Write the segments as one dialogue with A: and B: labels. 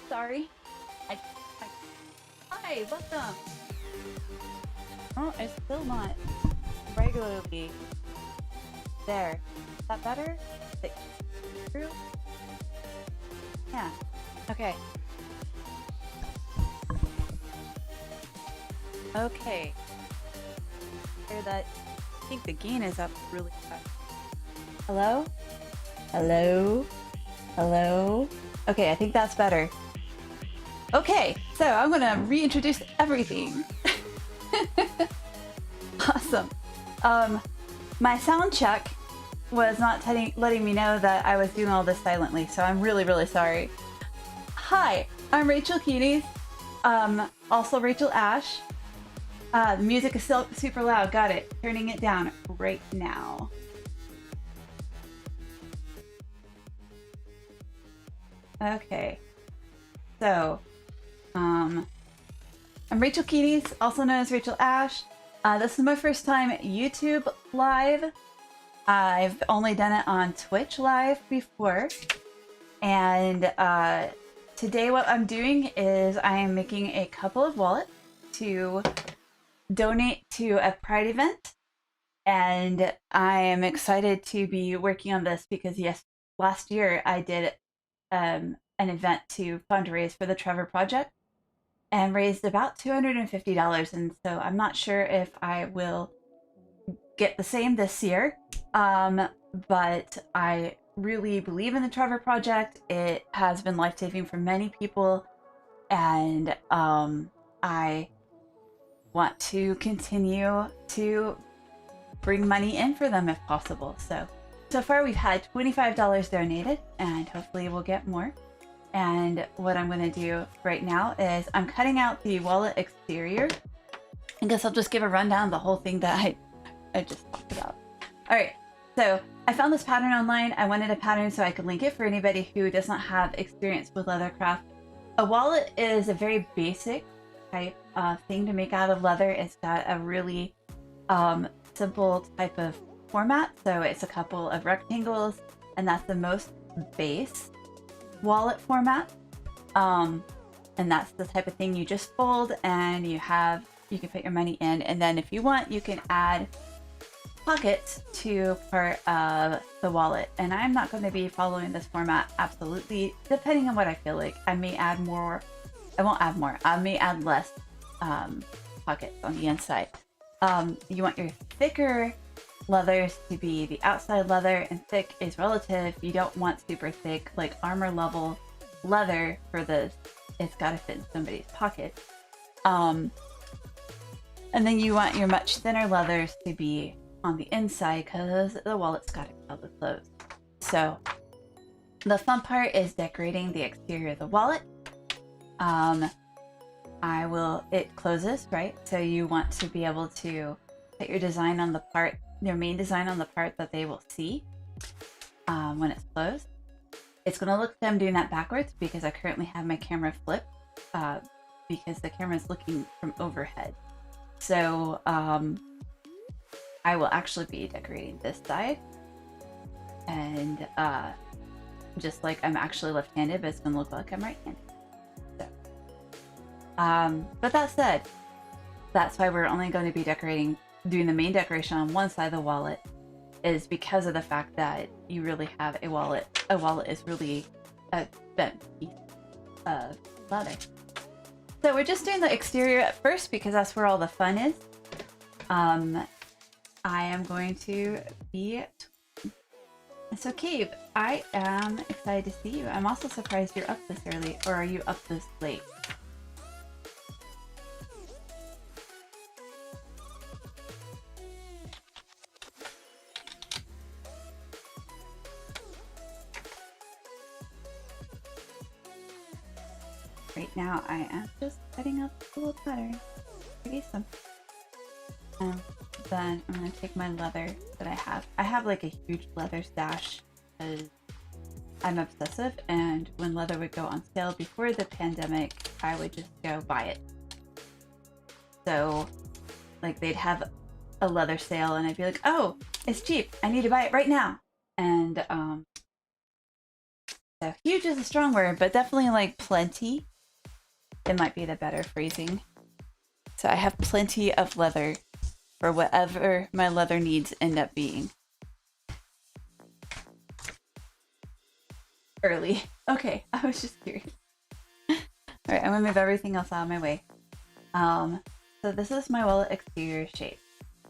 A: Sorry. Hi, welcome. Oh, it's still not regularly there. Is that better? Is it true? Yeah. Okay. Okay. Hear that? I think the gain is up really fast. Hello? Hello? Hello? Okay, I think that's better. Okay, so I'm gonna reintroduce everything. Awesome. My sound check was not letting me know that I was doing all this silently, so I'm really, really sorry. Hi, I'm Rachel Keeney, also Rachel Ash. The music is still super loud, got it. Turning it down right now. Okay, so, I'm Rachel Keeney, also known as Rachel Ash. This is my first time YouTube live. I've only done it on Twitch live before. And today what I'm doing is I am making a couple of wallets to donate to a Pride event. And I am excited to be working on this because yes, last year I did an event to fundraise for the Trevor Project and raised about $250. And so I'm not sure if I will get the same this year, but I really believe in the Trevor Project. It has been life-saving for many people, and I want to continue to bring money in for them if possible. So far we've had $25 donated, and hopefully we'll get more. And what I'm going to do right now is I'm cutting out the wallet exterior. I guess I'll just give a rundown of the whole thing that I just talked about. All right, so I found this pattern online. I wanted a pattern so I could link it for anybody who does not have experience with leathercraft. A wallet is a very basic type of thing to make out of leather. It's got a really simple type of format. So it's a couple of rectangles, and that's the most base wallet format. And that's the type of thing you just fold and you can put your money in, and then if you want you can add pockets to part of the wallet. And I'm not going to be following this format absolutely, depending on what I feel like. I may add more, I won't add more, I may add less pockets on the inside. You want your thicker leathers to be the outside leather, and thick is relative. You don't want super thick, like armor level leather for this. It's got to fit in somebody's pocket. And then you want your much thinner leathers to be on the inside because the wallet's got to be able to close. So the fun part is decorating the exterior of the wallet. It closes, right? So you want to be able to put your design on the part, your main design on the part that they will see when it's closed. It's going to look like I'm doing that backwards because I currently have my camera flipped because the camera is looking from overhead. So I will actually be decorating this side, and just like I'm actually left-handed, but it's going to look like I'm right-handed. So, but that said, that's why we're only going to be decorating doing the main decoration on one side of the wallet is because of the fact that you really have a wallet. A wallet is really a bent piece of leather. So we're just doing the exterior at first because that's where all the fun is. I am going to be... So Cave, I am excited to see you. I'm also surprised you're up this early, or are you up this late? Right now I am just setting up a little pattern. Pretty simple. Then I'm gonna take my leather that I have. I have like a huge leather stash because I'm obsessive, and when leather would go on sale before the pandemic, I would just go buy it. So like they'd have a leather sale and I'd be like, oh, it's cheap, I need to buy it right now. And so huge is a strong word, but definitely like plenty. It might be the better phrasing. So I have plenty of leather for whatever my leather needs end up being. Early. Okay, I was just curious. Alright, I'm gonna move everything else out of my way. So this is my wallet exterior shape.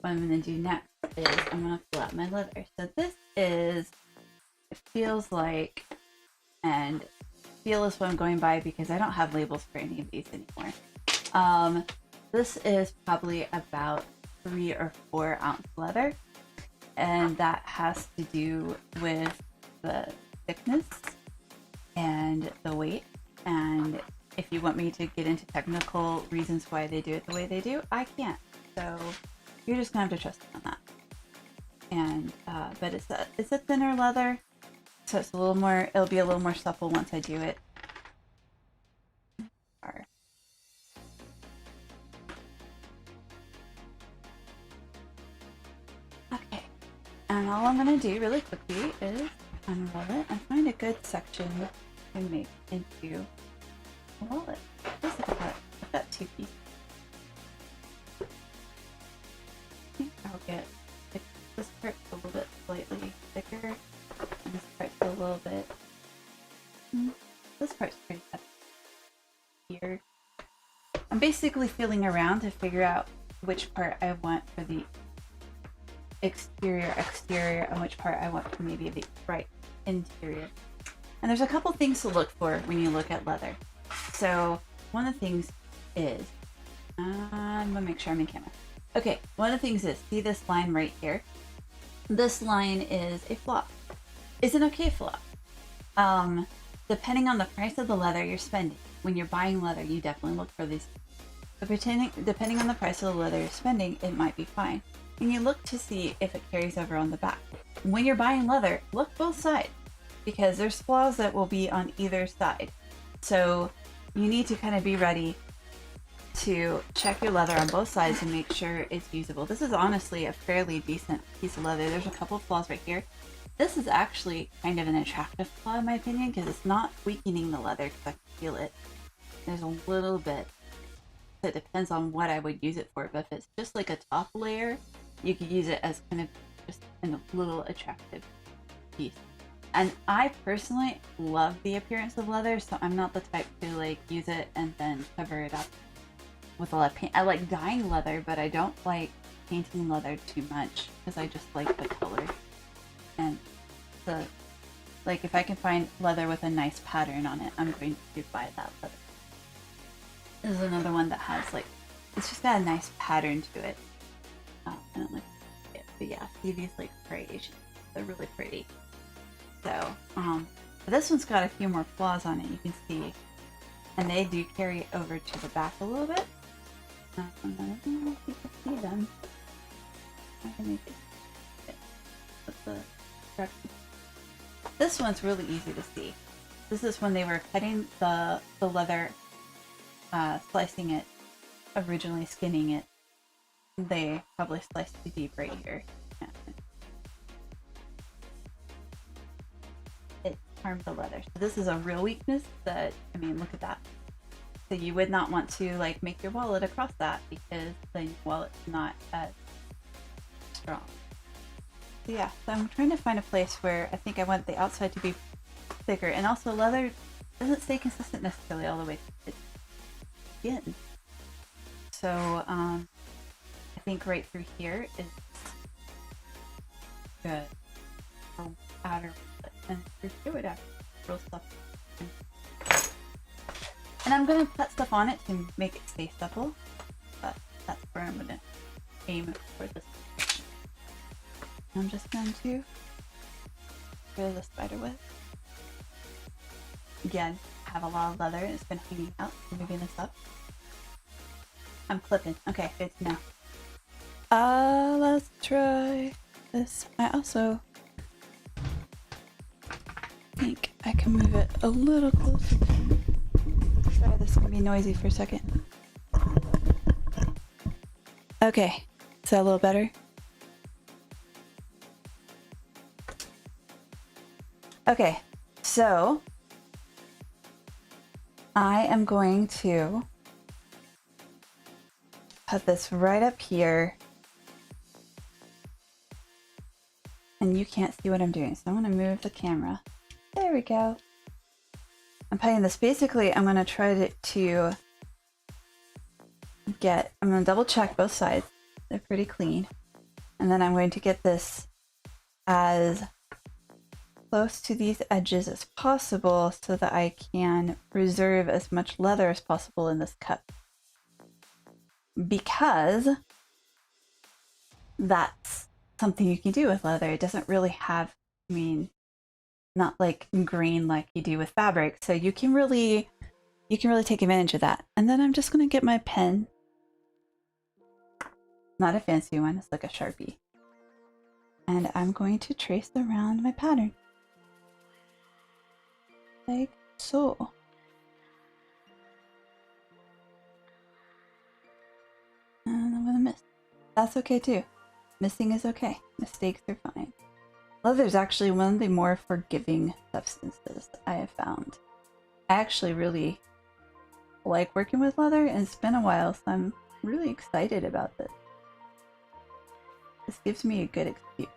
A: What I'm gonna do next is I'm gonna fill out my leather. So this is, it feels like, and feel is what I'm going by because I don't have labels for any of these anymore. This is probably about 3 or 4 ounce leather, and that has to do with the thickness and the weight. And if you want me to get into technical reasons why they do it the way they do, I can't. So you're just gonna have to trust me on that. And but it's a thinner leather, so it's a little more. It'll be a little more supple once I do it. Okay, and all I'm gonna do really quickly is unroll it and find a good section to make into a wallet. I've got 2 pieces. I think I'll get this part's a little bit slightly thicker, and this part's a little bit. This part's pretty heavy here. I'm basically feeling around to figure out which part I want for the exterior and which part I want for maybe the right interior. And there's a couple things to look for when you look at leather. So one of the things is, I'm gonna make sure I'm in camera. Okay, one of the things is, see this line right here? This line is a flop. It's an okay flop. Depending on the price of the leather you're spending. When you're buying leather, you definitely look for these. But depending on the price of the leather you're spending, it might be fine. And you look to see if it carries over on the back. When you're buying leather, look both sides, because there's flaws that will be on either side. So you need to kind of be ready to check your leather on both sides and make sure it's usable. This is honestly a fairly decent piece of leather. There's a couple of flaws right here. This is actually kind of an attractive flaw in my opinion, because it's not weakening the leather, because I can feel it. There's a little bit. It depends on what I would use it for, but if it's just like a top layer, you could use it as kind of just a little attractive piece. And I personally love the appearance of leather, so I'm not the type to like use it and then cover it up with a lot of paint. I like dyeing leather, but I don't like painting leather too much because I just like the color. And the, like, if I can find leather with a nice pattern on it, I'm going to buy that leather. This is another one that has like, it's just got a nice pattern to it. I don't like it, but yeah, see these like striations. They're really pretty. So, but this one's got a few more flaws on it, you can see. And they do carry over to the back a little bit. I don't know if you can see them. I can make it fit with the direction. This one's really easy to see. This is when they were cutting the leather, slicing it, originally skinning it. They probably sliced too deep right here. It harmed the leather. So this is a real weakness that, I mean, look at that. So you would not want to like make your wallet across that, because then your wallet's not as strong. So yeah, so I'm trying to find a place where I think I want the outside to be thicker, and also leather doesn't stay consistent necessarily all the way to the skin. So I think right through here is good for outer, and through here would have real stuff. And I'm gonna put stuff on it to make it stay supple, but that's where I'm gonna aim for this. I'm just going to go the spider web. Again, I have a lot of leather and it's been hanging out. I'm moving this up. I'm clipping. Okay, good to know. Let's try this. I also think I can move it a little closer. Sorry, this is gonna be noisy for a second. Okay, is that a little better? Okay, so I am going to put this right up here, and you can't see what I'm doing, so I'm going to move the camera. There we go. I'm putting this, basically I'm going to try to get, I'm going to double check both sides, they're pretty clean, and then I'm going to get this as close to these edges as possible so that I can preserve as much leather as possible in this cup, because that's something you can do with leather. It doesn't really have, I mean, not like grain like you do with fabric, so you can really take advantage of that. And then I'm just going to get my pen, not a fancy one, it's like a Sharpie, and I'm going to trace around my pattern like so. And I'm gonna miss. That's okay too. Missing is okay. Mistakes are fine. Leather is actually one of the more forgiving substances I have found. I actually really like working with leather, and it's been a while, so I'm really excited about this. This gives me a good excuse.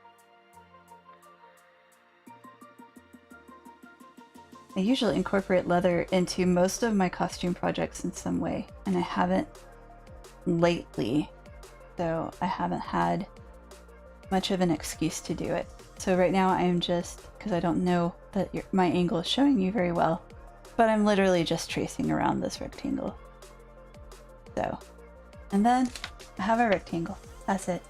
A: I usually incorporate leather into most of my costume projects in some way, and I haven't lately, so I haven't had much of an excuse to do it. So right now I am just, because I don't know that my angle is showing you very well, but I'm literally just tracing around this rectangle. So, and then I have a rectangle. That's it.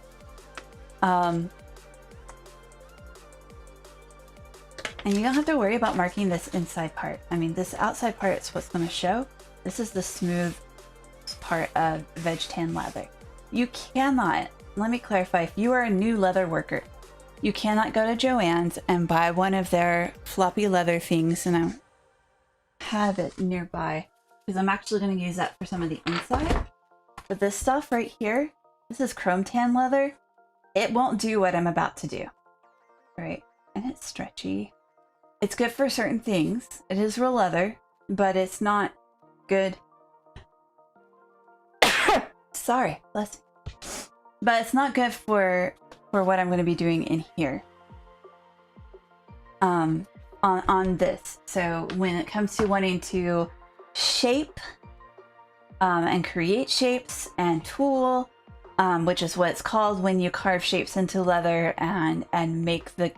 A: And you don't have to worry about marking this inside part. I mean, this outside part is what's going to show. This is the smooth part of veg tan leather. You cannot, let me clarify, if you are a new leather worker, you cannot go to Joann's and buy one of their floppy leather things, and I have it nearby because I'm actually going to use that for some of the inside. But this stuff right here, this is chrome tan leather. It won't do what I'm about to do, right? And it's stretchy. It's good for certain things. It is real leather, but it's not good. Sorry, bless me. But it's not good for what I'm going to be doing in here. On this. So when it comes to wanting to shape and create shapes and tool, which is what it's called when you carve shapes into leather and make the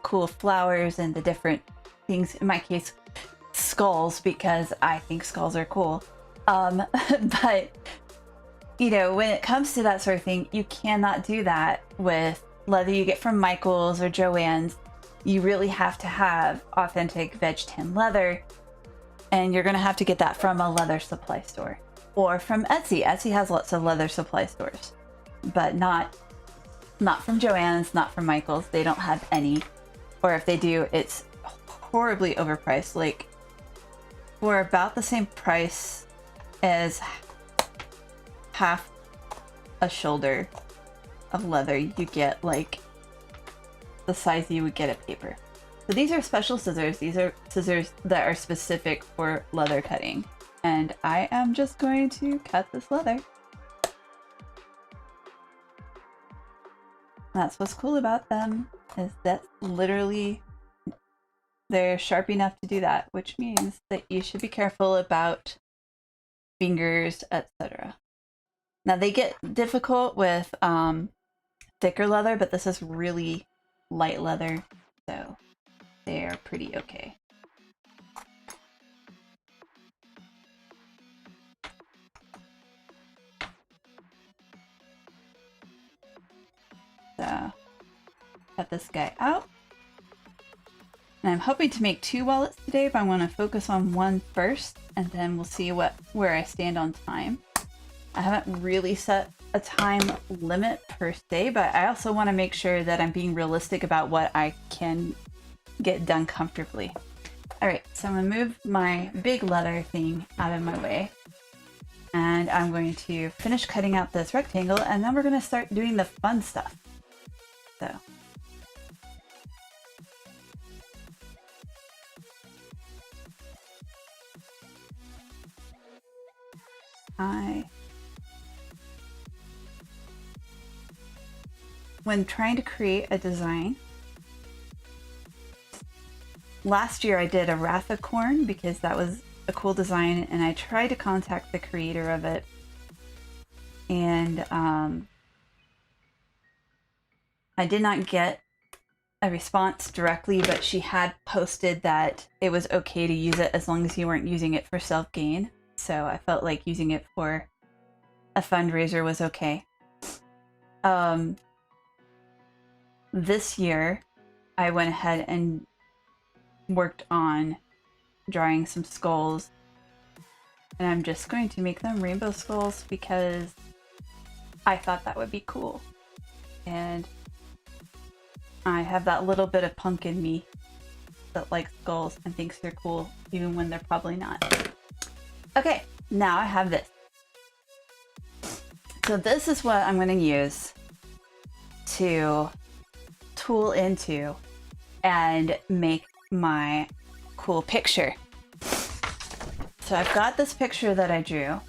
A: cool flowers and the different things, in my case skulls, because I think skulls are cool, but you know, when it comes to that sort of thing, you cannot do that with leather you get from Michaels or Joann's. You really have to have authentic veg tan leather, and you're gonna have to get that from a leather supply store or from Etsy. Etsy has lots of leather supply stores, but not from Joann's, not from Michaels. They don't have any, or if they do, it's horribly overpriced. Like, for about the same price as half a shoulder of leather, you get like the size you would get of paper. So these are special scissors. These are scissors that are specific for leather cutting, and I am just going to cut this leather. That's what's cool about them, is that literally they're sharp enough to do that, which means that you should be careful about fingers, etc. Now they get difficult with thicker leather, but this is really light leather, so they're pretty okay. So, cut this guy out. And I'm hoping to make 2 wallets today, but I want to focus on one first, and then we'll see where I stand on time. I haven't really set a time limit per se, but I also want to make sure that I'm being realistic about what I can get done comfortably. Alright, so I'm going to move my big leather thing out of my way. And I'm going to finish cutting out this rectangle, and then we're going to start doing the fun stuff. So. When trying to create a design, last year I did a Rathacorn because that was a cool design, and I tried to contact the creator of it, and I did not get a response directly, but she had posted that it was okay to use it as long as you weren't using it for self-gain. So I felt like using it for a fundraiser was okay. This year, I went ahead and worked on drawing some skulls. And I'm just going to make them rainbow skulls because I thought that would be cool. And I have that little bit of punk in me that likes skulls and thinks they're cool, even when they're probably not. Okay, now I have this. So this is what I'm going to use to tool into and make my cool picture. So I've got this picture that I drew.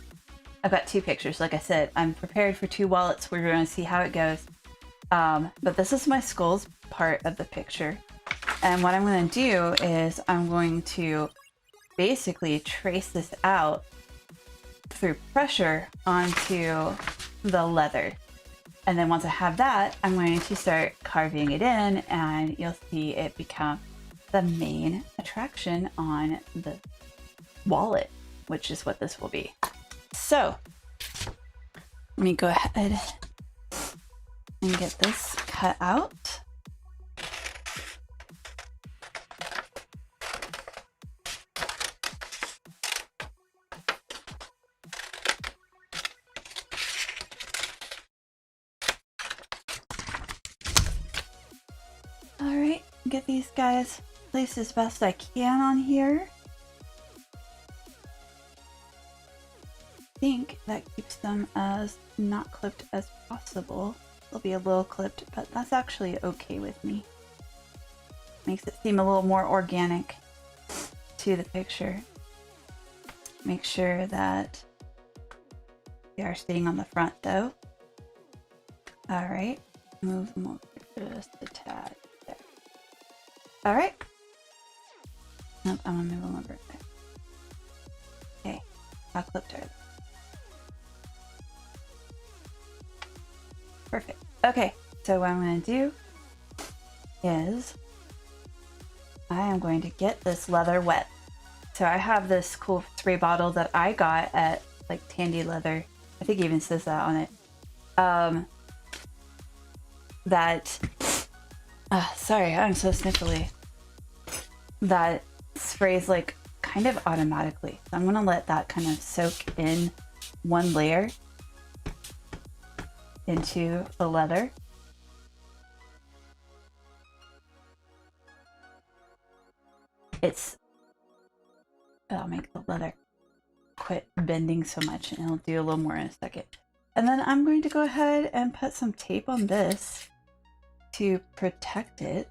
A: I've got 2 pictures. Like I said, I'm prepared for 2 wallets. We're going to see how it goes. But this is my skulls part of the picture. And what I'm going to do is I'm going to basically trace this out through pressure onto the leather. And then once I have that, I'm going to start carving it in, and you'll see it become the main attraction on the wallet, which is what this will be. So let me go ahead and get this cut out. Alright, get these guys placed as best I can on here. I think that keeps them as not clipped as possible. They'll be a little clipped, but that's actually okay with me. Makes it seem a little more organic to the picture. Make sure that they are staying on the front though. Alright, move them over just a tad there. Alright. Nope, I'm gonna move them over there. Okay, how clipped are they? Perfect. Okay, so what I'm going to do is I am going to get this leather wet. So I have this cool spray bottle that I got at like Tandy Leather. I think it even says that on it. Sorry, I'm so sniffly. That sprays like kind of automatically. So I'm going to let that kind of soak in one layer into the leather. I'll make the leather quit bending so much, and I'll do a little more in a second. And then I'm going to go ahead and put some tape on this to protect it.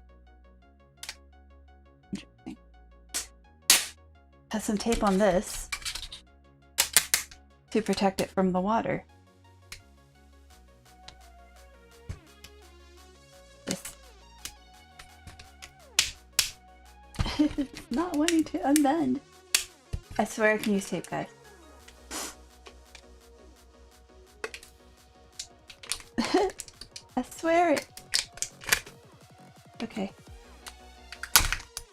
A: Interesting. Put some tape on this to protect it from the water. Not wanting to unbend. I swear I can use tape, guys. I swear it. Okay.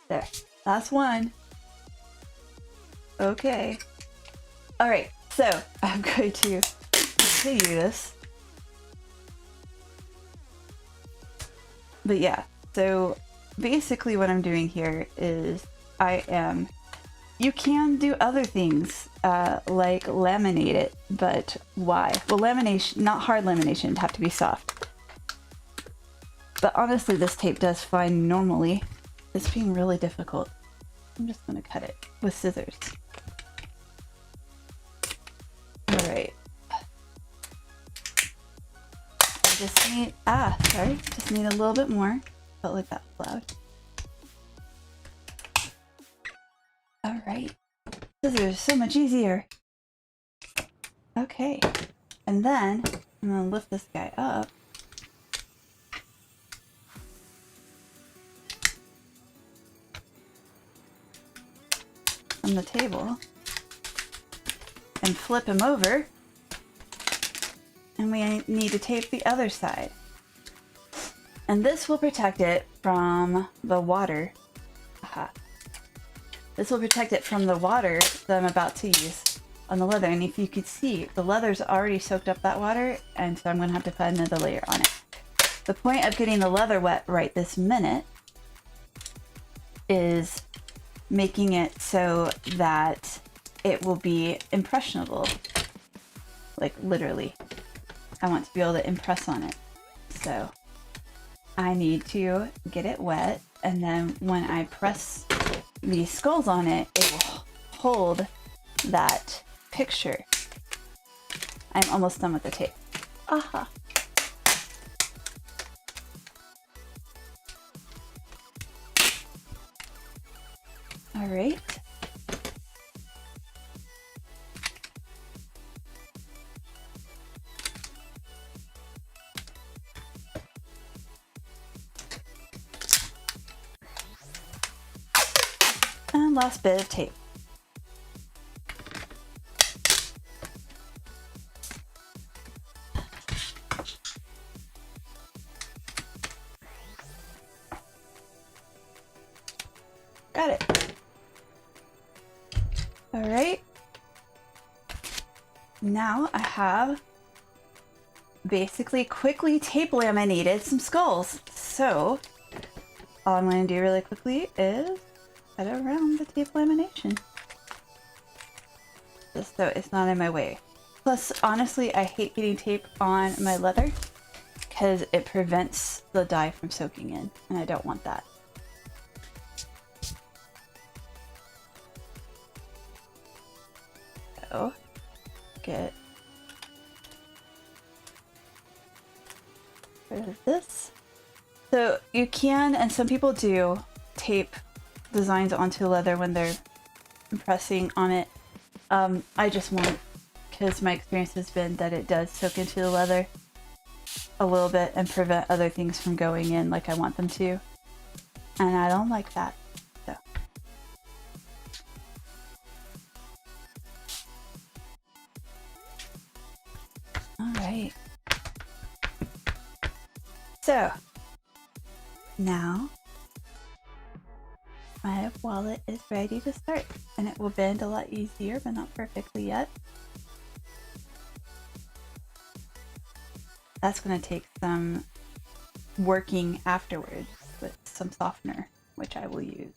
A: There. Last one. Okay. Alright, so I'm going to continue this. But yeah, so basically what I'm doing here is you can do other things like laminate it, but why? Well, lamination, not hard lamination, it'd have to be soft. But honestly, this tape does fine normally. It's being really difficult. I'm just gonna cut it with scissors. Alright. I just need, just need a little bit more. Felt like that was loud. Alright. Scissors are so much easier. Okay. And then I'm gonna lift this guy up. From the table. And flip him over. And we need to tape the other side. And this will protect it from the water. Aha. This will protect it from the water that I'm about to use on the leather. And if you could see, the leather's already soaked up that water, and so I'm going to have to put another layer on it. The point of getting the leather wet right this minute is making it so that it will be impressionable. Like, literally. I want to be able to impress on it. So I need to get it wet, and then when I press these skulls on it, it will hold that picture. I'm almost done with the tape. Aha! Alright. And last bit of tape. Got it. Alright. Now I have basically quickly tape laminated some skulls. So all I'm going to do really quickly is cut around the tape lamination. Just so it's not in my way. Plus, honestly, I hate getting tape on my leather because it prevents the dye from soaking in, and I don't want that. So, get rid of this. So you can, and some people do, tape designs onto leather when they're impressing on it. I just won't, because my experience has been that it does soak into the leather a little bit and prevent other things from going in like I want them to. And I don't like that. So. Alright. So, now my wallet is ready to start, and it will bend a lot easier, but not perfectly yet. That's going to take some working afterwards with some softener, which I will use.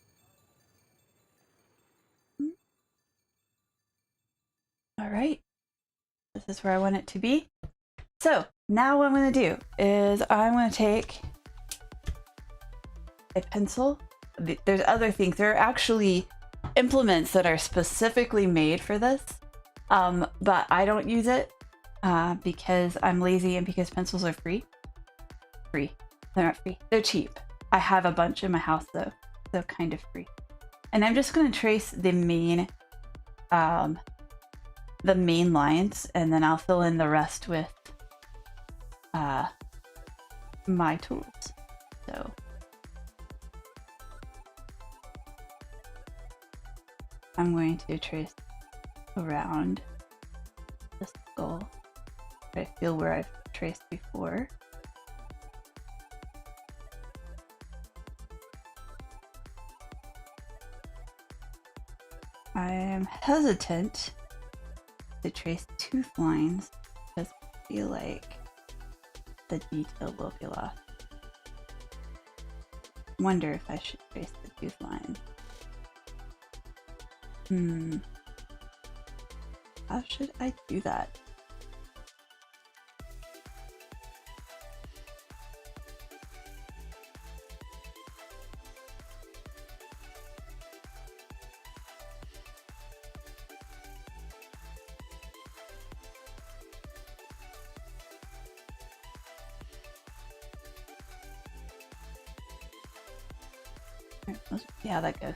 A: Alright, this is where I want it to be. So now what I'm going to do is I'm going to take a pencil. There's other things. There are actually implements that are specifically made for this, but I don't use it because I'm lazy and because pencils are free. They're not free. They're cheap. I have a bunch in my house though, so kind of free. And I'm just going to trace the main lines, and then I'll fill in the rest with my tools. So I'm going to trace around the skull. I feel where I've traced before. I am hesitant to trace tooth lines because I feel like the detail will be lost. Wonder if I should trace the tooth lines. How should I do that? Let's see how that goes.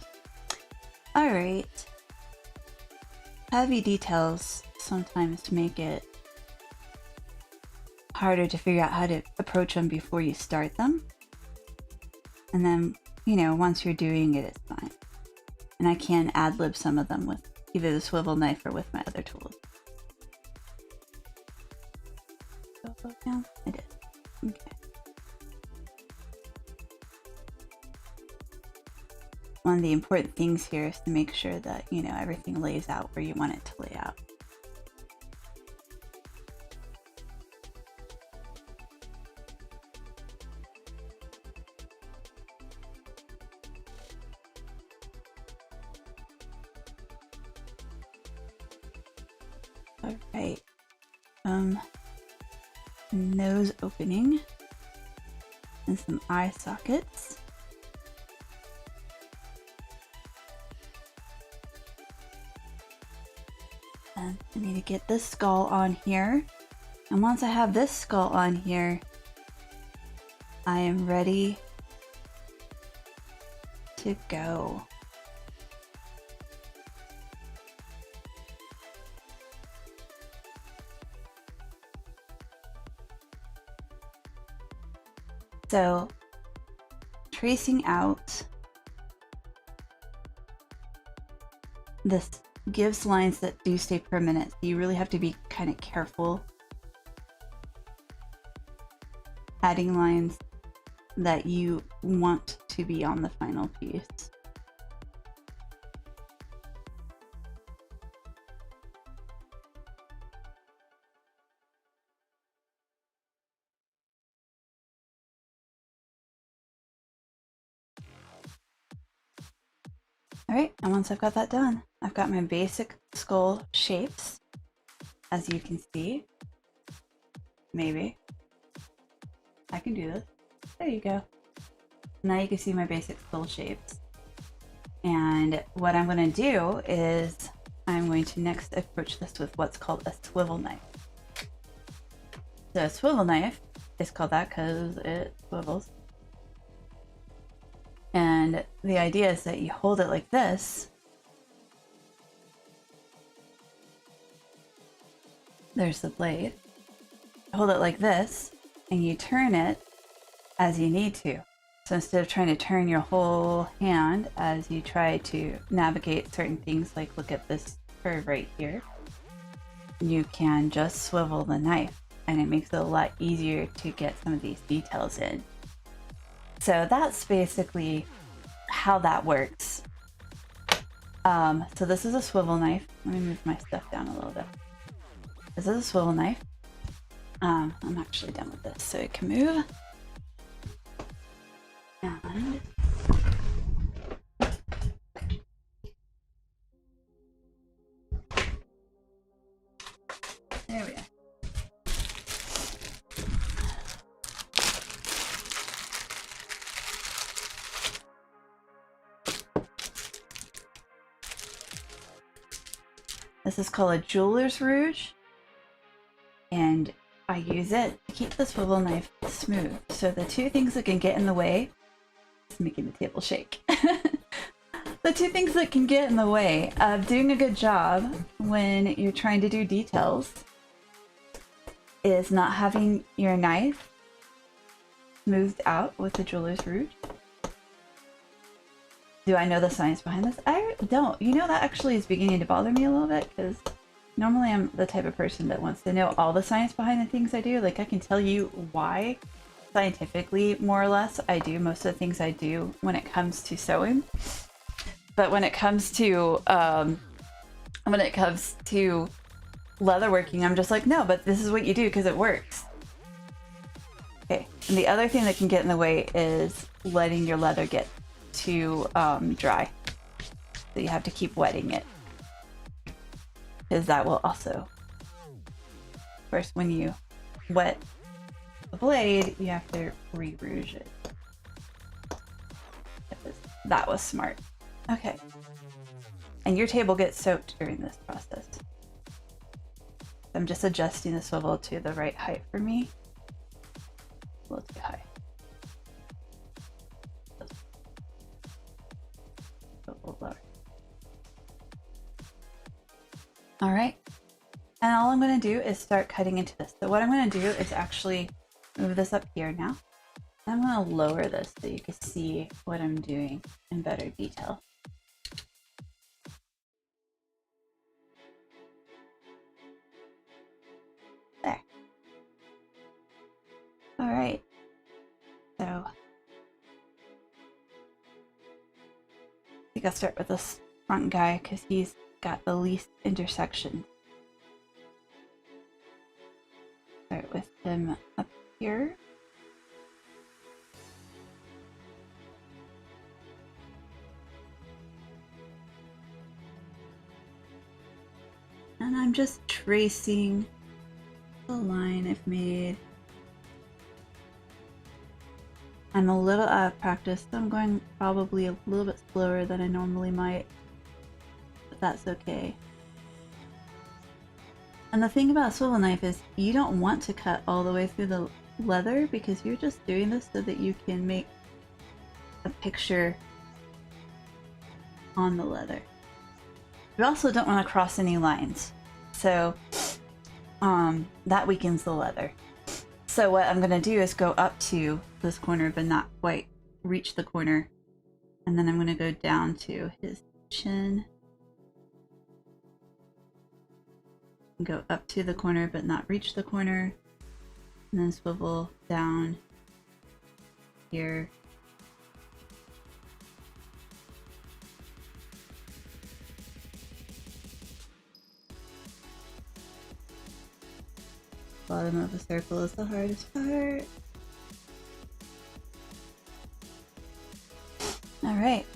A: Alright. Heavy details sometimes make it harder to figure out how to approach them before you start them. And then, you know, once you're doing it, it's fine. And I can ad-lib some of them with either the swivel knife or with my other tools. Yeah, I did. Okay. One of the important things here is to make sure that, you know, everything lays out where you want it to lay out. All right. Nose opening and some eye sockets. And I need to get this skull on here. And once I have this skull on here, I am ready to go. So, tracing out this gives lines that do stay permanent. So you really have to be kind of careful adding lines that you want to be on the final piece. Alright, and once I've got that done, I've got my basic skull shapes, as you can see. Maybe. I can do this. There you go. Now you can see my basic skull shapes. And what I'm going to do is I'm going to next approach this with what's called a swivel knife. So a swivel knife is called that because it swivels. And the idea is that you hold it like this. There's the blade. Hold it like this, and you turn it as you need to. So instead of trying to turn your whole hand as you try to navigate certain things, like look at this curve right here, you can just swivel the knife, and it makes it a lot easier to get some of these details in. So that's basically how that works. So this is a swivel knife. Let me move my stuff down a little bit. This is a swivel knife. I'm actually done with this, so it can move. And there we go. This is called a jeweler's rouge, and I use it to keep the swivel knife smooth. So the two things that can get in the way, it's making the table shake. The two things that can get in the way of doing a good job when you're trying to do details is not having your knife smoothed out with the jeweler's rouge, Do I know the science behind this? I don't. You know, that actually is beginning to bother me a little bit because normally I'm the type of person that wants to know all the science behind the things I do. Like, I can tell you why scientifically, more or less, I do most of the things I do when it comes to sewing. But when it comes to leatherworking, I'm just like, no, but this is what you do because it works. Okay, and the other thing that can get in the way is letting your leather get too dry. So you have to keep wetting it. Because that will also... Of course, when you wet the blade, you have to re-rouge it. That was smart. Okay. And your table gets soaked during this process. I'm just adjusting the swivel to the right height for me. A little too high. A little lower. All right. And all I'm going to do is start cutting into this. So what I'm going to do is actually move this up here now. I'm going to lower this so you can see what I'm doing in better detail. There. All right. So I think I'll start with this front guy because he's got the least intersection. Start with him up here. And I'm just tracing the line I've made. I'm a little out of practice, so I'm going probably a little bit slower than I normally might, but that's okay. And the thing about a swivel knife is you don't want to cut all the way through the leather because you're just doing this so that you can make a picture on the leather. You also don't want to cross any lines, so that weakens the leather. So what I'm going to do is go up to this corner but not quite reach the corner, and then I'm going to go down to his chin, go up to the corner but not reach the corner, and then swivel down here. Bottom of the circle is the hardest part. All right,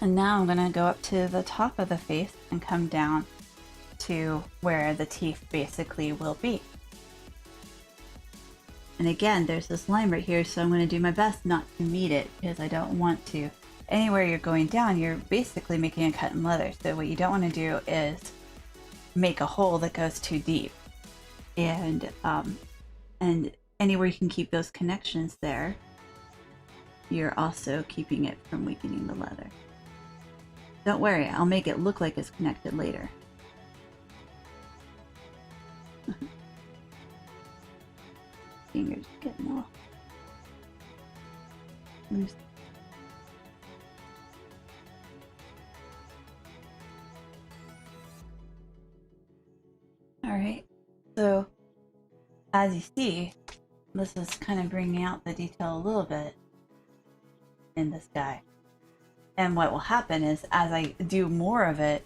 A: and now I'm gonna go up to the top of the face and come down to where the teeth basically will be. And again, there's this line right here, so I'm gonna do my best not to meet it because I don't want to. Anywhere you're going down, you're basically making a cut in leather. So what you don't want to do is make a hole that goes too deep. And anywhere you can keep those connections there, you're also keeping it from weakening the leather. Don't worry, I'll make it look like it's connected later. Fingers getting all loose. All right. So, as you see, this is kind of bringing out the detail a little bit in this guy. And what will happen is, as I do more of it,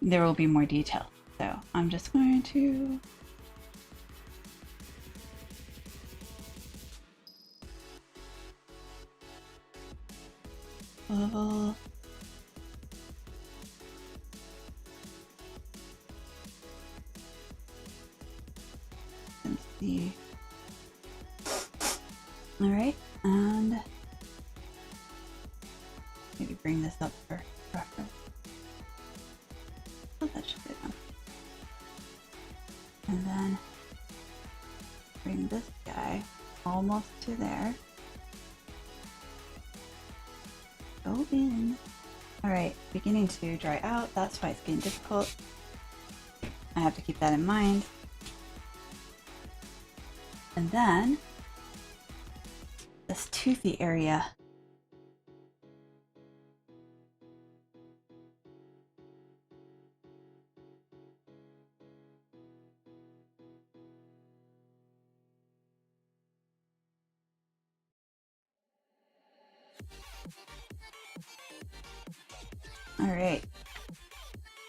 A: there will be more detail. So, I'm just going to... swivel. See. All right, and maybe bring this up for reference. Oh, that should be enough. And then bring this guy almost to there. Go in. All right, beginning to dry out. That's why it's getting difficult. I have to keep that in mind. And then this toothy area, Alright.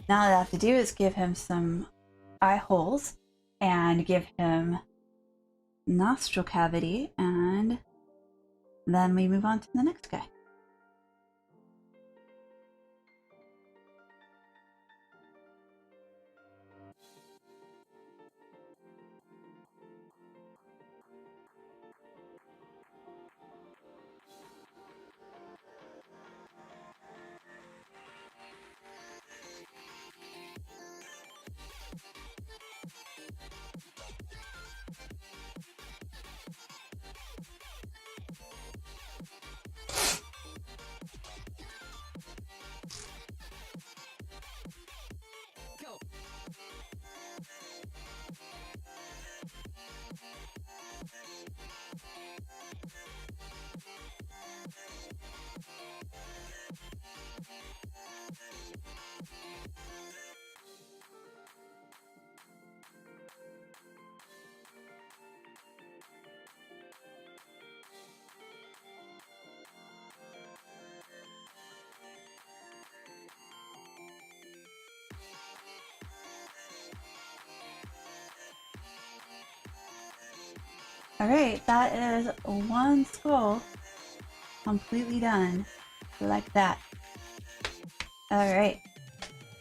A: Now all I have to do is give him some eye holes and give him nostril cavity, and then we move on to the next guy. Alright, that is one skull completely done. Like that. Alright.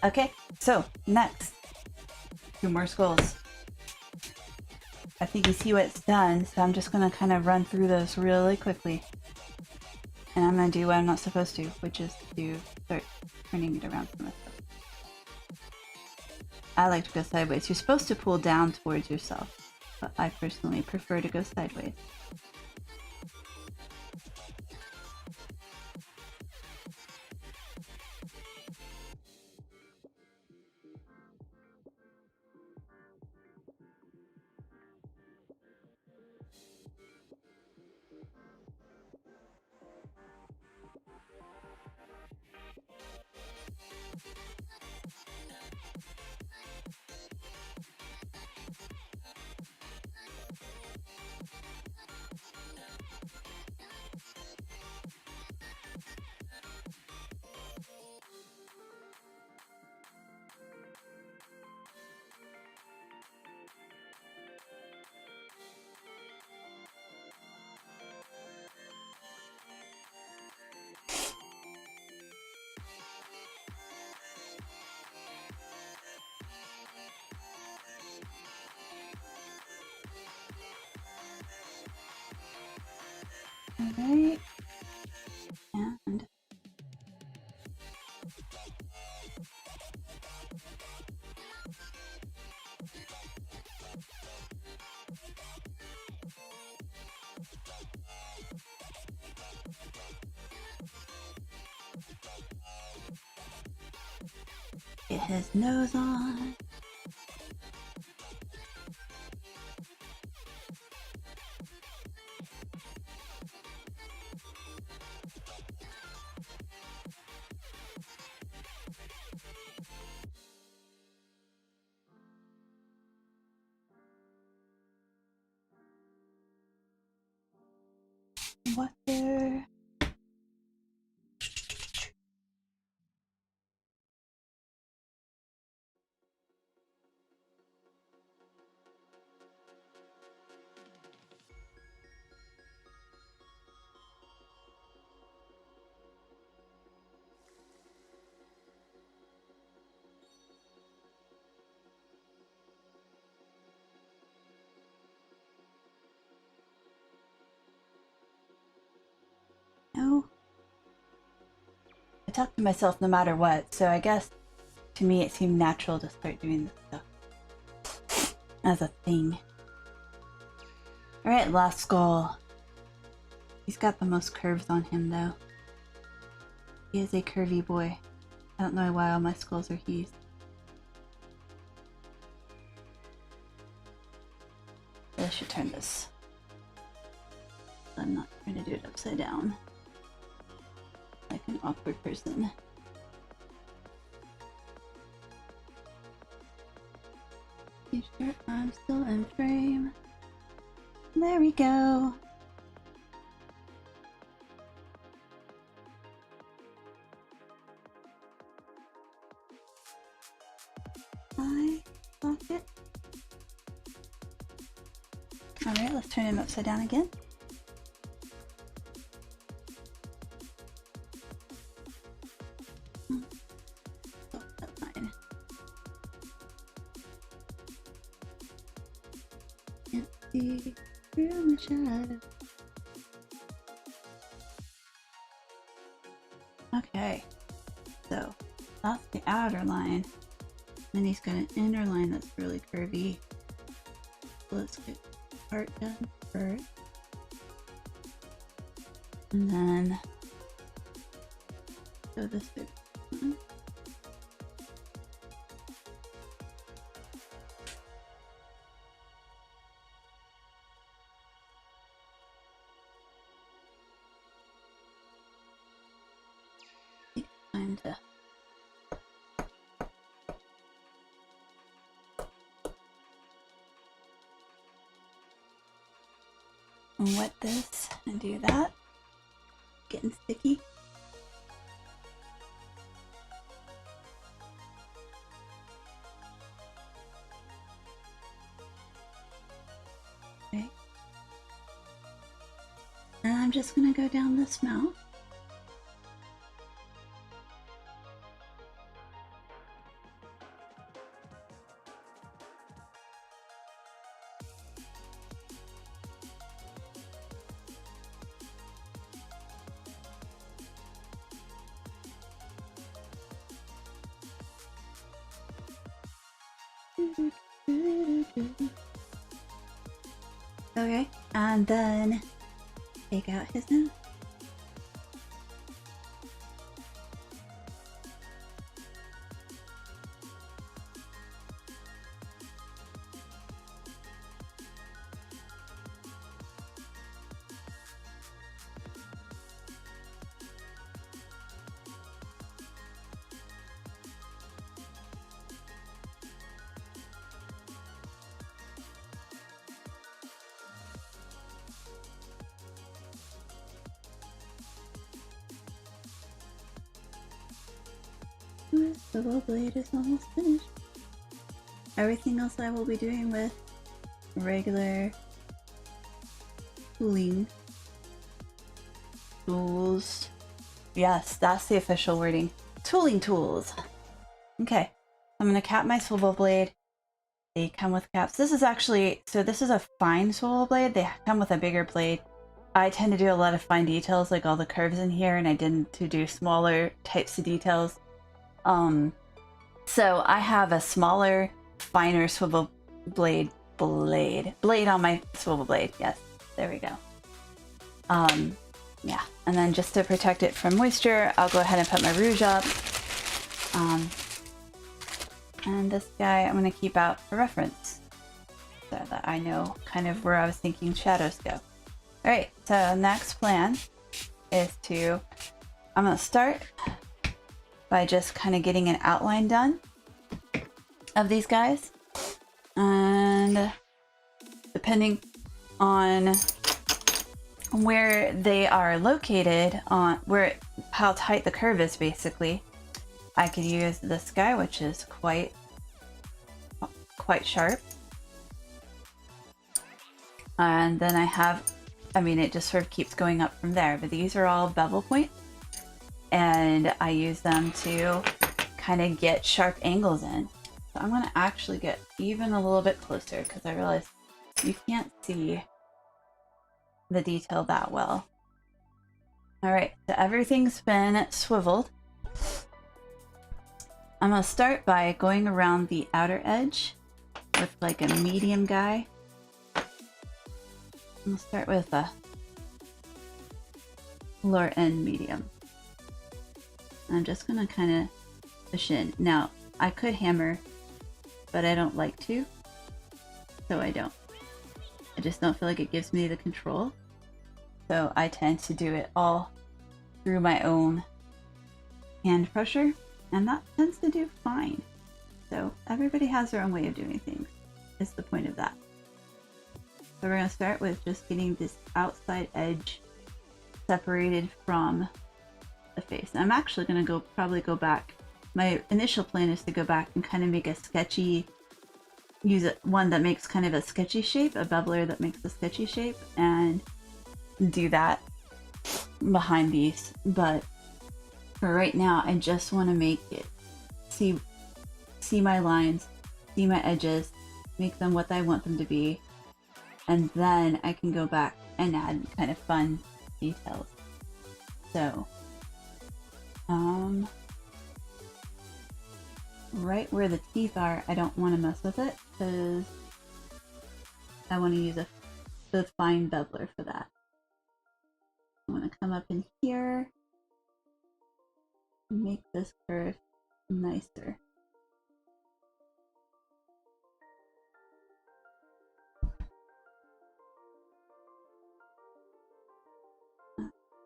A: Okay, so next. 2 more skulls. I think you see what it's done, so I'm just gonna kind of run through those really quickly. And I'm gonna do what I'm not supposed to, which is to start turning it around for myself. I like to go sideways. You're supposed to pull down towards yourself, but I personally prefer to go sideways. Alright. And get his nose on. What there? No. I talk to myself no matter what, so I guess to me it seemed natural to start doing this stuff as a thing. Alright, last skull. He's got the most curves on him though. He is a curvy boy. I don't know why all my skulls are he's. I should turn this. I'm not trying to do it upside down. Like an awkward person. You sure I'm still in frame? There we go. eye socket. Alright, let's turn him upside down again. Oh, that's fine. Can't see through the shadow. Okay, so that's the outer line. Then he's got an inner line that's really curvy. So let's get part done first. And then go this way. Time to wet this and do that. Getting sticky. Okay. And I'm just gonna go down this mouth. Okay, and then take out his nose. The swivel blade is almost finished. Everything else I will be doing with regular tooling tools. Yes, that's the official wording. Tooling tools. Okay, I'm gonna cap my swivel blade. They come with caps. This is actually, so this is a fine swivel blade. They come with a bigger blade. I tend to do a lot of fine details, like all the curves in here, and I didn't to do smaller types of details. So I have a smaller, finer swivel blade on my swivel blade. Yes, there we go. Yeah, and then just to protect it from moisture, I'll go ahead and put my rouge up. And this guy I'm going to keep out for reference so that I know kind of where I was thinking shadows go. Alright, so next plan is I'm going to start by just kind of getting an outline done of these guys. And depending on where they are located, on how tight the curve is, basically, I could use this guy, which is quite sharp. And then it just sort of keeps going up from there, but these are all bevel points, and I use them to kind of get sharp angles in. So I'm going to actually get even a little bit closer because I realize you can't see the detail that well. Alright, so everything's been swiveled. I'm going to start by going around the outer edge with like a medium guy. I'm going to start with a lower end medium. I'm just going to kind of push in. Now, I could hammer, but I don't like to, so I don't. I just don't feel like it gives me the control. So I tend to do it all through my own hand pressure, and that tends to do fine. So everybody has their own way of doing things, is the point of that. So we're going to start with just getting this outside edge separated from the face. I'm actually going to probably go back my initial plan is to go back and kind of make a sketchy, one that makes kind of a sketchy shape, a bubbler that makes a sketchy shape, and do that behind these. But for right now, I just want to make it, see my lines, see my edges, make them what I want them to be, and then I can go back and add kind of fun details. So, right where the teeth are, I don't want to mess with it because I want to use the fine bubbler for that. I want to come up in here and make this curve nicer.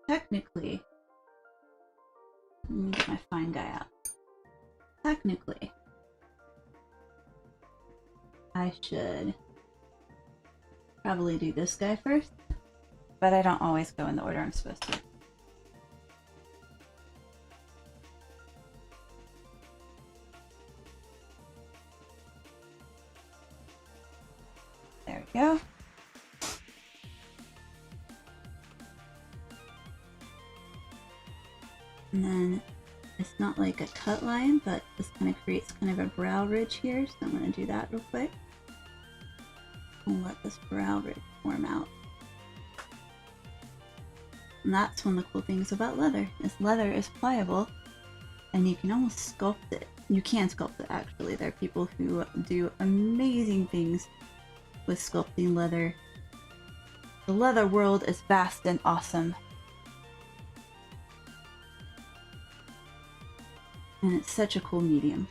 A: Technically, let me get my fine guy out. Technically, I should probably do this guy first, but I don't always go in the order I'm supposed to. There we go. And then it's not like a cut line, but this kind of creates kind of a brow ridge here, so I'm going to do that real quick. And let this brow ridge form out. And that's one of the cool things about leather, is leather is pliable, and you can almost sculpt it. You can sculpt it, actually. There are people who do amazing things with sculpting leather. The leather world is vast and awesome. And it's such a cool medium.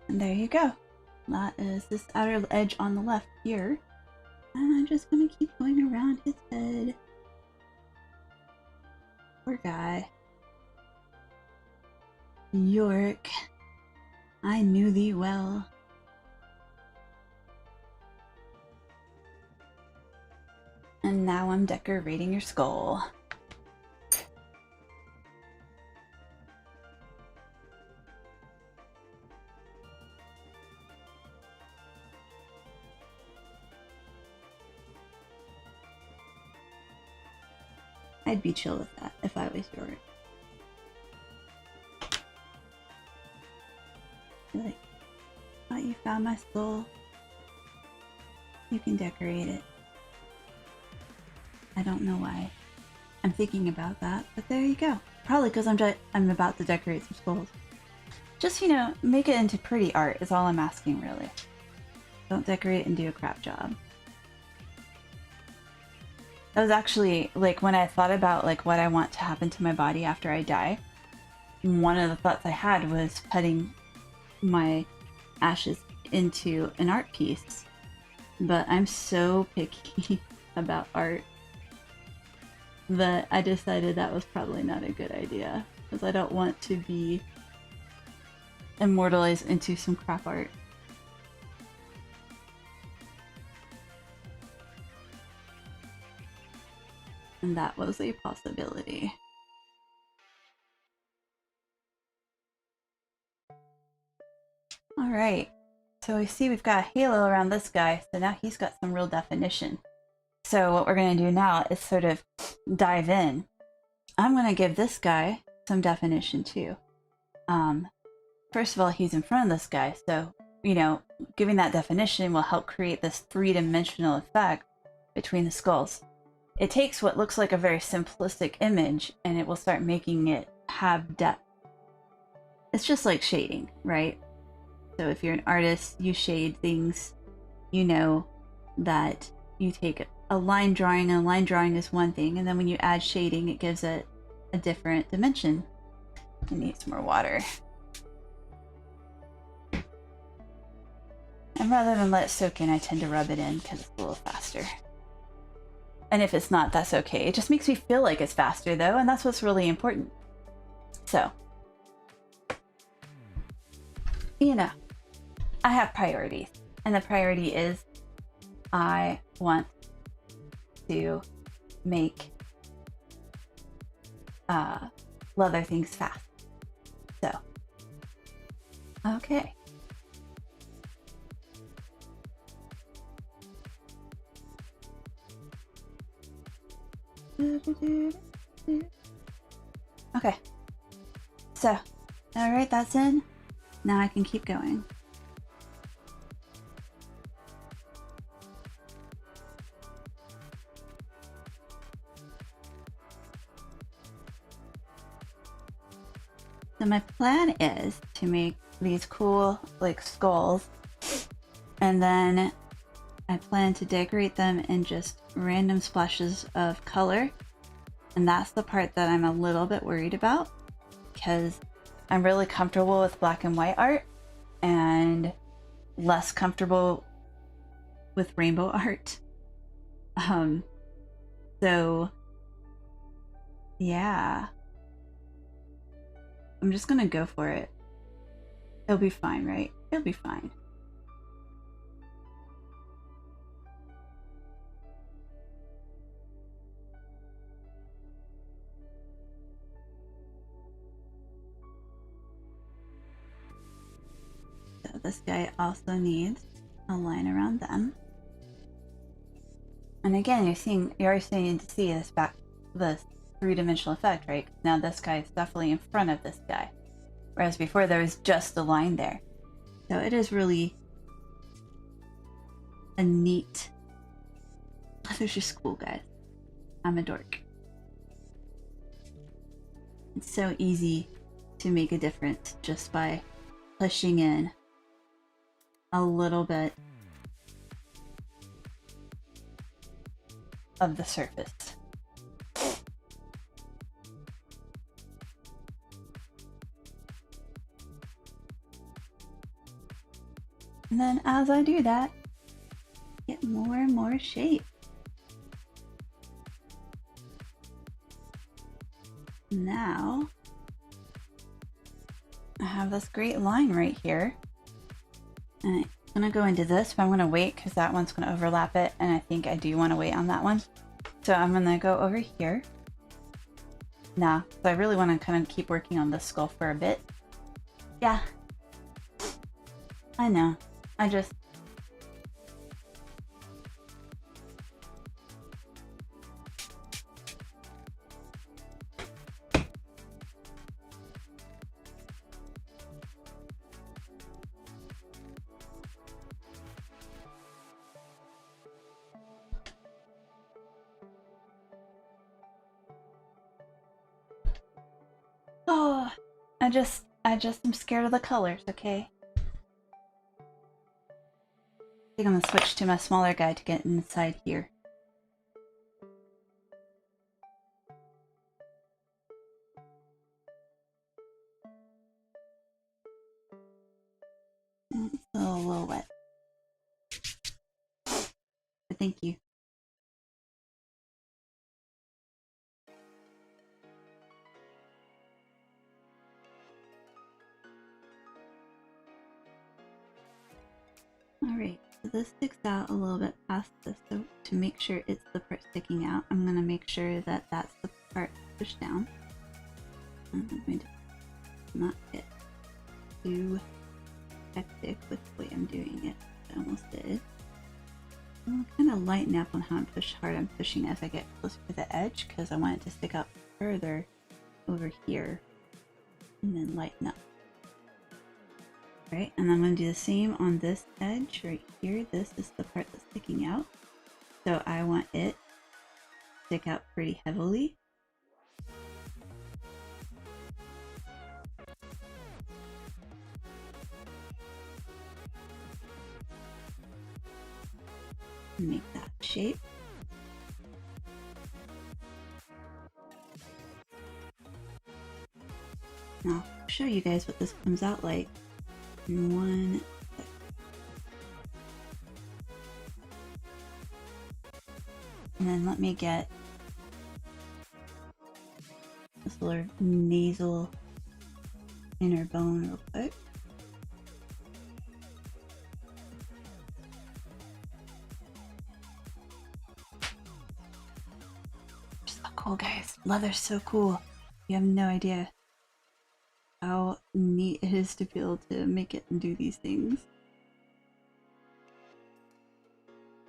A: And there you go. That is this outer edge on the left here. And I'm just gonna keep going around his head. Poor guy. York, I knew thee well. And now I'm decorating your skull. I'd be chill with that if I was York. Like, thought you found my skull. You can decorate it. I don't know why I'm thinking about that, but there you go. Probably because I'm about to decorate some skulls. Just, you know, make it into pretty art is all I'm asking, really. Don't decorate and do a crap job. That was actually, like, when I thought about, like, what I want to happen to my body after I die, one of the thoughts I had was putting my ashes into an art piece. But I'm so picky about art that I decided that was probably not a good idea, because I don't want to be immortalized into some crap art. And that was a possibility. Alright, so we see we've got a halo around this guy, so now he's got some real definition. So what we're going to do now is sort of dive in. I'm going to give this guy some definition too. First of all, he's in front of this guy, so, you know, giving that definition will help create this three-dimensional effect between the skulls. It takes what looks like a very simplistic image and it will start making it have depth. It's just like shading, right? So if you're an artist, you shade things, you know that you take a line drawing, and a line drawing is one thing, and then when you add shading, it gives it a different dimension. I need some more water. And rather than let it soak in, I tend to rub it in because it's a little faster. And if it's not, that's okay. It just makes me feel like it's faster though, and that's what's really important. So, you know, I have priorities, and the priority is I want to make leather things fast. So, okay. Okay. So, alright, that's in. Now I can keep going. So my plan is to make these cool, like, skulls, and then I plan to decorate them in just random splashes of color. And that's the part that I'm a little bit worried about, because I'm really comfortable with black and white art and less comfortable with rainbow art. So yeah, I'm just gonna go for it. It'll be fine, right? It'll be fine. So this guy also needs a line around them. And again, you're already starting to see this three-dimensional effect, right? Now this guy is definitely in front of this guy, whereas before there was just a line there. So it is really a neat. Leather's just cool, guys. I'm a dork. It's so easy to make a difference just by pushing in a little bit of the surface. And then as I do that, get more and more shape. Now I have this great line right here. And I'm gonna go into this, but I'm gonna wait because that one's gonna overlap it, and I think I do want to wait on that one. So I'm gonna go over here. Nah, so I really want to kind of keep working on this skull for a bit. Yeah, I know. I just... Oh, I just am scared of the colors, okay? I think I'm gonna switch to my smaller guy to get inside here. It's a little wet. But thank you. Alright, so this sticks out a little bit past this, so to make sure it's the part sticking out, I'm going to make sure that that's the part pushed down. And I'm going to not get too hectic with the way I'm doing it. I almost did. I'll kind of lighten up on how hard I'm pushing as I get closer to the edge, because I want it to stick out further over here, and then lighten up. Right, and I'm going to do the same on this edge right here. This is the part that's sticking out. So I want it to stick out pretty heavily. Make that shape. Now I'll show you guys what this comes out like in one second. And then let me get this little nasal inner bone real quick. cool, guys. Leather's so cool. You have no idea how neat it is to be able to make it and do these things.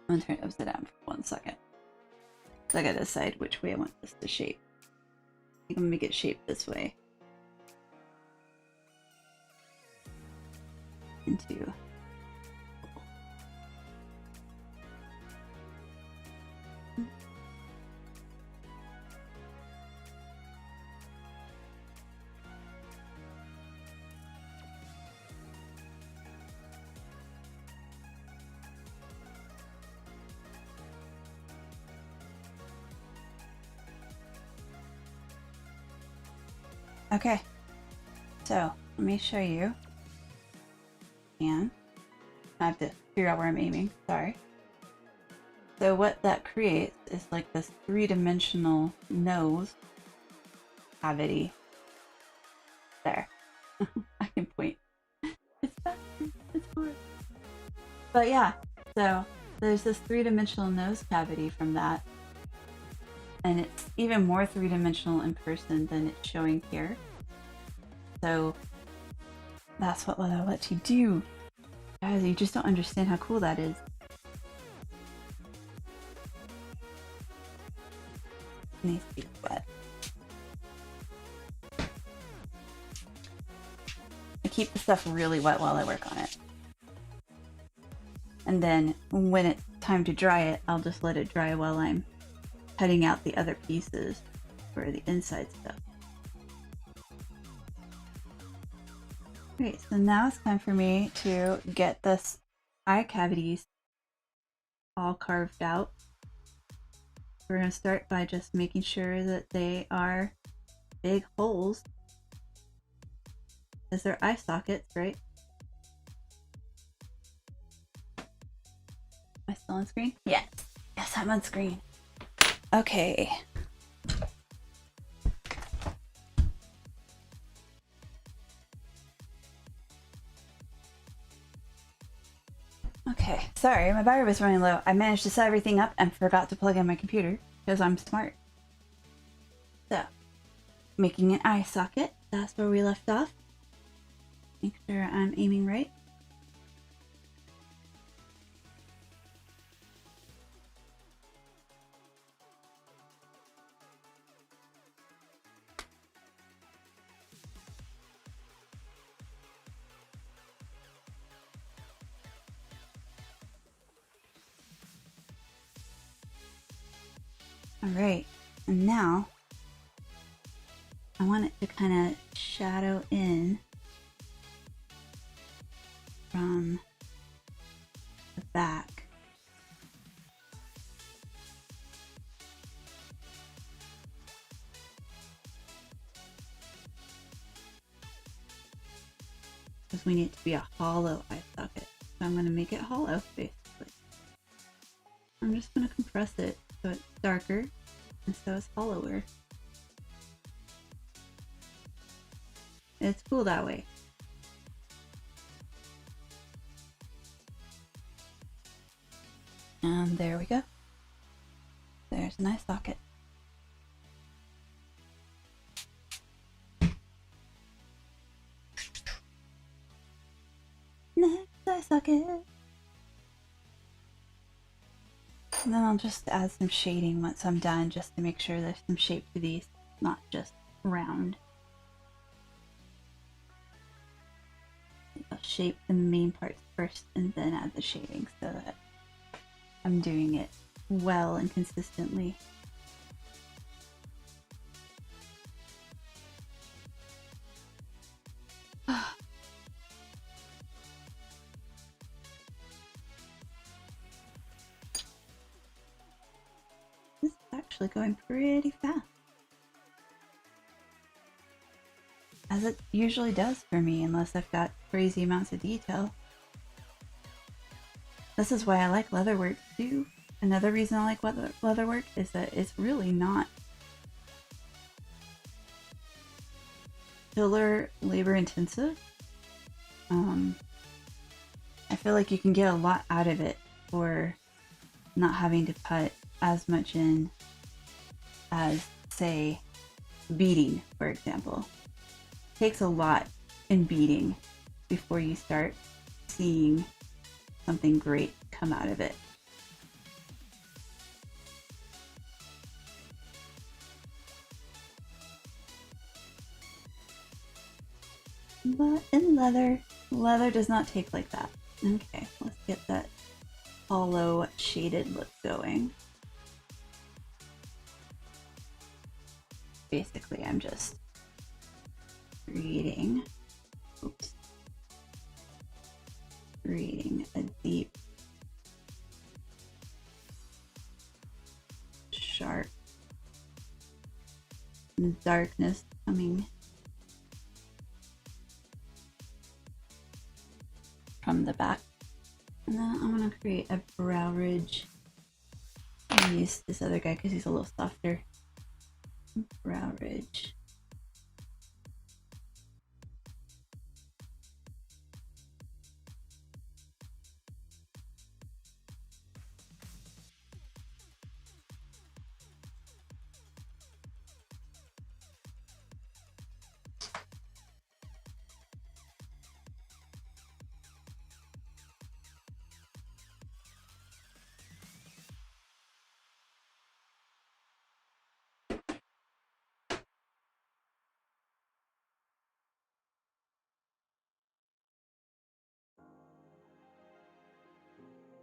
A: I'm gonna turn it upside down for 1 second. So I gotta decide which way I want this to shape. I think I'm gonna make it shape this way. Into okay, so let me show you. And I have to figure out where I'm aiming, sorry. So what that creates is like this 3-dimensional nose cavity. There. I can point. It's faster, it's hard. But yeah, so there's this 3-dimensional nose cavity from that. And it's even more 3-dimensional in person than it's showing here. So that's what leather lets you do. Guys, you just don't understand how cool that is. It needs to be wet. I keep the stuff really wet while I work on it. And then when it's time to dry it, I'll just let it dry while I'm cutting out the other pieces for the inside stuff. Great, so now it's time for me to get this eye cavities all carved out. We're going to start by just making sure that they are big holes, as they're eye sockets, right? Am I still on screen? Yes. Yes, I'm on screen. Okay. Okay, sorry, my battery was running low. I managed to set everything up and forgot to plug in my computer because I'm smart. So, making an eye socket, that's where we left off. Make sure I'm aiming right. Alright, and now I want it to kind of shadow in from the back. Because we need it to be a hollow eye socket. So I'm going to make it hollow, basically. I'm just going to compress it so it's darker and so it's hollower. It's cool that way. And there we go. There's an eye socket. Next eye socket. And then I'll just add some shading once I'm done, just to make sure there's some shape to these, not just round. I'll shape the main parts first and then add the shading so that I'm doing it well and consistently. This is actually going pretty fast, as it usually does for me, unless I've got crazy amounts of detail. This is why I like leatherwork too. Another reason I like leatherwork is that it's really not filler labor intensive. I feel like you can get a lot out of it for not having to put as much in as say, beading, for example. It takes a lot in beading before you start seeing something great come out of it. But in leather does not take like that. Okay, let's get that hollow shaded look going. Basically, I'm just creating a deep, sharp darkness coming from the back. And then I'm gonna create a brow ridge. I'll use this other guy because he's a little softer. Brow ridge.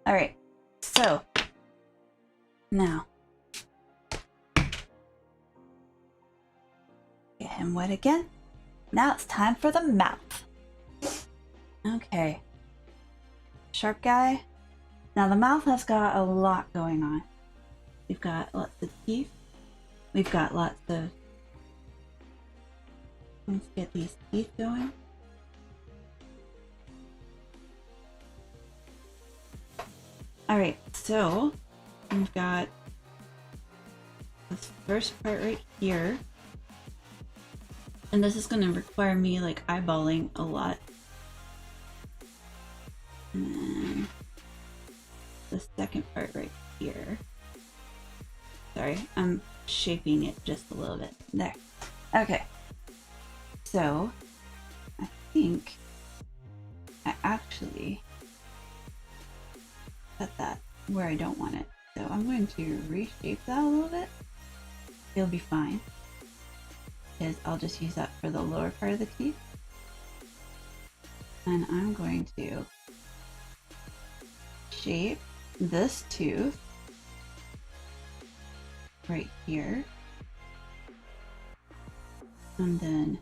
A: All right, so now get him wet again. Now it's time for the mouth. Okay, sharp guy. Now the mouth has got a lot going on. We've got lots of teeth. We've got lots of... Let's get these teeth going. Alright, so we've got this first part right here. And this is going to require me like eyeballing a lot. And then the second part right here. Sorry, I'm shaping it just a little bit. There. Okay. So, I think I actually set that where I don't want it. So I'm going to reshape that a little bit. It'll be fine. Because I'll just use that for the lower part of the teeth. And I'm going to shape this tooth right here. And then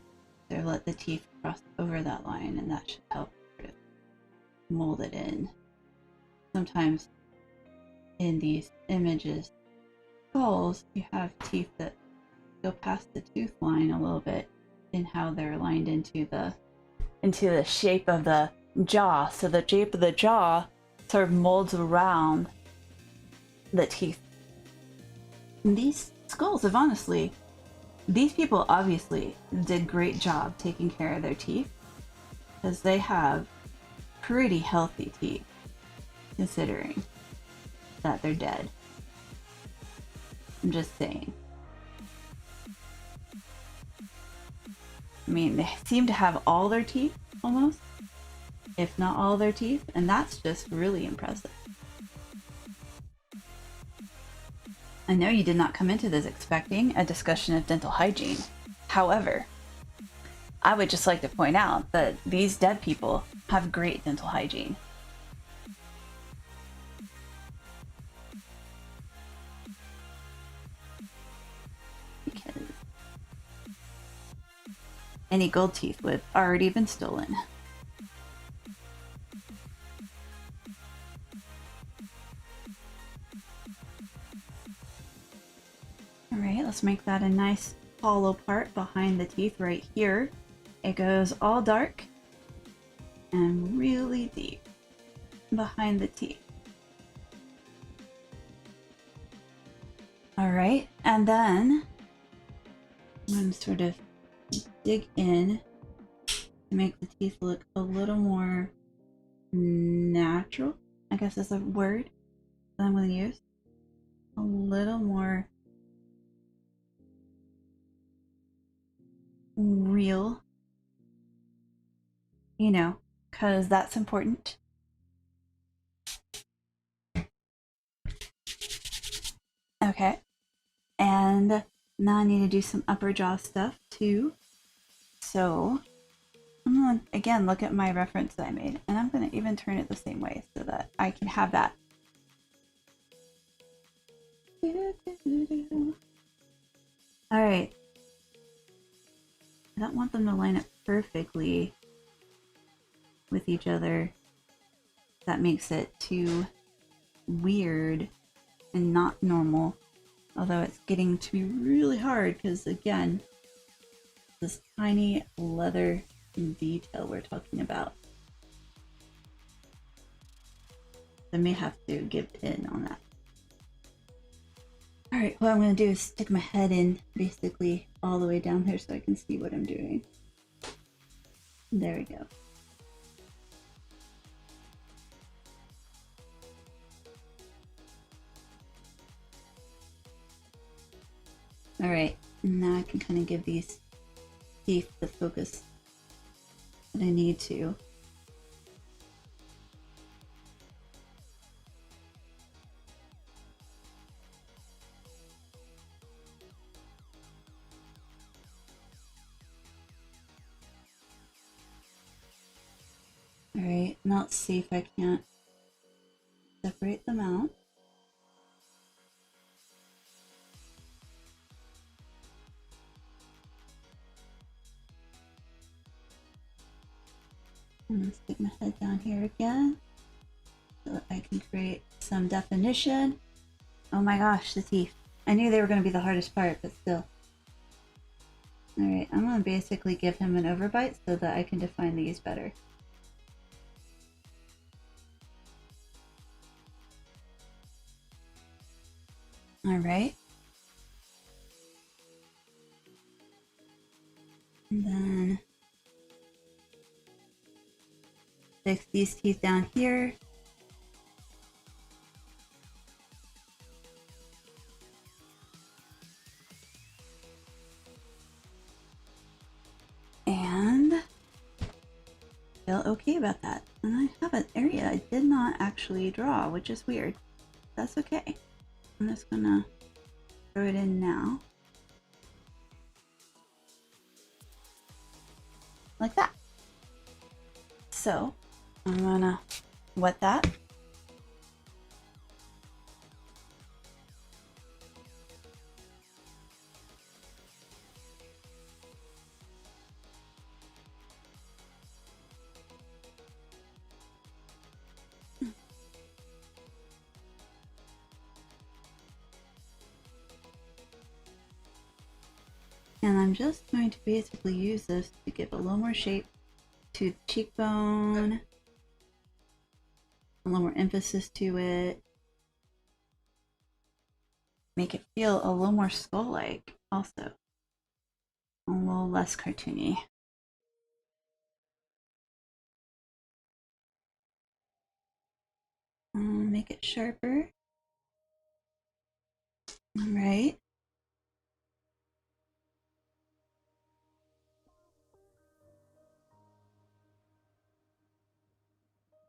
A: so let the teeth cross over that line, and that should help sort of mold it in. Sometimes in these images, skulls, you have teeth that go past the tooth line a little bit in how they're lined into the shape of the jaw. So the shape of the jaw sort of molds around the teeth. And these skulls have honestly, these people obviously did a great job taking care of their teeth, because they have pretty healthy teeth considering that they're dead. I'm just saying. I mean, they seem to have all their teeth almost, if not all their teeth, and that's just really impressive. I know you did not come into this expecting a discussion of dental hygiene. However, I would just like to point out that these dead people have great dental hygiene. Because any gold teeth would have already been stolen. Alright, let's make that a nice hollow part behind the teeth right here. It goes all dark and really deep behind the teeth. Alright, and then I'm going to sort of dig in to make the teeth look a little more natural, I guess is a word that I'm going to use. A little more real. You know, because that's important. Okay. And now I need to do some upper jaw stuff too. So I'm going to again look at my reference that I made, and I'm going to even turn it the same way so that I can have that. Alright. I don't want them to line up perfectly with each other. That makes it too weird and not normal. Although it's getting to be really hard because, again, this tiny leather detail we're talking about. I may have to give in on that. Alright, what I'm going to do is stick my head in basically all the way down there so I can see what I'm doing. There we go. Alright, now I can kind of give these teeth the focus that I need to. Alright, now let's see if I can't separate them out. I'm going to stick my head down here again so that I can create some definition. Oh my gosh, the teeth. I knew they were going to be the hardest part, but still. Alright, I'm going to basically give him an overbite so that I can define these better. Alright. And then fix these teeth down here. And feel okay about that. And I have an area I did not actually draw, which is weird. That's okay. I'm just gonna throw it in now. Like that. So I'm gonna wet that. And I'm just going to basically use this to give a little more shape to the cheekbone, a little more emphasis to it, make it feel a little more skull-like also, a little less cartoony. Make it sharper. All right.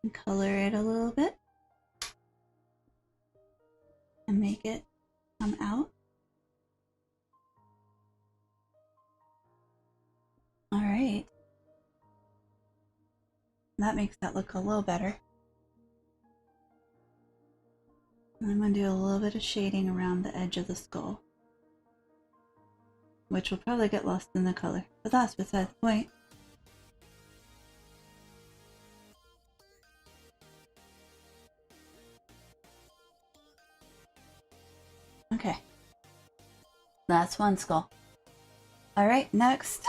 A: And color it a little bit and make it come out. All right. That makes that look a little better. And I'm going to do a little bit of shading around the edge of the skull, which will probably get lost in the color, but that's beside the point. Okay, that's one skull. All right, next.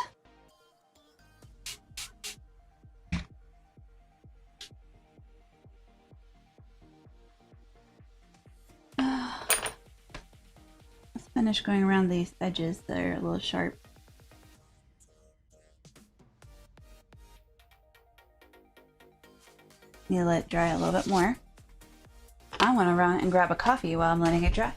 A: Let's finish going around these edges that are a little sharp. Need to let it dry a little bit more. I want to run and grab a coffee while I'm letting it dry.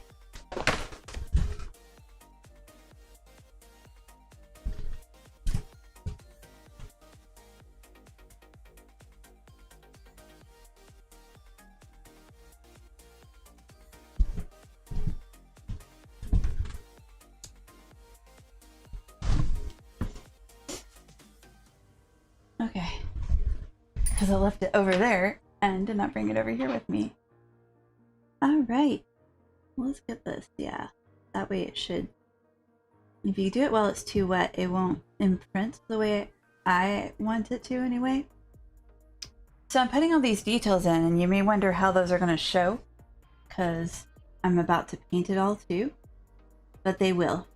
A: because I left it over there and did not bring it over here with me. Alright, let's get this. Yeah, that way it should. If you do it while it's too wet, it won't imprint the way I want it to anyway. So I'm putting all these details in, and you may wonder how those are going to show, because I'm about to paint it all too, but they will.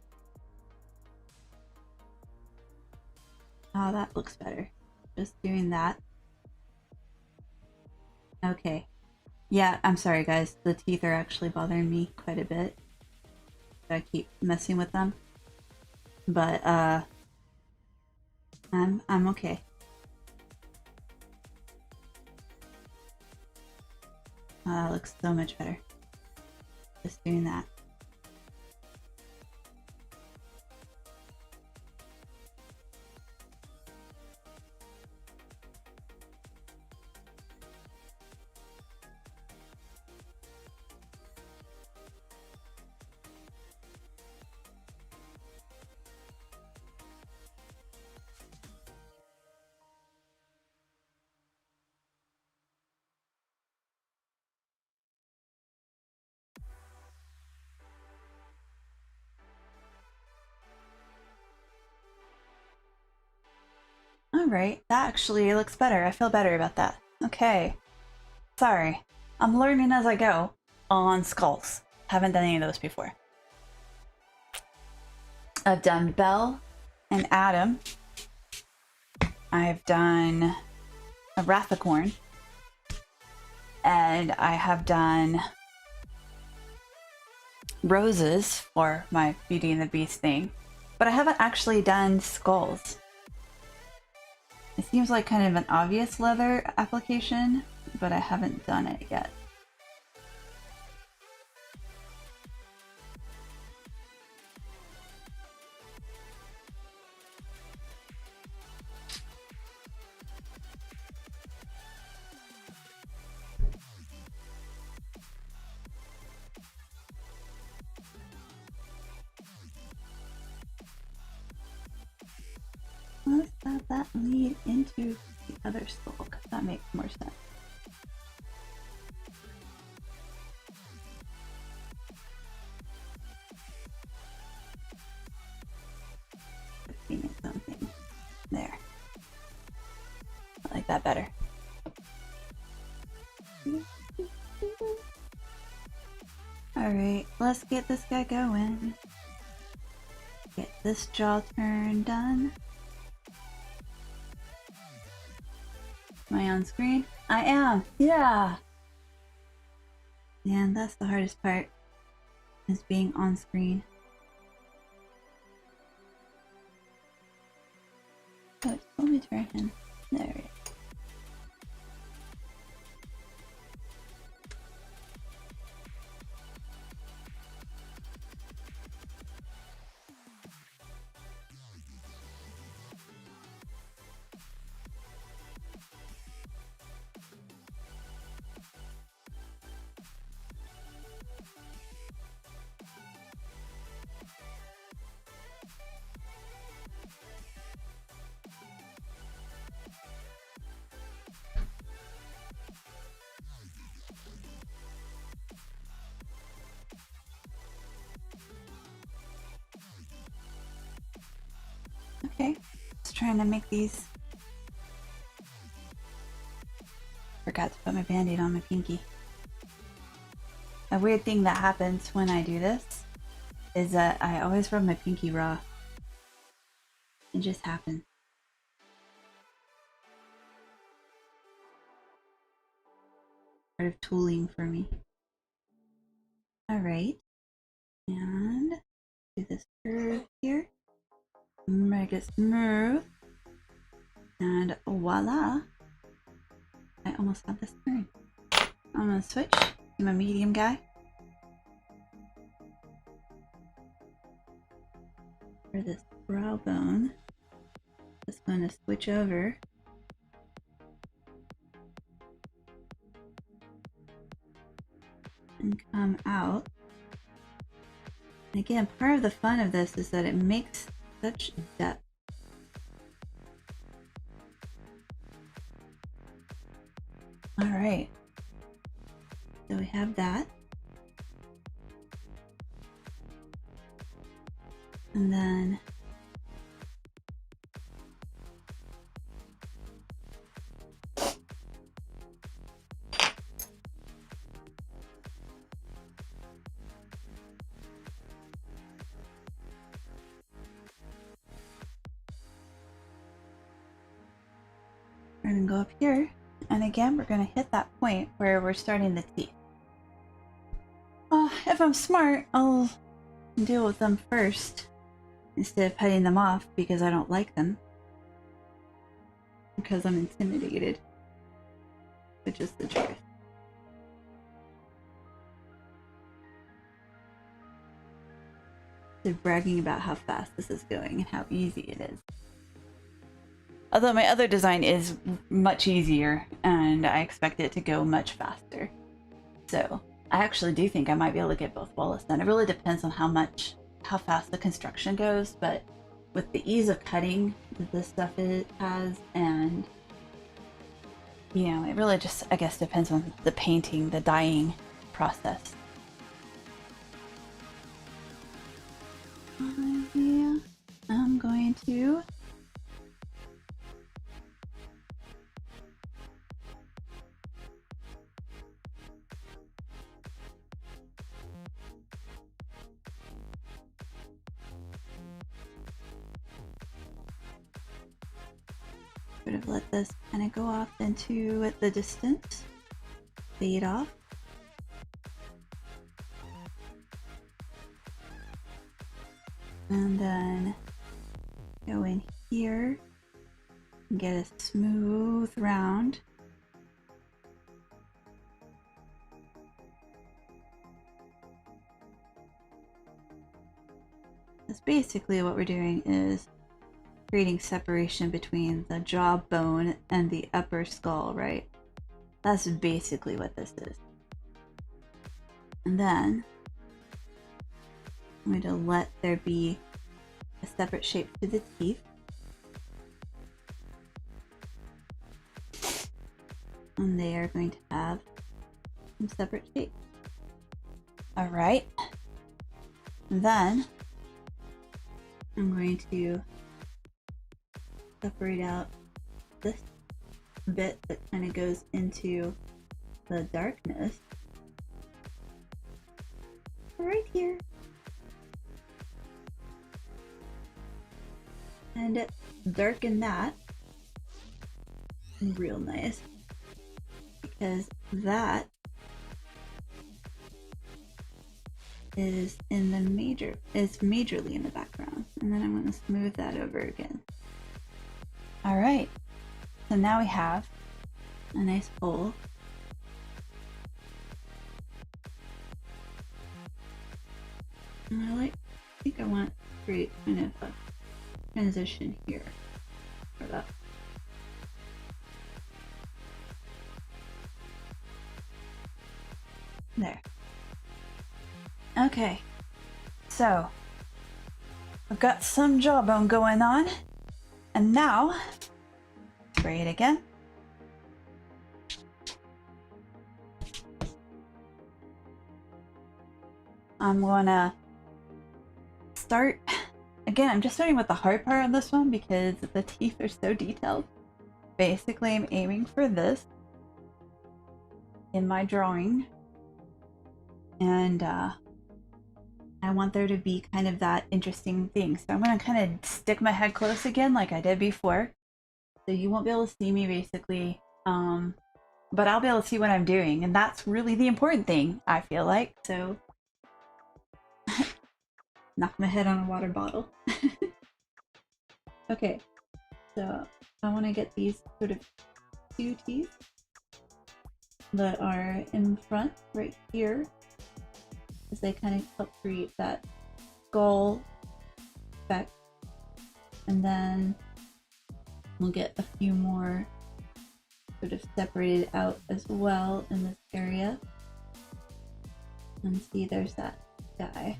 A: Oh, that looks better. Just doing that. Okay. Yeah, I'm sorry guys, the teeth are actually bothering me quite a bit. I keep messing with them. But I'm okay. Oh, that looks so much better. Just doing that. Alright, that actually looks better. I feel better about that. Okay. Sorry. I'm learning as I go on skulls. Haven't done any of those before. I've done Belle and Adam. I've done a Rathicorn. And I have done roses for my Beauty and the Beast thing. But I haven't actually done skulls. It seems like kind of an obvious leather application, but I haven't done it yet. Let's have that lead into the other skull, because that makes more sense. Something there. I like that better. Alright, let's get this guy going. Get this jaw turn done. Am I on screen? I am! Yeah! And that's the hardest part, is being on screen. Oh, let me turn in. There it is. Okay, just trying to make these. Forgot to put my band-aid on my pinky. A weird thing that happens when I do this is that I always rub my pinky raw. It just happens. Part of tooling for me. Alright. And do this curve here. Make it smooth. And voila. I almost have this turn. I'm gonna switch to my medium guy. For this brow bone, just gonna switch over. And come out. And again, part of the fun of this is that it makes such depth. All right. So we have that. And then we're gonna go up here, and again we're gonna hit that point where we're starting the teeth. If I'm smart, I'll deal with them first instead of cutting them off because I don't like them. Because I'm intimidated. Which is the truth. They're bragging about how fast this is going and how easy it is. Although my other design is much easier and I expect it to go much faster. So I actually do think I might be able to get both wallets done. It really depends on how fast the construction goes, but with the ease of cutting that this stuff has, and you know, it really just, I guess, depends on the painting, the dyeing process. Yeah, I'm going to sort of let this kind of go off into the distance, fade off. And then go in here and get a smooth round. That's basically what we're doing, is creating separation between the jawbone and the upper skull, right? That's basically what this is. And then I'm going to let there be a separate shape to the teeth. And they are going to have some separate shapes. All right. Then I'm going to separate out this bit that kind of goes into the darkness right here. And darken that real nice, because that is majorly in the background. And then I'm going to smooth that over again. All right, so now we have a nice hole. And I think I want to create kind of a transition here for that. There. Okay, so I've got some jawbone going on, and now spray it again. I'm gonna start again. I'm just starting with the hard part on this one because the teeth are so detailed. Basically, I'm aiming for this in my drawing, and I want there to be kind of that interesting thing. So I'm going to kind of stick my head close again like I did before. So you won't be able to see me basically, but I'll be able to see what I'm doing. And that's really the important thing, I feel like. So knock my head on a water bottle. Okay, so I want to get these sort of two teeth that are in front right here, as they kind of help create that skull effect. And then we'll get a few more sort of separated out as well in this area. And see, there's that guy.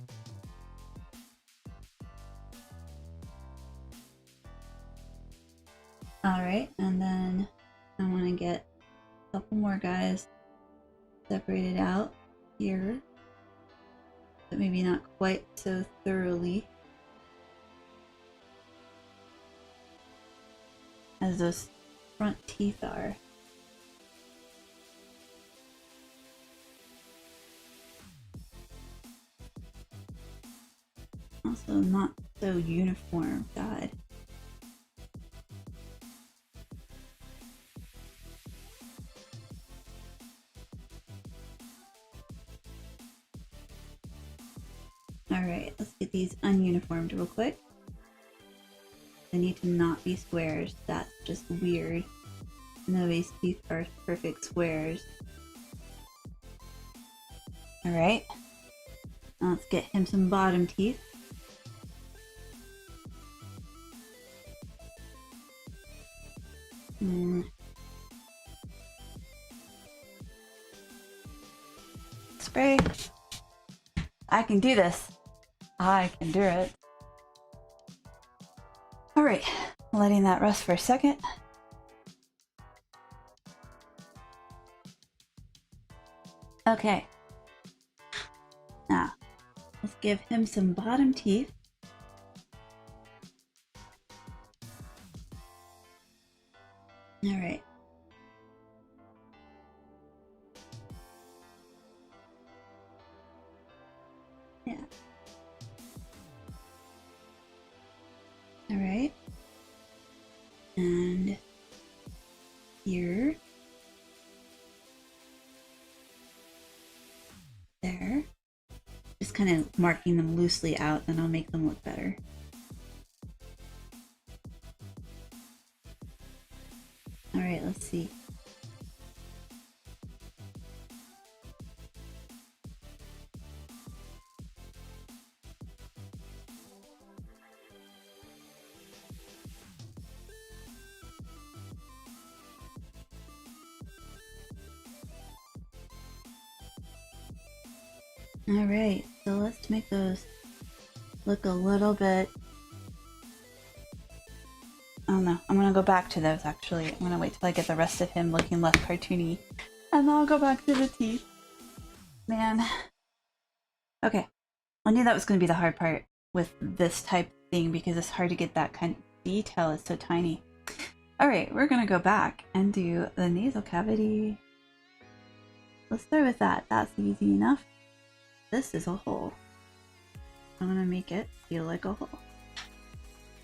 A: All right, and then I want to get couple more guys separated out here, but maybe not quite so thoroughly as those front teeth are. Also not so uniform, God. Alright, let's get these ununiformed real quick. They need to not be squares. That's just weird. Nobody's teeth are perfect squares. Alright. Now let's get him some bottom teeth. Spray. I can do this. I can do it. Alright, letting that rest for a second. Okay. Now, let's give him some bottom teeth. Alright. Yeah. Alright. And here. There. Just kind of marking them loosely out, then I'll make them look better. Alright, let's see. Alright, so let's make those look a little bit... Oh no, I'm gonna go back to those actually. I'm gonna wait till I get the rest of him looking less cartoony. And then I'll go back to the teeth. Man. Okay. I knew that was gonna be the hard part with this type of thing because it's hard to get that kind of detail. It's so tiny. Alright, we're gonna go back and do the nasal cavity. Let's start with that. That's easy enough. This is a hole. I'm gonna make it feel like a hole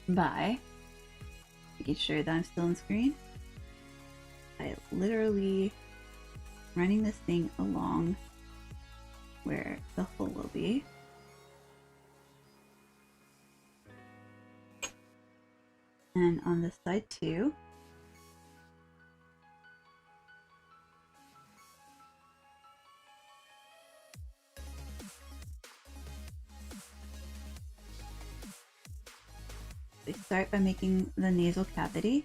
A: by making sure that I'm still on screen by literally running this thing along where the hole will be. And on this side too. We start by making the nasal cavity.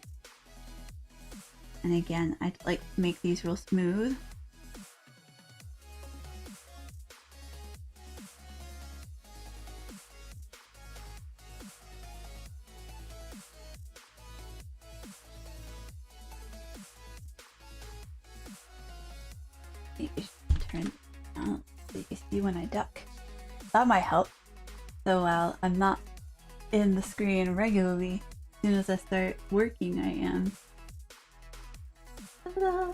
A: And again, I'd like to make these real smooth. Maybe turn out so you can see when I duck. That might help. So while I'm not in the screen regularly, as soon as I start working, I am. Ta-da!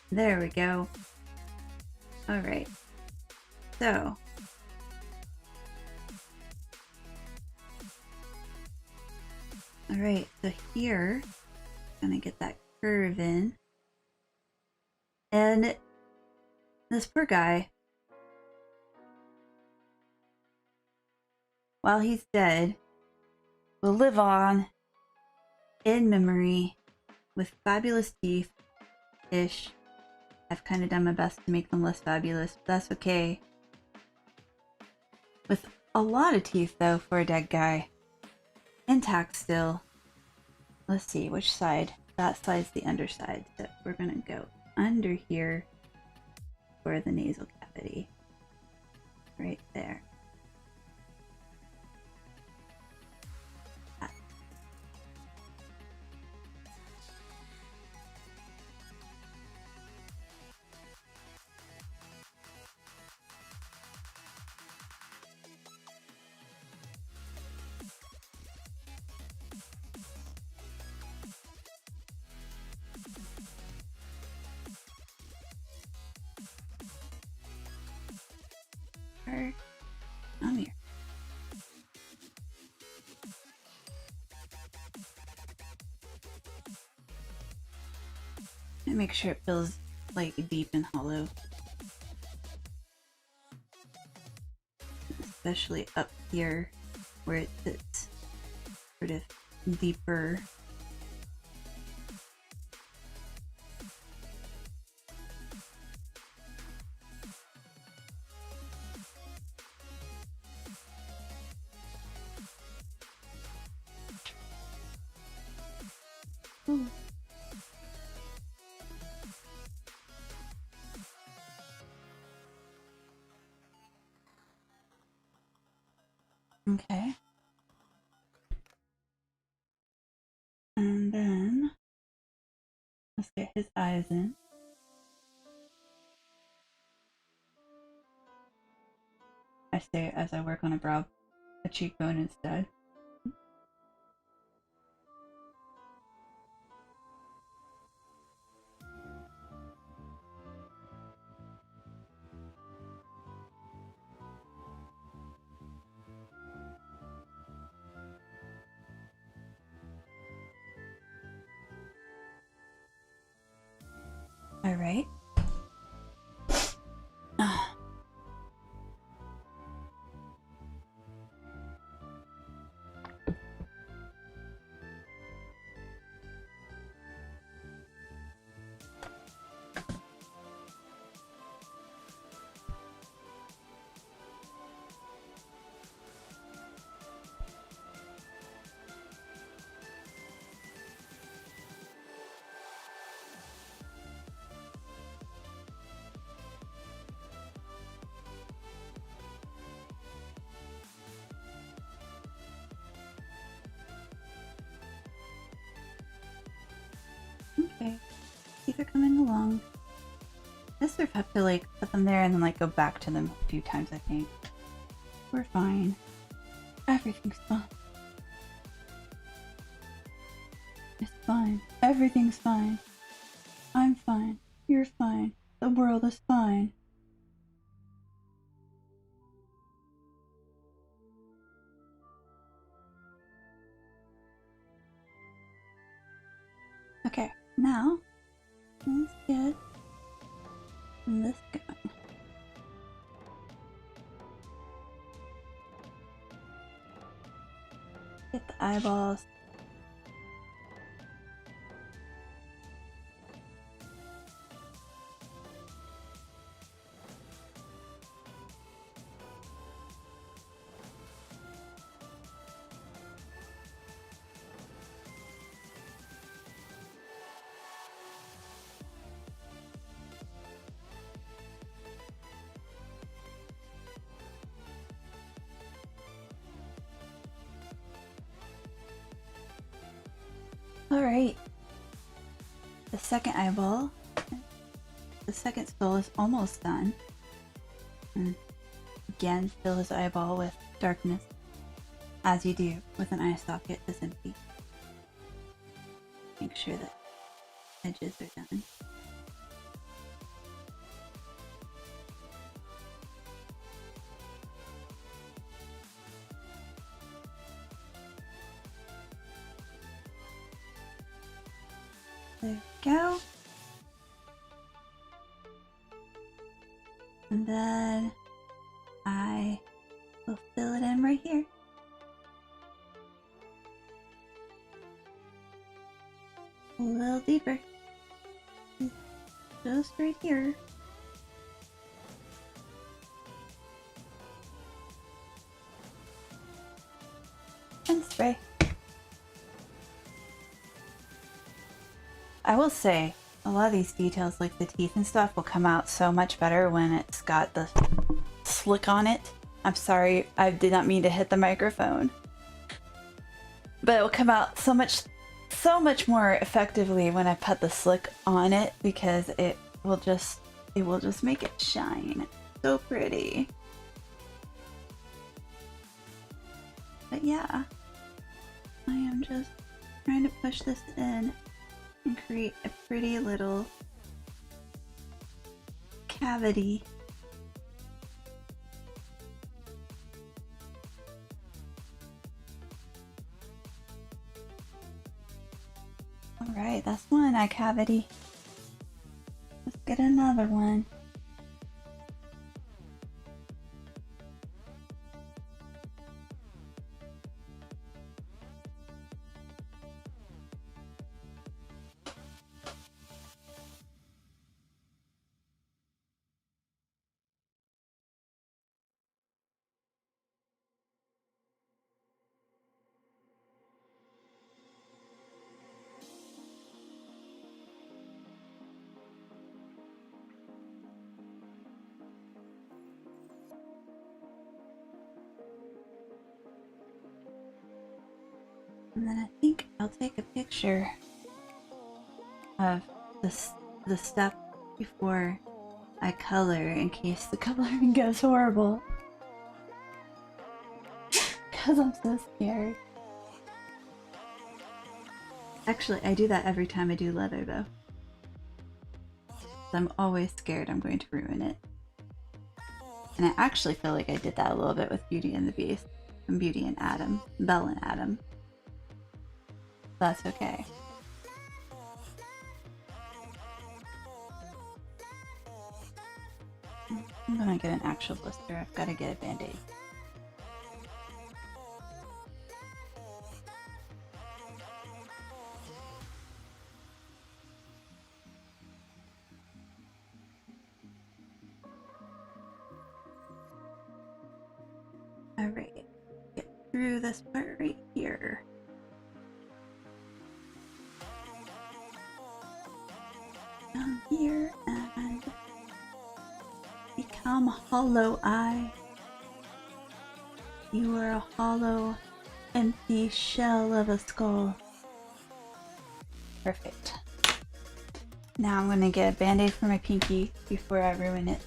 A: There we go. Alright. So. Alright, so here, I'm gonna get that curve in. And this poor guy, while he's dead, will live on in memory with fabulous teeth-ish. I've kind of done my best to make them less fabulous, but that's okay. With a lot of teeth, though, for a dead guy. Intact still. Let's see, which side? That side's the underside, so we're gonna go under here for the nasal cavity. Right there. And make sure it feels like deep and hollow. Especially up here where it sits sort of deeper. Ooh. Okay. And then let's get his eyes in. I say as I work on a cheekbone instead. All right. Okay, teeth are coming along. I sort of have to like put them there and then like go back to them a few times, I think. We're fine. Everything's fine. It's fine. Everything's fine. I'm fine. You're fine. The world is fine. Okay, now let's get this going. Get the eyeballs. Alright. The second eyeball. The second spell is almost done. And again, fill his eyeball with darkness, as you do with an eye socket that's empty. Make sure that edges are done. There we go. And then I will fill it in right here. A little deeper. Just right here. And spray. I will say, a lot of these details, like the teeth and stuff, will come out so much better when it's got the slick on it. I'm sorry, I did not mean to hit the microphone. But it will come out so much more effectively when I put the slick on it, because it will just make it shine. So pretty. But yeah, I am just trying to push this in and create a pretty little cavity. Alright, that's one eye cavity. get another one. And then I think I'll take a picture of the step before I color in case the coloring goes horrible. Because I'm so scared. Actually, I do that every time I do leather though. I'm always scared I'm going to ruin it. And I actually feel like I did that a little bit with Beauty and the Beast. And Beauty and Adam. Belle and Adam. That's okay. I'm gonna get an actual blister. I've got to get a band-aid. Alright. Get through this part right here. Down here and become Hollow Eye. You are a hollow, empty shell of a skull. Perfect. Now I'm gonna get a band-aid for my pinky before I ruin it.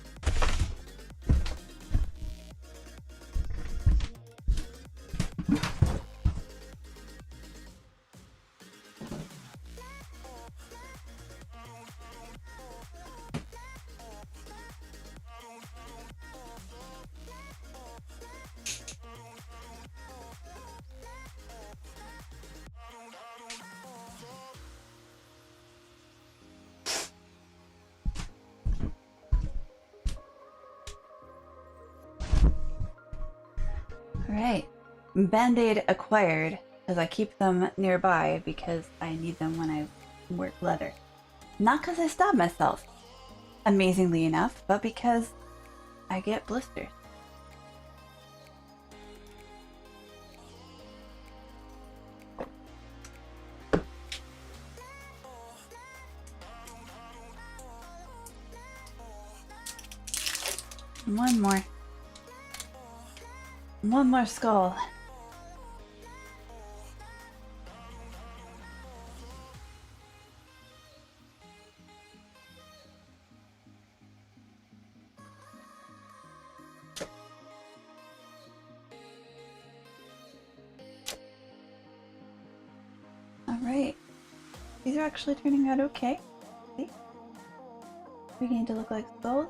A: Alright, band-aid acquired, as I keep them nearby because I need them when I work leather. Not because I stabbed myself, amazingly enough, but because I get blisters. One more. One more skull. Alright. These are actually turning out okay. See? Beginning to look like skulls.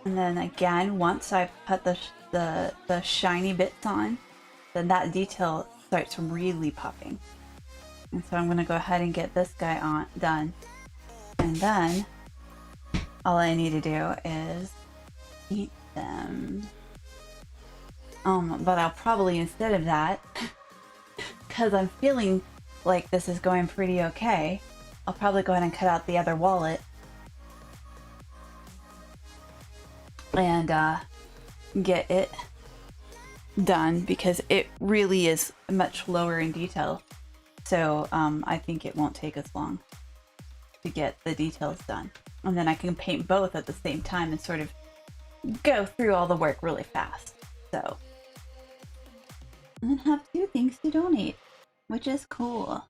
A: And then again, once I've put the shiny bits on, then that detail starts really popping. And so I'm going to go ahead and get this guy done. And then all I need to do is eat them. But I'll probably, instead of that, because I'm feeling like this is going pretty okay, I'll probably go ahead and cut out the other wallet and get it done because it really is much lower in detail. So I think it won't take us long to get the details done. And then I can paint both at the same time and sort of go through all the work really fast. So, and then have 2 things to donate, which is cool.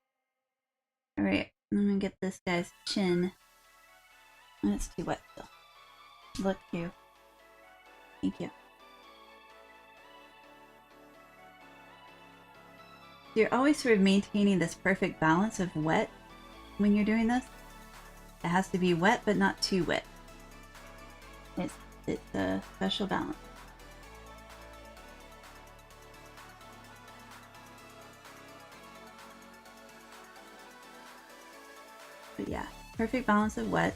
A: Alright, I'm gonna get this guy's chin. And it's too wet still. Look you. Thank you. You're always sort of maintaining this perfect balance of wet when you're doing this. It has to be wet, but not too wet. It's a special balance. But yeah, perfect balance of wet.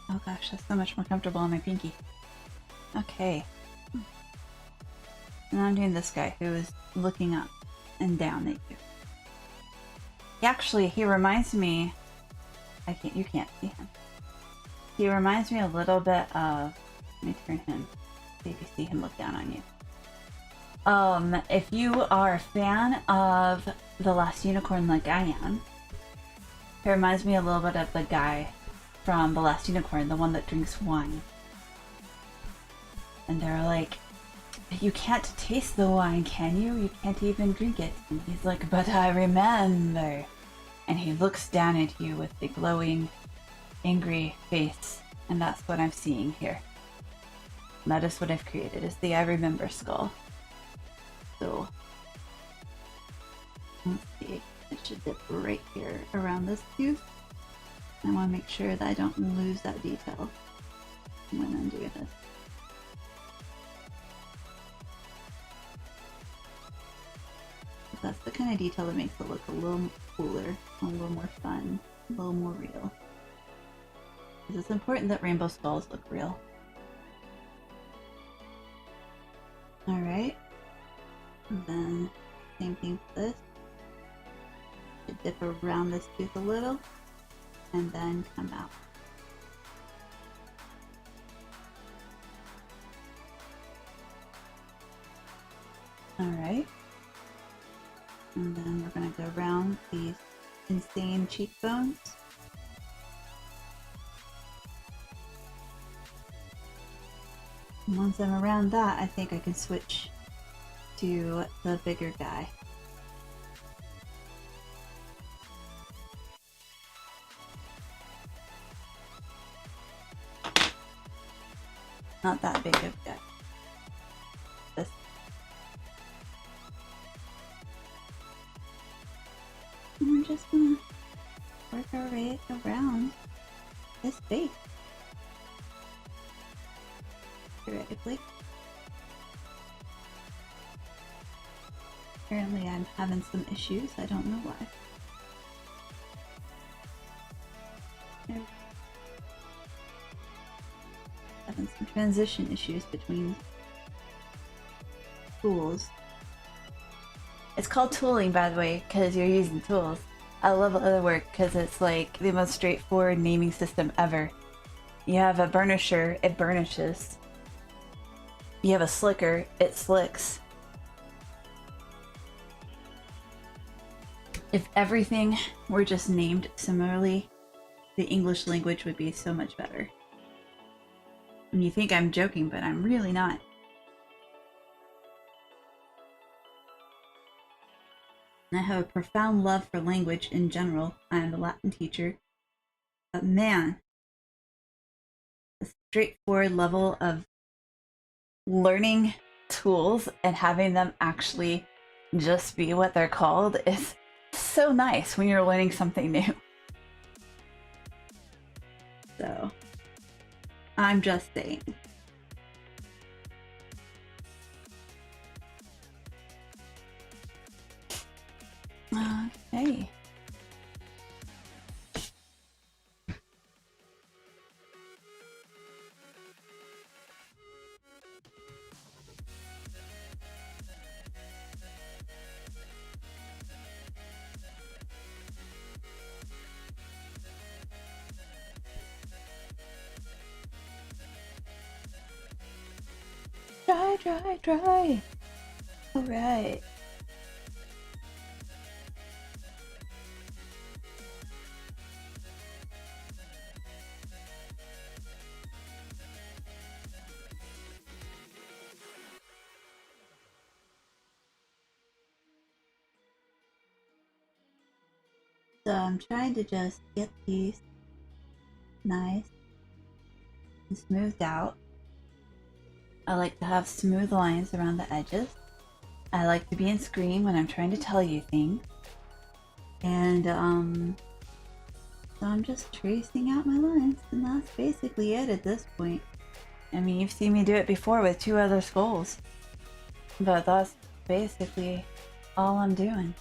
A: Oh gosh, that's so much more comfortable on my pinky. Okay. And I'm doing this guy who is looking up and down at you. He reminds me... you can't see him. He reminds me a little bit of... Let me turn him, so you can see him look down on you. If you are a fan of The Last Unicorn like I am, it reminds me a little bit of the guy from The Last Unicorn, the one that drinks wine. And they're like, you can't taste the wine, can you? You can't even drink it. And he's like, but I remember. And he looks down at you with a glowing, angry face. And that's what I'm seeing here. And that is what I've created, is the I remember skull. So, let's see. It should dip right here around this tooth. I want to make sure that I don't lose that detail when I'm doing this. That's the kind of detail that makes it look a little cooler, a little more fun, a little more real. Because it's important that rainbow skulls look real. Alright. And then, same thing for this. Should dip around this tooth a little, and then come out. Alright. And then we're going to go around these insane cheekbones. And once I'm around that, I think I can switch to the bigger guy. Not that big of a guy. This. And we're just gonna work our way around this face. Theoretically. Apparently I'm having some issues, I don't know why. There. Having some transition issues between tools. It's called tooling, by the way, because you're using tools. I love Leatherwork because it's like the most straightforward naming system ever. You have a burnisher, it burnishes. You have a slicker, it slicks. If everything were just named similarly, the English language would be so much better. And you think I'm joking, but I'm really not. And I have a profound love for language in general. I am a Latin teacher. But man, the straightforward level of learning tools and having them actually just be what they're called is so nice when you're learning something new. So, I'm just saying. Okay. Dry. All right. So I'm trying to just get these nice and smoothed out. I like to have smooth lines around the edges. I like to be in screen when I'm trying to tell you things. And so I'm just tracing out my lines, and that's basically it at this point. I mean, you've seen me do it before with 2 other skulls, but that's basically all I'm doing.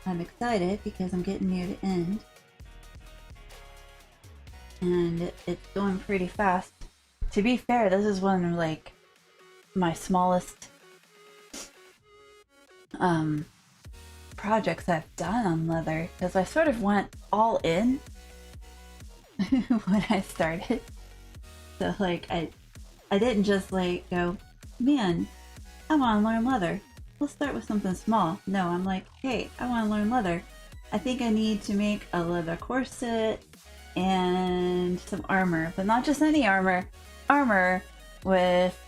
A: I'm excited because I'm getting near the end. And it's going pretty fast. To be fair, this is one of like my smallest projects I've done on leather, because I sort of went all in when I started. So like I didn't just like go, man, I want to learn leather. Let's start with something small. No, I'm like, hey, I want to learn leather. I think I need to make a leather corset and some armor, but not just any armor. Armor with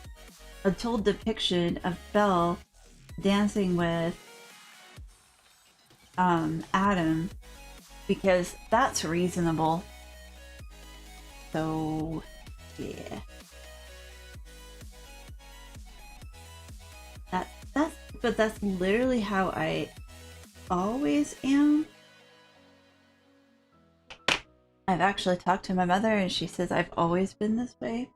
A: a told depiction of Belle dancing with Adam, because that's reasonable. So yeah, that's literally how I always am. I've actually talked to my mother and she says I've always been this way.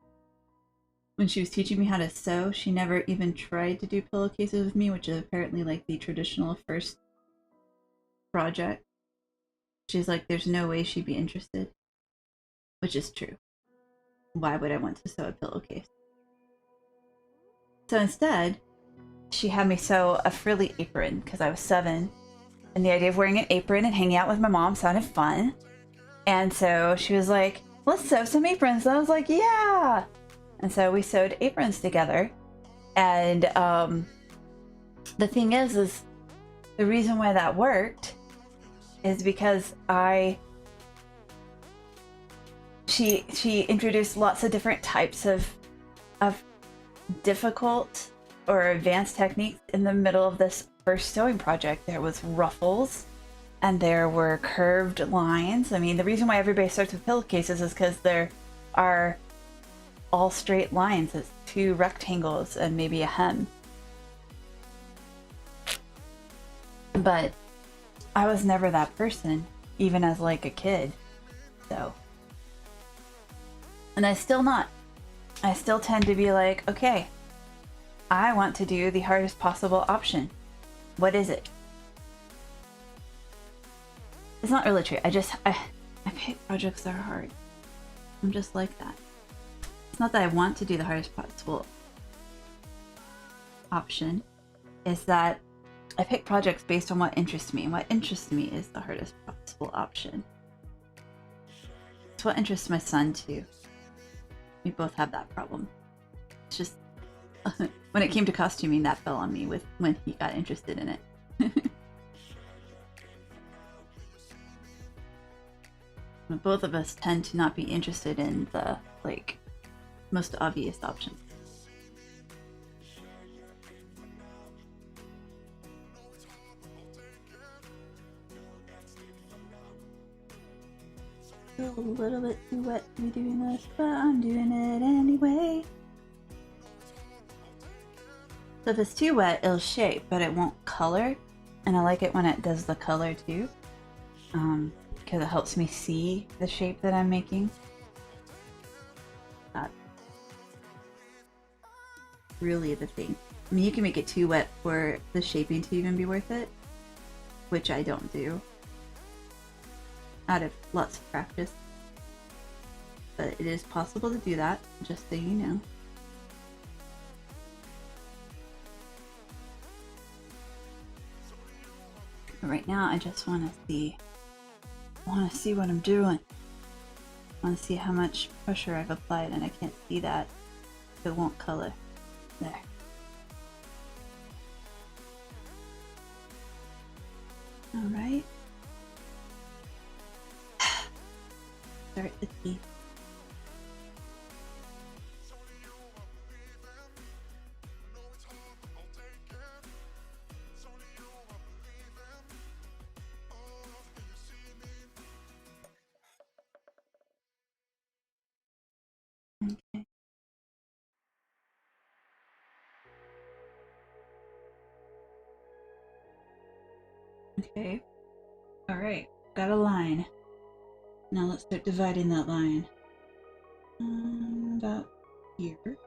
A: When she was teaching me how to sew, she never even tried to do pillowcases with me, which is apparently like the traditional first project. She's like, there's no way she'd be interested, which is true. Why would I want to sew a pillowcase? So instead, she had me sew a frilly apron because I was 7, and the idea of wearing an apron and hanging out with my mom sounded fun. And so she was like, let's sew some aprons. And I was like, yeah. And so we sewed aprons together. And the thing is the reason why that worked is because she introduced lots of different types of difficult or advanced techniques in the middle of this first sewing project. There was ruffles and there were curved lines. I mean, the reason why everybody starts with pillowcases is because there are all straight lines. It's 2 rectangles and maybe a hem. But I was never that person, even as like a kid. So, and I still not. I still tend to be like, okay, I want to do the hardest possible option. What is it? It's not really true. I pick projects that are hard. I'm just like that. It's not that I want to do the hardest possible option. It's that I pick projects based on what interests me. And what interests me is the hardest possible option. It's what interests my son too. We both have that problem. It's just when it came to costuming, that fell on me with when he got interested in it. Both of us tend to not be interested in the like most obvious options. A little bit too wet to be doing this, but I'm doing it anyway. So if it's too wet, it'll shape, but it won't color. And I like it when it does the color too. Because it helps me see the shape that I'm making. That's really the thing. I mean, you can make it too wet for the shaping to even be worth it, which I don't do out of lots of practice. But it is possible to do that, just so you know. But right now, I just want to see. I want to see what I'm doing. I want to see how much pressure I've applied, and I can't see that. It won't color. There. Alright. Start the key. Okay. Okay. Alright. Got a line. Now let's start dividing that line. About here.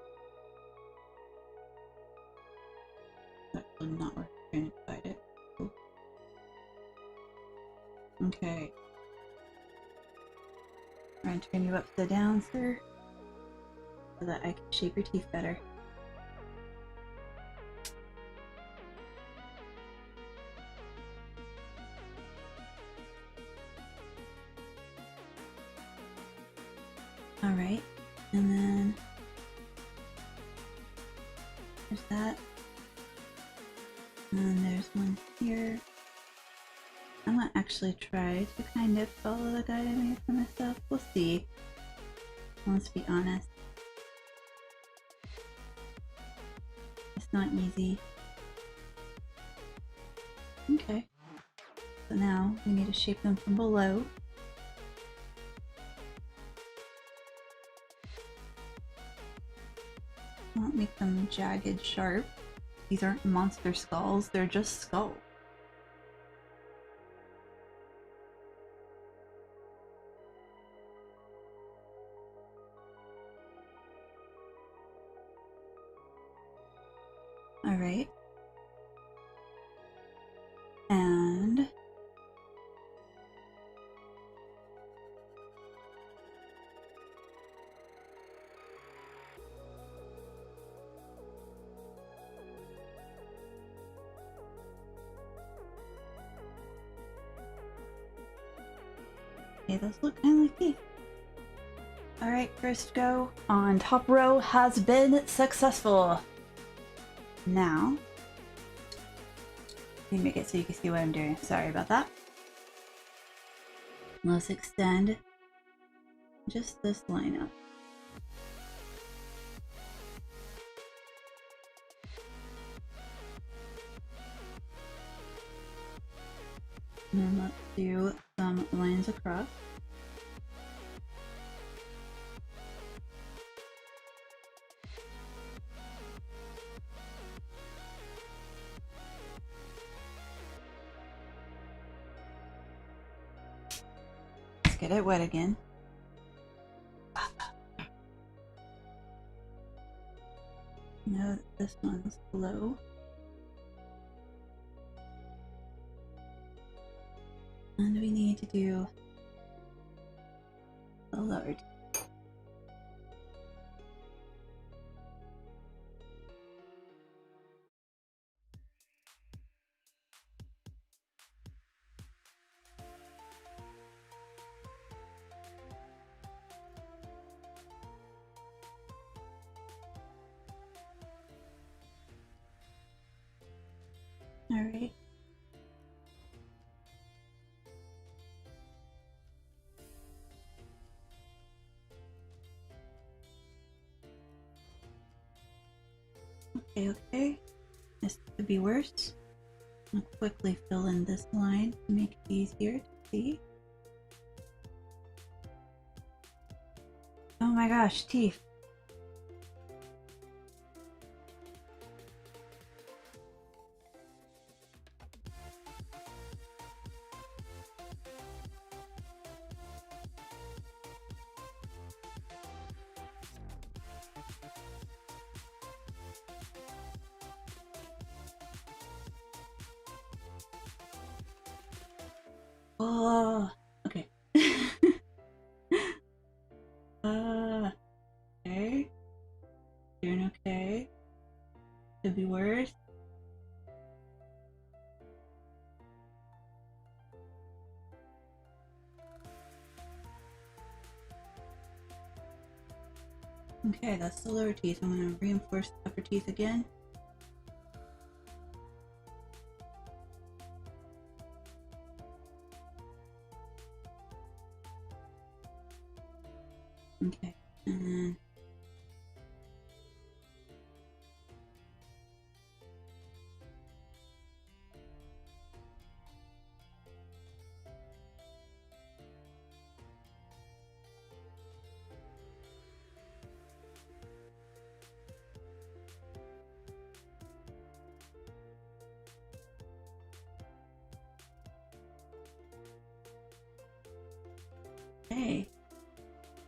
A: That's not where I'm trying to divide it. Cool. Okay. I'm going to turn you upside down, sir, so that I can shape your teeth better. Alright, and then there's that. And then there's one here. I'm gonna actually try to kind of follow the guide I made for myself. We'll see. Let's be honest. It's not easy. Okay. So now we need to shape them from below. I won't make them jagged sharp. These aren't monster skulls, they're just skulls. Alright. And okay, those look kind of like teeth. Alright, first go on top row has been successful. Now, let me make it so you can see what I'm doing. Sorry about that. Let's extend just this line up. And then let's do some lines across. Let's get it wet again. No, this one's low. And we need to do the lower. All right. Okay. This could be worse. I'll quickly fill in this line to make it easier to see. Oh my gosh, teeth. Oh, okay. Okay. Doing okay. Could be worse. Okay, that's the lower teeth. I'm going to reinforce the upper teeth again. Okay, and then okay,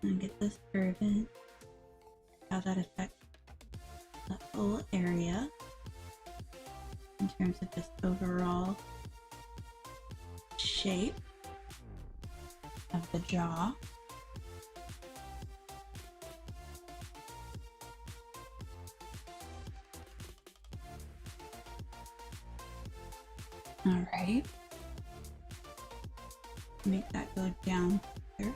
A: and get this curve in. How that affects the whole area in terms of just overall shape. of the jaw. Alright. Make that go down there.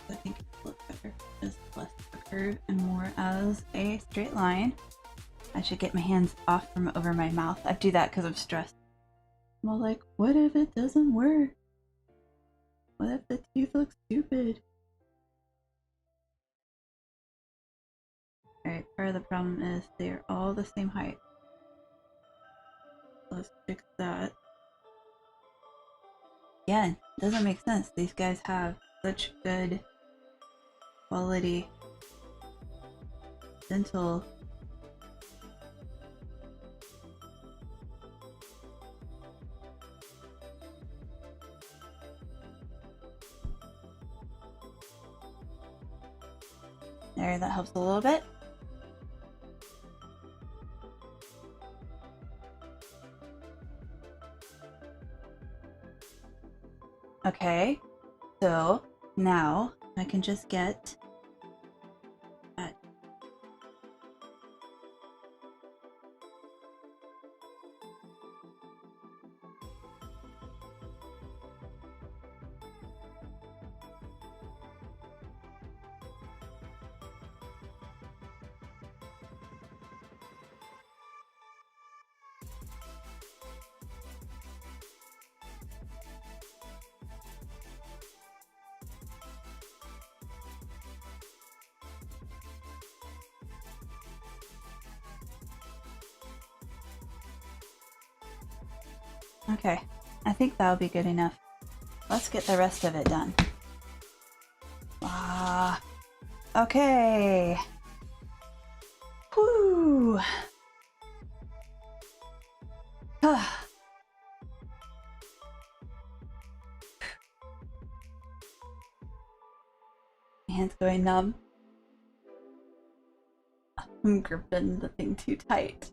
A: I think it looks better. Just less of a curve and more as a straight line. I should get my hands off from over my mouth. I do that because I'm stressed. I'm all like, what if it doesn't work? What if the teeth look stupid? Alright, part of the problem is they are all the same height. Let's fix that. Again, doesn't make sense. These guys have such good quality dental. There, that helps a little bit. Okay, so now I can just get that. Okay, I think that'll be good enough. Let's get the rest of it done. Okay. Whew. My hand's going numb. I'm gripping the thing too tight.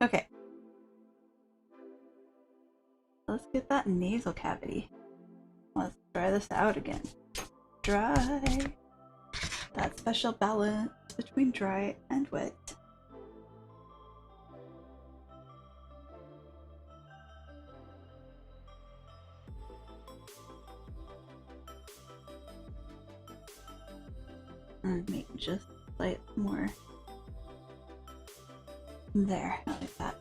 A: Okay. Let's get that nasal cavity. Let's try this out again. Dry. That special balance between dry and wet. And make just slight more. There, like that.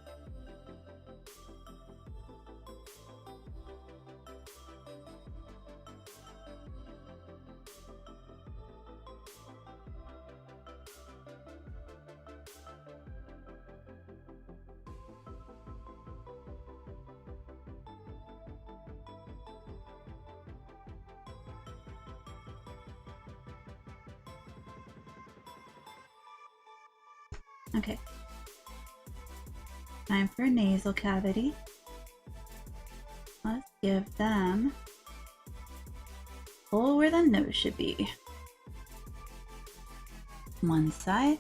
A: Okay. Time for a nasal cavity. Let's give them hole where the nose should be. One side.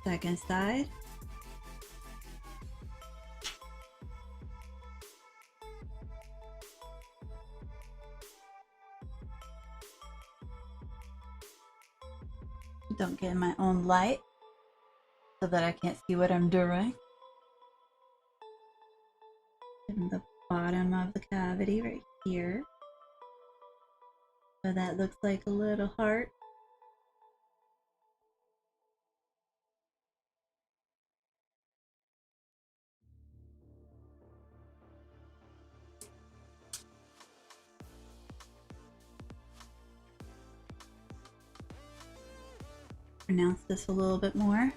A: Second side. Don't get in my own light so that I can't see what I'm doing. In the bottom of the cavity right here. So that looks like a little heart. Pronounce this a little bit more.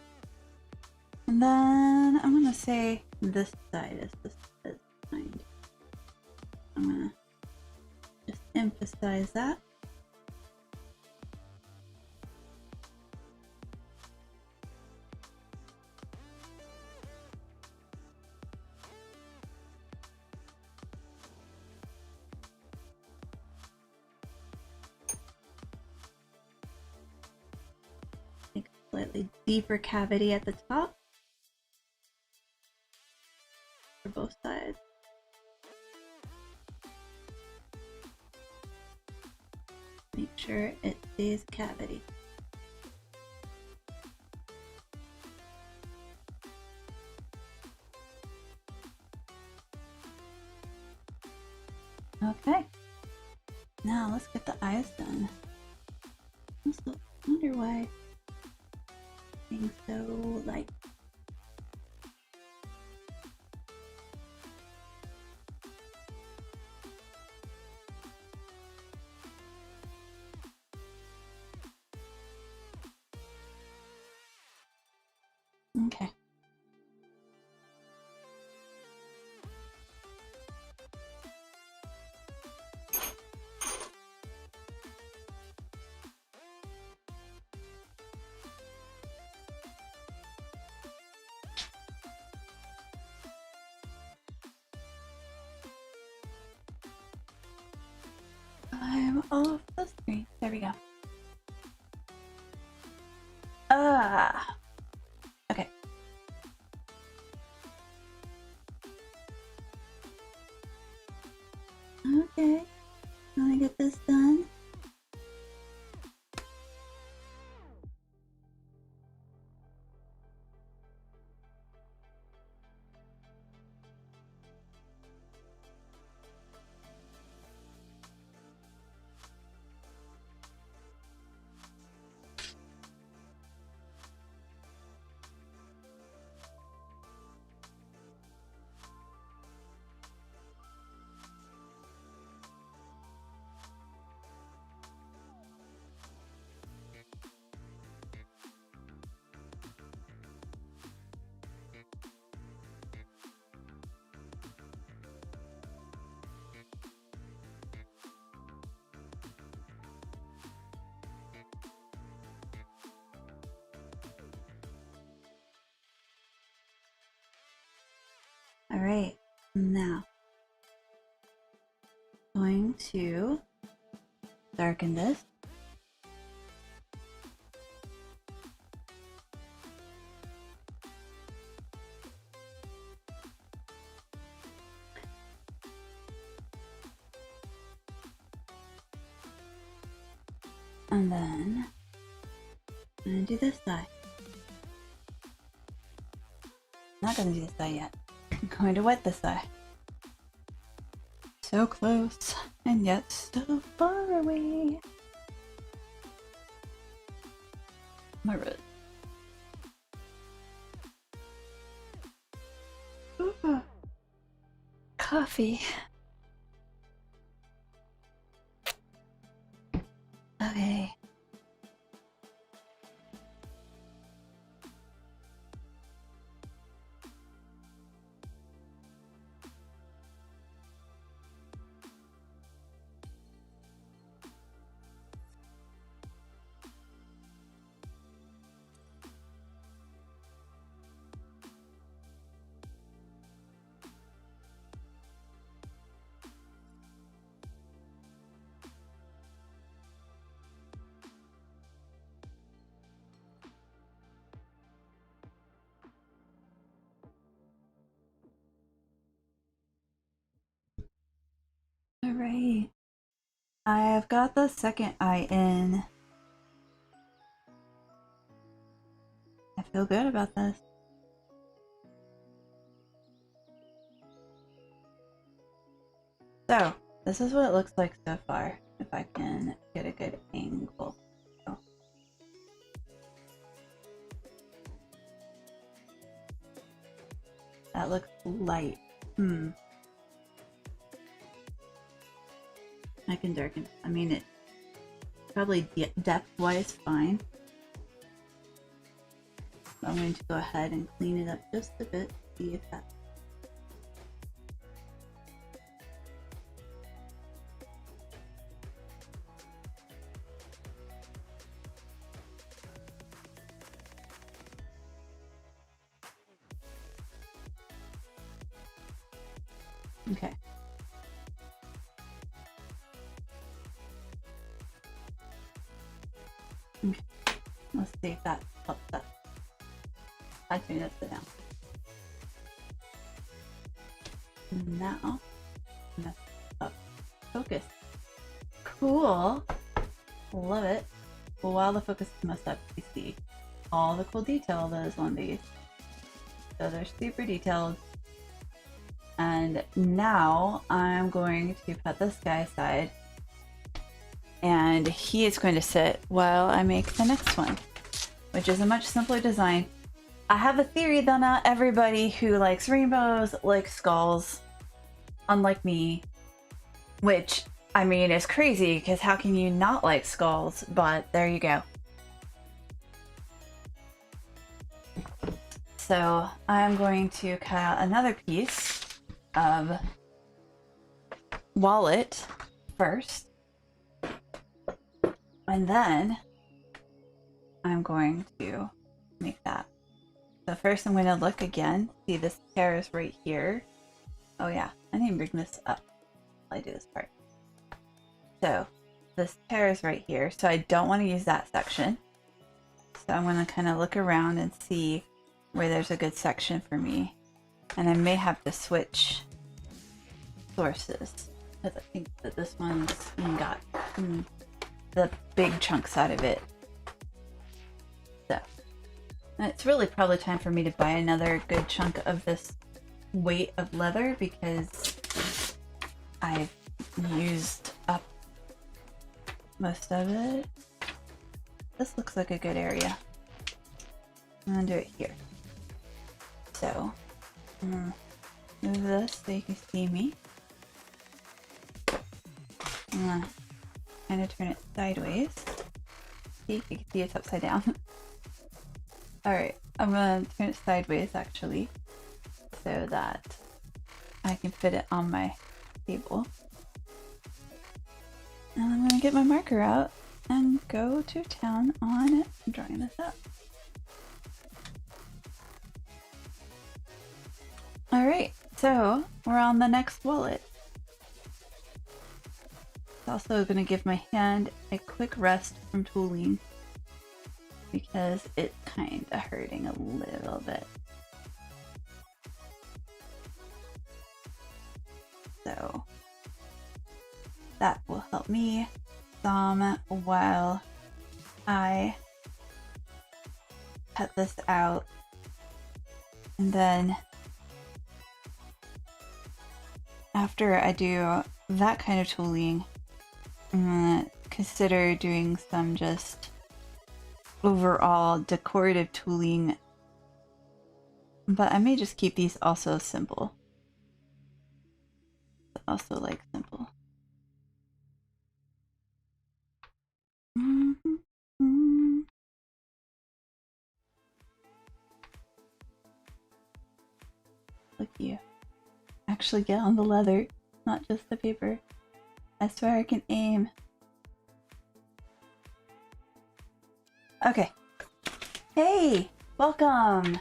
A: And then I'm gonna say this side is the behind. I'm gonna just emphasize that. slightly deeper cavity at the top for both sides. Make sure it stays cavity. Okay, now let's get the eyes done. Also, I wonder why things so light. Okay. I'm off the screen. There we go. Okay. Okay. Let me get this done. All right, now going to darken this. And then I'm gonna do this side. Not gonna do this side yet. I'm going to wet this side. So close, and yet so far away. My road. Ooh. Coffee. Okay. Alright. I've got the second eye in. I feel good about this. So, this is what it looks like so far, if I can get a good angle. Oh. That looks light. I can darken. I mean, it probably depth-wise fine. So I'm going to go ahead and clean it up just a bit, see if that. Okay. Okay. Let's see if that helps us. I turn this down. Now, I'm gonna up. Focus. Cool. Love it. While the focus is messed up, you see all the cool detail that is on these. So they're super detailed. And now I'm going to put this guy aside. And he is going to sit while I make the next one, which is a much simpler design. I have a theory that not everybody who likes rainbows likes skulls, unlike me, which, I mean, is crazy because how can you not like skulls? But there you go. So I'm going to cut out another piece of wallet first. And then I'm going to make that. So first I'm going to look again. See, this hair is right here. Oh yeah, I need to bring this up while I do this part. So this hair is right here. So I don't want to use that section. So I'm going to kind of look around and see where there's a good section for me. And I may have to switch sources because I think that this one's got the big chunks out of it. So it's really probably time for me to buy another good chunk of this weight of leather because I've used up most of it. This looks like a good area. I'm gonna do it here. So I'm gonna move this so you can see me. I'm gonna kind of turn it sideways. See, you can see it's upside down. Alright, I'm gonna turn it sideways actually, so that I can fit it on my table. And I'm gonna get my marker out and go to town on drawing this up. Alright, so we're on the next wallet. It's also going to give my hand a quick rest from tooling because it's kind of hurting a little bit. So that will help me some while I cut this out. And then after I do that kind of tooling, I'm gonna consider doing some just overall decorative tooling, but I may just keep these also simple. I also like simple. Look, you actually get on the leather, not just the paper. I swear I can aim. Okay. Hey! Welcome!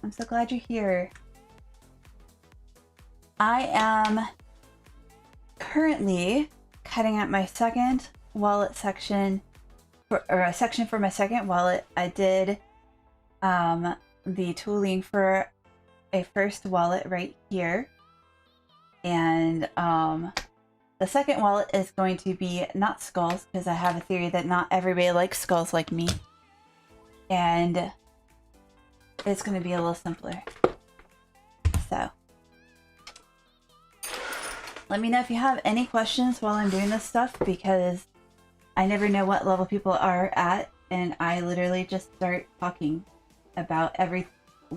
A: I'm so glad you're here. I am currently cutting out my second wallet section, or a section for my second wallet. I did the tooling for a first wallet right here. And the second wallet is going to be not skulls, because I have a theory that not everybody likes skulls like me. And it's going to be a little simpler. So let me know if you have any questions while I'm doing this stuff, because I never know what level people are at, and I literally just start talking about every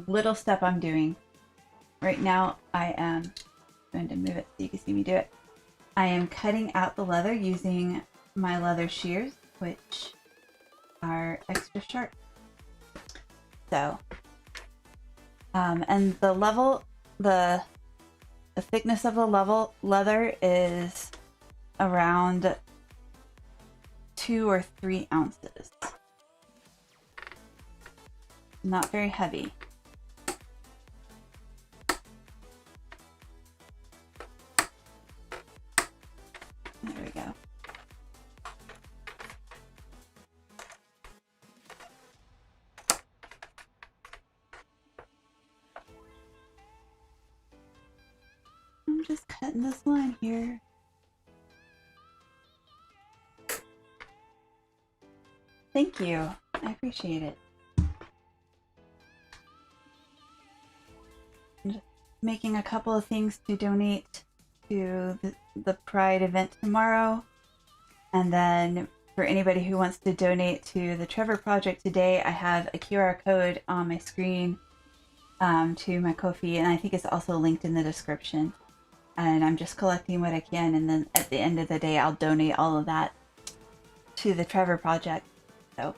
A: little step I'm doing. Right now I am going to move it so you can see me do it. I am cutting out the leather using my leather shears, which are extra sharp. So, and the thickness of the leather is around 2 or 3 ounces. Not very heavy. There we go. I'm just cutting this line here. Thank you. I appreciate it. I'm just making a couple of things to donate to the Pride event tomorrow. And then for anybody who wants to donate to the Trevor Project today, I have a QR code on my screen to my Ko-fi, and I think it's also linked in the description. And I'm just collecting what I can, and then at the end of the day, I'll donate all of that to the Trevor Project. So.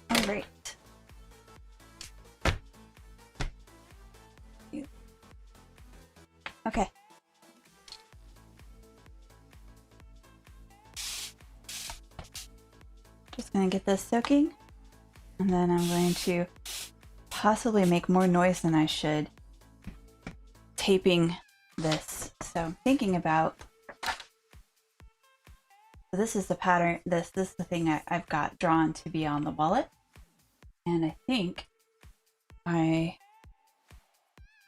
A: All right. Okay. Just gonna get this soaking, and then I'm going to possibly make more noise than I should taping this. So I'm thinking about, so this is the pattern, this is the thing I've got drawn to be on the wallet. And I think I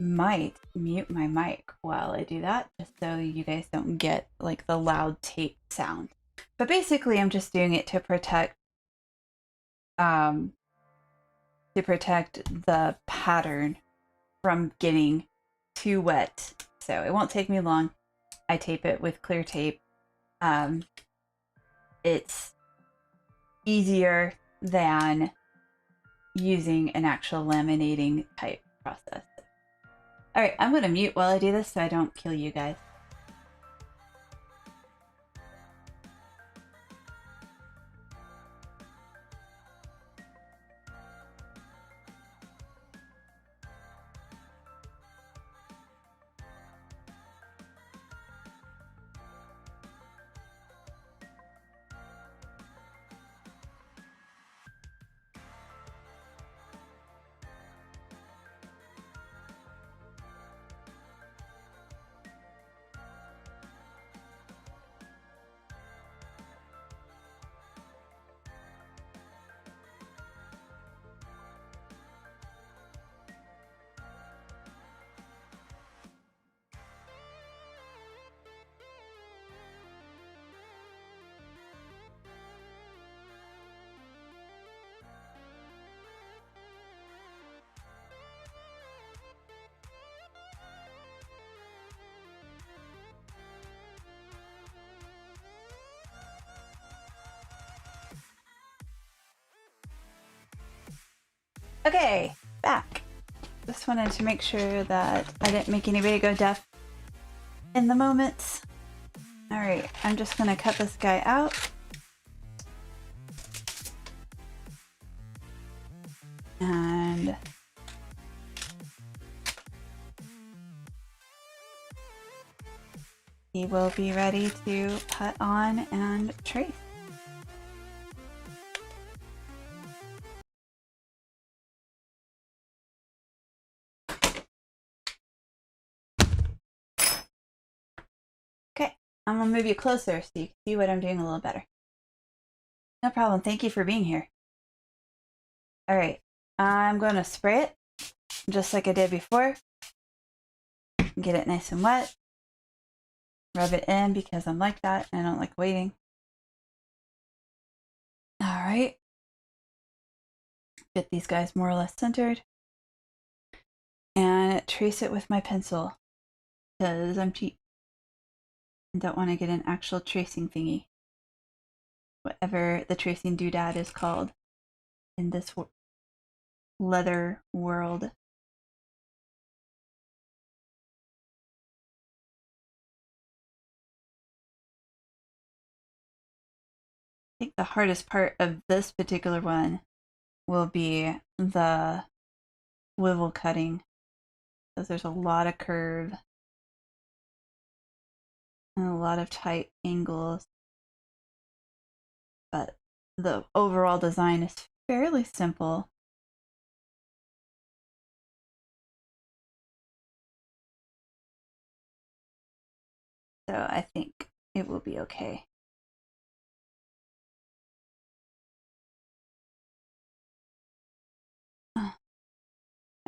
A: might mute my mic while I do that, just so you guys don't get like the loud tape sound. But basically I'm just doing it to protect the pattern from getting too wet. So it won't take me long. I tape it with clear tape. It's easier than using an actual laminating type process. All right, I'm gonna mute while I do this so I don't kill you guys. Okay, back. Just wanted to make sure that I didn't make anybody go deaf in the moments. All right, I'm just gonna cut this guy out. And he will be ready to put on and trace. Okay, I'm gonna move you closer so you can see what I'm doing a little better. No problem, thank you for being here. All right, I'm gonna spray it just like I did before. Get it nice and wet. Rub it in because I'm like that and I don't like waiting. All right. Get these guys more or less centered. And trace it with my pencil because I'm cheap and don't want to get an actual tracing thingy. Whatever the tracing doodad is called in this leather world. I think the hardest part of this particular one will be the swivel cutting, because there's a lot of curve and a lot of tight angles. but the overall design is fairly simple. So I think it will be okay.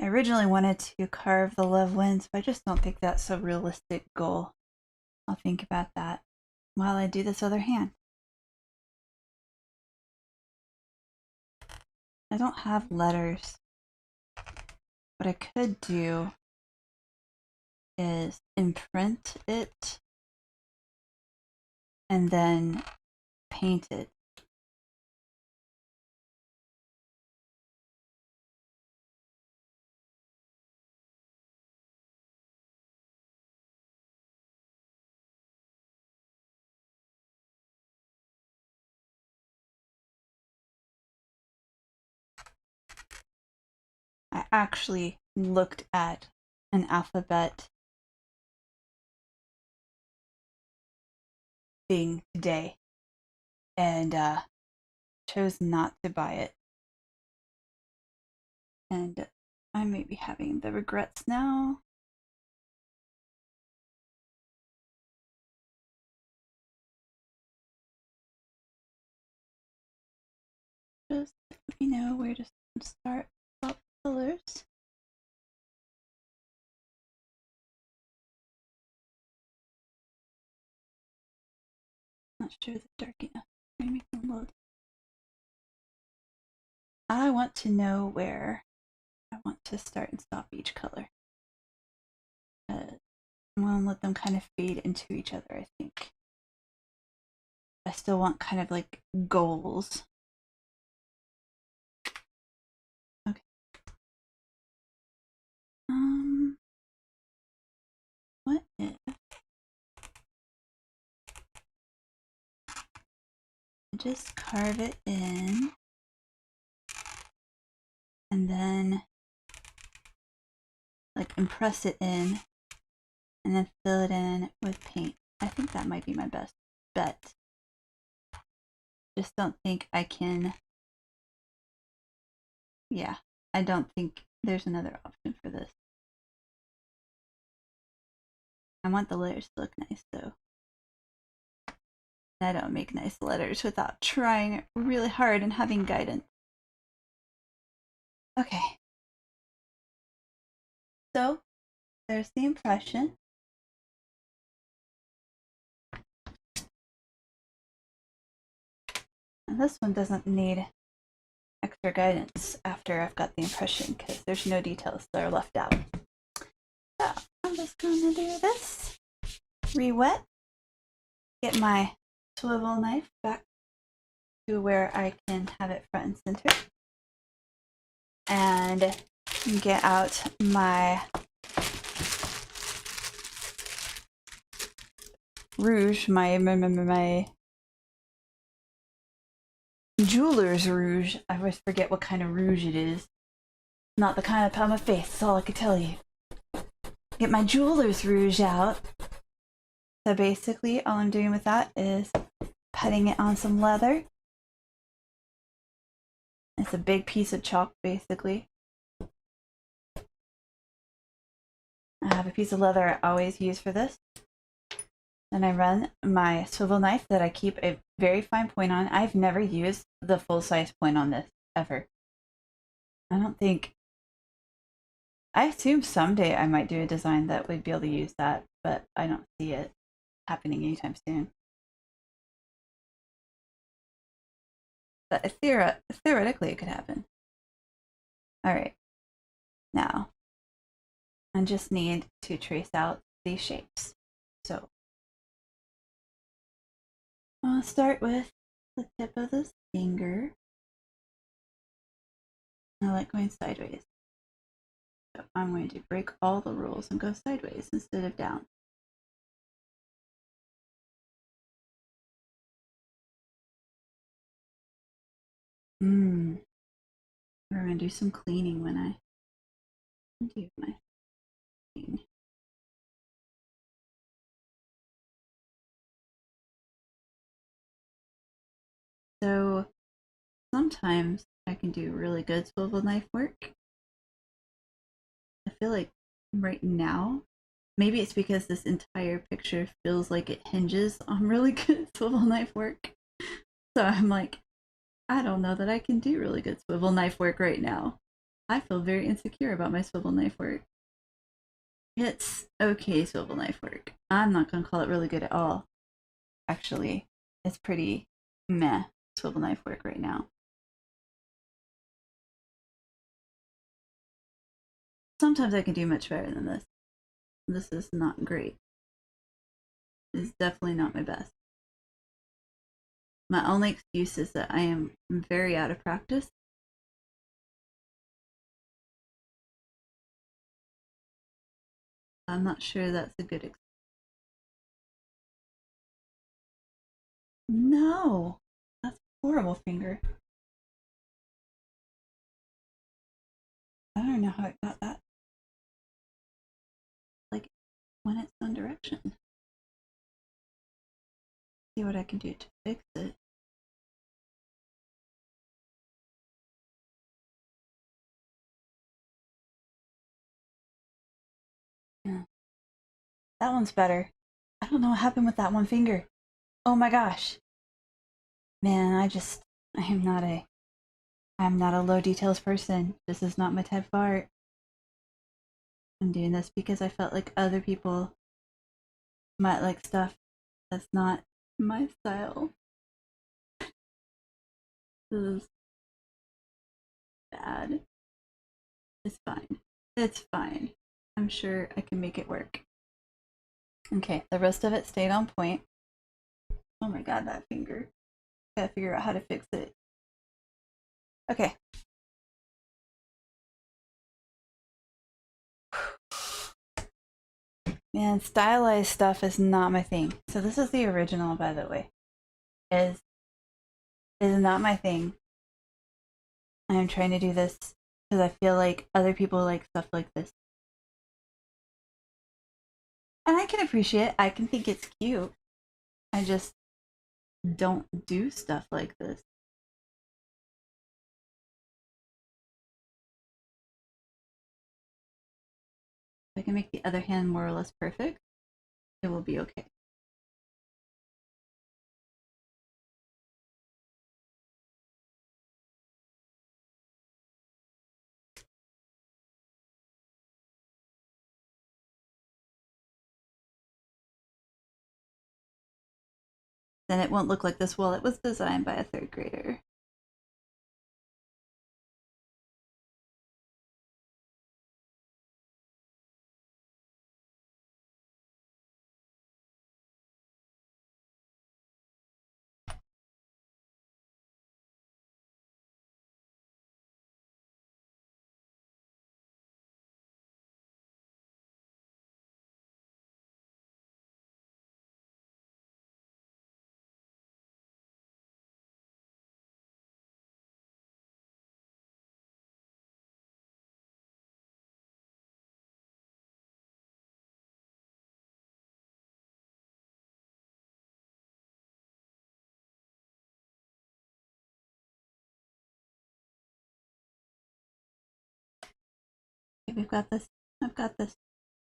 A: I originally wanted to carve the Love Winds, but I just don't think that's a realistic goal. I'll think about that while I do this other hand. I don't have letters. What I could do is imprint it and then paint it. I actually looked at an alphabet thing today and chose not to buy it. And I may be having the regrets now. Just let me know where to start pop colors. Not sure it's dark enough. Maybe make them load. I want to know where I want to start and stop each color. I'm gonna let them kind of fade into each other, I think. I still want kind of like goals. Okay. What if I just carve it in and then like impress it in and then fill it in with paint? I think that might be my best bet. Just don't think I can. Yeah, I don't think there's another option for this. I want the letters to look nice though. I don't make nice letters without trying really hard and having guidance. Okay. So there's the impression. And this one doesn't need extra guidance after I've got the impression because there's no details that are left out. So I'm just gonna do this. Re-wet. Get my swivel knife back to where I can have it front and center. And get out my rouge, my jeweler's rouge. I always forget what kind of rouge it is. Not the kind I put on my face, that's all I can tell you. Get my jeweler's rouge out. So basically, all I'm doing with that is putting it on some leather. It's a big piece of chalk, basically. I have a piece of leather I always use for this. Then I run my swivel knife that I keep a very fine point on. I've never used the full-size point on this, ever. I don't think... I assume someday I might do a design that would be able to use that, but I don't see it happening anytime soon. But theoretically, it could happen. Alright. Now, I just need to trace out these shapes. So, I'll start with the tip of this finger. I like going sideways. So I'm going to break all the rules and go sideways instead of down. We're going to do some cleaning when I do my thing. So sometimes I can do really good swivel knife work. I feel like right now, maybe it's because this entire picture feels like it hinges on really good swivel knife work. So I'm like, I don't know that I can do really good swivel knife work right now. I feel very insecure about my swivel knife work. It's okay swivel knife work. I'm not gonna call it really good at all. Actually, it's pretty meh swivel knife work right now. Sometimes I can do much better than this. This is not great. It's definitely not my best. My only excuse is that I am very out of practice. I'm not sure that's a good excuse. No! That's a horrible finger. I don't know how I got that. Like, when it's One Direction. See what I can do to fix it. Yeah. That one's better. I don't know what happened with that one finger. Oh my gosh. Man, I'm not a low details person. This is not my type of art. I'm doing this because I felt like other people might like stuff that's not my style. This is bad. It's fine. It's fine. I'm sure I can make it work. Okay, the rest of it stayed on point. Oh my god, that finger. Gotta figure out how to fix it. Okay. Man, stylized stuff is not my thing. So this is the original, by the way. Is not my thing. I'm trying to do this because I feel like other people like stuff like this. And I can appreciate it. I can think it's cute. I just don't do stuff like this. If I can make the other hand more or less perfect, it will be okay. Then it won't look like this. Well, it was designed by a third grader. Okay, we've got this. I've got this.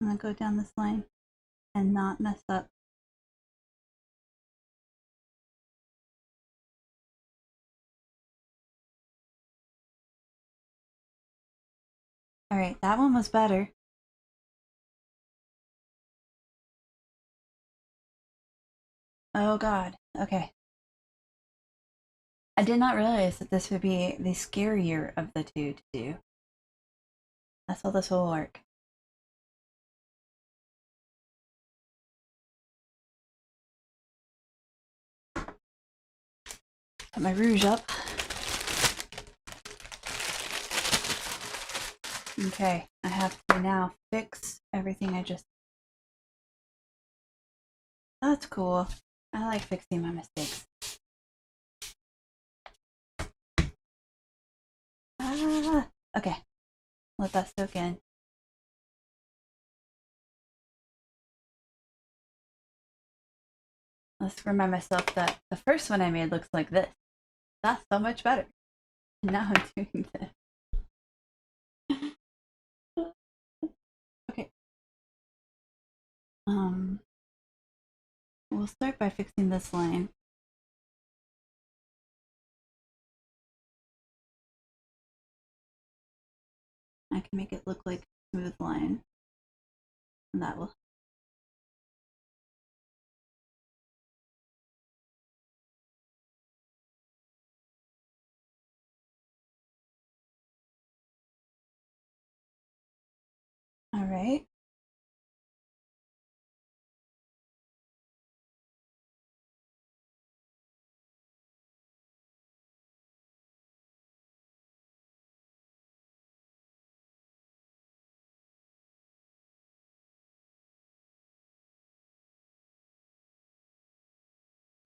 A: I'm gonna go down this line and not mess up. Alright, that one was better. Oh god. Okay. I did not realize that this would be the scarier of the two to do. That's how this will work. Put my rouge up. Okay, I have to now fix everything I just... That's cool. I like fixing my mistakes. Ah, okay. Let that soak in. Let's remind myself that the first one I made looks like this. That's so much better. Now I'm doing this. Okay. We'll start by fixing this line. I can make it look like a smooth line. And that will. All right.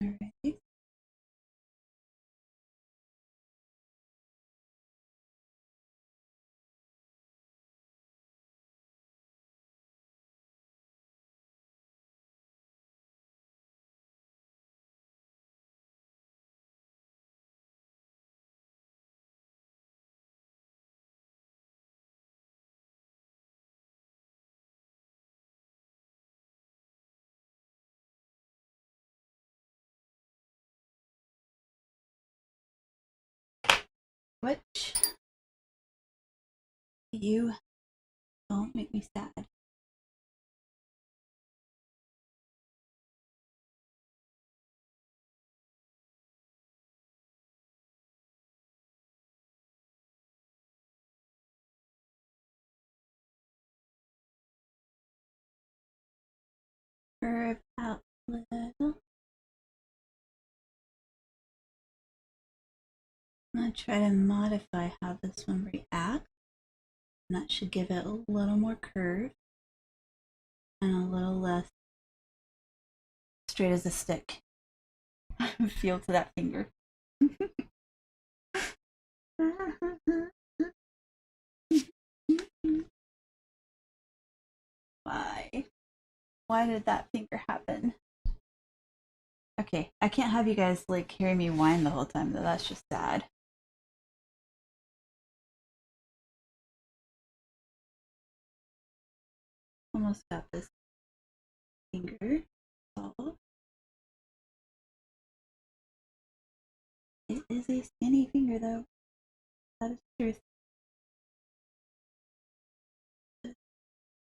A: All right. Which you don't make me sad. Curve out a little. I'm going to try to modify how this one reacts. And that should give it a little more curve and a little less straight as a stick. Feel to that finger. Why? Why did that finger happen? Okay, I can't have you guys like hearing me whine the whole time though. That's just sad. Almost got this finger solved. It is a skinny finger though. That is truth.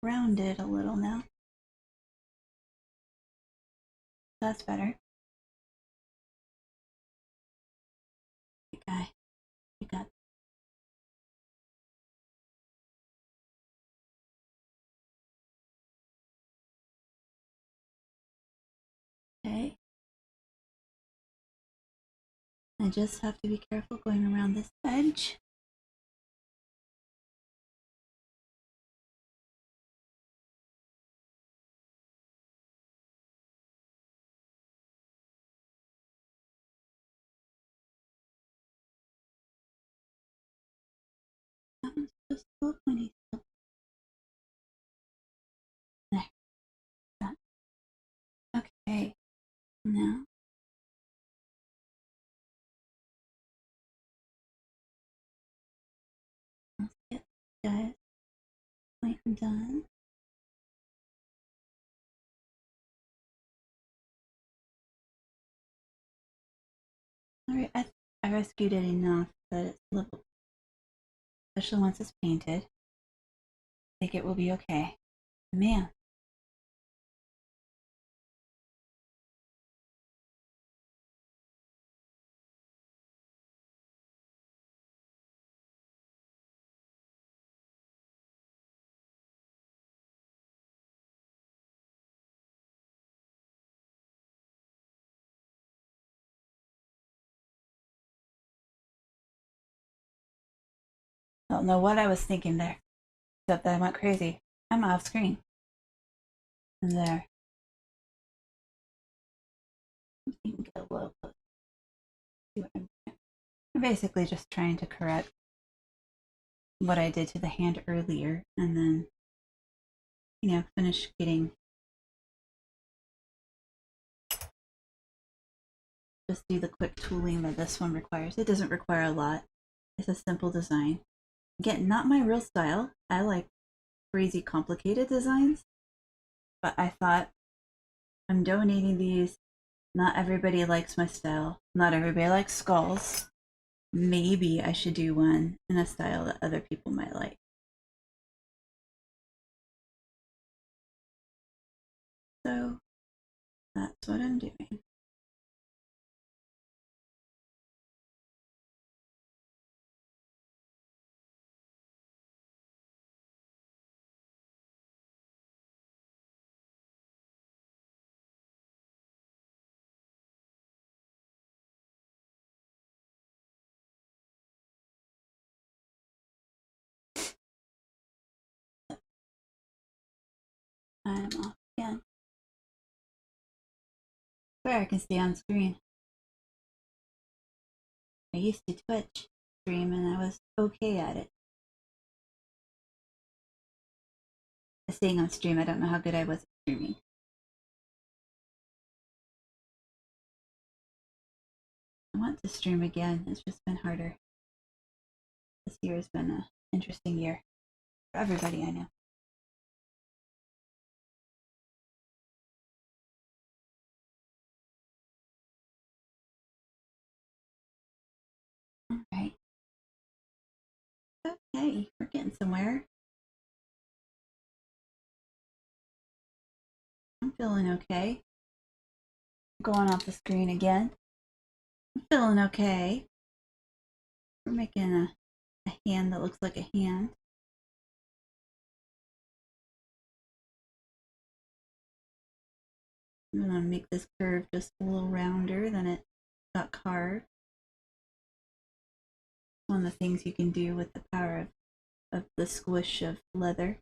A: Rounded a little now. That's better. Good guy. You got. Okay. I just have to be careful going around this edge. That one's just a little pointy. There. Done. Okay. Now. Let's get this guy's point done. Alright, I rescued it enough that it's livable. Especially once it's painted. I think it will be okay. Man. I don't know what I was thinking there. Except that I went crazy. I'm off screen. And there. You can get a little close. I'm basically just trying to correct what I did to the hand earlier and then, you know, finish getting just do the quick tooling that this one requires. It doesn't require a lot. It's a simple design. Again, not my real style. I like crazy complicated designs, but I thought I'm donating these. Not everybody likes my style. Not everybody likes skulls. Maybe I should do one in a style that other people might like. So that's what I'm doing. I'm off again. Where I can stay on screen. I used to Twitch stream and I was okay at it. Staying on stream, I don't know how good I was at streaming. I want to stream again. It's just been harder. This year has been an interesting year for everybody I know. All right. Okay, we're getting somewhere. I'm feeling okay. Going off the screen again. I'm feeling okay. We're making a hand that looks like a hand. I'm gonna make this curve just a little rounder than it got carved. One of the things you can do with the power of the squish of leather.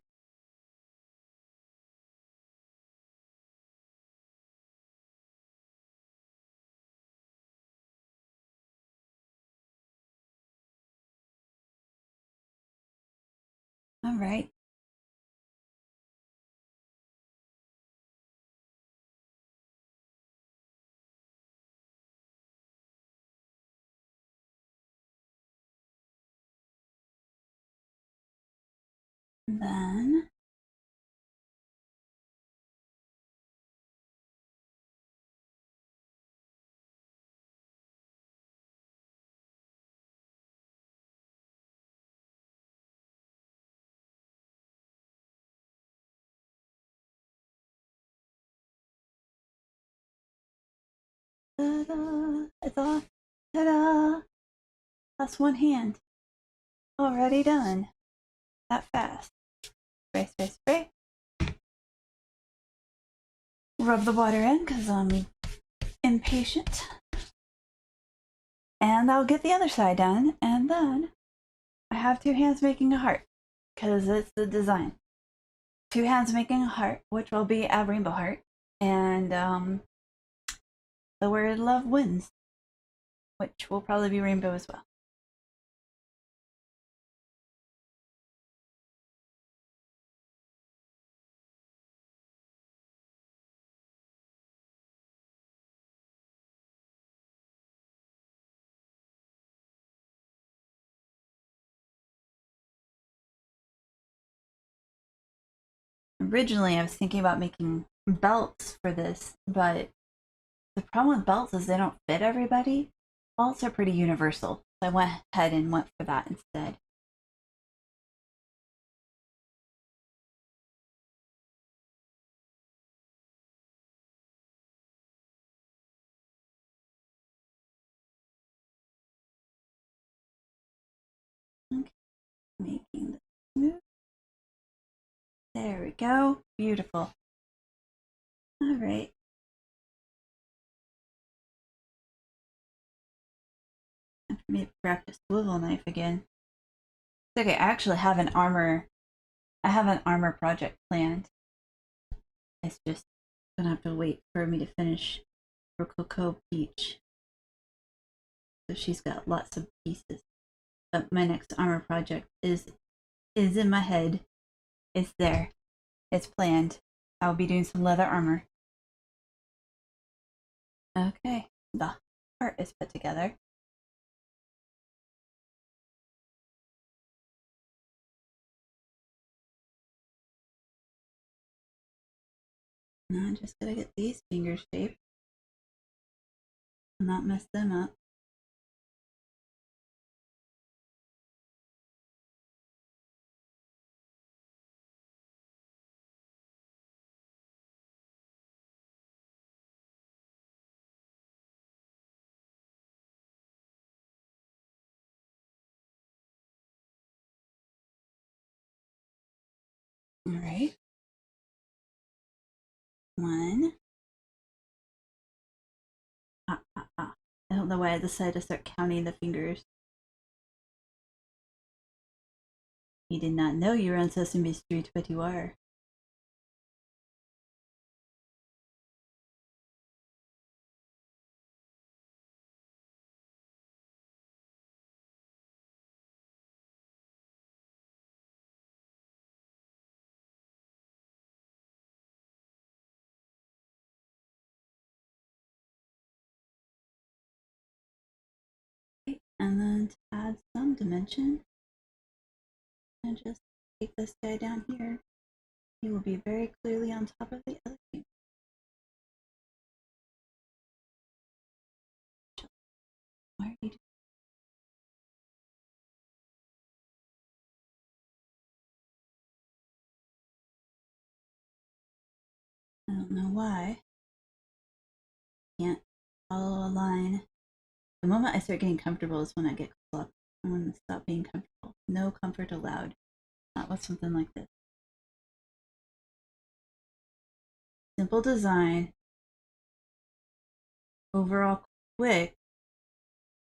A: All right. Then ta-da! It's off. Ta-da! That's one hand. Already done. That fast. Spray, spray, spray. Rub the water in because I'm impatient. And I'll get the other side done, and then I have two hands making a heart because it's the design. Two hands making a heart, which will be a rainbow heart, and the word love wins, which will probably be rainbow as well. Originally, I was thinking about making belts for this, but the problem with belts is they don't fit everybody. Belts are pretty universal, so I went ahead and went for that instead. Okay, making this smooth. There we go. Beautiful. All right. Time for me to practice swivel knife again. It's okay. I actually have an armor. I have an armor project planned. It's just gonna have to wait for me to finish Rococo Peach. So she's got lots of pieces. But my next armor project is in my head. It's there. It's planned. I'll be doing some leather armor. Okay. Duh. part is put together. Now I just gotta get these fingers shaped and not mess them up. All right. One. I don't know why I decided to start counting the fingers. You did not know you were on Sesame Street, but you are. And then to add some dimension, and just take this guy down here. He will be very clearly on top of the other finger. Why are you doing? I don't know why. Can't follow a line. The moment I start getting comfortable is when I get caught up. I want to stop being comfortable. No comfort allowed. Not with something like this. Simple design. Overall quick,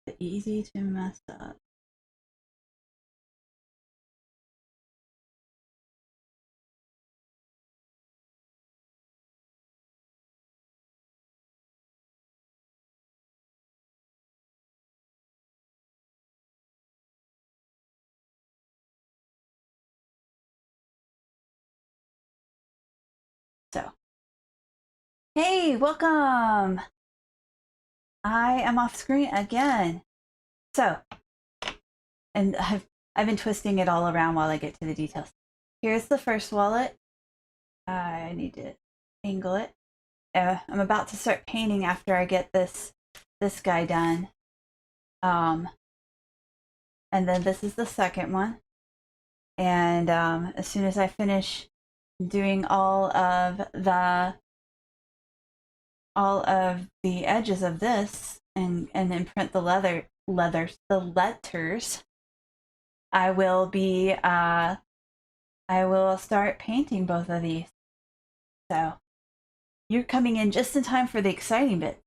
A: but easy to mess up. So, hey, welcome! I am off screen again. So, and I've been twisting it all around while I get to the details. Here's the first wallet. I need to angle it. I'm about to start painting after I get this guy done. And then this is the second one. And as soon as I finish doing all of the edges of this and imprint the letters, I will start painting both of these. So you're coming in just in time for the exciting bits.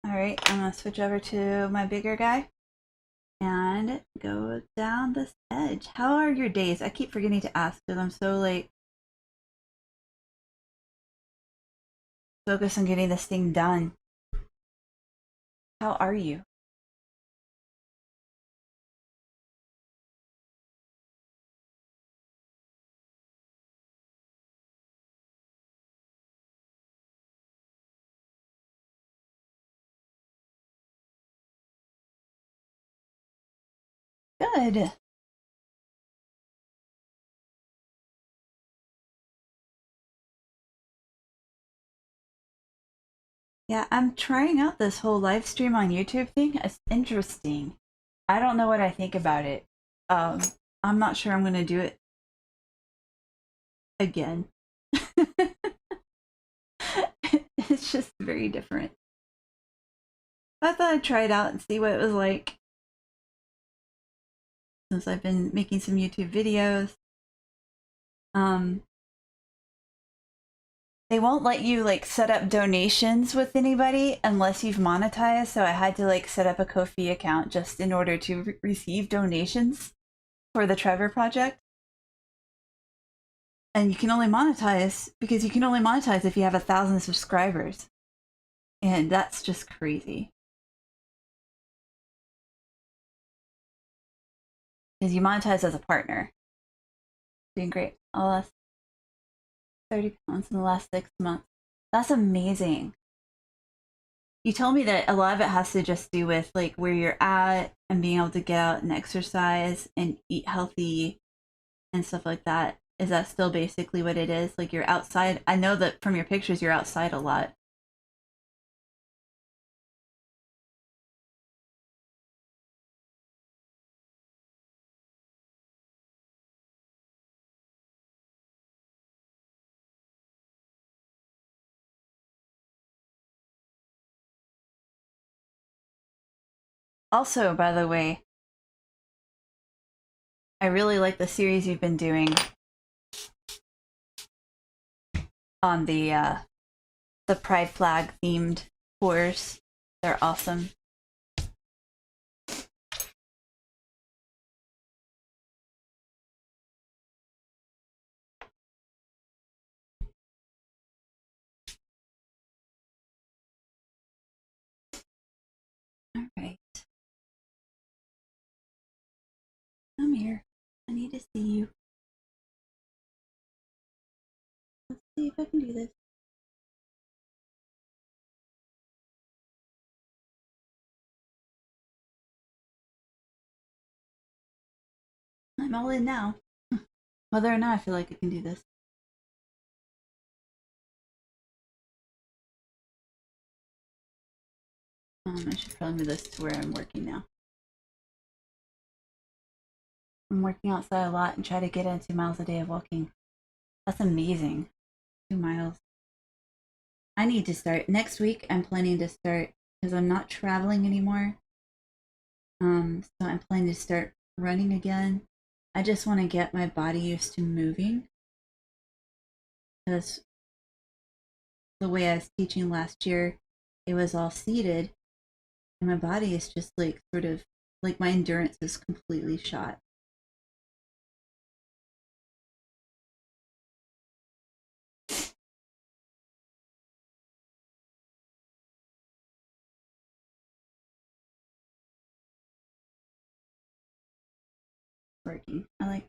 A: All right, I'm gonna switch over to my bigger guy and go down this edge. How are your days? I keep forgetting to ask because I'm so like focused on getting this thing done. How are you? Good. Yeah, I'm trying out this whole live stream on YouTube thing. It's interesting. I don't know what I think about it. I'm not sure I'm going to do it again. It's just very different. I thought I'd try it out and see what it was like. Since I've been making some YouTube videos. They won't let you like set up donations with anybody unless you've monetized, so I had to like set up a Ko-fi account just in order to receive donations for the Trevor project. And you can only monetize because you can only monetize if you have 1,000 subscribers. And that's just crazy. Because you monetize as a partner. Doing great. I lost 30 pounds in the last 6 months. That's amazing. You told me that a lot of it has to just do with like where you're at and being able to get out and exercise and eat healthy and stuff like that. Is that still basically what it is? Like you're outside? I know that from your pictures you're outside a lot. Also, by the way, I really like the series you've been doing on the pride flag themed tours. They're awesome. All right. Come here. I need to see you. Let's see if I can do this. I'm all in now. Whether or not I feel like I can do this. I should probably move this to where I'm working now. I'm working outside a lot and try to get in 2 miles a day of walking. That's amazing. 2 miles. I need to start. Next week, I'm planning to start because I'm not traveling anymore. So I'm planning to start running again. I just want to get my body used to moving. Because the way I was teaching last year, it was all seated. And my body is just like sort of like my endurance is completely shot. Working. I like.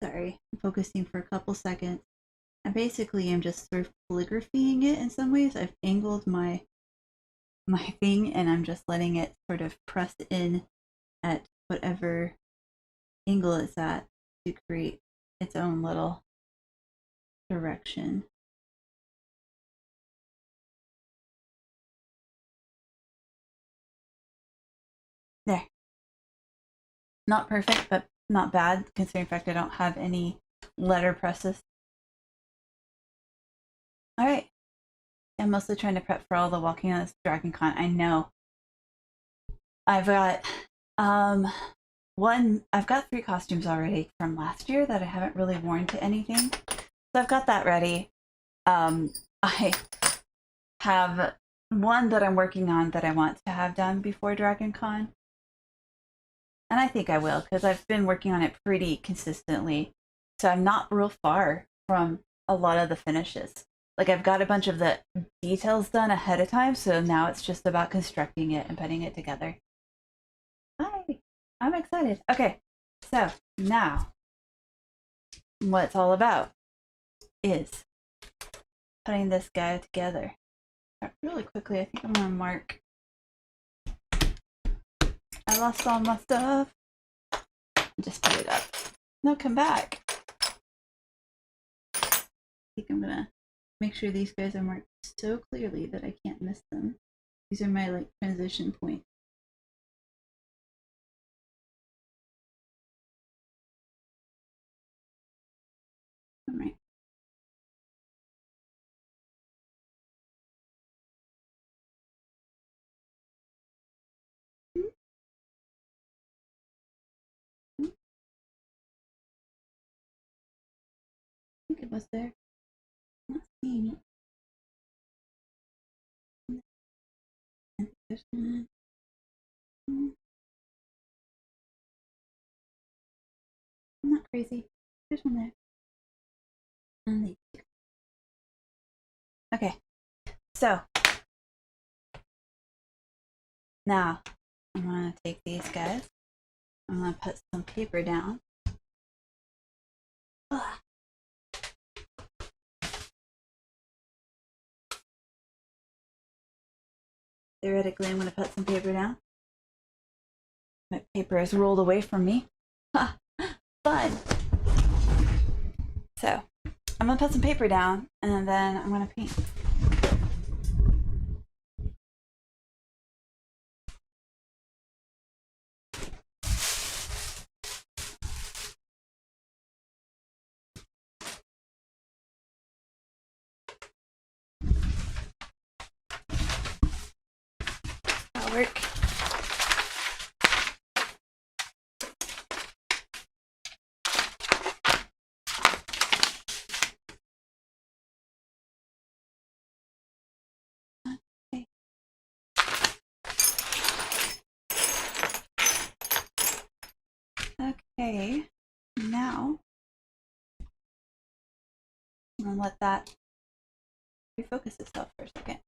A: Sorry, I'm focusing for a couple seconds. I basically am just sort of calligraphying it in some ways. I've angled my thing and I'm just letting it sort of press in at whatever angle it's at to create its own little direction. There. Not perfect, but not bad, considering the fact I don't have any letter presses. Alright. I'm mostly trying to prep for all the walking on this Dragon Con. I know. I've got I've got 3 costumes already from last year that I haven't really worn to anything. So I've got that ready. I have one that I'm working on that I want to have done before Dragon Con. And I think I will, because I've been working on it pretty consistently. So I'm not real far from a lot of the finishes. Like I've got a bunch of the details done ahead of time, so now it's just about constructing it and putting it together. Hi, I'm excited. Okay, so now what it's all about is putting this guy together. Really quickly, I think I'm gonna mark. I lost all my stuff. Just put it up. No, come back. I think I'm gonna make sure these guys are marked so clearly that I can't miss them. These are my like transition points. All right. Was there? I'm not seeing it. There's one. I'm not crazy. There's one there. And these two. Okay. So now I'm gonna take these guys. I'm gonna put some paper down. Ugh. Theoretically, I'm gonna put some paper down. My paper is rolled away from me. Ha! Fun! So, I'm gonna put some paper down and then I'm gonna paint. That'll work. Okay, now I'm gonna let that refocus itself for a second.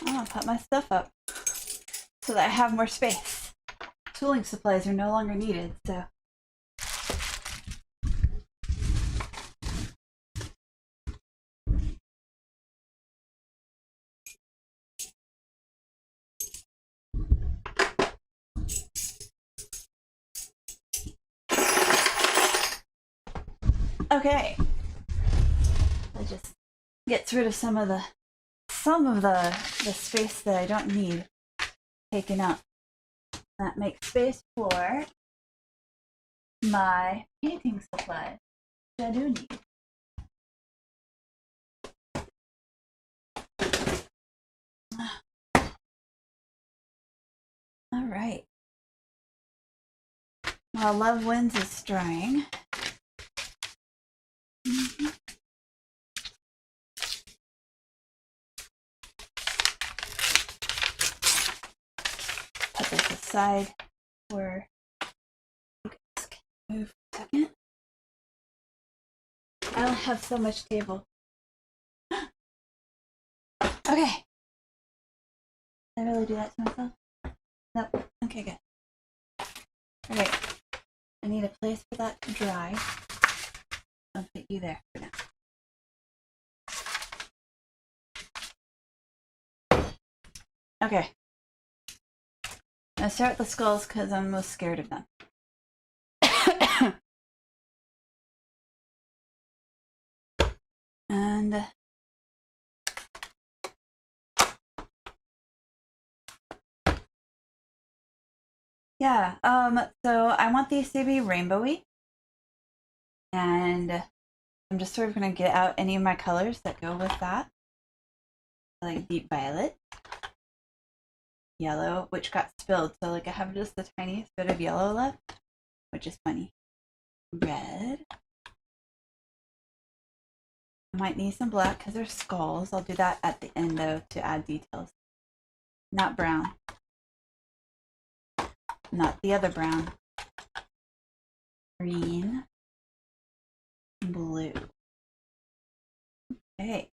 A: I'm gonna put my stuff up so that I have more space. Tooling supplies are no longer needed, so. Okay. That just gets rid of some of the space that I don't need taken up. That makes space for my painting supplies, which I do need. All right. While Love Wins is drying. Put this aside for you guys can move for a second. I don't have so much table. Okay. Did I really do that to myself? Nope. Okay, good. Alright. I need a place for that to dry. I'll put you there for now. Okay. I'm gonna start with the skulls because I'm most scared of them. And yeah, so I want these to be rainbowy. And I'm just sort of gonna get out any of my colors that go with that. Like deep violet, yellow, which got spilled, so like I have just the tiniest bit of yellow left, which is funny. Red. I might need some black because they're skulls. I'll do that at the end though to add details. Not brown. Not the other brown. Green. Blue. Okay.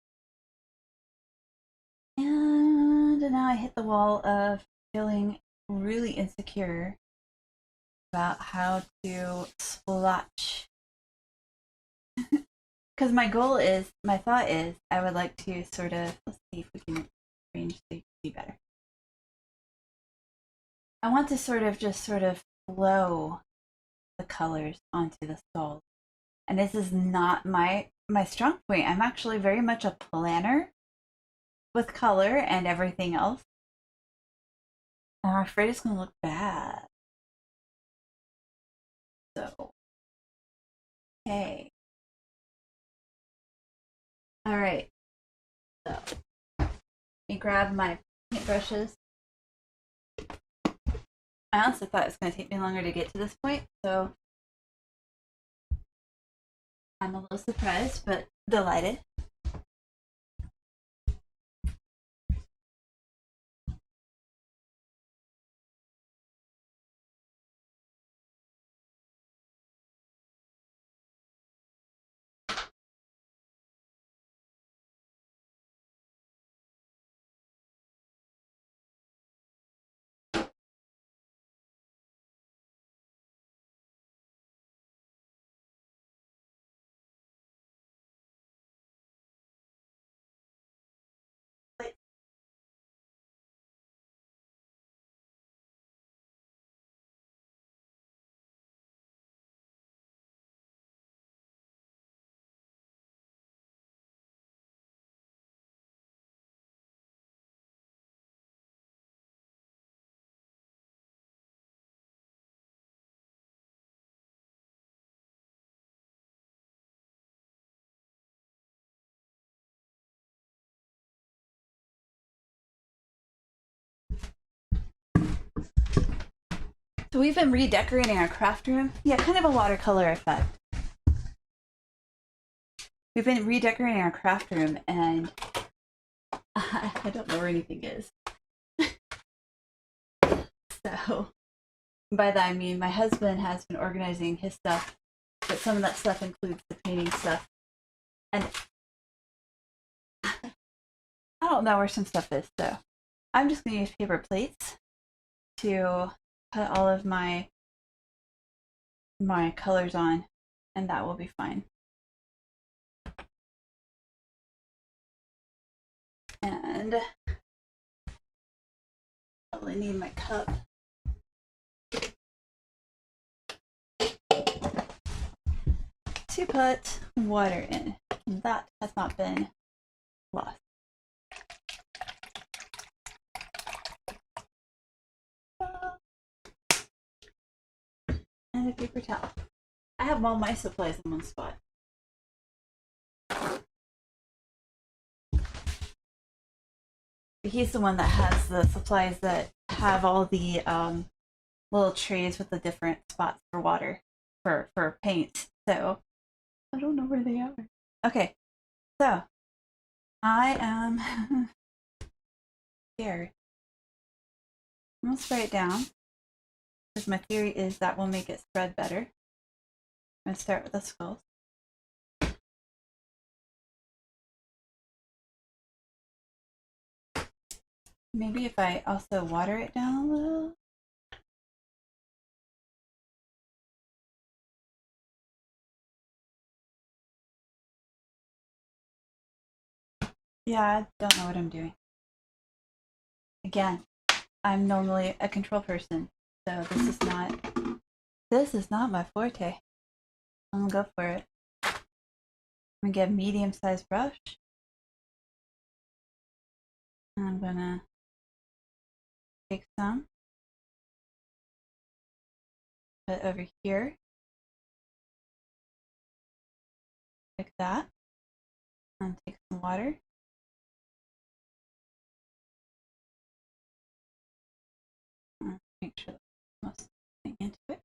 A: And now I hit the wall of feeling really insecure about how to splotch. Because my thought is, I would like to sort of, let's see if we can arrange so you can see better. I want to sort of flow the colors onto the skulls. And this is not my strong point. I'm actually very much a planner with color and everything else. And I'm afraid it's going to look bad. So, okay. All right. So, let me grab my paintbrushes. I honestly thought it was going to take me longer to get to this point, so I'm a little surprised, but delighted. So we've been redecorating our craft room. Yeah, kind of a watercolor effect. We've been redecorating our craft room, and I don't know where anything is. So, by that I mean my husband has been organizing his stuff, but some of that stuff includes the painting stuff. And I don't know where some stuff is, so I'm just going to use paper plates to put all of my colors on, and that will be fine. And probably need my cup. To put water in. That has not been lost. And a paper towel. I have all my supplies in one spot. He's the one that has the supplies that have all the little trays with the different spots for water for paint. So I don't know where they are. Okay, so I am scared. I'm gonna spray it down because my theory is that will make it spread better. I'm gonna start with the skulls. Maybe if I also water it down a little. Yeah, I don't know what I'm doing. Again, I'm normally a control person, so this is not my forte. I'm gonna go for it. I'm gonna get a medium-sized brush. And I'm gonna take some, put it over here, like that, and take some water. And make sure that's most thing into it.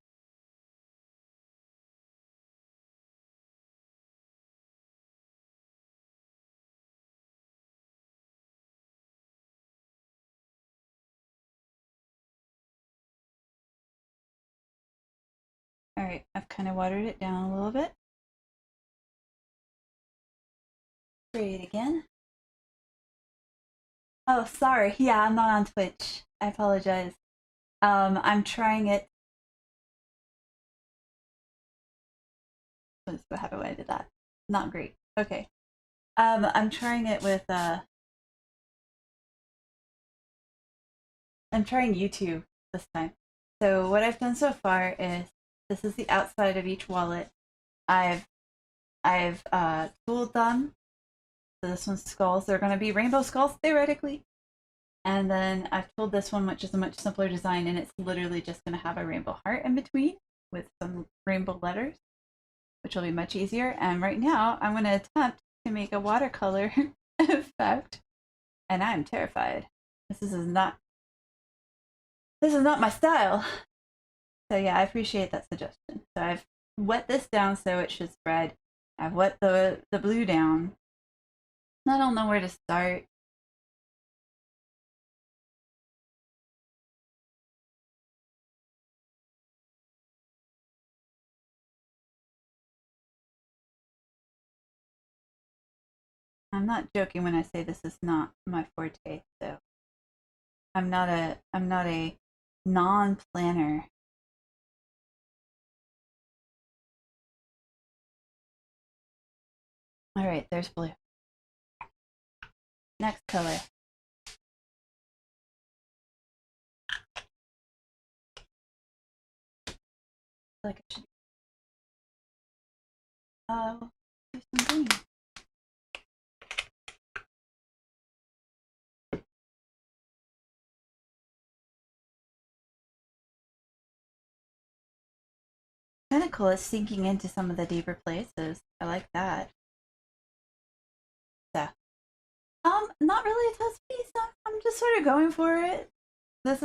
A: Alright, I've kind of watered it down a little bit. Spray it again. Oh, sorry. Yeah, I'm not on Twitch. I apologize. I'm trying it. What happened when I did that? Not great. Okay. I'm trying it with I'm trying YouTube this time. So what I've done so far is this is the outside of each wallet. I've tooled them. So this one's skulls. They're going to be rainbow skulls theoretically. And then I've tooled this one, which is a much simpler design, and it's literally just going to have a rainbow heart in between with some rainbow letters, which will be much easier. And right now, I'm going to attempt to make a watercolor effect, and I'm terrified. This is not my style. So yeah, I appreciate that suggestion. So I've wet this down so it should spread. I've wet the blue down. I don't know where to start. I'm not joking when I say this is not my forte, so I'm not a non-planner. All right, there's blue. Next color. Like I should. Do some green. Kind of cool. It's sinking into some of the deeper places. I like that. So, not really a test piece. I'm just sort of going for it. This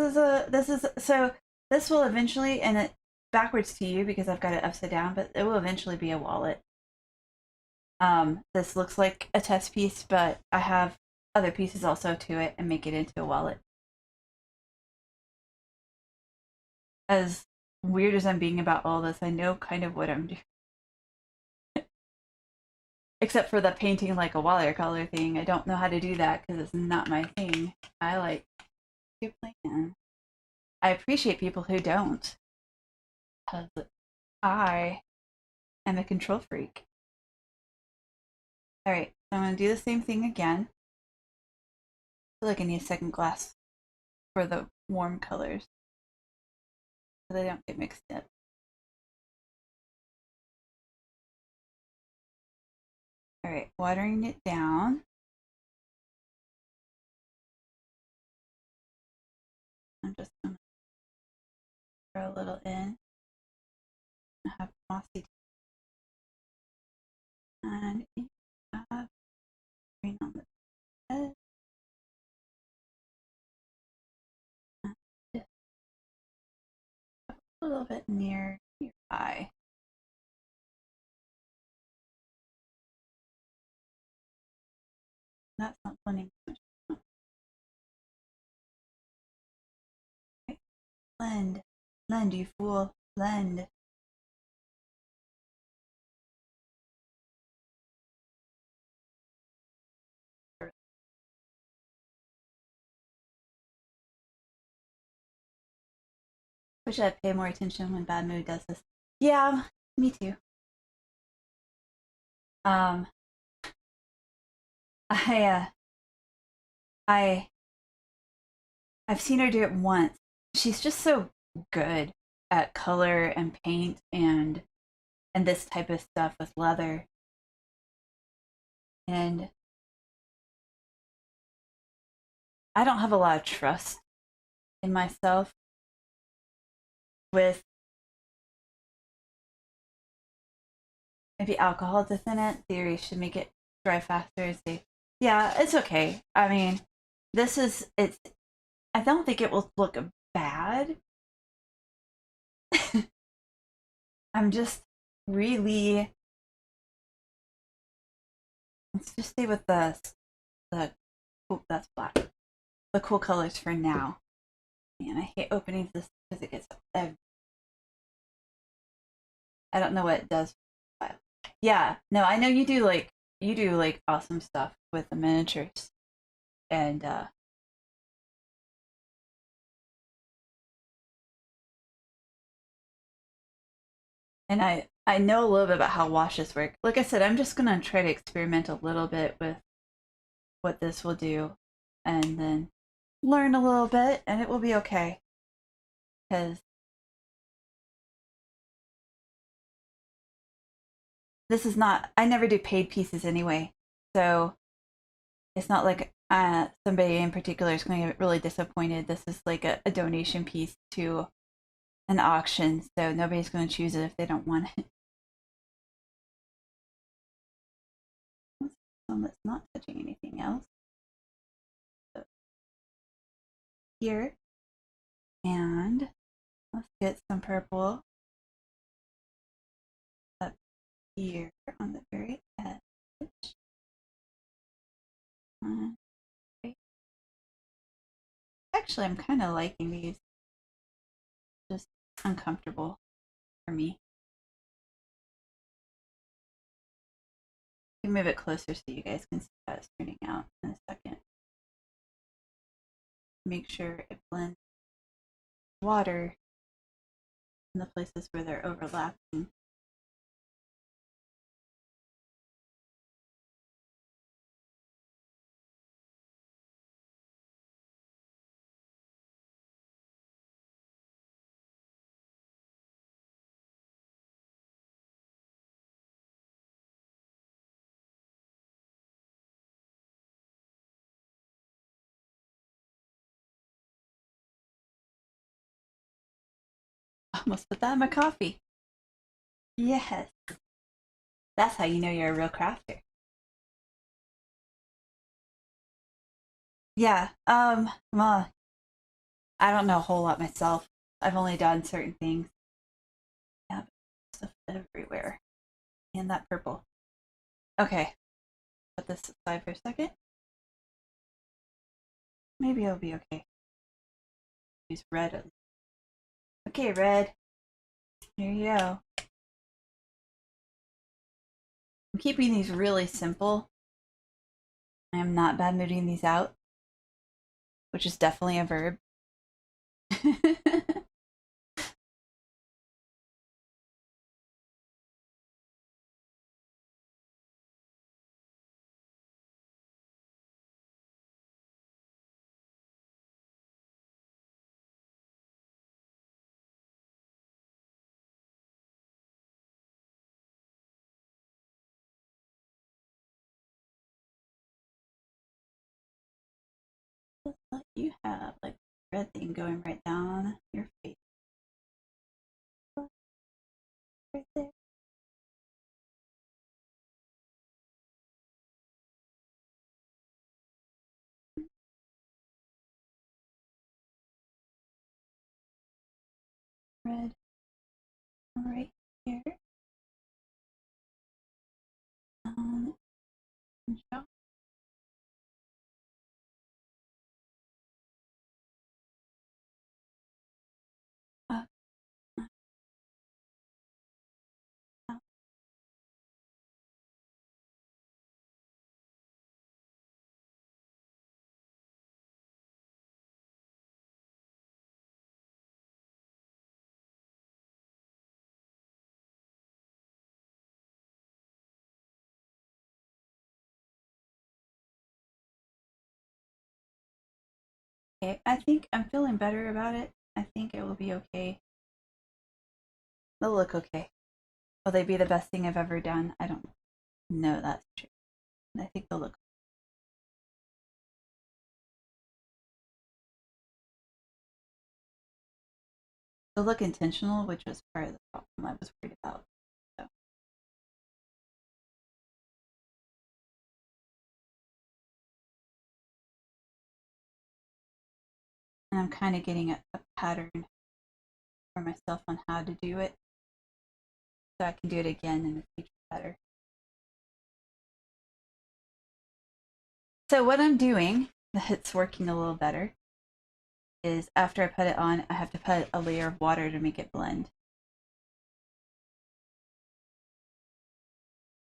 A: will eventually, and it backwards to you because I've got it upside down, but it will eventually be a wallet. This looks like a test piece, but I have other pieces also to it and make it into a wallet. As weird as I'm being about all this, I know kind of what I'm doing. Except for the painting like a watercolor thing. I don't know how to do that because it's not my thing. I like to plan. I appreciate people who don't. Because I am a control freak. Alright, so I'm going to do the same thing again. I feel like I need a second glass for the warm colors. So they don't get mixed up. Alright, watering it down. I'm just going to throw a little in. I have mossy and have green on the bed. And just a little bit near your eye. That's not blending too much. Okay. Blend. Blend, you fool. Blend. Wish I'd pay more attention when Bad Mood does this. Yeah, me too. Um, I, I, I've seen her do it once. She's just so good at color and paint and this type of stuff with leather. And I don't have a lot of trust in myself with maybe alcohol that's in it. Theory should make it dry faster. See, yeah, it's okay. I mean, it's. I don't think it will look bad. I'm just really. Let's just stay with the. Oh, that's black. The cool colors for now. Man, I hate opening this because it gets. I don't know what it does. But yeah, no, I know you do like awesome stuff with the miniatures, and I know a little bit about how washes work. Like I said, I'm just gonna try to experiment a little bit with what this will do, and then learn a little bit, and it will be okay. Because this is not. I never do paid pieces anyway, so it's not like somebody in particular is going to get really disappointed. This is like a donation piece to an auction, so nobody's going to choose it if they don't want it. One that's not touching anything else. So here, and let's get some purple. here on the very edge. Okay. Actually, I'm kind of liking these. Just uncomfortable for me. I can move it closer so you guys can see how it's turning out in a second. Make sure it blends water in the places where they're overlapping. Almost put that in my coffee. Yes. That's how you know you're a real crafter. Yeah. Well, I don't know a whole lot myself. I've only done certain things. Yeah, stuff everywhere. And that purple. Okay. Put this aside for a second. Maybe it'll be okay. Use red. Okay, red. Here you go. I'm keeping these really simple. I am not bad mooding these out, which is definitely a verb. Let's let you have like red thing going right down your face. Right there. Red right here. Jaw. Up, up, okay, I think I'm feeling better about it. I think it will be okay. They'll look okay. Will they be the best thing I've ever done? I don't know. That's true. I think they'll look. They'll look intentional, which was part of the problem I was worried about. So. And I'm kind of getting a pattern for myself on how to do it, so I can do it again in the future better. So what I'm doing that's working a little better is after I put it on, I have to put a layer of water to make it blend.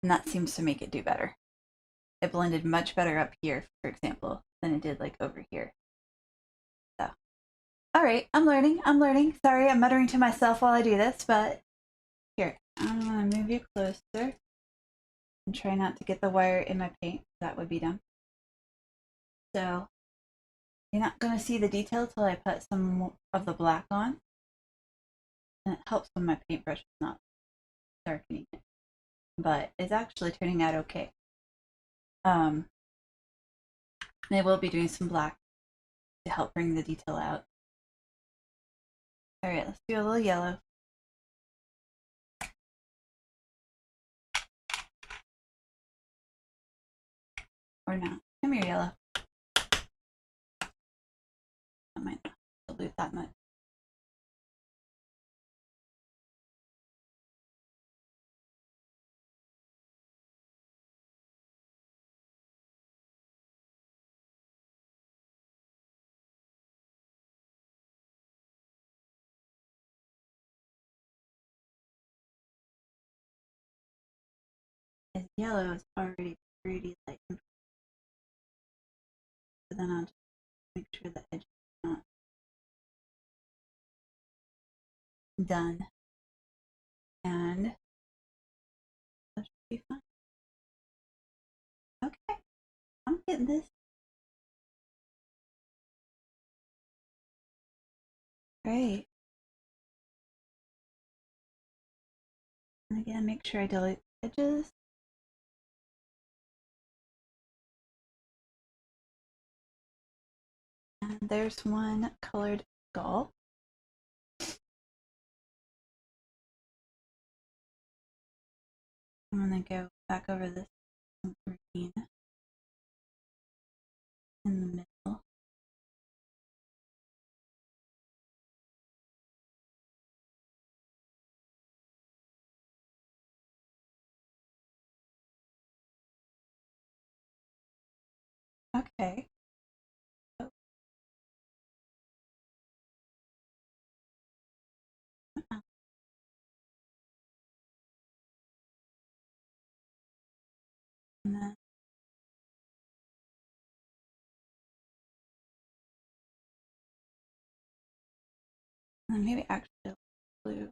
A: And that seems to make it do better. It blended much better up here, for example, than it did like over here. So, all right, I'm learning. Sorry, I'm muttering to myself while I do this, but here, I'm gonna move you closer and try not to get the wire in my paint. That would be dumb. So, you're not gonna see the detail till I put some of the black on. And it helps when my paintbrush is not darkening it. But it's actually turning out okay. And I will be doing some black to help bring the detail out. All right, let's do a little yellow. Or not. Come here, yellow. I might not dilute that much. yellow is already pretty light. So then I'll just make sure the edge is not done. And that should be fine. Okay, I'm getting this. Great. And again, make sure I delete edges. And there's one colored skull. I'm gonna go back over this green in the middle. Okay. Oh. And then maybe actually blue.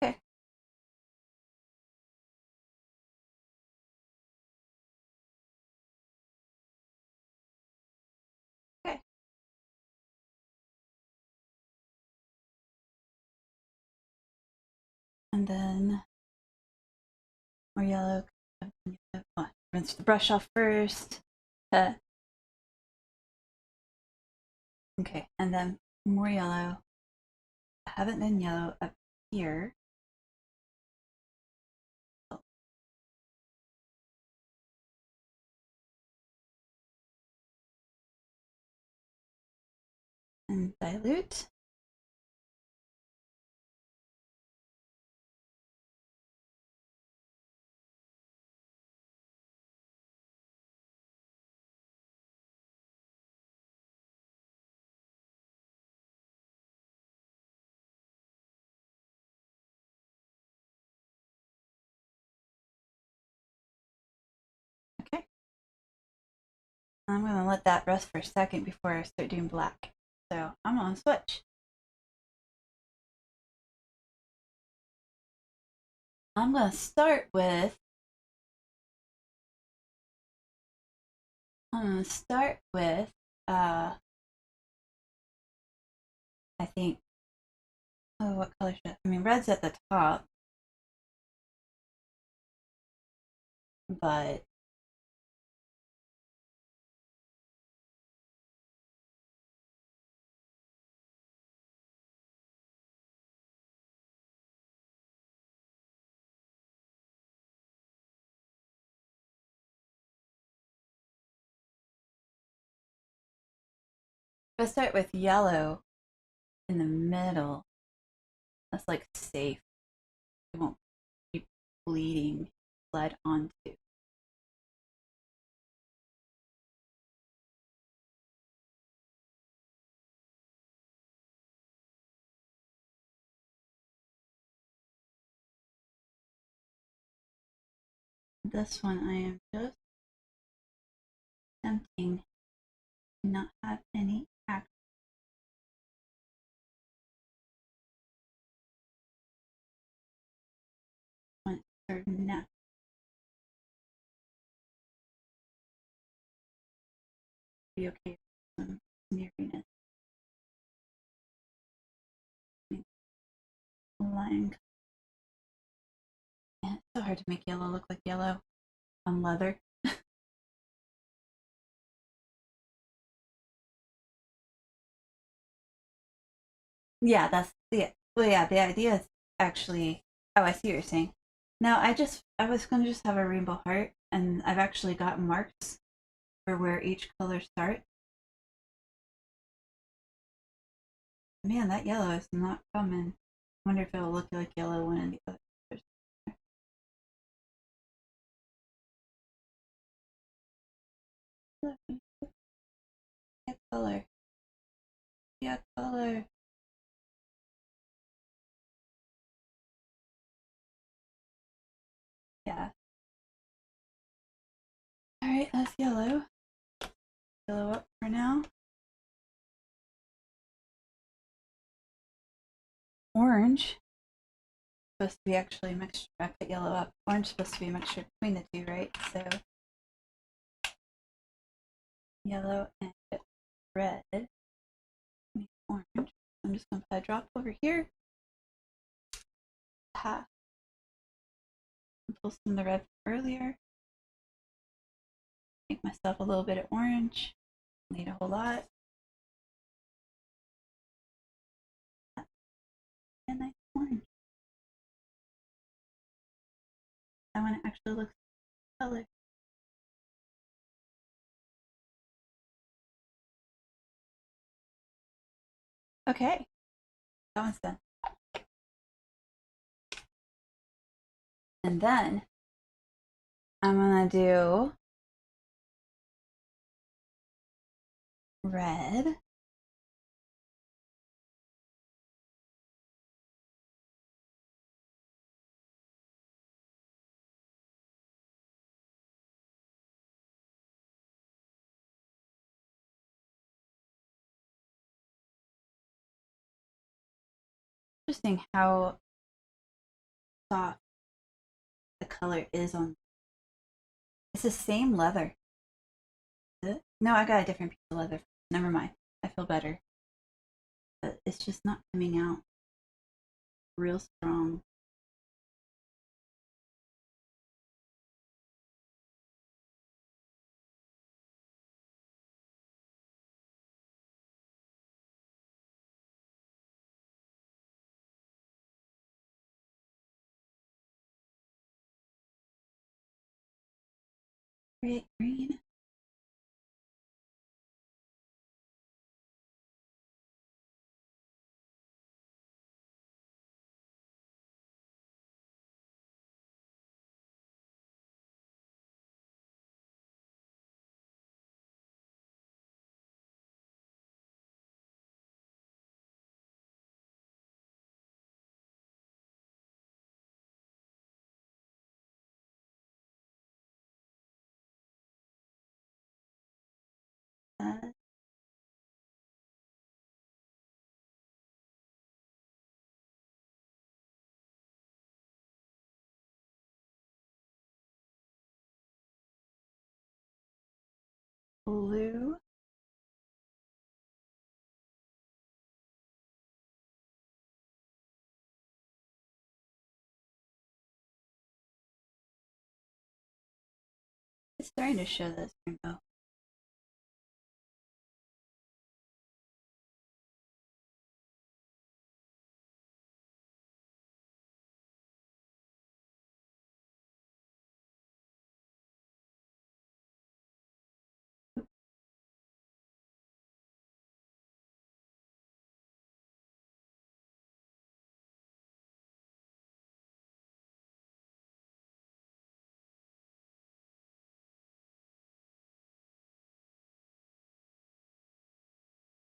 A: Okay. Okay. And then more yellow. Oh, rinse the brush off first. Okay, and then more yellow. I haven't done yellow up here. And dilute. Okay. I'm gonna let that rest for a second before I start doing black. So I'm gonna switch. I'm gonna start with I think, oh, what color should I mean, red's at the top, but if I start with yellow in the middle, that's like safe. It won't be bleeding blood onto. This one I am just attempting to not have any action. When it's certain neck. Be okay with some smeariness. Line. Yeah, it's so hard to make yellow look like yellow on leather. Yeah, that's the well, yeah, the idea is actually, oh, I see what you're saying. Now I was gonna just have a rainbow heart, and I've actually got marks for where each color starts. Man, that yellow is not coming. I wonder if it'll look like yellow when the other colors. Yeah, color. Yeah, color. Yeah. Alright, that's yellow. Yellow up for now. Orange. Supposed to be actually a mixture. I put yellow up. Orange supposed to be a mixture between the two, right? So yellow and red. Orange. I'm just gonna put a drop over here. Half. Pull some of the red from earlier. Make myself a little bit of orange. Need a whole lot. And nice orange. That one actually looks color. Okay, that one's done. And then I'm gonna do red. Interesting how soft the color is on. It's the same leather. Is it? No, I got a different piece of leather. Never mind. I feel better. But it's just not coming out real strong. Create green. Uh, blue. It's starting to show this rainbow.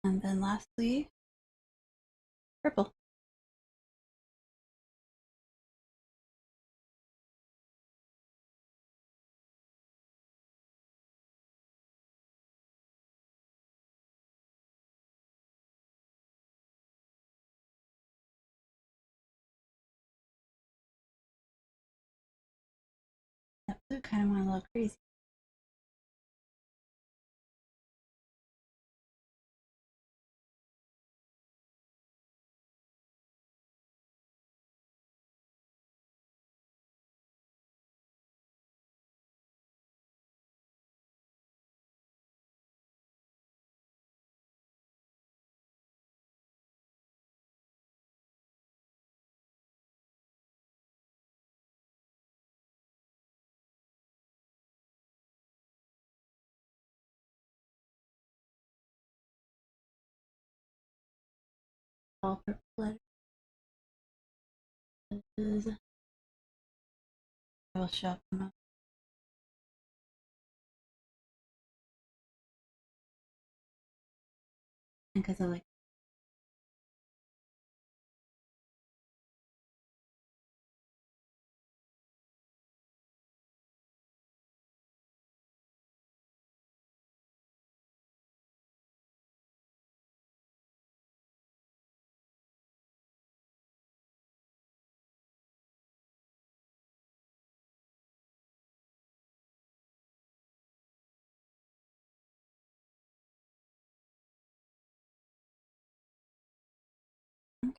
A: And then lastly, purple. That blue kind of went a little crazy. all purple letters. I will shop them up. Because I like.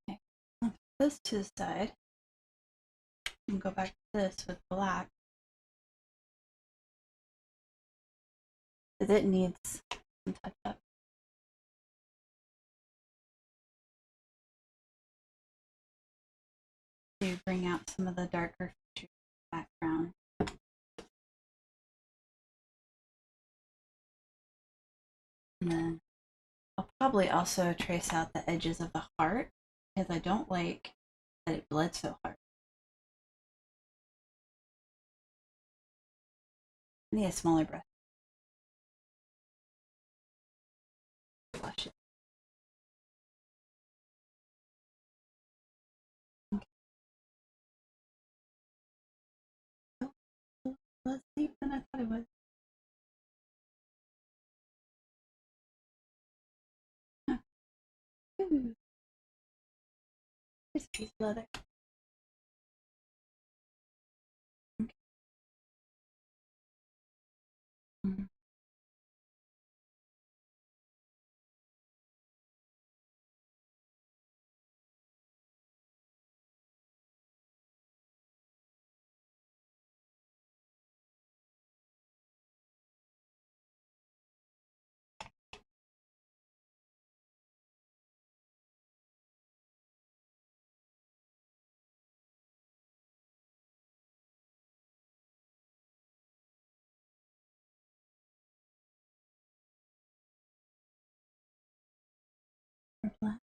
A: Okay, I'll put this to the side and go back to this with black. Because it needs some touch up. To bring out some of the darker features in the background. And then I'll probably also trace out the edges of the heart because I don't like that it bled so hard. I need a smaller brush. Flush it. Okay. Oh, less deep than I thought it was. Huh. Ooh. Here's a piece of leather. Okay. Mm-hmm. Black.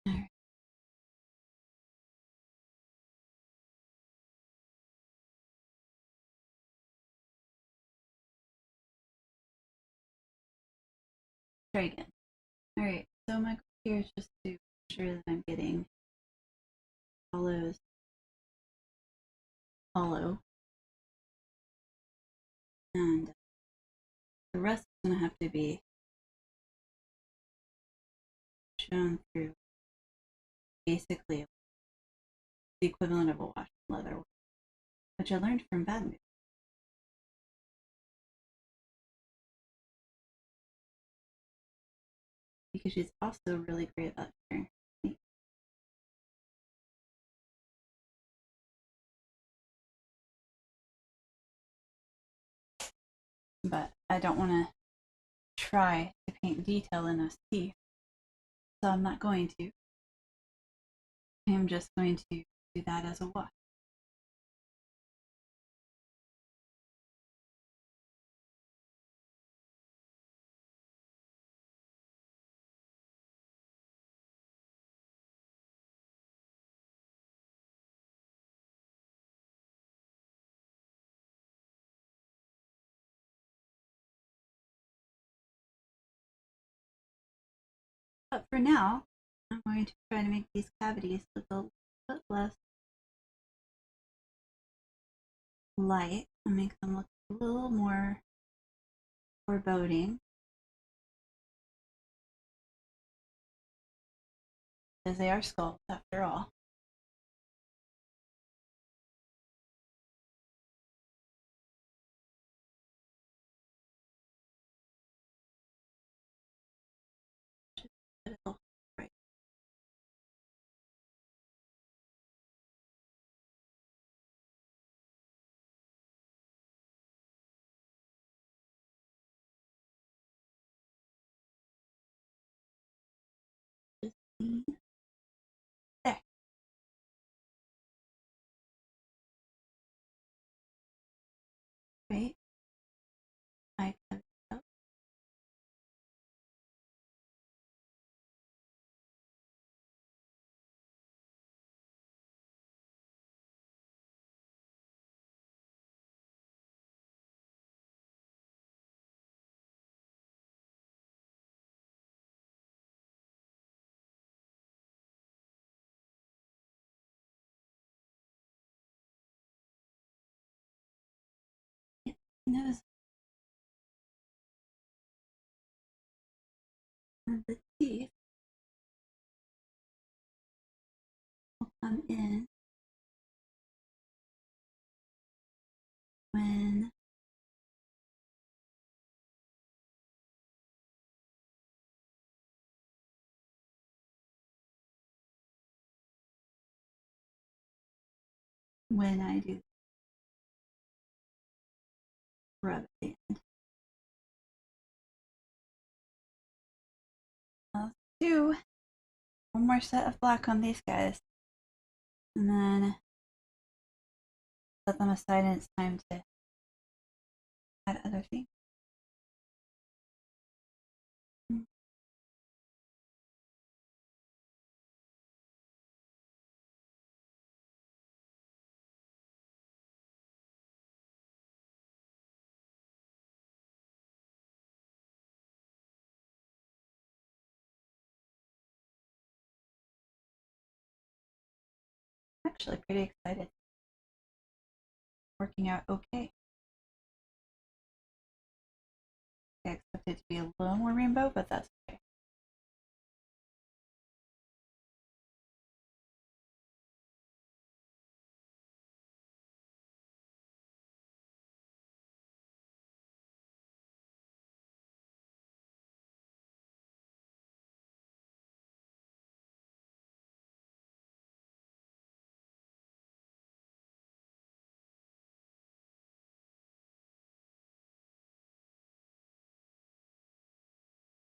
A: Alright. Try again. Alright, so my goal here is just to make sure that I'm getting hollows hollow. And the rest is going to have to be shown through basically the equivalent of a wash leather, which I learned from Bad Mood. Because she's also really great at sharing. But I don't want to try to paint detail in those teeth, so I'm not going to. I'm just going to do that as a wash. But for now, I'm going to try to make these cavities look a bit less light and make them look a little more foreboding. Because they are sculpts after all. Right. There. Right. I cut it out. Nose and the teeth will come in when I do rub at the end. I'll do one more set of black on these guys, and then set them aside, and it's time to add other things. I'm actually pretty excited. Working out okay. I expect it to be a little more rainbow, but that's okay.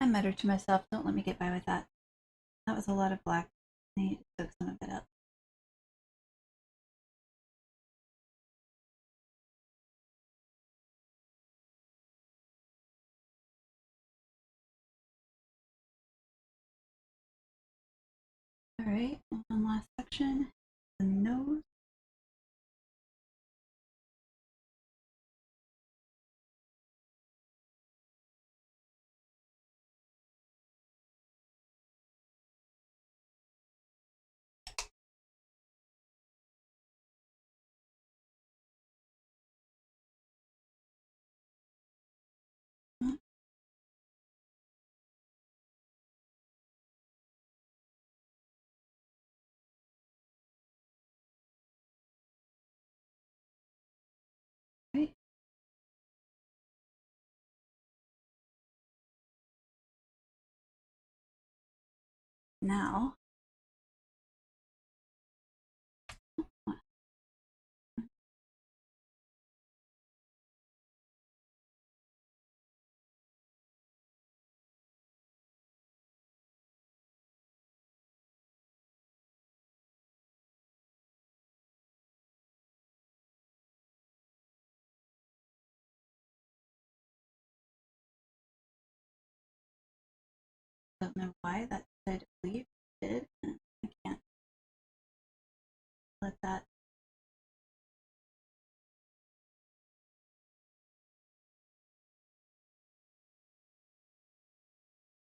A: I muttered to myself, don't let me get by with that. That was a lot of black. I need to soak some of it up. Alright, one last section. The nose. Right. Now, don't know why that said leave did, and I can't let that.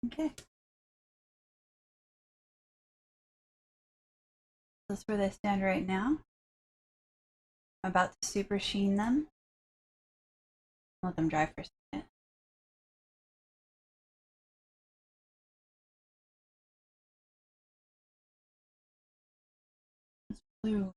A: Okay. That's where they stand right now. I'm about to super sheen them. Let them dry for a second. It's blue.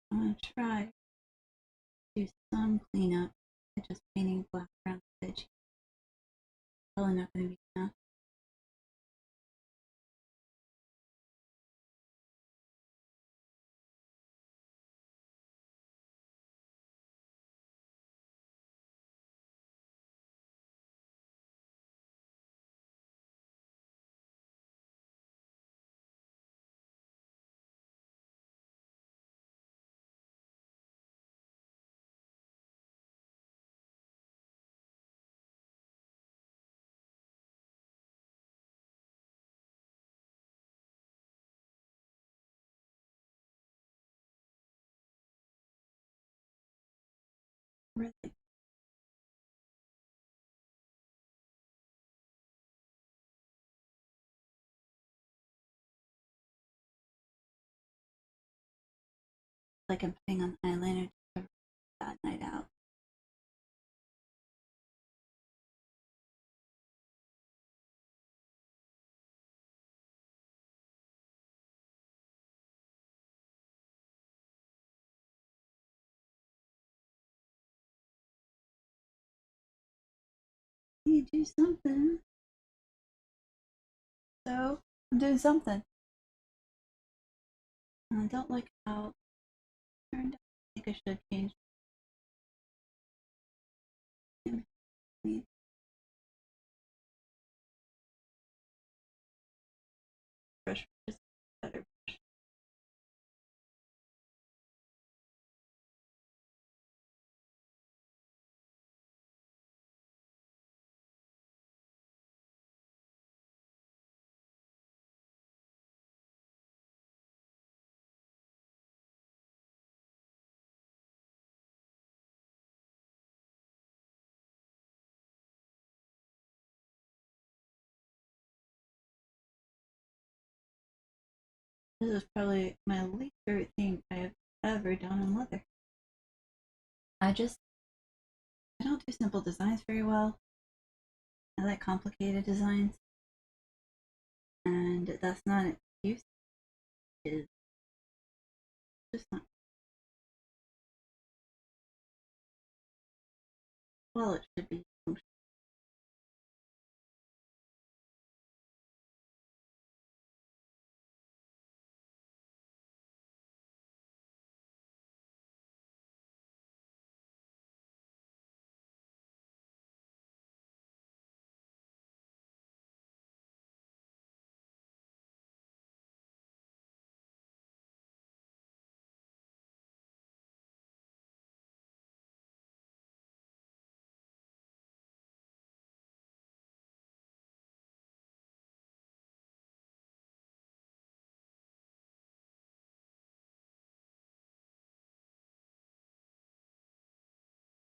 A: I'm gonna try to do some cleanup. Just painting black around the edge. Probably not gonna be enough. Really? Like I'm putting on eyeliner to cover that night out. You do something. So I'm doing something. And I don't like how it turned out. I think I should change the brush. Just better. This is probably my least favorite thing I have ever done in leather. I don't do simple designs very well. I like complicated designs. And that's not an excuse. It's just not. Well, it should be functional.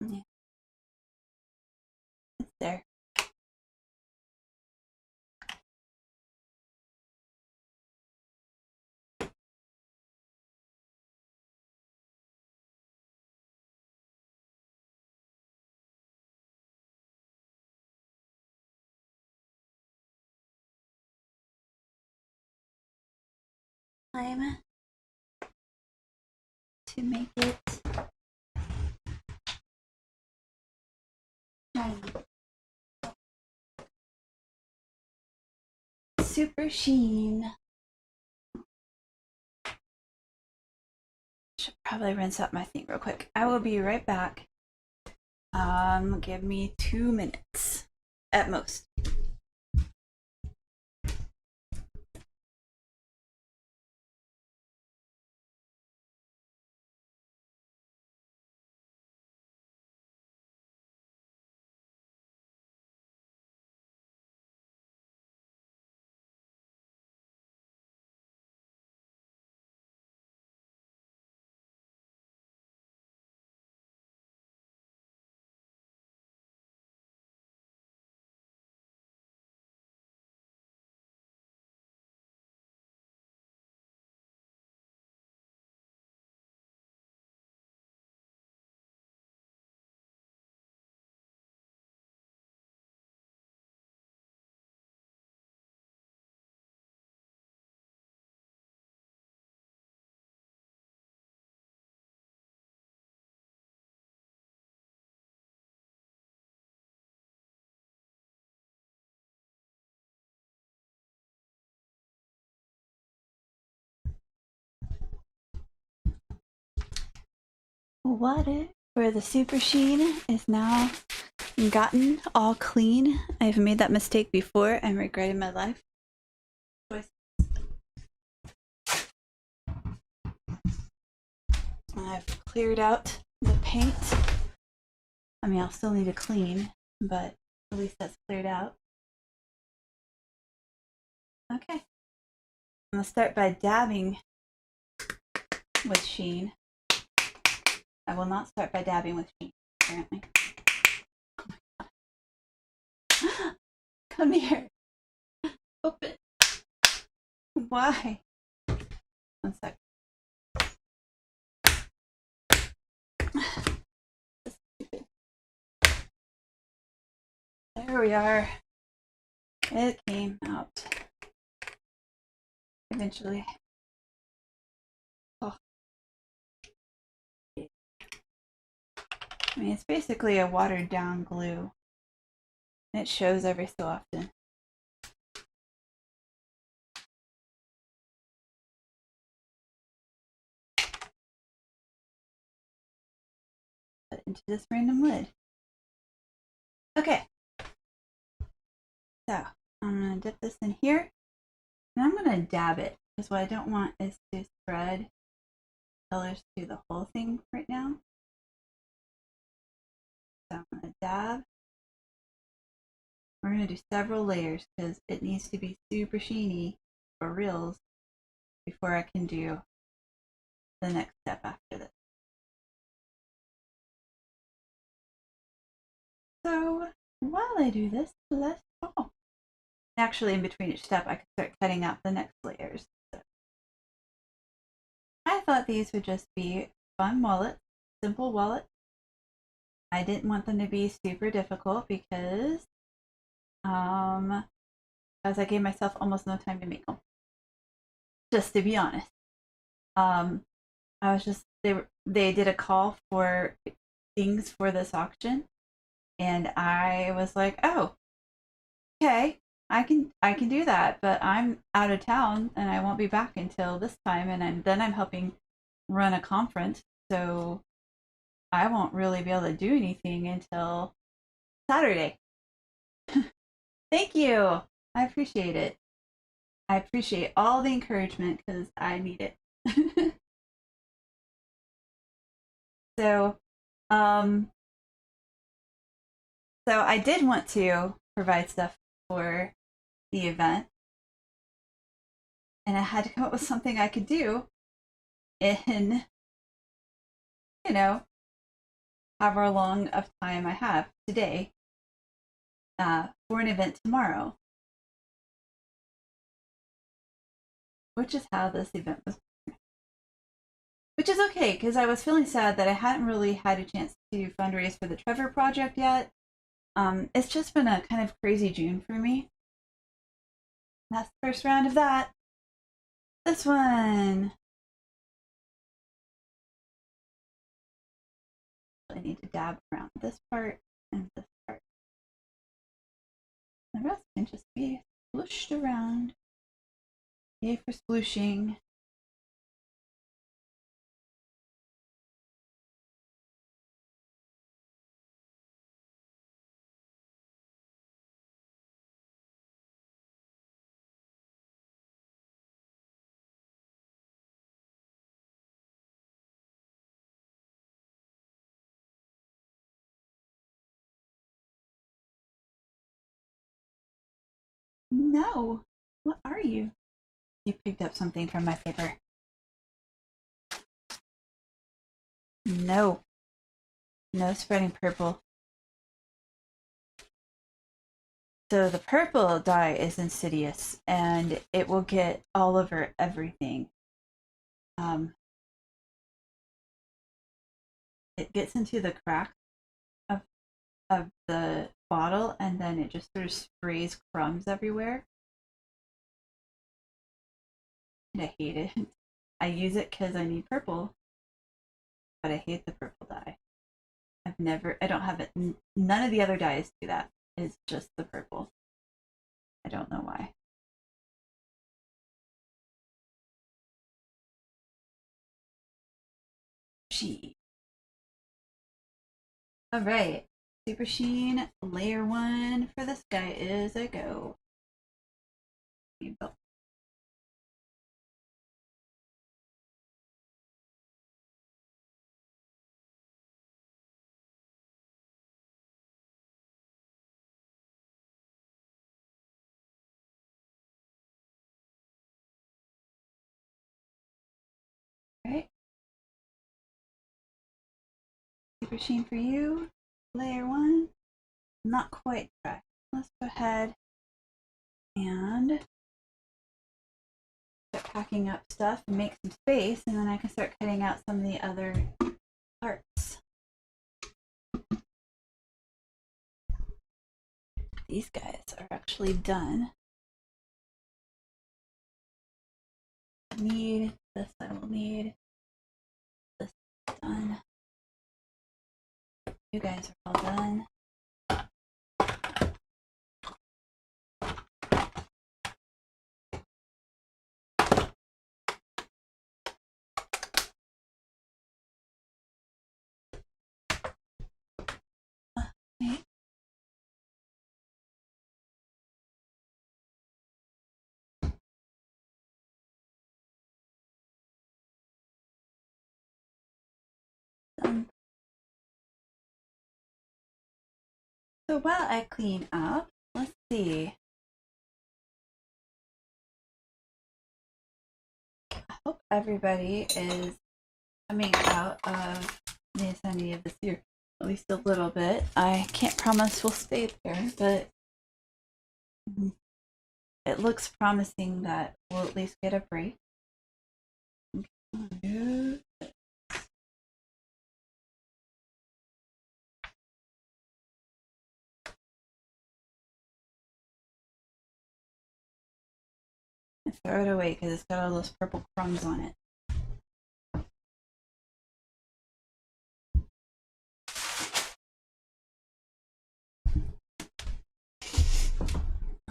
A: Yeah, it's there. Time to make it Super Sheen. Should probably rinse out my thing real quick. I will be right back. Give me 2 minutes at most. Water for the Super Sheen is now gotten all clean. I've made that mistake before and regretted my life. I've cleared out the paint. I mean, I'll still need to clean, but at least that's cleared out. Okay. I'm gonna start by dabbing with Sheen. I will not start by dabbing with Sheen, apparently. Oh my god. Come here. Open. Why? 1 sec. There we are. It came out. Eventually. Oh. I mean, it's basically a watered down glue. And it shows every so often. Put it into this random lid. Okay. So, I'm going to dip this in here. And I'm going to dab it. Because what I don't want is to spread colors to the whole thing right now. So I'm going to dab. We're going to do several layers because it needs to be super sheeny for reals before I can do the next step after this. So while I do this, let's talk. Actually, in between each step, I can start cutting out the next layers. So I thought these would just be fun wallets, simple wallets. I didn't want them to be super difficult because as I gave myself almost no time to make them. Just to be honest. I was just they did a call for things for this auction, and I was like, oh, okay, I can do that, but I'm out of town and I won't be back until this time, and then I'm helping run a conference, so I won't really be able to do anything until Saturday. Thank you. I appreciate it. I appreciate all the encouragement because I need it. So, so I did want to provide stuff for the event, and I had to come up with something I could do in, however long of time I have today for an event tomorrow, which is how this event was. Which is okay, because I was feeling sad that I hadn't really had a chance to fundraise for the Trevor Project yet. It's just been a kind of crazy June for me. That's the first round of that. This one. I need to dab around this part and this part. The rest can just be smooshed around. Yay for splooshing. No. What are you? You picked up something from my paper. No. No spreading purple. So the purple dye is insidious and it will get all over everything. It gets into the crack of the bottle and then it just sort of sprays crumbs everywhere. And I hate it. I use it because I need purple, but I hate the purple dye. I don't have it. None of the other dyes do that. It's just the purple. I don't know why. Gee. All right. Super Sheen layer 1 for this guy is a go. Alright. Super Sheen for you. Layer 1. Not quite dry. Let's go ahead and start packing up stuff and make some space, and then I can start cutting out some of the other parts. These guys are actually done. Need this, I will need this done. You guys are all done. Okay. So while I clean up, let's see. I hope everybody is coming out of the insanity of this year at least a little bit. I can't promise we'll stay there, but it looks promising that we'll at least get a break. Okay. I throw it away because it's got all those purple crumbs on it.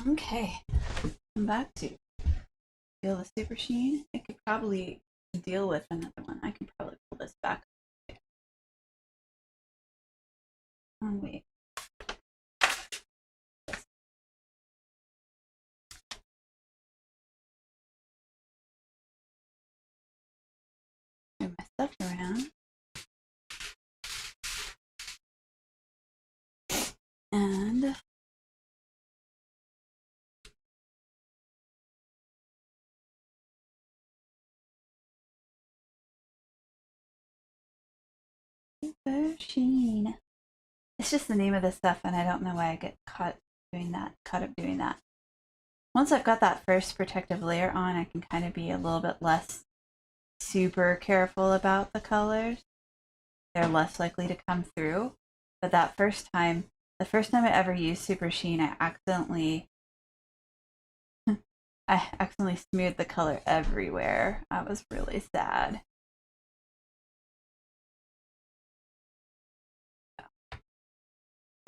A: Okay, I'm back to feel the Super Sheen. I could probably deal with another one. I can probably pull this back. Oh, wait. Move my stuff around. And Super Sheen. It's just the name of the stuff, and I don't know why I get caught up doing that. Once I've got that first protective layer on, I can kind of be a little bit less super careful about the colors. They're less likely to come through. But the first time I ever used Super Sheen, I accidentally smeared the color everywhere. I was really sad.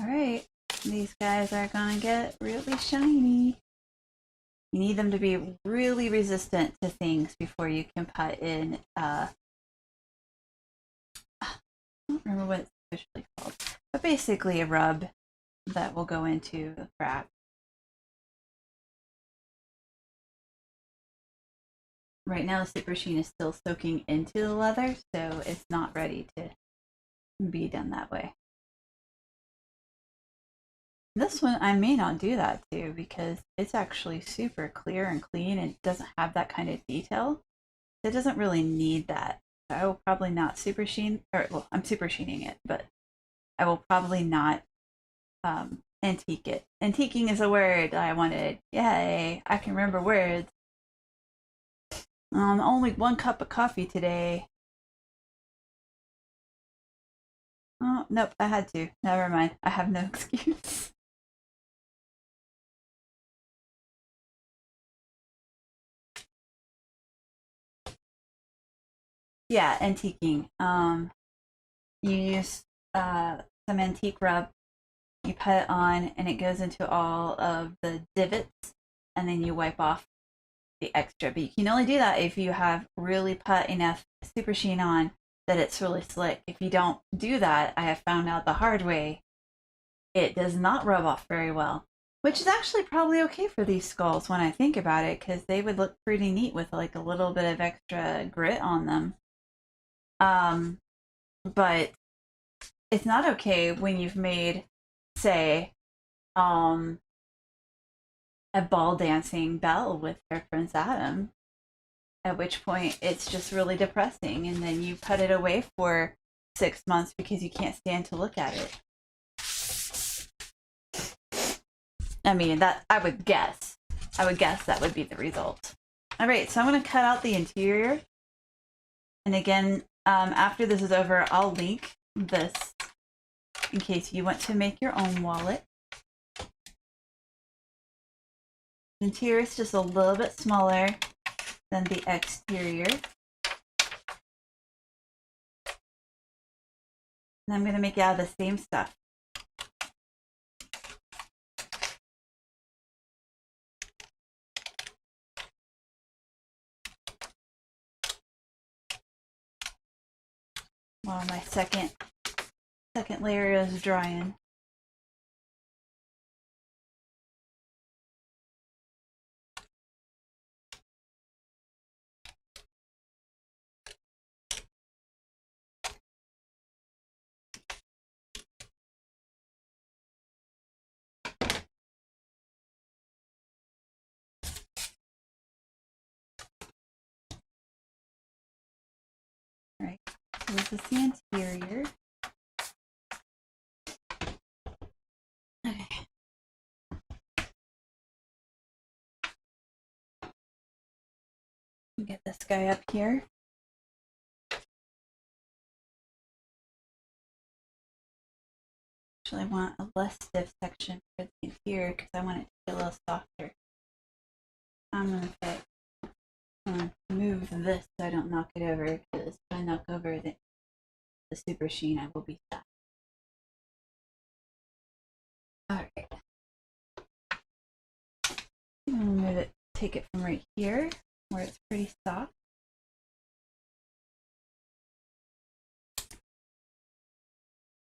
A: Alright, these guys are gonna get really shiny. You need them to be really resistant to things before you can put in, I don't remember what it's officially called, but basically a rub that will go into the frac. Right now the Super Sheen is still soaking into the leather, so it's not ready to be done that way. This one I may not do that to because it's actually super clear and clean and doesn't have that kind of detail. It doesn't really need that. So I will probably not super sheen, or well, I'm super sheening it, but I will probably not antique it. Antiquing is a word I wanted. Yay, I can remember words. Only 1 cup of coffee today. Oh, nope, I had to. Never mind. I have no excuse. Yeah, antiquing. You use some antique rub, you put it on, and it goes into all of the divots, and then you wipe off the extra. But you can only do that if you have really put enough Super Sheen on that it's really slick. If you don't do that, I have found out the hard way, it does not rub off very well. Which is actually probably okay for these skulls when I think about it, because they would look pretty neat with like a little bit of extra grit on them. But it's not okay when you've made, say, a ball dancing bell with her Prince Adam, at which point it's just really depressing, and then you put it away for 6 months because you can't stand to look at it. I mean, that I would guess that would be the result. All right, so I'm going to cut out the interior, and again, after this is over, I'll link this in case you want to make your own wallet. The interior is just a little bit smaller than the exterior. And I'm going to make it out of the same stuff. While my second layer is drying. Alright, so this is the interior. Okay. Get this guy up here. Actually, I want a less stiff section for the interior because I want it to be a little softer. I'm gonna move this so I don't knock it over, because if I knock over the Super Sheen, I will be sad. Alright. I'm gonna move it, take it from right here where it's pretty soft.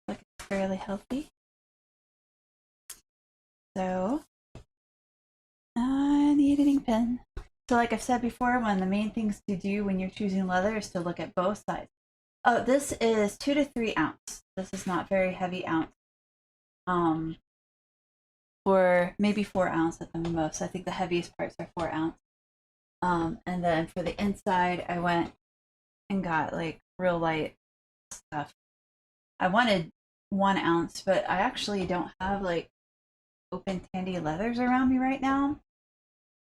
A: Look, it's fairly healthy. So, the editing pen. So like I've said before, one of the main things to do when you're choosing leather is to look at both sides. Oh, this is 2 to 3 ounce. This is not very heavy ounce. Or maybe 4 ounce at the most. I think the heaviest parts are 4 ounce. And then for the inside, I went and got like real light stuff. I wanted 1 ounce, but I actually don't have like open tandy leathers around me right now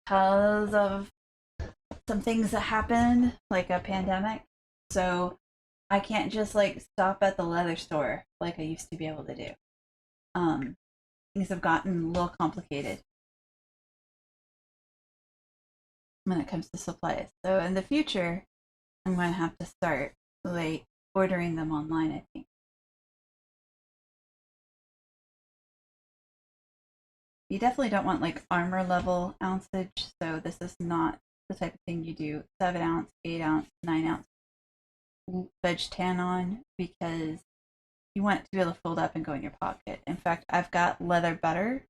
A: because of some things that happened, like a pandemic. So I can't just like stop at the leather store like I used to be able to do. Things have gotten a little complicated when it comes to supplies. So in the future, I'm going to have to start like ordering them online, I think. You definitely don't want like armor level ounceage, so this is not the type of thing you do 7 ounce, 8 ounce, 9 ounce veg tan on, because you want it to be able to fold up and go in your pocket. In fact, I've got leather butter,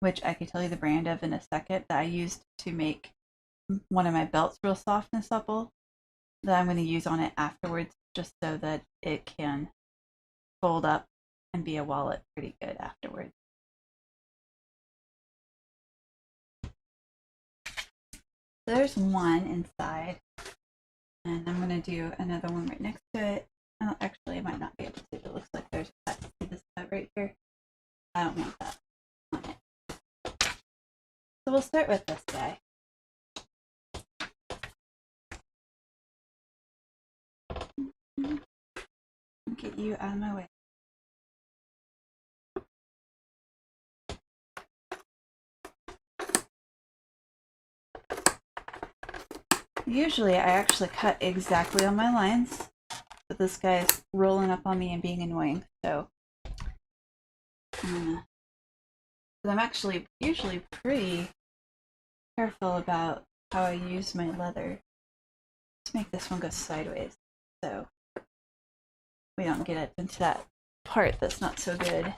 A: which I can tell you the brand of in a second, that I used to make one of my belts real soft and supple, that I'm going to use on it afterwards, just so that it can fold up and be a wallet pretty good afterwards. So there's one inside, and I'm going to do another one right next to it. Oh, actually, I might not be able to. It looks like there's a cut. See this cut right here? I don't want that on it. So we'll start with this guy. Get you out of my way. Usually I actually cut exactly on my lines, but this guy's rolling up on me and being annoying, so I'm actually usually pretty careful about how I use my leather. Let's make this one go sideways, so we don't get it into that part that's not so good.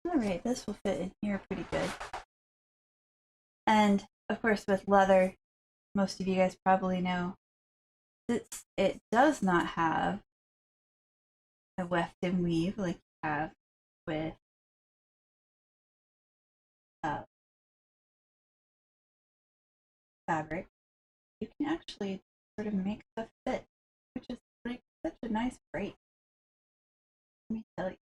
A: Alright, this will fit in here pretty good. And, of course, with leather, most of you guys probably know, it does not have a weft and weave like you have with fabric. You can actually sort of make stuff fit, which is like such a nice break. Let me tell you.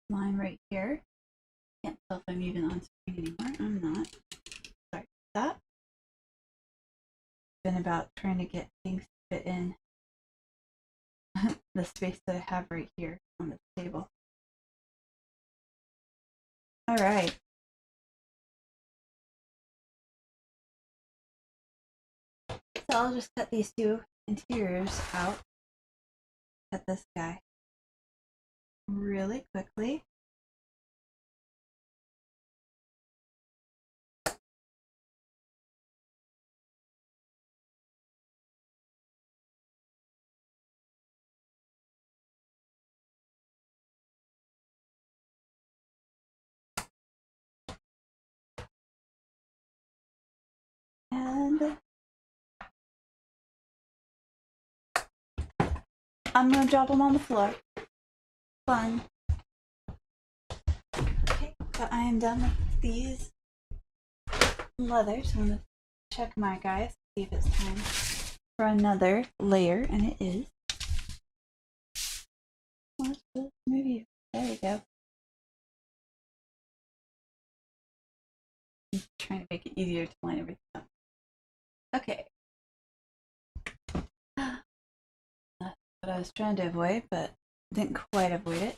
A: Line right here. Can't tell if I'm even on screen anymore. I'm not. Sorry about that. Been about trying to get things to fit in the space that I have right here on the table. Alright. So I'll just cut these two interiors out. Cut this guy really quickly. And I'm gonna drop them on the floor. Fun. Okay, so I am done with these leathers. I'm gonna check my guys, see if it's time for another layer, and it is. Let's just move you. There you go. I'm trying to make it easier to line everything up. Okay. That's what I was trying to avoid, but didn't quite avoid it.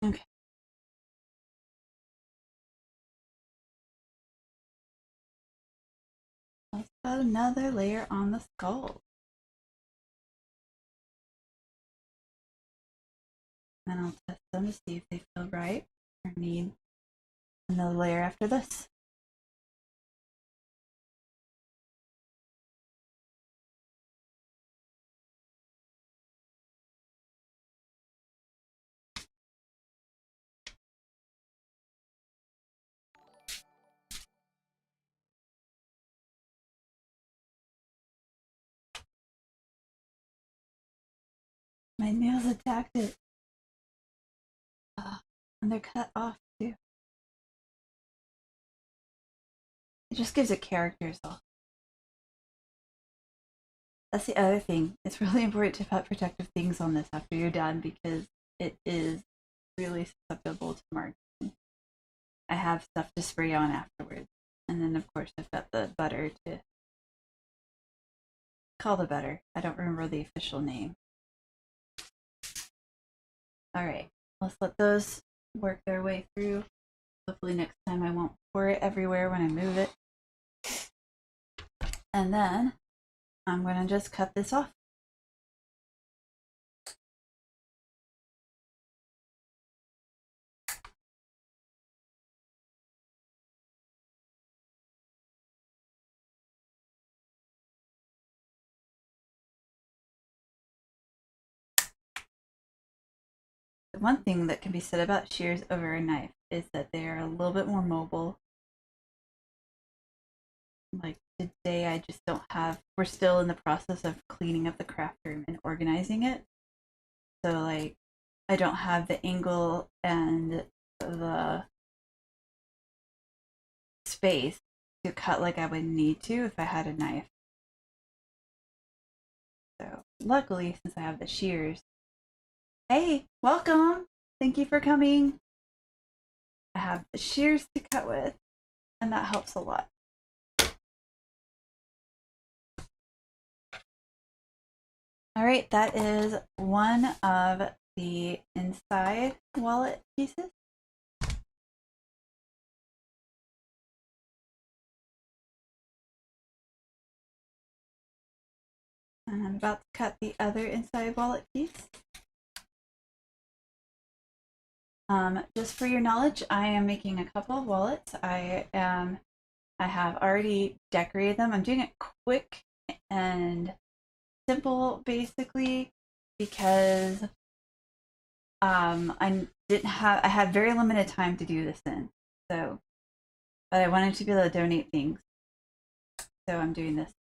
A: Okay. Let's put another layer on the skull. And I'll test them to see if they feel right or need another layer after this. My nails attacked it. And they're cut off too. It just gives it characters off. That's the other thing. It's really important to put protective things on this after you're done because it is really susceptible to marking. I have stuff to spray on afterwards. And then, of course, I've got the butter to call the butter. I don't remember the official name. Alright, let's let those work their way through. Hopefully next time I won't pour it everywhere when I move it. And then I'm going to just cut this off. The one thing that can be said about shears over a knife is that they are a little bit more mobile. Like today I just don't have, we're still in the process of cleaning up the craft room and organizing it. So like I don't have the angle and the space to cut like I would need to if I had a knife. So luckily, since I have the shears. Hey, welcome! Thank you for coming. I have the shears to cut with, and that helps a lot. Alright, that is one of the inside wallet pieces. And I'm about to cut the other inside wallet piece. Just for your knowledge, I am making a couple of wallets. I have already decorated them. I'm doing it quick and simple, basically, because I had very limited time to do this in. So, but I wanted to be able to donate things, so I'm doing this.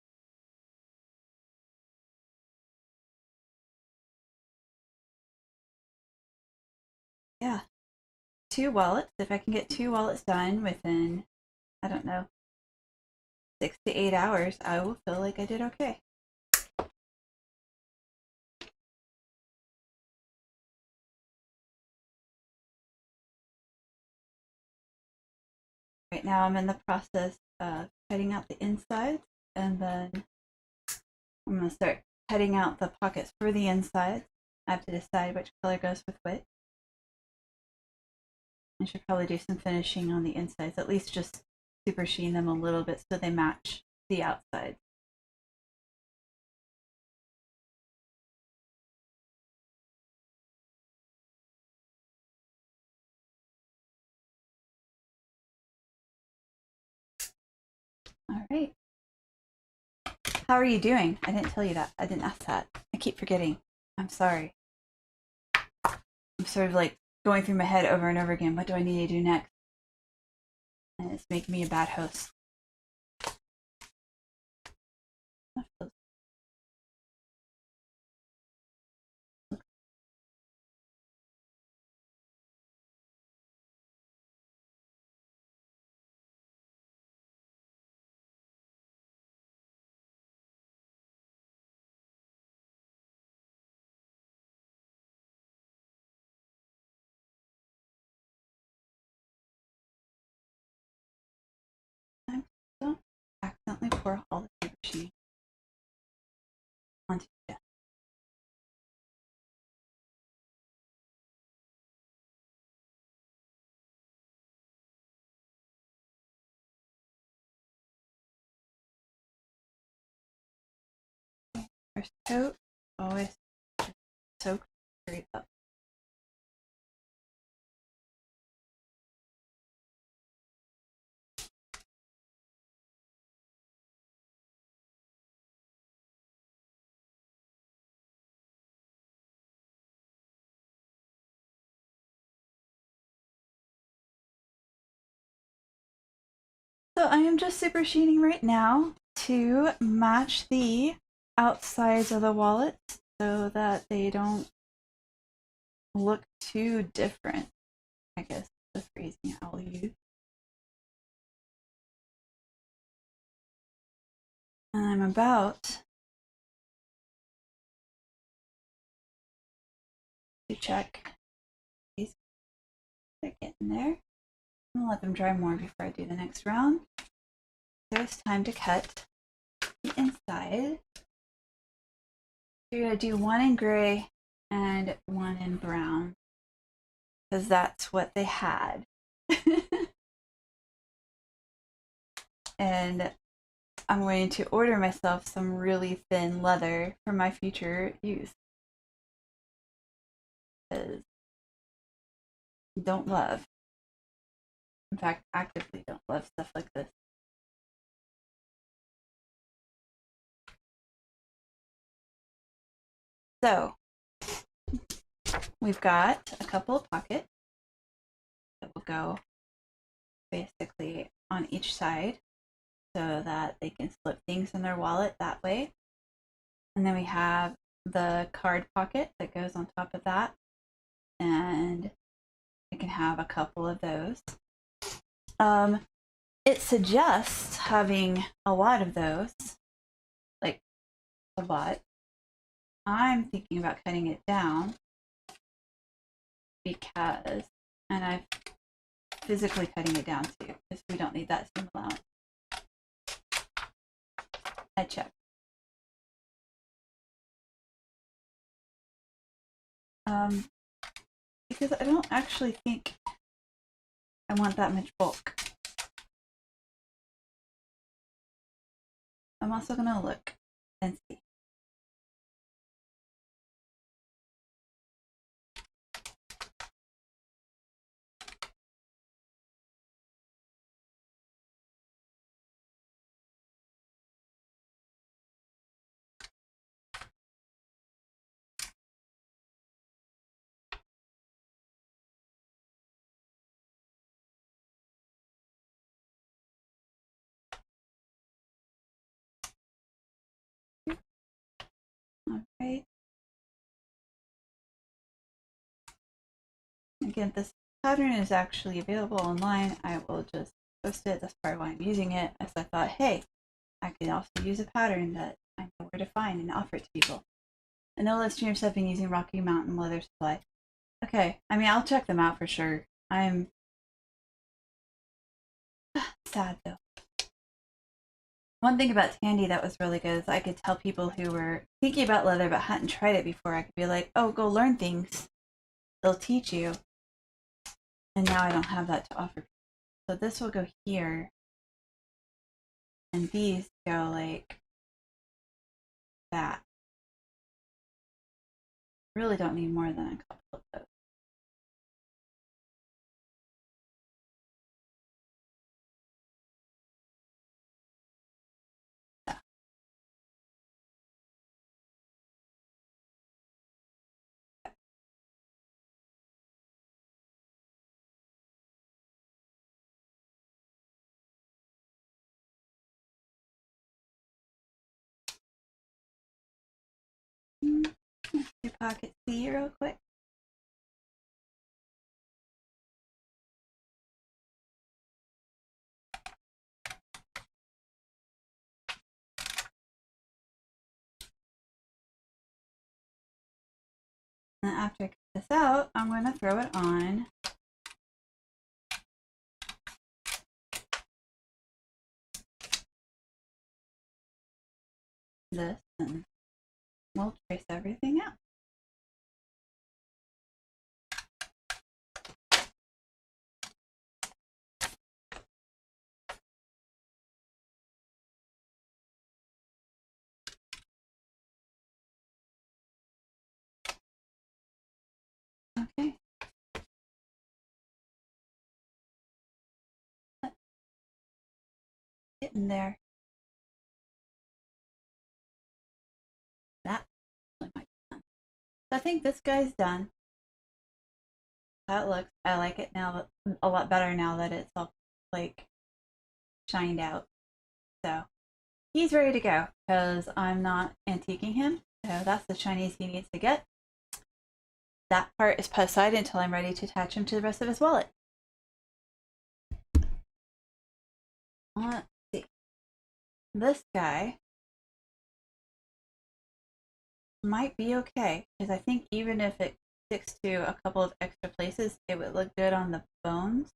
A: Yeah, 2 wallets. If I can get 2 wallets done within, I don't know, 6 to 8 hours, I will feel like I did okay. Right now I'm in the process of cutting out the insides, and then I'm going to start cutting out the pockets for the insides. I have to decide which color goes with which. I should probably do some finishing on the insides, at least just super sheen them a little bit so they match the outside. All right. How are you doing? I didn't tell you that. I didn't ask that. I keep forgetting. I'm sorry. I'm sort of like going through my head over and over again. What do I need to do next? And it's making me a bad host. Don't accidentally pour all the paper sheen onto the desk. First coat, always soak straight up. So I am just super sheening right now to match the outsides of the wallets so that they don't look too different, I guess the phrasing I'll use. And I'm about to check these. They're getting there. I'm gonna let them dry more before I do the next round. So it's time to cut the inside. So you're gonna do one in gray and one in brown, because that's what they had. And I'm going to order myself some really thin leather for my future use. Because I don't love, in fact, actively don't love stuff like this. So, we've got a couple of pockets that will go basically on each side so that they can slip things in their wallet that way. And then we have the card pocket that goes on top of that, and I can have a couple of those. It suggests having a lot of those, like a lot. I'm thinking about cutting it down because, and I'm physically cutting it down too, because we don't need that seam allowance. I checked. Because I don't actually think I want that much bulk. I'm also gonna look and see. All right. Again, this pattern is actually available online. I will just post it. That's part of why I'm using it, as I thought, hey, I could also use a pattern that I know where to find and offer it to people. I know that streamers have been using Rocky Mountain Leather Supply. Okay, I mean, I'll check them out for sure. I'm sad though. One thing about Tandy that was really good is I could tell people who were thinking about leather but hadn't tried it before. I could be like, oh, go learn things. They'll teach you. And now I don't have that to offer. So this will go here. And these go like that. Really don't need more than a couple of those. Your pocket C real quick. And after I cut this out, I'm going to throw it on this, and we'll trace everything out. Okay. Getting there. That might be done. So I think this guy's done. How it looks. I like it now, a lot better now that it's all like shined out. So he's ready to go because I'm not antiquing him. So that's the Chinese he needs to get. that part is put aside until I'm ready to attach him to the rest of his wallet. Let's see. This guy might be okay, because I think even if it sticks to a couple of extra places, it would look good on the bones.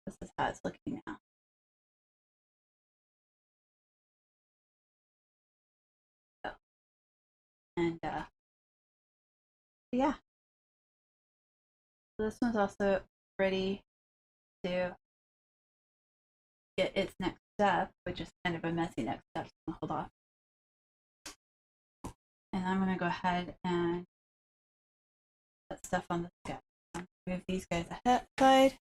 A: This is how it's looking now. So, and yeah. So this one's also ready to get its next step, which is kind of a messy next step, so I'm gonna hold off. And I'm gonna go ahead and put stuff on this guy. Move these guys aside.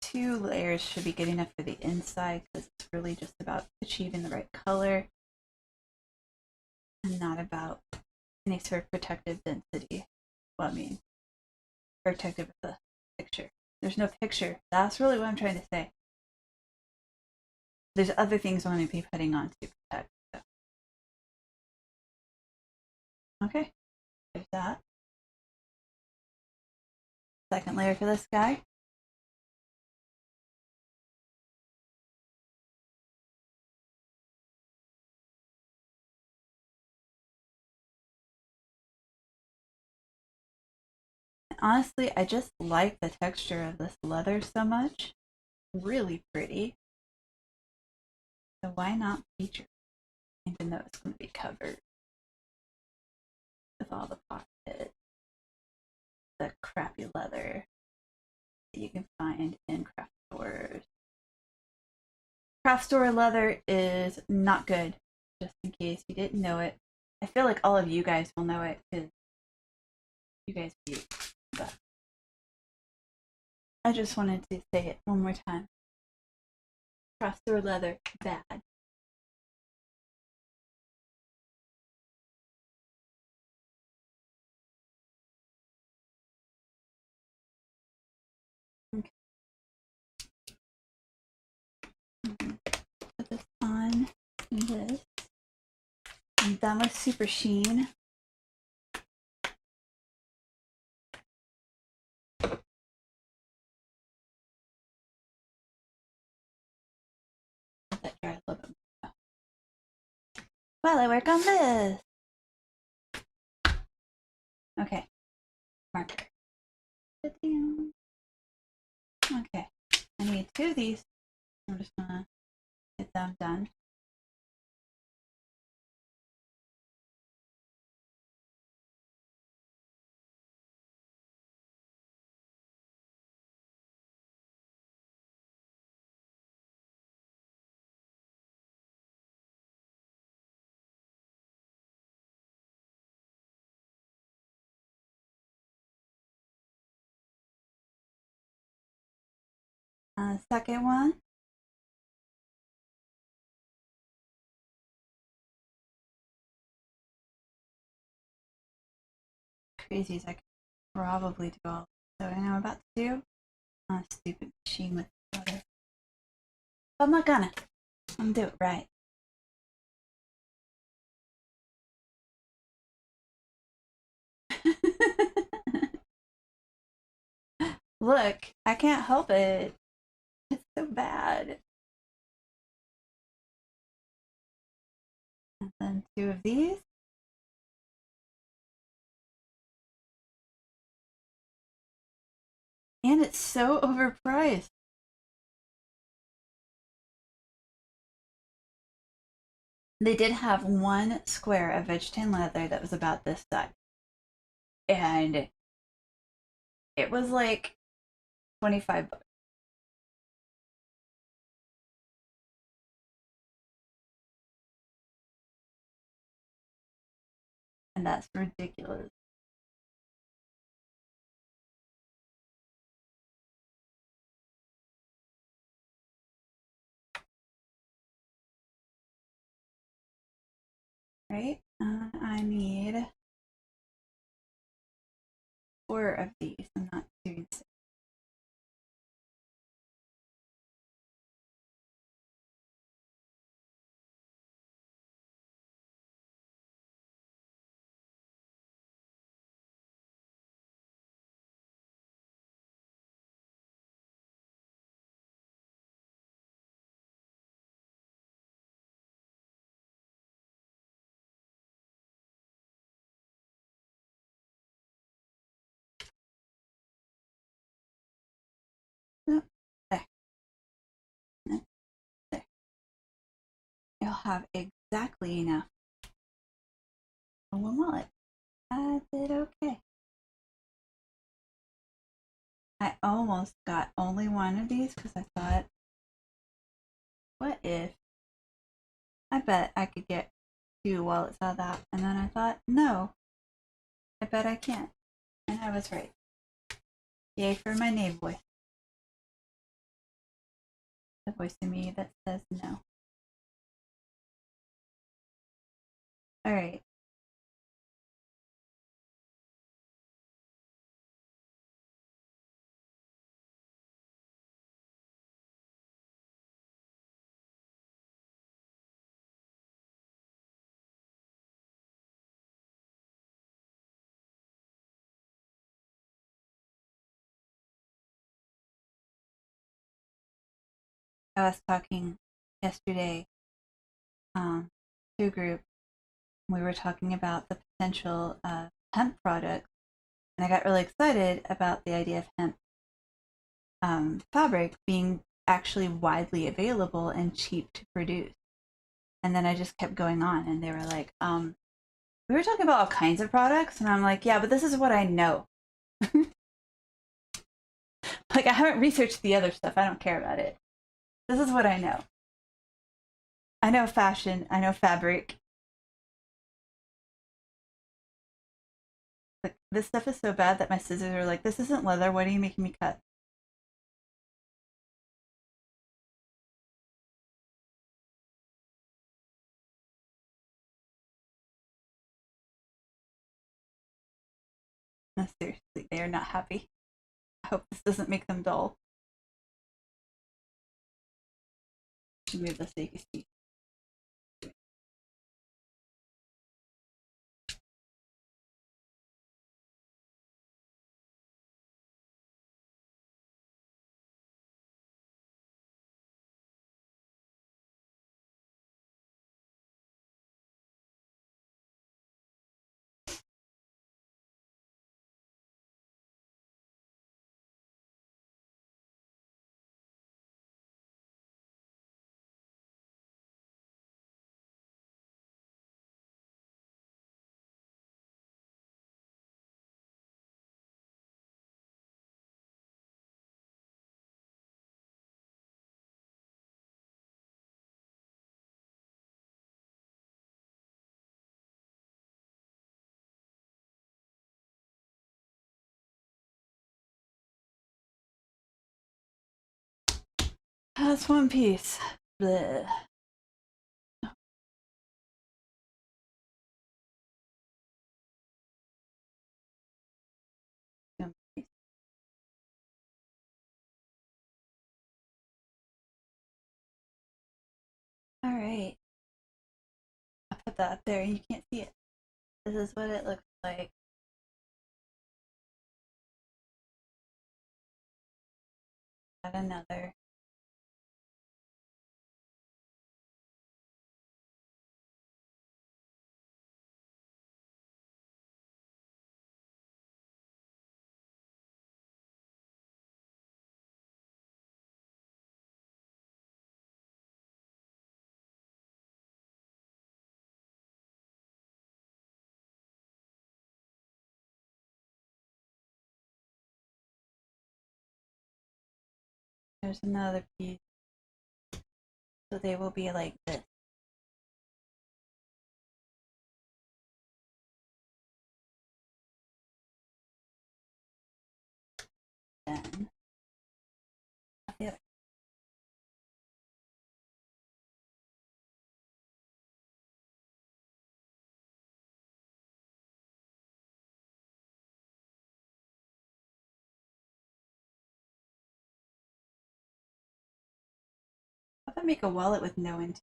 A: Two layers should be good enough for the inside because it's really just about achieving the right color and not about any sort of protective density. Well, I mean, protective of the picture. There's no picture. That's really what I'm trying to say. There's other things I'm going to be putting on to protect. So. Okay, there's that. Second layer for this guy. Honestly, I just like the texture of this leather so much. Really pretty. So why not feature it? Even though it's going to be covered with all the pockets, the crappy leather that you can find in craft stores. Craft store leather is not good, just in case you didn't know it. I feel like all of you guys will know it because you guys do. But I just wanted to say it one more time. Craft store leather, bad. Okay. Put this on this. I'm done with Super Sheen. Let that dry a little bit more. While I work on this. Okay. Marker. Okay. I need two of these. I'm just gonna get them done. Second one. Crazy as I could probably do all so I know I'm about to do on a stupid machine with butter. But I'm not gonna. I'm gonna do it right. Look, I can't help it. It's so bad. And then two of these. And it's so overpriced. They did have one square of veg tan leather that was about this size. And it was like $25. And that's ridiculous. Alright, I need 4 of these. I'm not doing 6. Nope. There. There. You'll have exactly enough for 1 wallet. I did okay. I almost got only 1 of these because I thought, what if I bet I could get 2 wallets out of that. And then I thought, no, I bet I can't. And I was right. Yay for my Knave voice. The voice in me that says no. Alright. I was talking yesterday to a group. We were talking about the potential of hemp products, and I got really excited about the idea of hemp fabric being actually widely available and cheap to produce. And then I just kept going on, and they were like, we were talking about all kinds of products, and I'm like, yeah, but this is what I know. Like, I haven't researched the other stuff. I don't care about it. This is what I know. I know fashion. I know fabric. Like, this stuff is so bad that my scissors are like, this isn't leather. What are you making me cut? No, seriously, they are not happy. I hope this doesn't make them dull. Move this so you can see. That's one piece. Bleh. All right. I'll put that up there. You can't see it. This is what it looks like. Got another. There's another piece. So they will be like this. Then the other. make a wallet with no interior.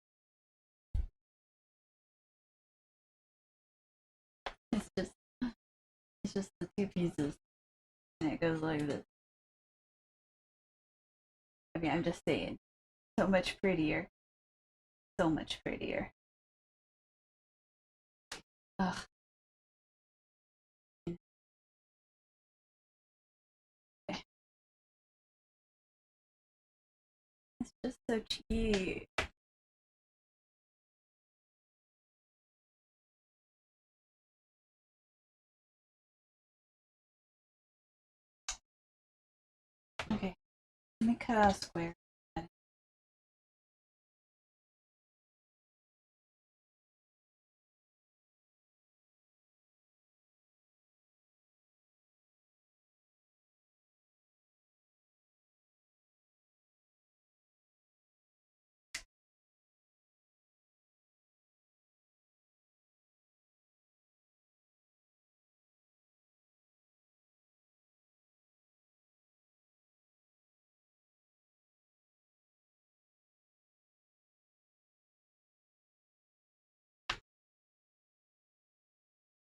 A: It's just the two pieces, and it goes like this. I mean, I'm just saying, so much prettier, so much prettier. Ugh. It's just so cheap. Okay, let me cut out a square.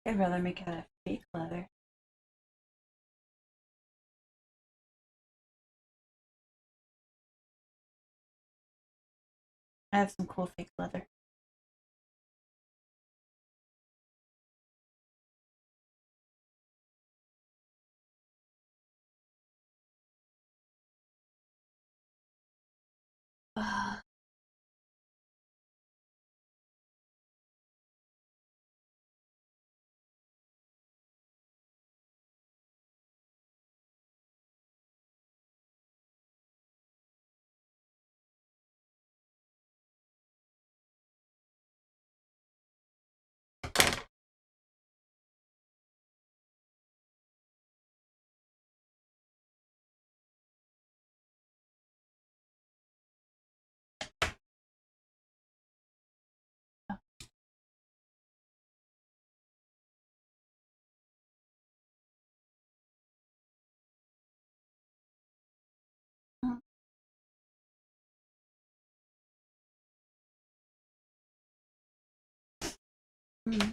A: I'd rather make it out of fake leather. I have some cool fake leather.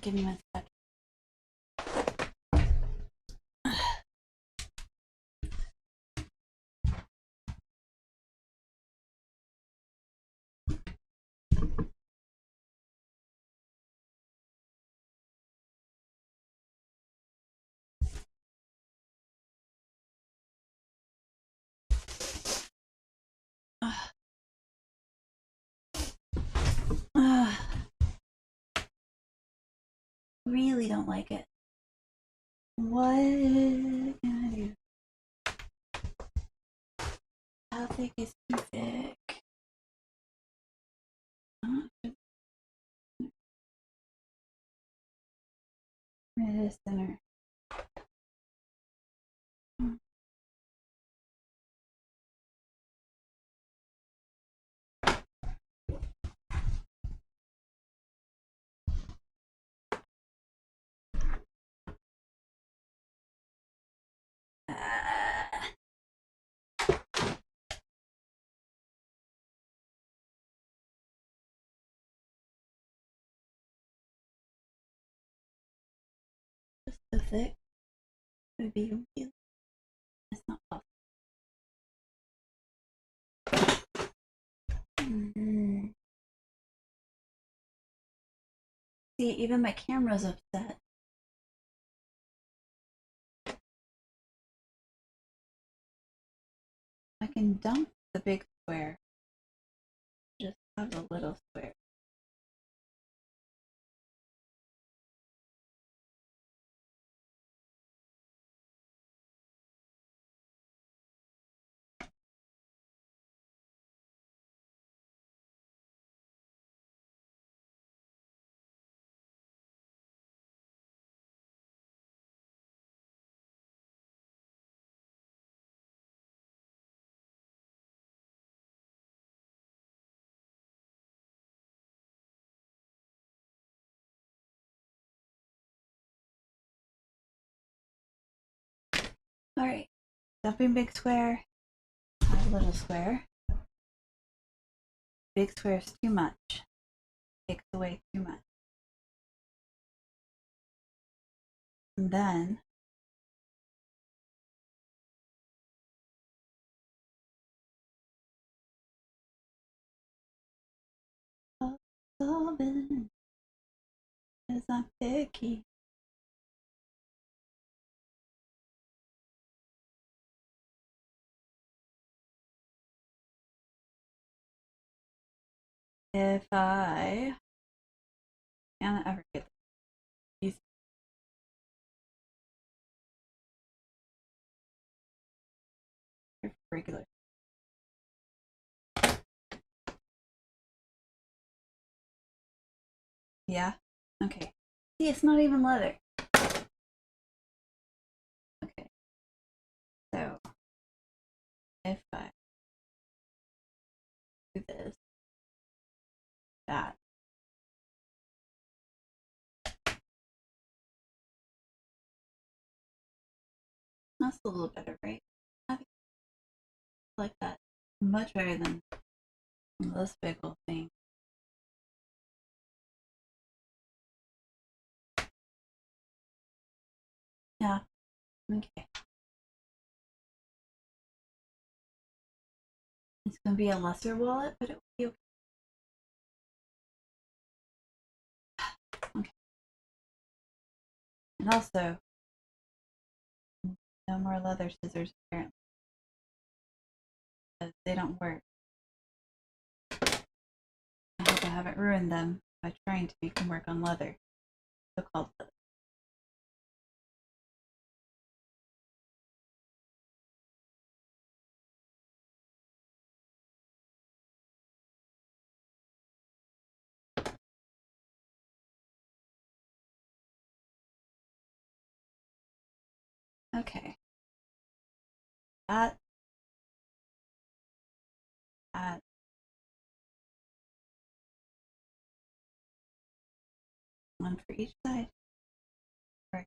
A: Give me one sec. Really don't like it. What can I do? How thick is too thick? It is thinner. Just so thick. It would be real. It's not possible. See, even my camera's upset. I can dump the big square. Just have a little square. Alright, dumping big square, have a little square. big square is too much. Takes away too much. And then solving because I'm picky. If I can't ever get these regular. Yeah? Okay. See, it's not even leather. Okay. So, if I do this, that. That's a little better, right? I think I like that much better than this big old thing. Yeah. Okay. It's gonna be a lesser wallet, but it will be okay. Okay. And also, no more leather scissors apparently. Because they don't work. I hope I haven't ruined them by trying to make them work on leather. So-called leather. Okay. That. That. One for each side. Right.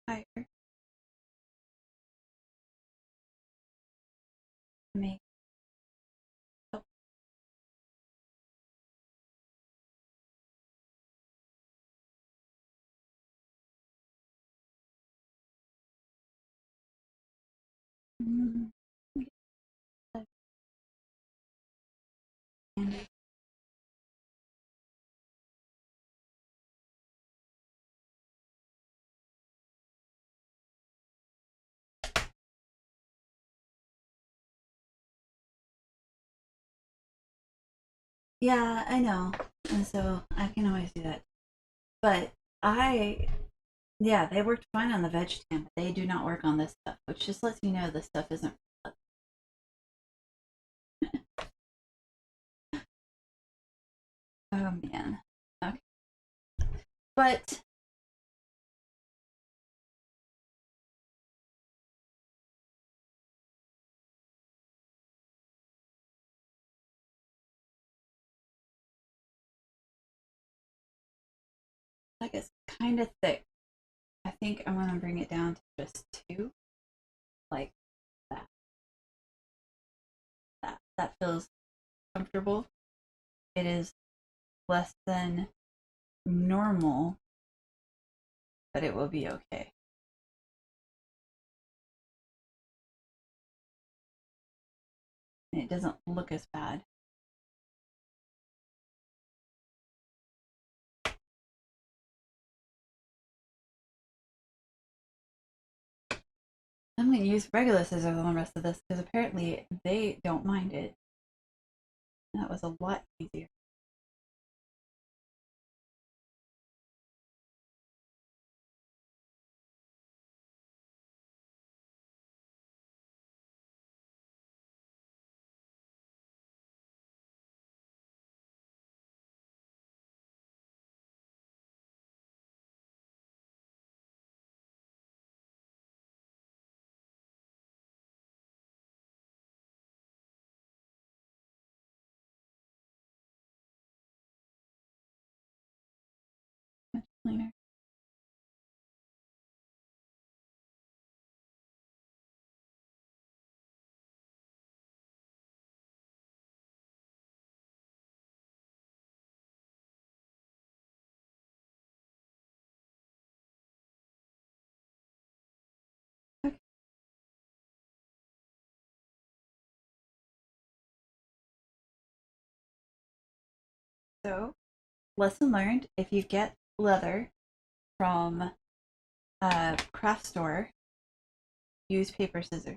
A: Higher. Make. Oh. Mm. Yeah, I know. And so I can always do that. But yeah, they worked fine on the veg tan, but they do not work on this stuff, which just lets me know this stuff isn't. Oh man. Okay. But like it's kind of thick. I think I'm gonna bring it down to just two, like that. That feels comfortable. It is less than normal, but it will be okay. And it doesn't look as bad. I'm gonna use regular scissors on the rest of this because apparently they don't mind it. That was a lot easier. Much cleaner. So, lesson learned, if you get leather from a craft store, use paper scissors.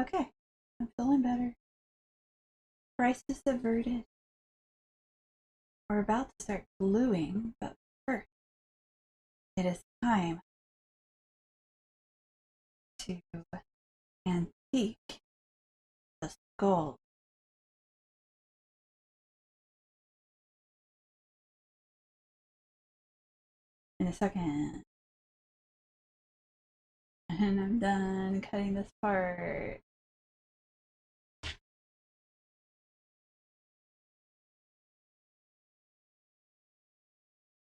A: Okay, I'm feeling better. Crisis averted. We're about to start gluing, but first, it is time to antique the skull. In a second. And I'm done cutting this part.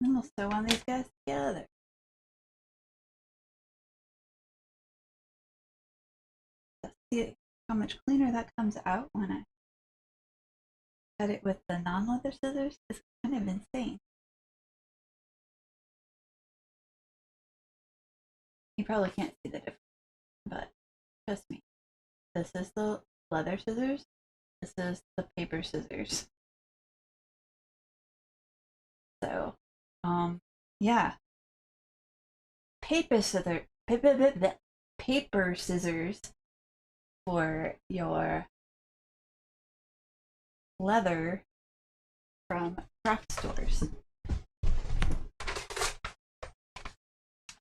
A: And we'll sew on these guys together. See how much cleaner that comes out when I cut it with the non-leather scissors? It's kind of insane. You probably can't see the difference, but trust me. This is the leather scissors. This is the paper scissors. So, yeah. Paper scissors for your leather from craft stores.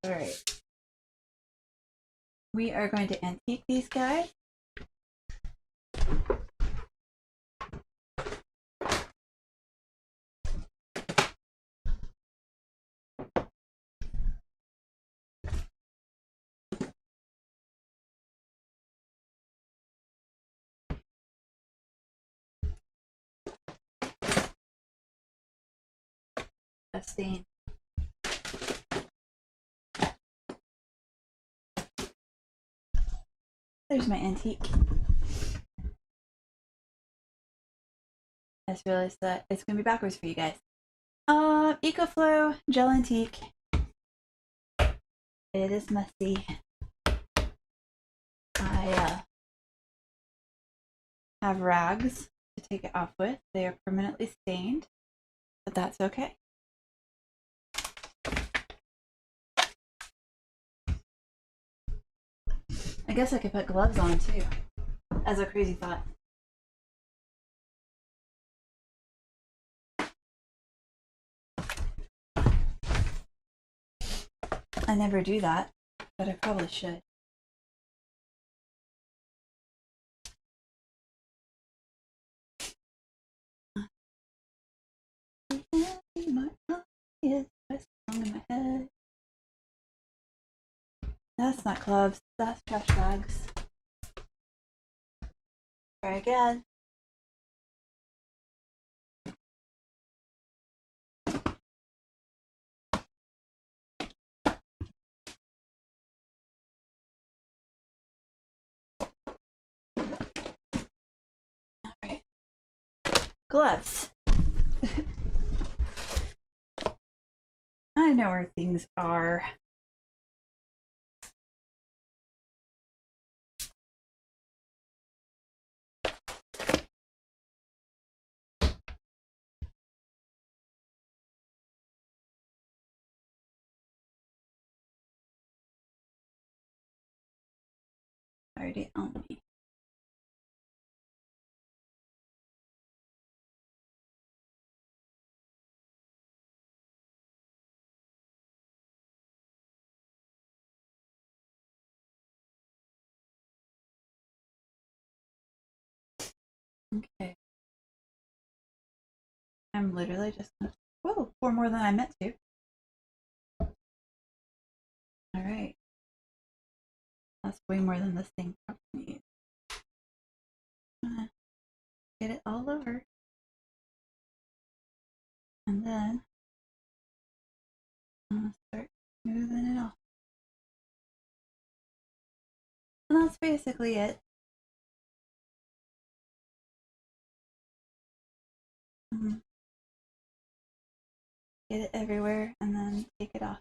A: Alright. We are going to antique these guys. A stain. There's my antique. I just realized that it's gonna be backwards for you guys. EcoFlow Gel Antique. It is messy. I have rags to take it off with. They are permanently stained, but that's okay. I guess I could put gloves on too, as a crazy thought. I never do that, but I probably should. In my head. That's not gloves, that's trash bags. Try again. Alright. Gloves. I know where things are. Already on me. Okay. I'm literally just gonna, whoa, pour more than I meant to. Alright. That's way more than this thing probably needs. I'm gonna get it all over. And then I'm gonna start smoothing it off. And that's basically it. Get it everywhere and then take it off.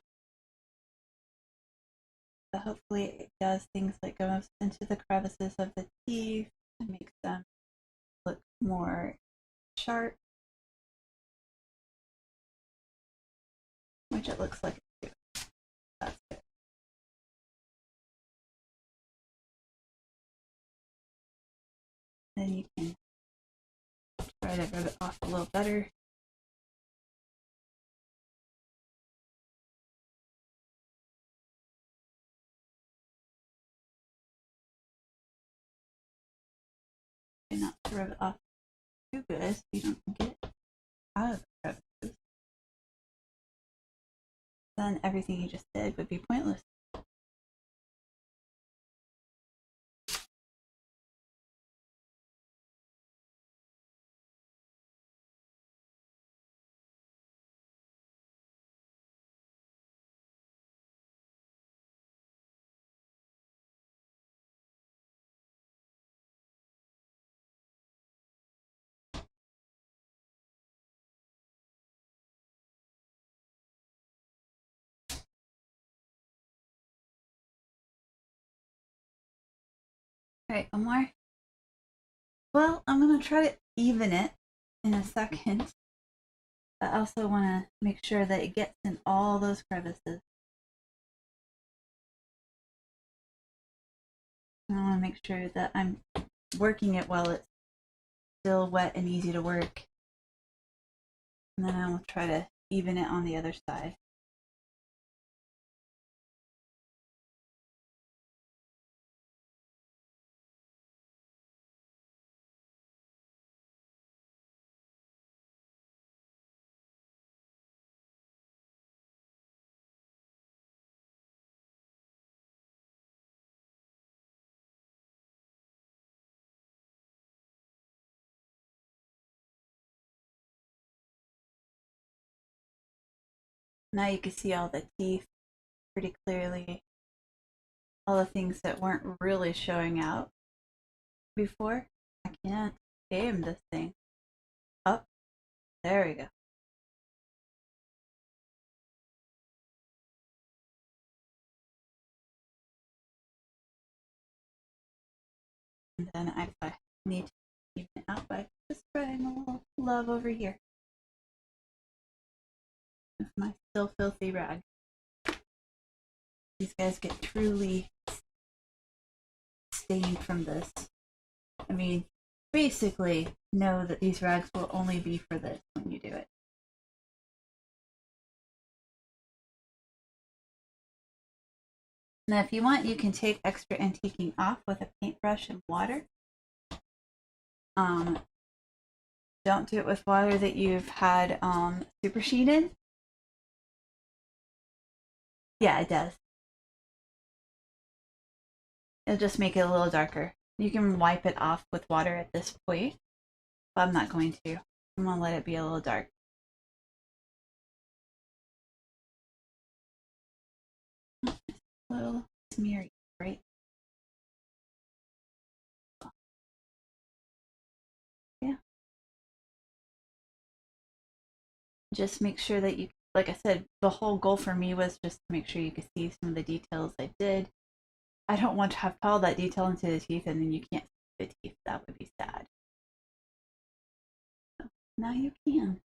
A: But hopefully it does things like goes into the crevices of the teeth and makes them look more sharp, which it looks like it too. That's good. Then you can try to rub it off a little better. And not to rub it off too good so you don't get it out of the crevices. Then everything you just did would be pointless. Alright, one more. Well, I'm going to try to even it in a second. I also want to make sure that it gets in all those crevices. I want to make sure that I'm working it while it's still wet and easy to work. And then I will try to even it on the other side. Now you can see all the teeth pretty clearly. All the things that weren't really showing out before. I can't aim this thing. Up. There we go. And then if I need to even it out by just spreading a little love over here with my still filthy rag. These guys get truly stained from this. I mean, basically know that these rags will only be for this when you do it. Now if you want, you can take extra antiquing off with a paintbrush and water. Don't do it with water that you've had super sheeted. Yeah, it does. It'll just make it a little darker. You can wipe it off with water at this point, but I'm not going to. I'm going to let it be a little dark. A little smeary, right? Yeah. Just make sure that you, like I said, the whole goal for me was just to make sure you could see some of the details I did. I don't want to have all that detail into the teeth and then you can't see the teeth. That would be sad. So now you can.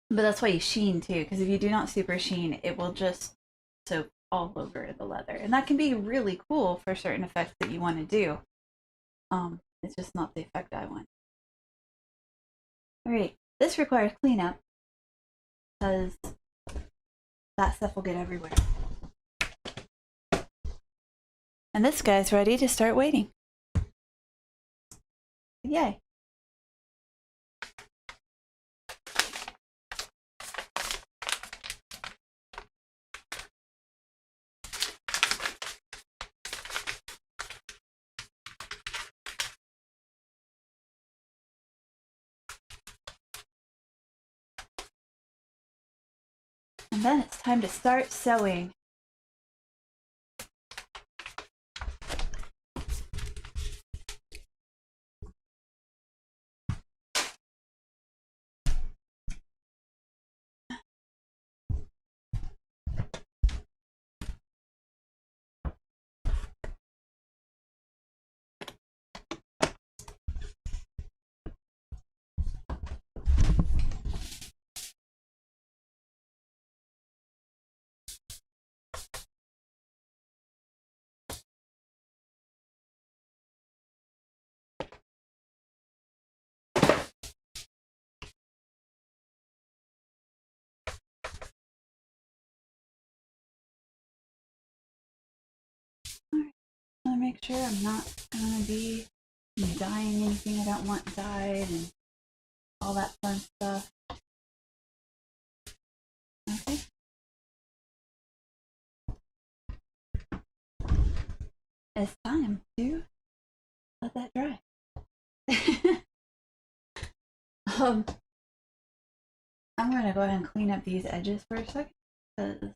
A: But that's why you sheen too, because if you do not super sheen, it will just soak all over the leather. And that can be really cool for certain effects that you want to do. It's just not the effect I want. Alright, this requires cleanup because that stuff will get everywhere. And this guy's ready to start waiting. Yay. And then it's time to start sewing. I want to make sure I'm not going to be dyeing anything I don't want dyed and all that fun stuff. Okay. It's time to let that dry. I'm going to go ahead and clean up these edges for a second because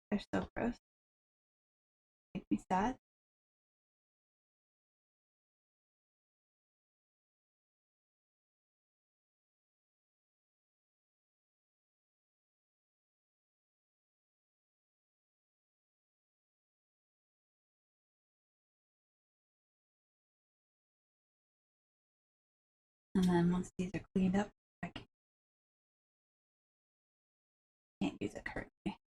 A: they're so gross. Make me sad. And then once these are cleaned up, I can't use it currently.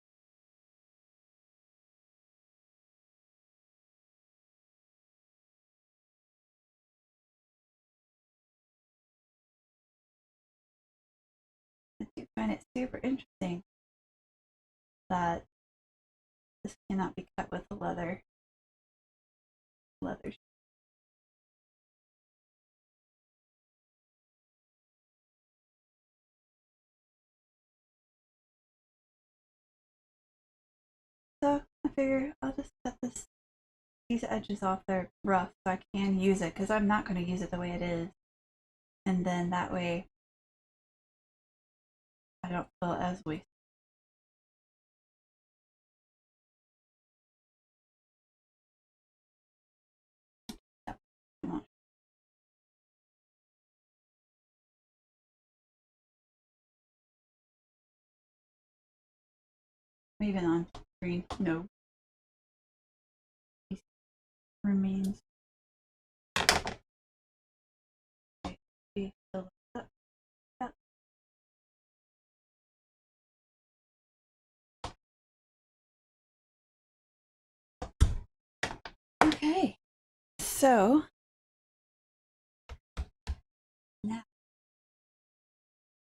A: I do find it super interesting that this cannot be cut with a leather. So I figure I'll just cut these edges off. They're rough, so I can use it because I'm not going to use it the way it is. And then that way I don't feel as wasted. Even on screen, no. Remains. Okay, so now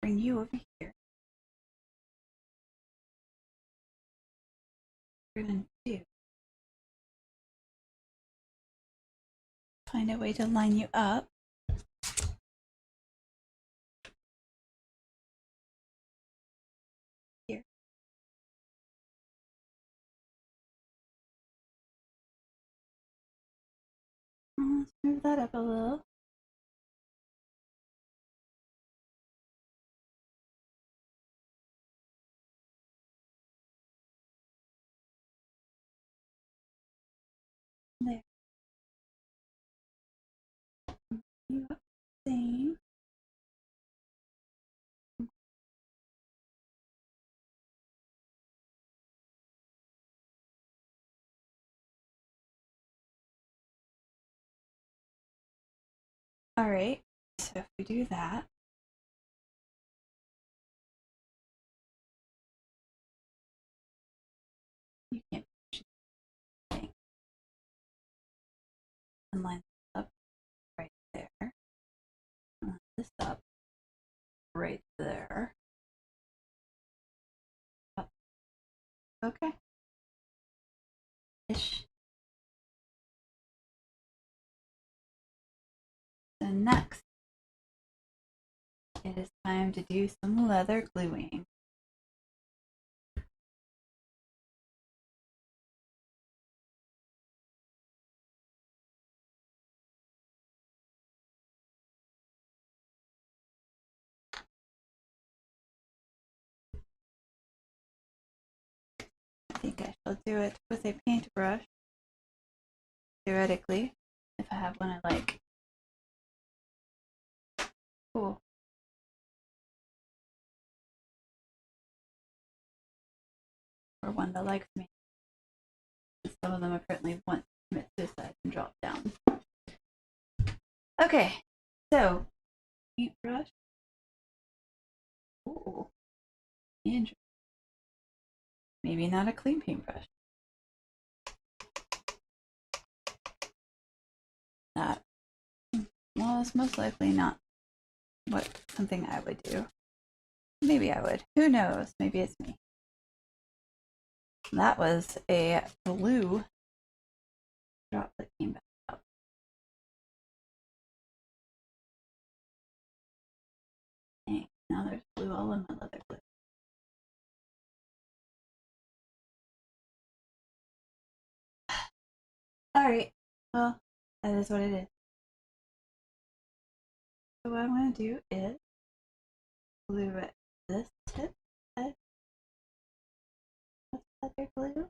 A: bring you over here. We're going to find a way to line you up. Here. Let's move that up a little. There. You up the same. All right, so if we do that, you can't thing and line this up right there. Line this up right there. Up. Okay. Ish. So next, it is time to do some leather gluing. think I shall do it with a paintbrush. Theoretically, if I have one I like. Cool. Or one that likes me. Some of them apparently want to commit suicide and drop down. Okay, so paintbrush. Ooh, interesting. Maybe not a clean paintbrush. That, well, it's most likely not something I would do. Maybe I would. Who knows? Maybe it's me. That was a blue drop that came back up. Dang, now there's blue all in my leather glue. Alright, well, that is what it is. So what I'm going to do is glue it this tip edge with leather glue.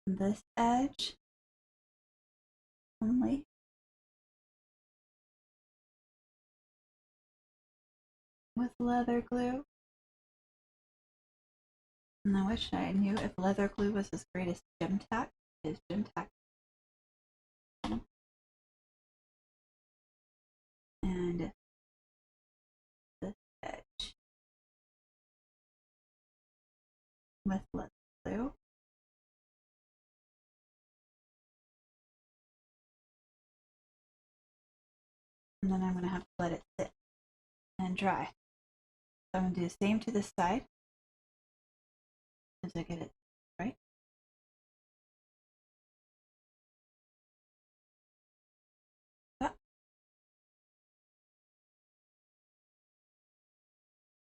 A: This edge only. With leather glue. And I wish I knew if leather glue was as great as gem tack. Is gem tack. And this edge with leather glue. And then I'm going to have to let it sit and dry. So I'm going to do the same to this side as I get it right.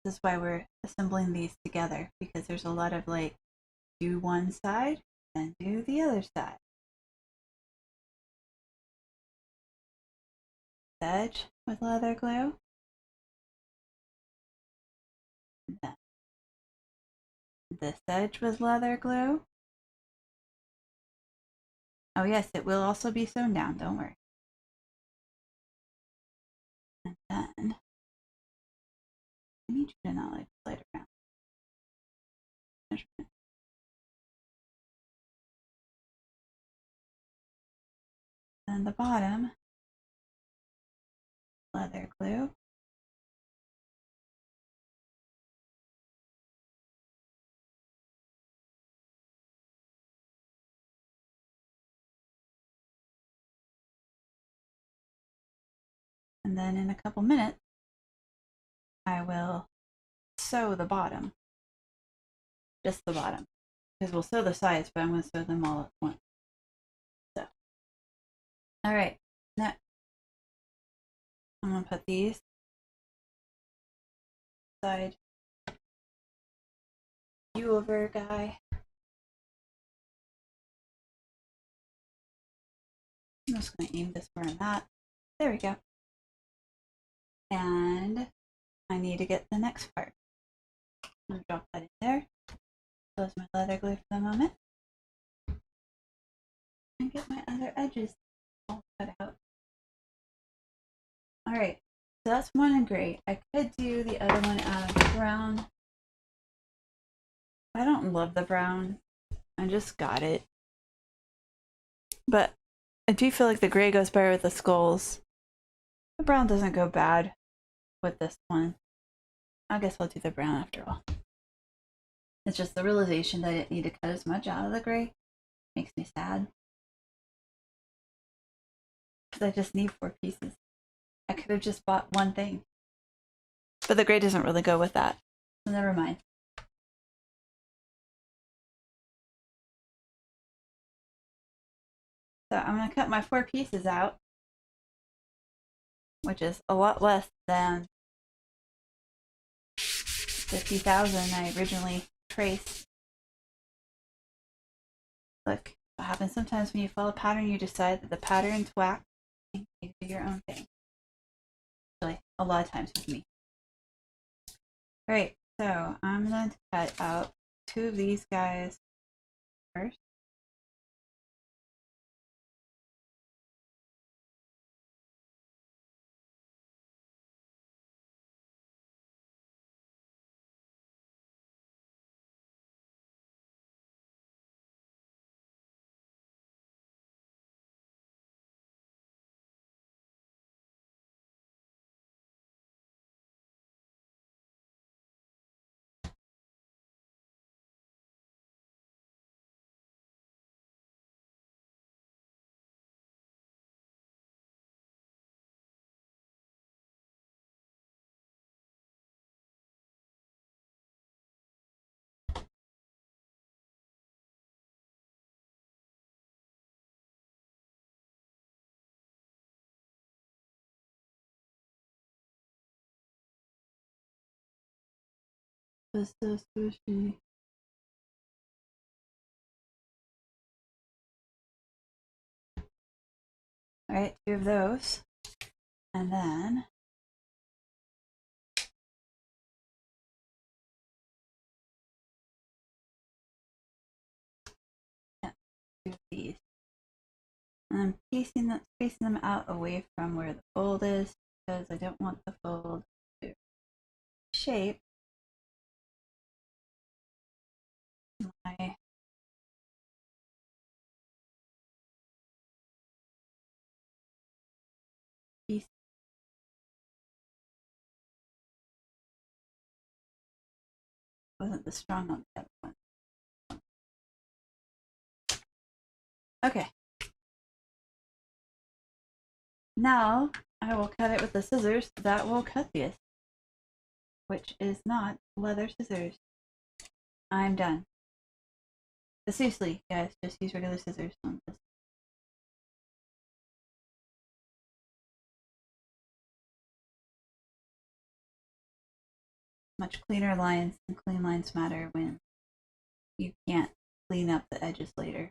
A: This is why we're assembling these together, because there's a lot of like, do one side and do the other side. Edge with leather glue. Then this edge with leather glue. Oh yes, it will also be sewn down, don't worry. And then I need you to not like slide around. Measurement. Then the bottom, leather glue. And then in a couple minutes, I will sew the bottom. Just the bottom. Because we'll sew the sides, but I'm going to sew them all at once. So, alright, next, I'm going to put these side view over guy. I'm just going to aim this where I'm at. There we go. And I need to get the next part. I'm going to drop that in there. Close my leather glue for the moment. And get my other edges all cut out. Alright, so that's one in gray. I could do the other one out of brown. I don't love the brown. I just got it. But I do feel like the gray goes better with the skulls. The brown doesn't go bad with this one. I guess I'll do the brown after all. It's just the realization that I didn't need to cut as much out of the gray makes me sad. Because I just need 4 pieces. I could have just bought one thing. But the gray doesn't really go with that. So never mind. So I'm going to cut my 4 pieces out, which is a lot less than 50,000 I originally traced. Look, What happens sometimes when you follow a pattern, you decide that the pattern's whack and you do your own thing. Really, a lot of times with me. Alright, so I'm going to cut out 2 of these guys first. This is sushi. Alright, 2 of those. And then yeah, 2 of these. And I'm spacing them out away from where the fold is because I don't want the fold to shape my piece. Wasn't the strong on the other one. Okay. Now I will cut it with the scissors that will cut this, which is not leather scissors. I'm done. But seriously, guys, just use regular scissors on this. Much cleaner lines, and clean lines matter when you can't clean up the edges later.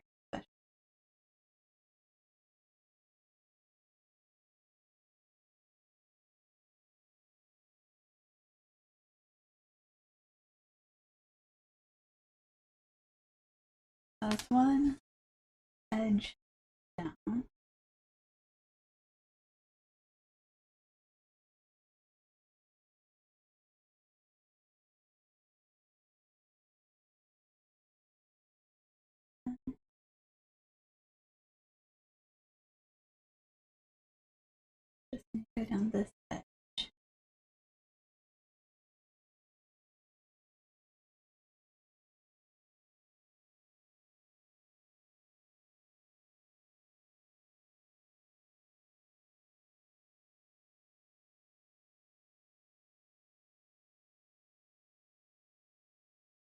A: That's one edge down. Just go down this edge.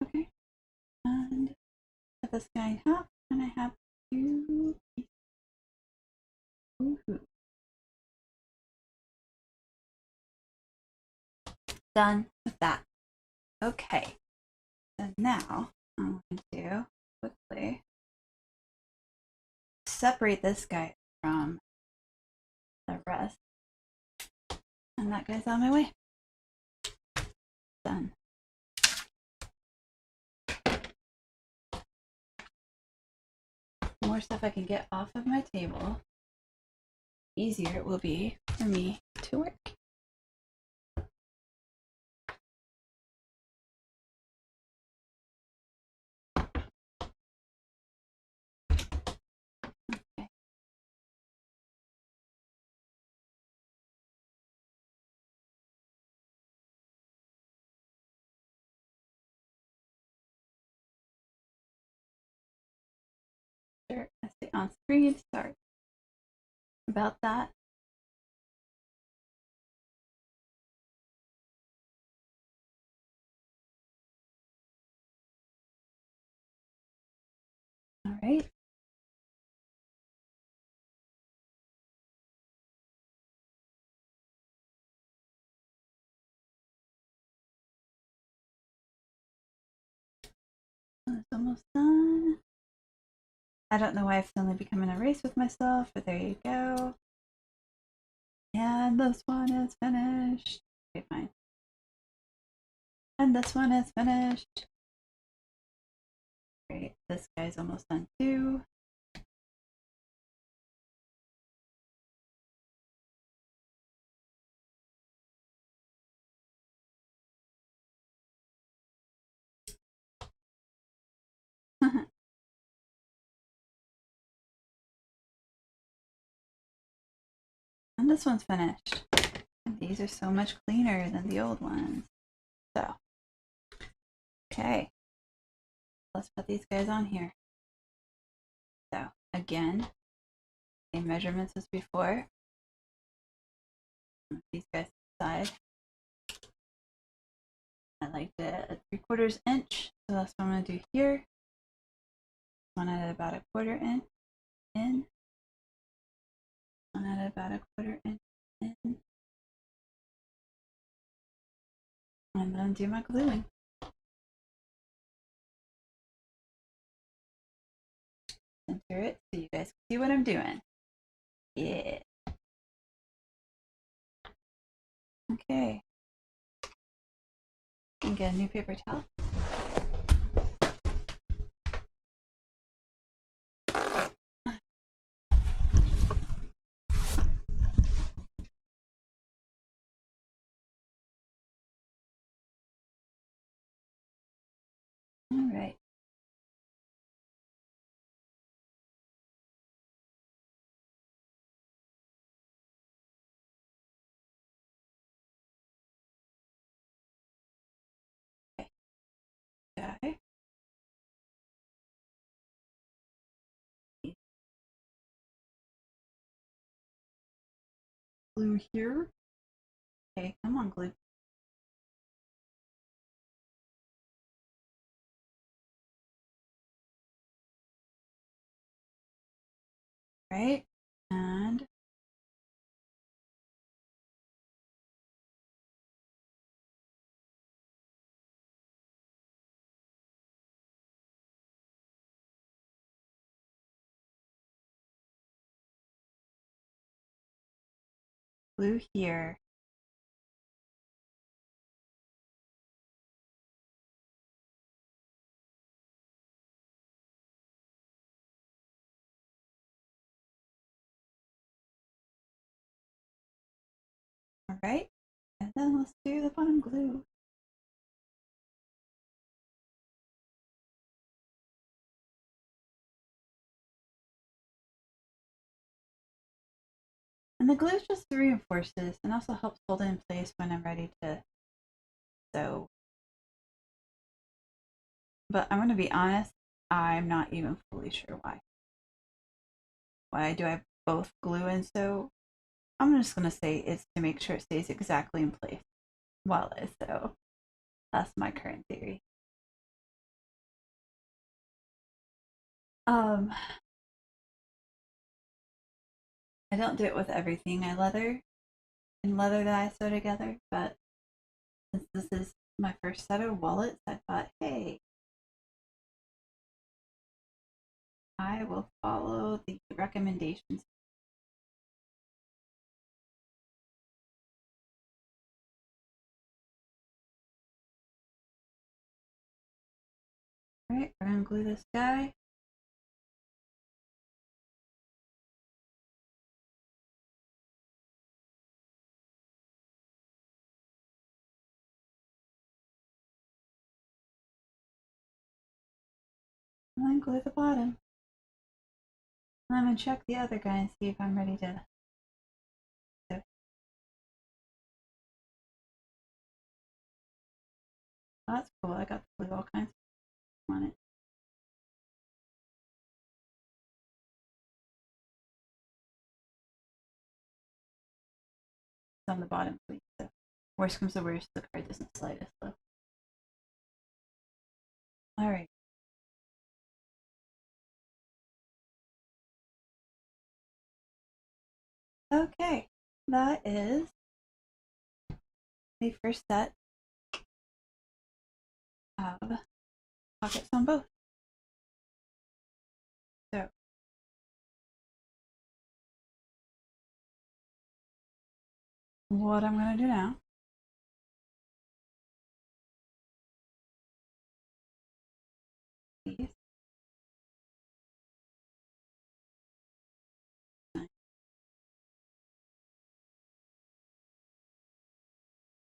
A: Okay. And cut this guy in half, and I have 2 pieces. Woohoo. Done with that. Okay. So now I'm going to quickly separate this guy from the rest. And that guy's on my way. Done. The more stuff I can get off of my table, easier it will be for me to work. Okay. Sure, I stay on screen. Sorry about that. All right. It's almost done. I don't know why I've suddenly become in a race with myself, but there you go. And this one is finished. Okay, fine. And this one is finished. Great, this guy's almost done too. And this one's finished. And these are so much cleaner than the old ones. So, okay. Let's put these guys on here. So, again, same measurements as before. These guys aside. I liked it at 3/4 inch, so that's what I'm going to do here. One at about 1/4 inch in. One at about 1/4 inch in. And then do my gluing. Center it so you guys can see what I'm doing. Yeah. Okay. And get a new paper towel. All right. Okay. Glue here. Okay, come on, glue. Right? And glue here. All right. And then let's do the bottom glue. And the glue just reinforces and also helps hold it in place when I'm ready to sew. But I'm going to be honest, I'm not even fully sure why. Why do I have both glue and sew? I'm just going to say it's to make sure it stays exactly in place while I sew. That's my current theory. I don't do it with everything I leather that I sew together, but since this is my first set of wallets, I thought, hey, I will follow the recommendations. All right, we're gonna glue this guy. And then glue the bottom. And I'm gonna check the other guy and see if I'm ready to sew. Oh, that's cool. I got to glue all kinds on it. It's on the bottom, please. So worst comes to worst, the card doesn't slide as slow. All right. Okay, that is the first set of pockets on both. So what I'm gonna do now. Please.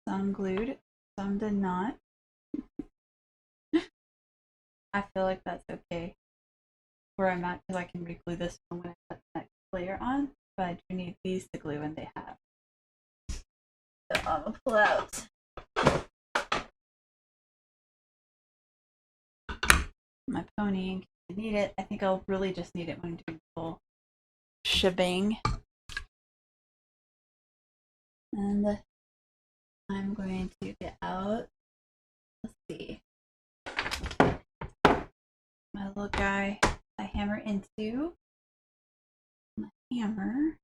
A: Some glued, some did not. I feel like that's okay where I'm at because I can re-glue this one when I put the next layer on, but I do need these to glue when they have. So I'm gonna pull out my pony in case I need it. I think I'll really just need it when I'm doing the full shebang. And I'm going to get out, let's see, my little guy I hammer into. My hammer.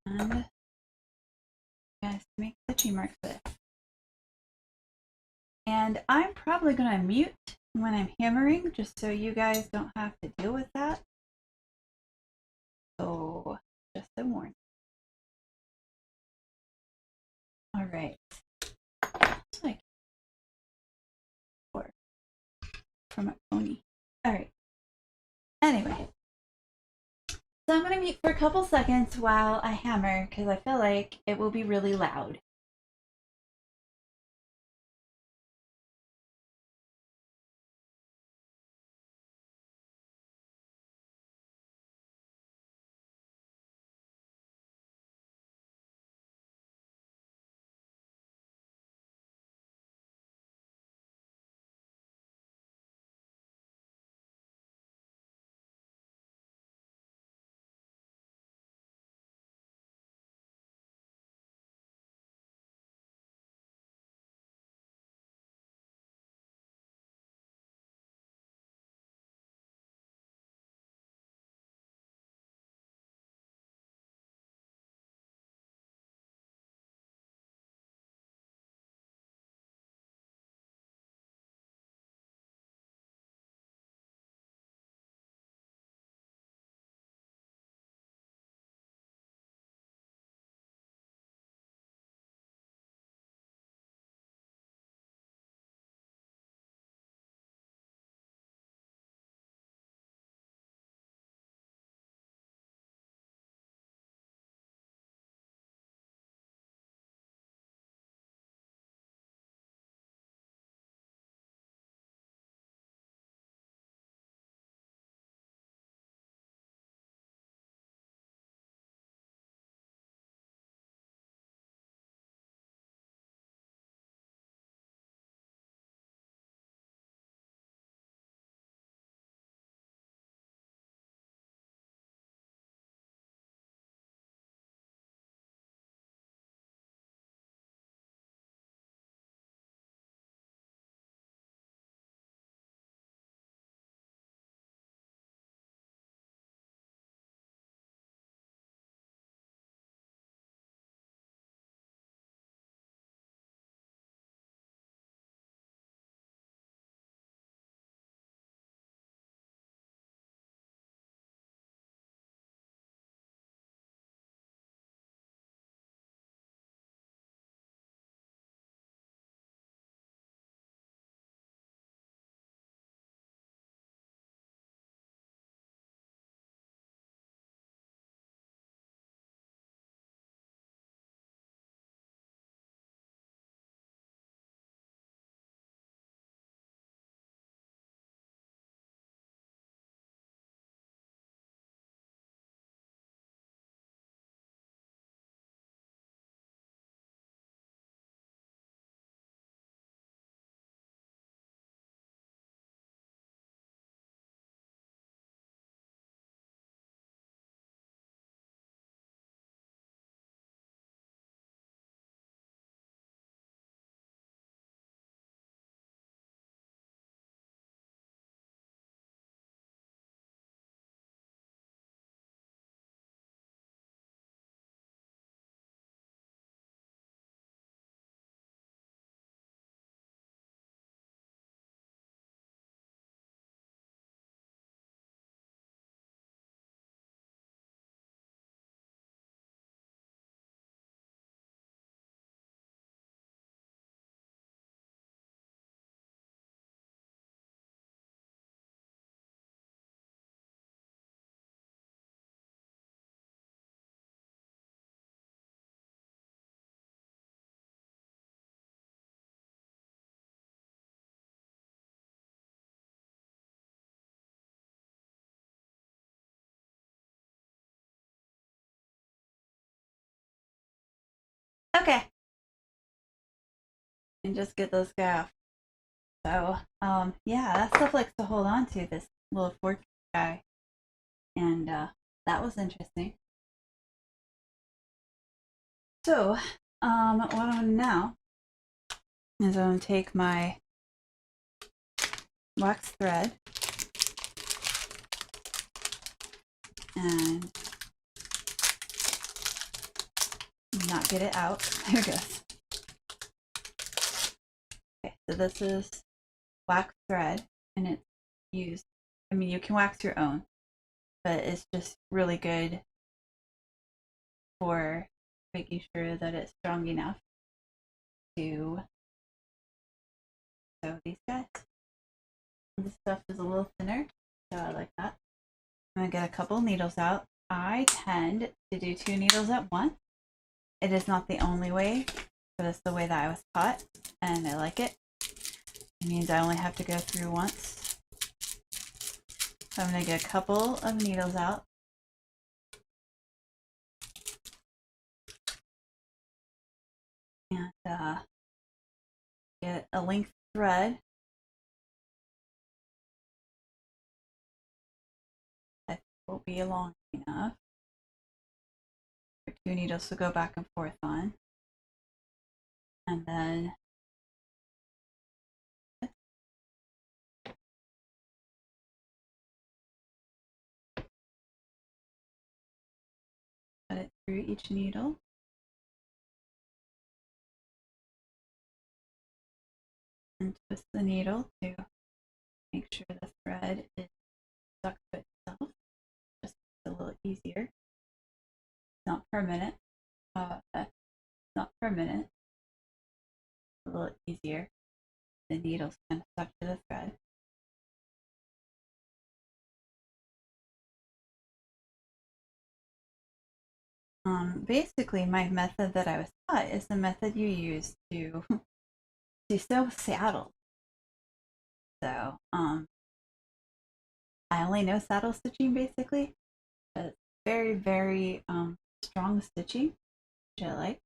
A: And guys, make stitchy marks with it. And I'm probably gonna mute when I'm hammering just so you guys don't have to deal with that. So just a warning. All right. Like from a pony. All right. Anyway, so I'm gonna mute for a couple seconds while I hammer because I feel like it will be really loud. Okay. And just get those guy off. So, yeah, that stuff likes to hold on to this little fork guy. And, that was interesting. So, what I'm gonna now is I'm gonna take my wax thread and not get it out. There it goes. Okay, so this is wax thread and it's used, I mean, you can wax your own, but it's just really good for making sure that it's strong enough to sew these guys. This stuff is a little thinner, so I like that. I'm gonna get a couple needles out. I tend to do 2 needles at once. It is not the only way, but it's the way that I was taught, and I like it. It means I only have to go through once. So I'm gonna get a couple of needles out. And get a length thread. That will be long enough for 2 needles to go back and forth on. And then put it through each needle. And twist the needle to make sure the thread is stuck to itself. Just a little easier. Not permanent. Not permanent. A little easier. The needle's kind of stuck to the thread. Basically, my method that I was taught is the method you use to sew saddles. So, I only know saddle stitching basically. But it's very, very strong stitching, which I like.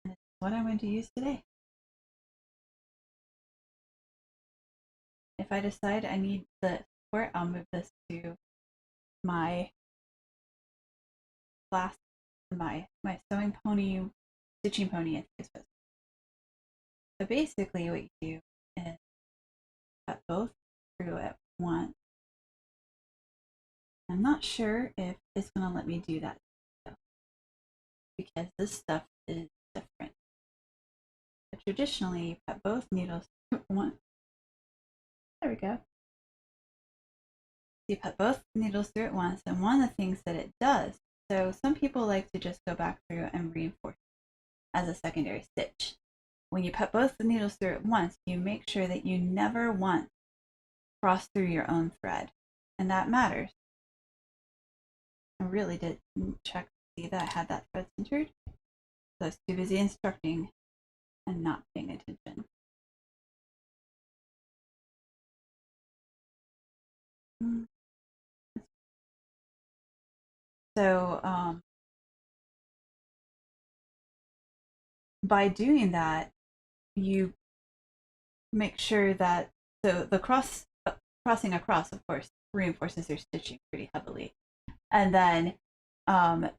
A: And it's what I'm going to use today. If I decide I need the support, I'll move this to my class, my sewing pony, stitching pony. I think it's supposed. So basically, what you do is cut both through at once. I'm not sure if it's going to let me do that because this stuff is different. But traditionally, you cut both needles through at once. There we go. You put both needles through at once, and one of the things that it does, so some people like to just go back through and reinforce as a secondary stitch. When you put both the needles through at once, you make sure that you never once cross through your own thread, and that matters. I really did check to see that I had that thread centered, so I was too busy instructing and not paying attention. So by doing that, you make sure that the crossing across, of course, reinforces your stitching pretty heavily. And then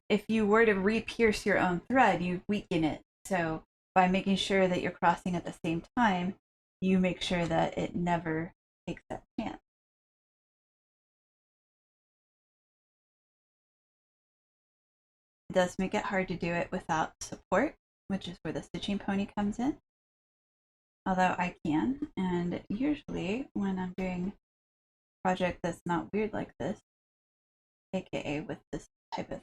A: if you were to re-pierce your own thread, you weaken it. So by making sure that you're crossing at the same time, you make sure that it never takes that chance. It does make it hard to do it without support, which is where the stitching pony comes in. Although I can, and usually when I'm doing a project that's not weird like this, aka with this type of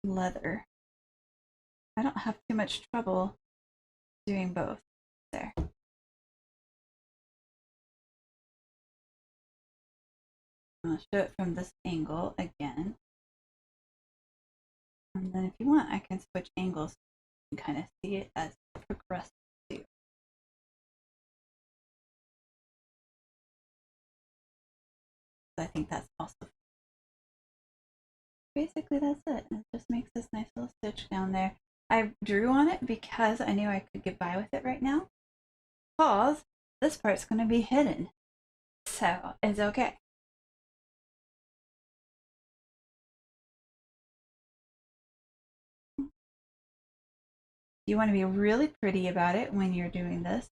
A: leather, I don't have too much trouble doing both there. I'll show it from this angle again. And then if you want, I can switch angles and kind of see it as it progresses too. I think that's also basically that's it. It just makes this nice little stitch down there. I drew on it because I knew I could get by with it right now. Pause. This part's going to be hidden. So it's okay. You want to be really pretty about it when you're doing this.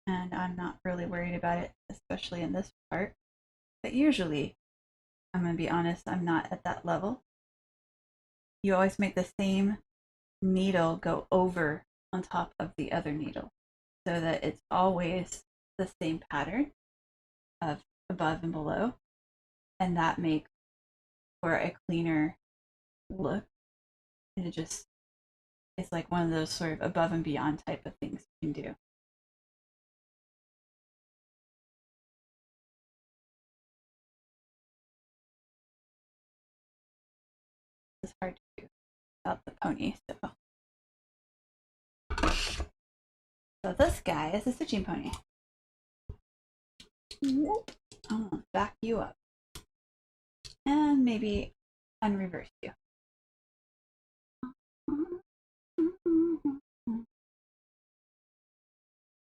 A: And I'm not really worried about it, especially in this part. But usually, I'm going to be honest, I'm not at that level. You always make the same needle go over on top of the other needle so that it's always the same pattern of above and below, and that makes for a cleaner look. And it's like one of those sort of above and beyond type of things you can do. It's hard to do without the pony. So this guy is a stitching pony. I'm gonna back you up and maybe unreverse you.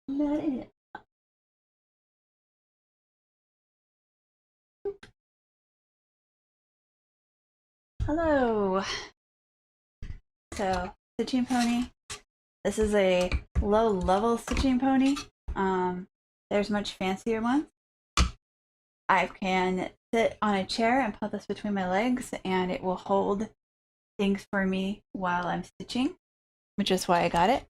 A: Let it. Hello. So, stitching pony. This is a low level stitching pony. There's much fancier ones. I can sit on a chair and put this between my legs and it will hold things for me while I'm stitching, which is why I got it.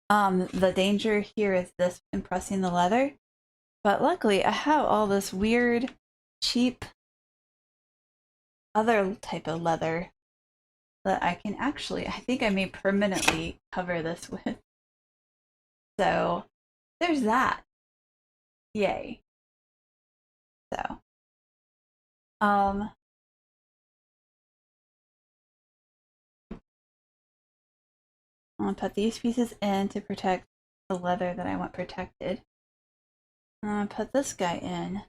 A: The danger here is this impressing the leather, but luckily I have all this weird, cheap, other type of leather that I can actually, I think I may permanently cover this with. So there's that. Yay. So, I'm gonna put these pieces in to protect the leather that I want protected. I'm gonna put this guy in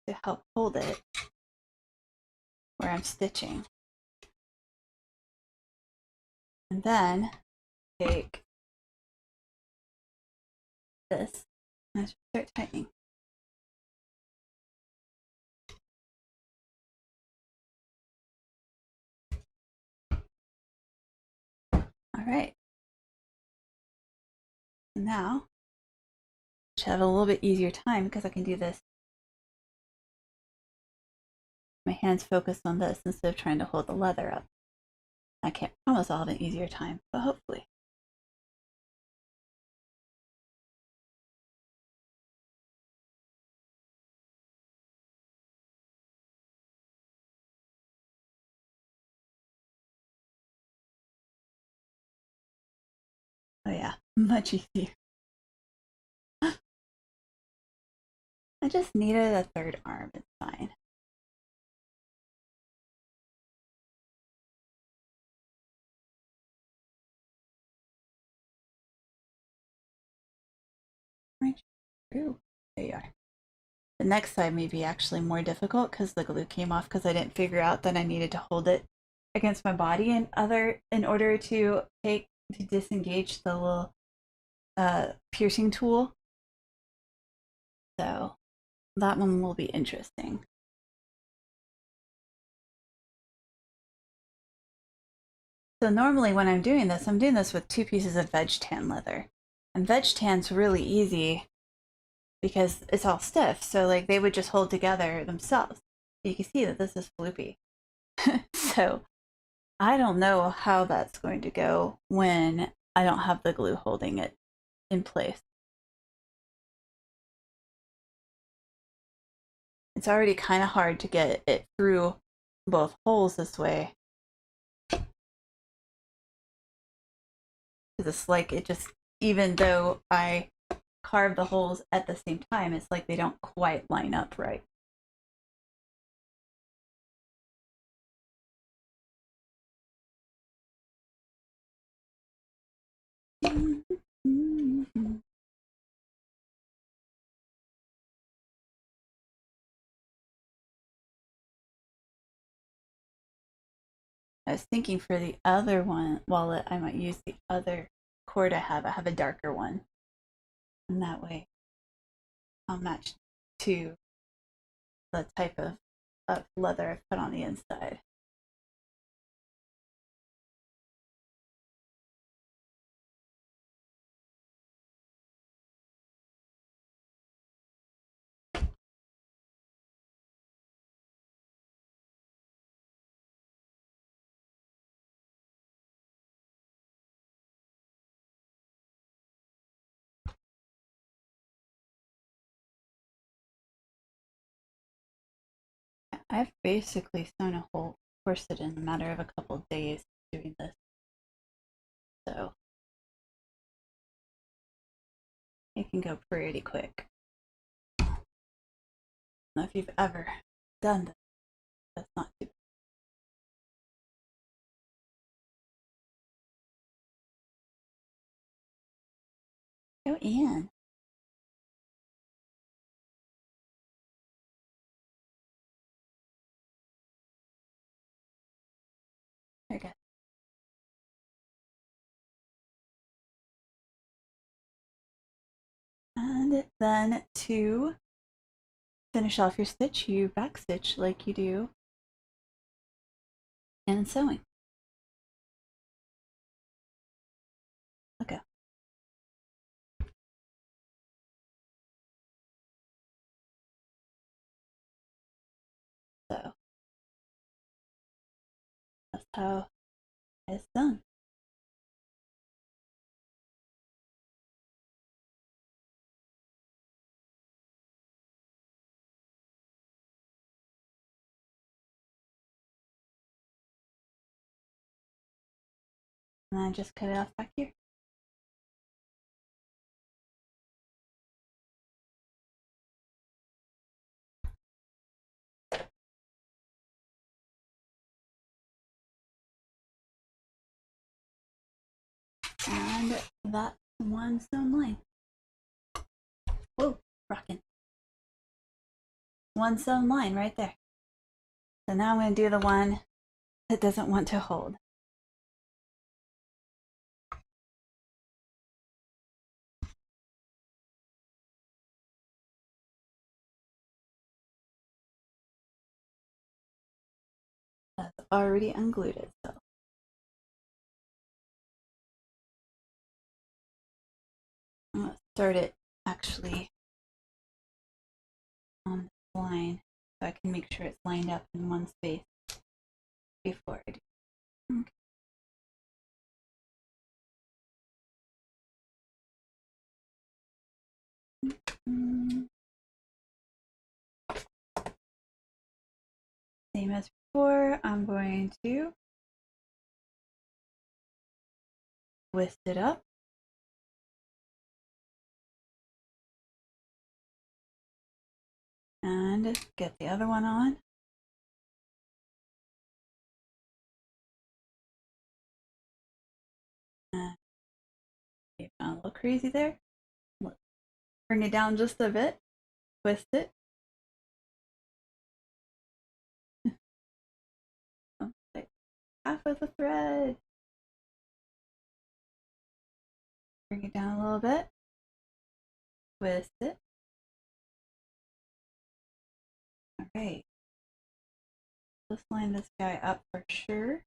A: to help hold it where I'm stitching. And then take this and start tightening. All right. Now, I should have a little bit easier time because I can do this. My hands focused on this instead of trying to hold the leather up. I can't promise I'll have an easier time, but hopefully. Oh yeah, much easier. I just needed a third arm, it's fine. Ooh, there you are. The next side may be actually more difficult because the glue came off because I didn't figure out that I needed to hold it against my body in order to disengage the little piercing tool. So that one will be interesting. So normally when I'm doing this with 2 pieces of veg tan leather. And veg tan's really easy because it's all stiff. So like they would just hold together themselves. You can see that this is floopy. So I don't know how that's going to go when I don't have the glue holding it in place. It's already kind of hard to get it through both holes this way. It's like it just, even though I carve the holes at the same time, it's like they don't quite line up right. I was thinking for the other one wallet, I might use the other cord I have. I have a darker one. And that way I'll match to the type of leather I've put on the inside. I've basically sewn a whole corset in a matter of a couple of days doing this. So it can go pretty quick. I don't know if you've ever done this. That's not too bad. Go in. There we go. And then to finish off your stitch, you back stitch like you do in sewing. Okay. So that's how it's done. And I just cut it off back here. And that's one sewn line. Whoa, rocking. One sewn line right there. So now I'm going to do the one that doesn't want to hold. That's already unglued itself. I'm going to start it actually on this line so I can make sure it's lined up in one space before I do. Okay. Same as before, I'm going to twist it up. And get the other one on. And you found a little crazy there. Bring it down just a bit. Twist it. Like half of the thread. Bring it down a little bit. Twist it. Alright. Let's line this guy up for sure.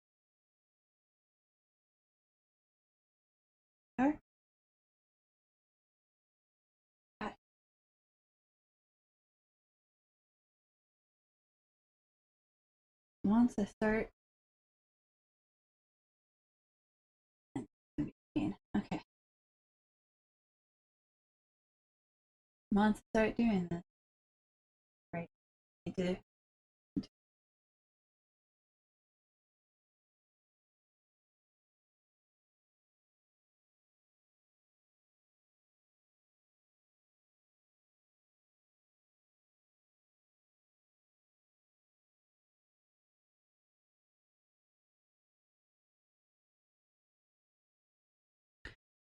A: There. Okay. Once I start, okay. Once I start doing this, right? I do.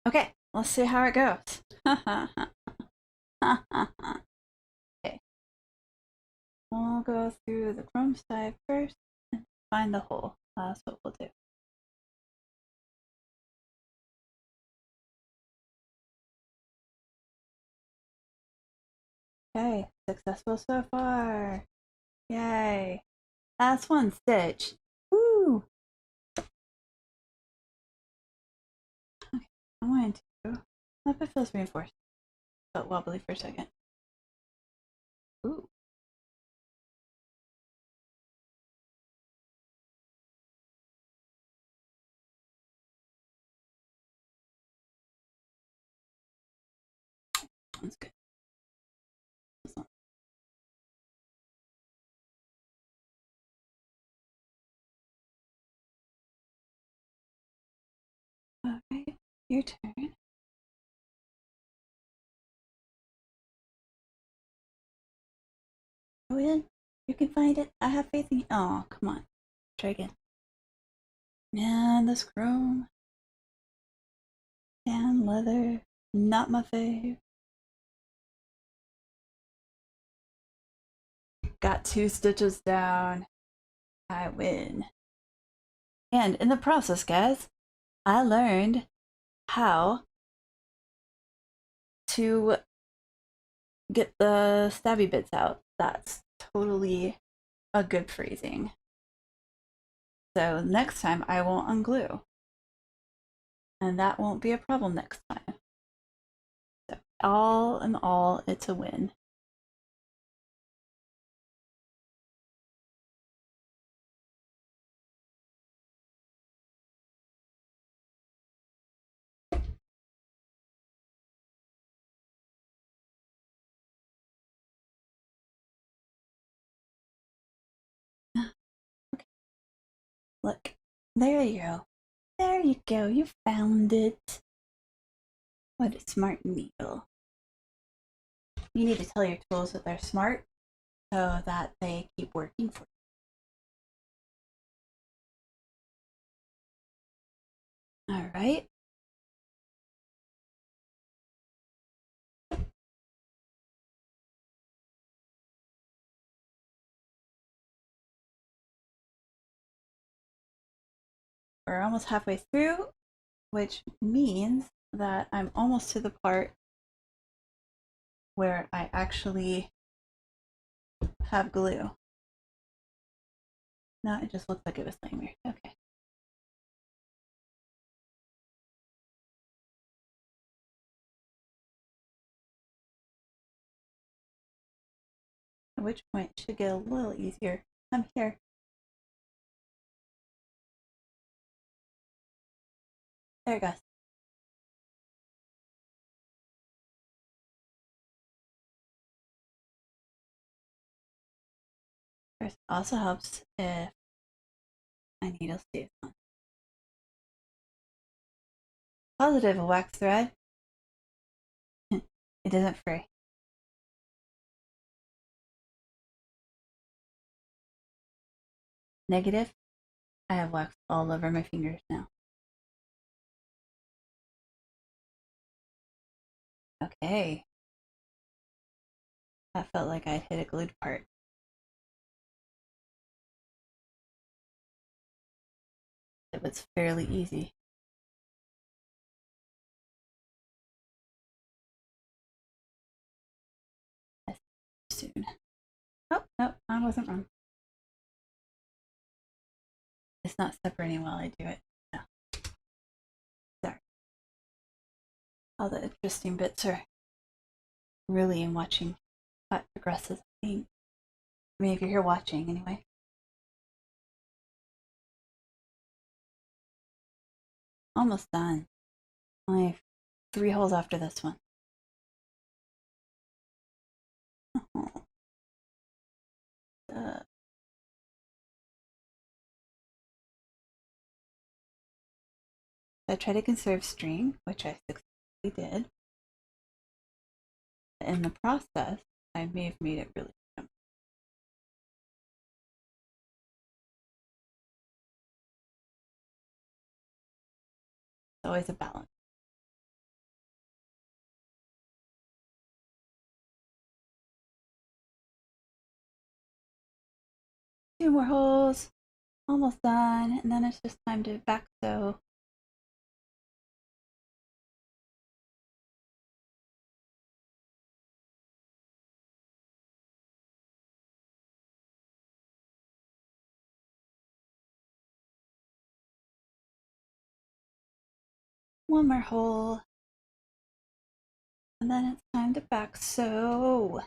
A: Okay, let's see how it goes. Okay. We'll go through the chrome side first and find the hole. That's what we'll do. Okay, successful so far. Yay. Last one, stitch. Woo! Okay, I wanted to. Hope it feels reinforced. Felt wobbly for a second. Ooh. That's good. Alright, your turn. Go in. You can find it. I have faith in you. Oh, come on. Try again. Man, this chrome. And leather. Not my fave. Got 2 stitches down. I win. And in the process, guys, I learned how to get the stabby bits out. That's totally a good phrasing. So next time I won't unglue. And that won't be a problem next time. So all in all, it's a win. Okay. Look, there you go. There you go, you found it. What a smart needle. You need to tell your tools that they're smart so that they keep working for you. Alright. We're almost halfway through, which means that I'm almost to the part where I actually have glue. No, it just looks like it was laying there. Okay. At which point it should get a little easier. I'm here. There it goes. It also helps if my needle stays on. Positive, a wax thread. It doesn't fray. Negative, I have wax all over my fingers now. Okay. That felt like I'd hit a glued part. It was fairly easy. Soon. Oh, no, I wasn't wrong. It's not separating while I do it. No. Sorry. All the interesting bits are really in watching how it progresses. I mean, if you're here watching, anyway. Almost done. Only 3 holes after this one. I try to conserve string, which I successfully did. In the process, I may have made it really jump. It's always a balance. Two more holes, almost done, and then it's just time to back sew. one more hole. And then it's time to back sew.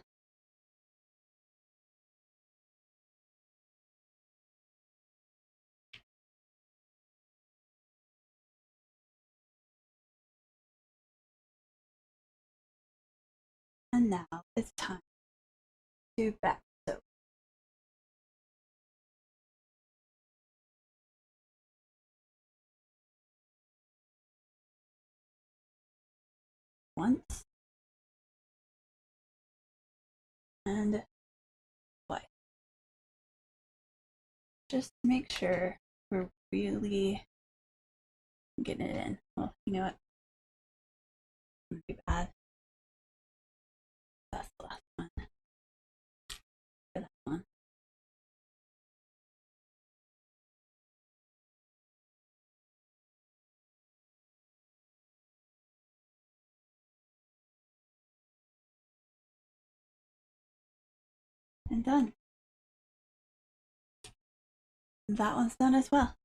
A: And now it's time to back sew. Once and twice. Just to make sure we're really getting it in. Well, you know what? I'm gonna do bad. That's the last one. For that one. And done. That one's done as well.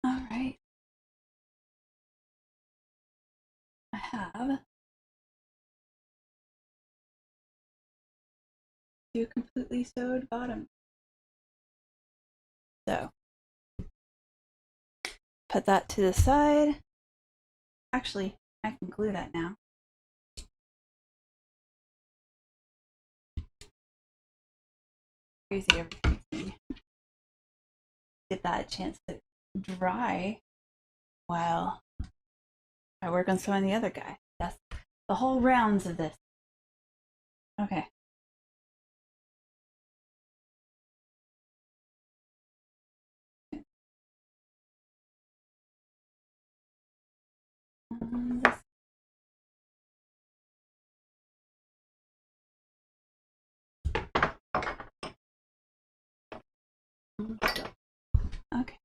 A: All right. I have 2 completely sewed bottoms. So put that to the side. Actually, I can glue that now. Crazy everything. Get that a chance to dry while I work on sewing the other guy. That's the whole rounds of this. Okay. Okay.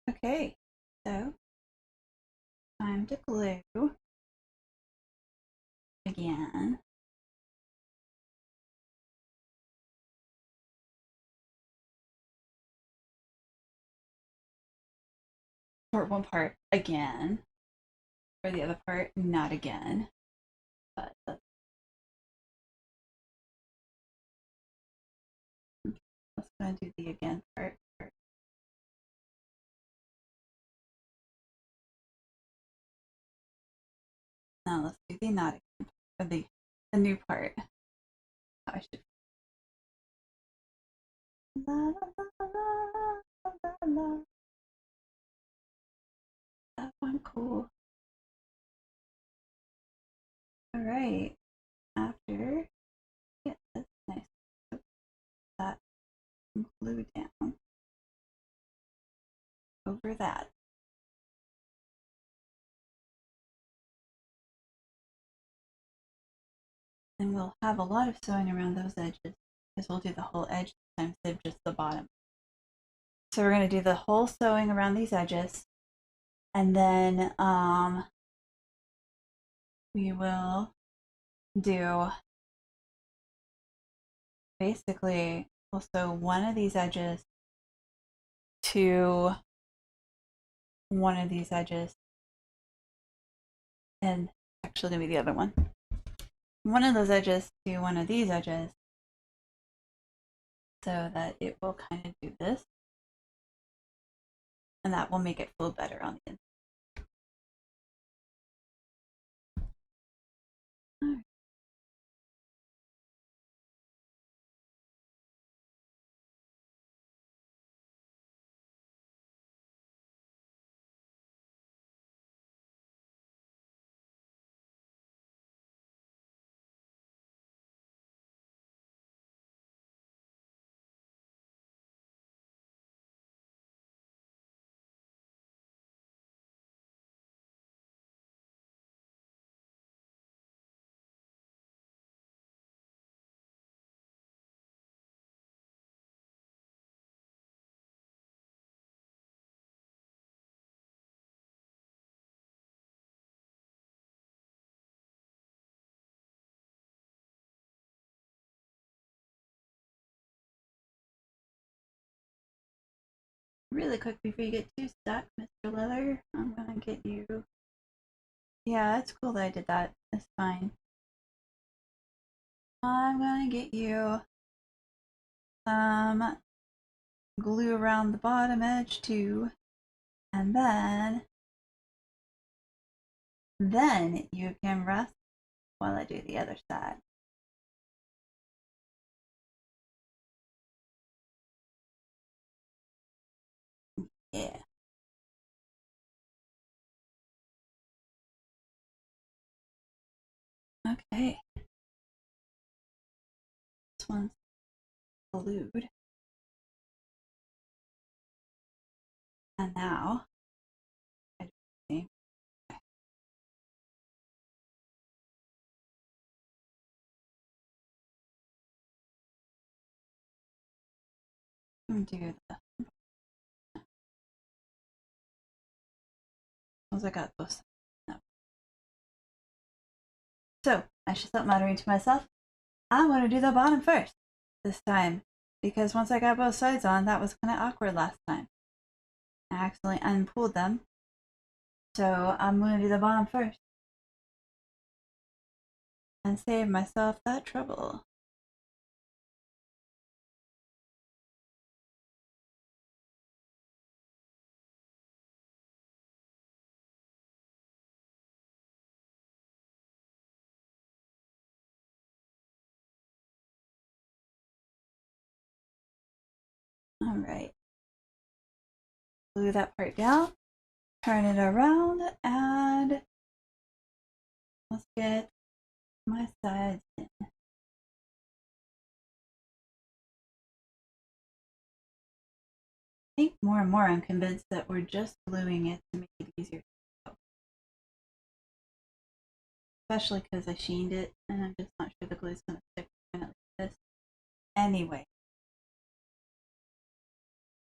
A: Okay, so time to glue again. For one part again. For the other part, not again. But let's go and do the again part first. Now let's do the not again, or the new part. I should. La, la, la, la, la. That one cool. All right. After get this nice, that glue down over that. And we'll have a lot of sewing around those edges because we'll do the whole edge this time instead of just the bottom. So we're going to do the whole sewing around these edges, and then we will do basically we'll sew one of these edges to one of these edges, and actually gonna be the other one. One of those edges to one of these edges, so that it will kind of do this, and that will make it flow better on the inside. really quick before you get too stuck, Mr. Leather. I'm gonna get you. Yeah, it's cool that I did that. It's fine. I'm gonna get you some glue around the bottom edge too, and then you can rest while I do the other side. Yeah. Okay. This one's glued. And now, I see. I'm gonna do the. Once I got both. No. So I should stop muttering to myself. I'm gonna do the bottom first this time because once I got both sides on, that was kind of awkward last time. I accidentally unpulled them, so I'm gonna do the bottom first and save myself that trouble. All right. Glue that part down, turn it around, and let's get my sides in. I think more and more I'm convinced that we're just gluing it to make it easier to sew. Especially because I sheened it and I'm just not sure the glue is going to stick permanently to this. Anyway,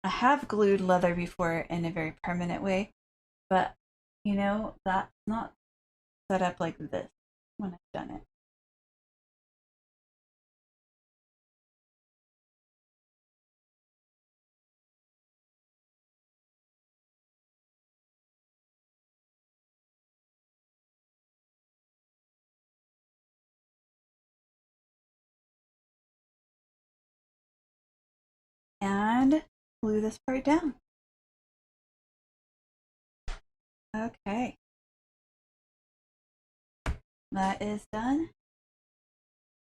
A: I have glued leather before in a very permanent way, but you know, that's not set up like this when I've done it. And glue this part down. Okay. That is done.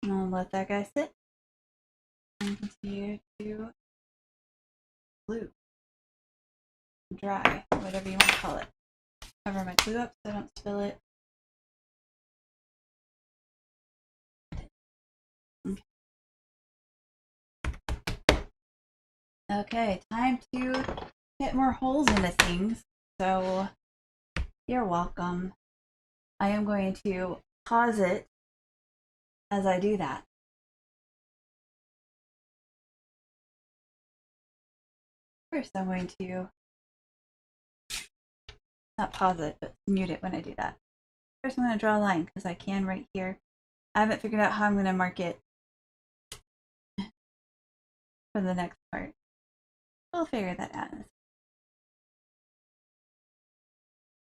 A: And I'll let that guy sit and continue to glue, dry, whatever you want to call it. Cover my glue up so I don't spill it. Okay, time to get more holes into things. So you're welcome. I am going to pause it as I do that. First, I'm going to not pause it, but mute it when I do that. First, I'm going to draw a line because I can right here. I haven't figured out how I'm going to mark it for the next part. We'll figure that out.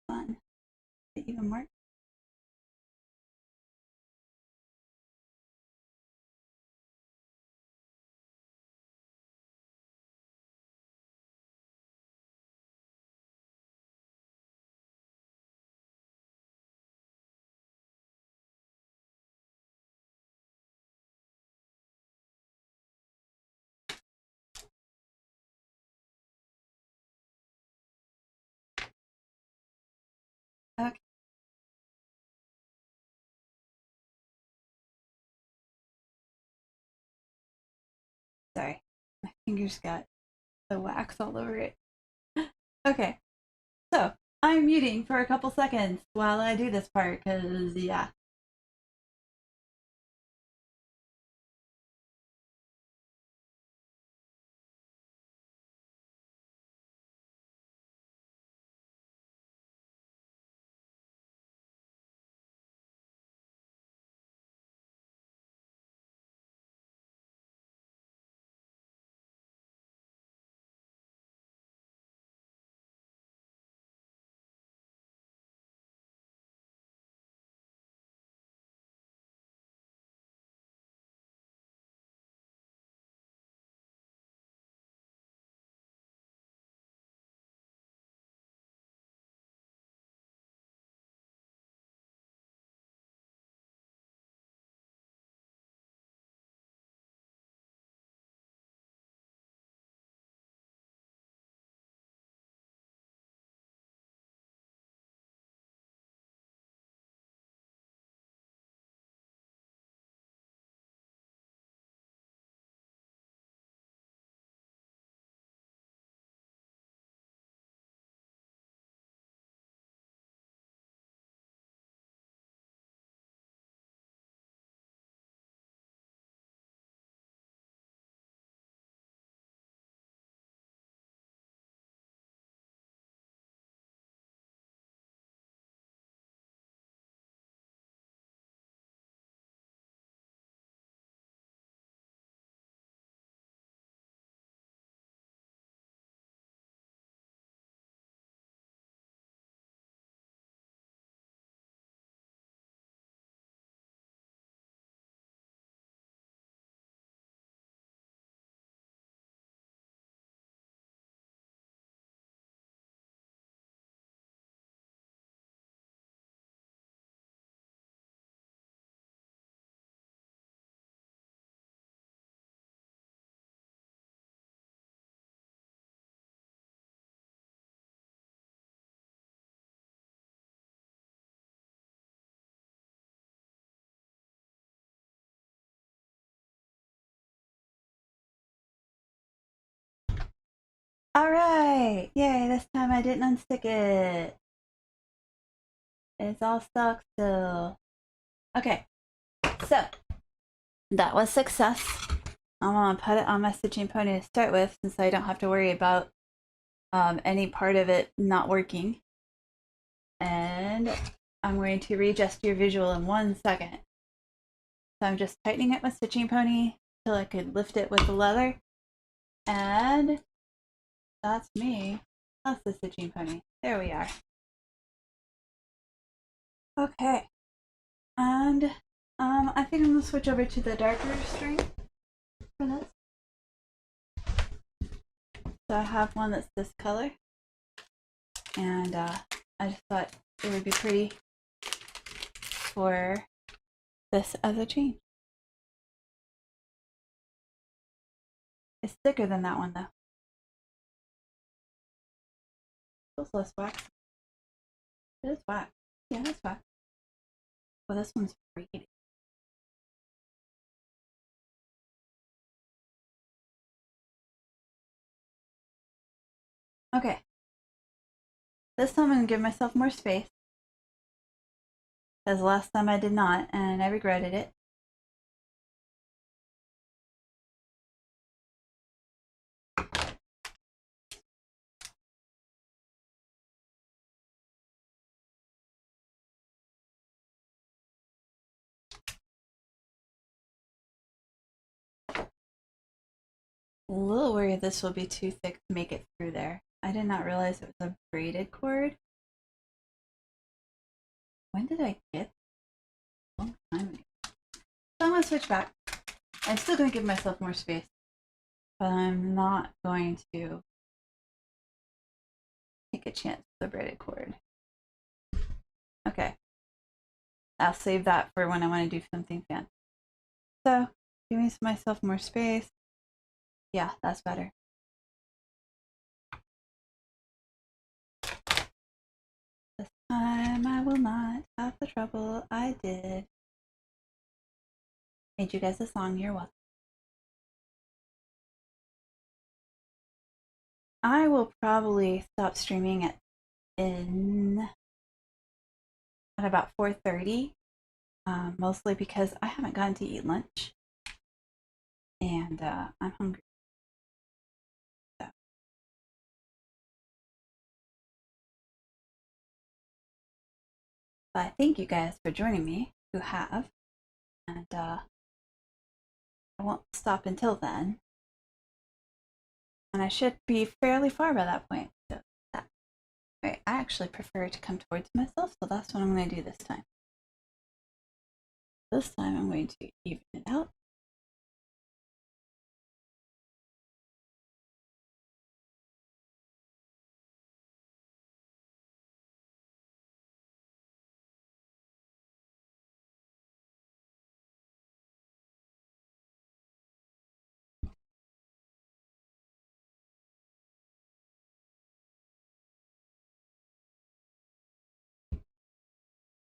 A: Fun. Did it even mark? Okay. Sorry, my fingers got the wax all over it. Okay, so I'm muting for a couple seconds while I do this part because, yeah. Alright! Yay, this time I didn't unstick it. It's all stuck still. Okay, so that was success. I'm gonna put it on my stitching pony to start with since I don't have to worry about any part of it not working. And I'm going to readjust your visual in 1 second. So I'm just tightening up my stitching pony till I could lift it with the leather. And that's me. That's the stitching pony. There we are. Okay. And I think I'm gonna switch over to the darker string for this. So I have one that's this color. And I just thought it would be pretty for this other chain. It's thicker than that one though. Feels less wax. It is wax. Yeah, it's wax. Well, this one's pretty. Okay. This time I'm gonna give myself more space. Because last time I did not, and I regretted it. A little worried this will be too thick to make it through there. I did not realize it was a braided cord. When did I get this? A long time ago. So I'm gonna switch back. I'm still gonna give myself more space, but I'm not going to take a chance with the braided cord. Okay. I'll save that for when I want to do something fancy. So, giving myself more space. Yeah, that's better. This time I will not have the trouble I did. Made you guys a song, you're welcome. I will probably stop streaming at about 4:30, mostly because I haven't gotten to eat lunch, and I'm hungry. So. But thank you guys for joining me, who have, and I won't stop until then. And I should be fairly far by that point. So that. Right, I actually prefer to come towards myself, so that's what I'm going to do this time. This time I'm going to even it out.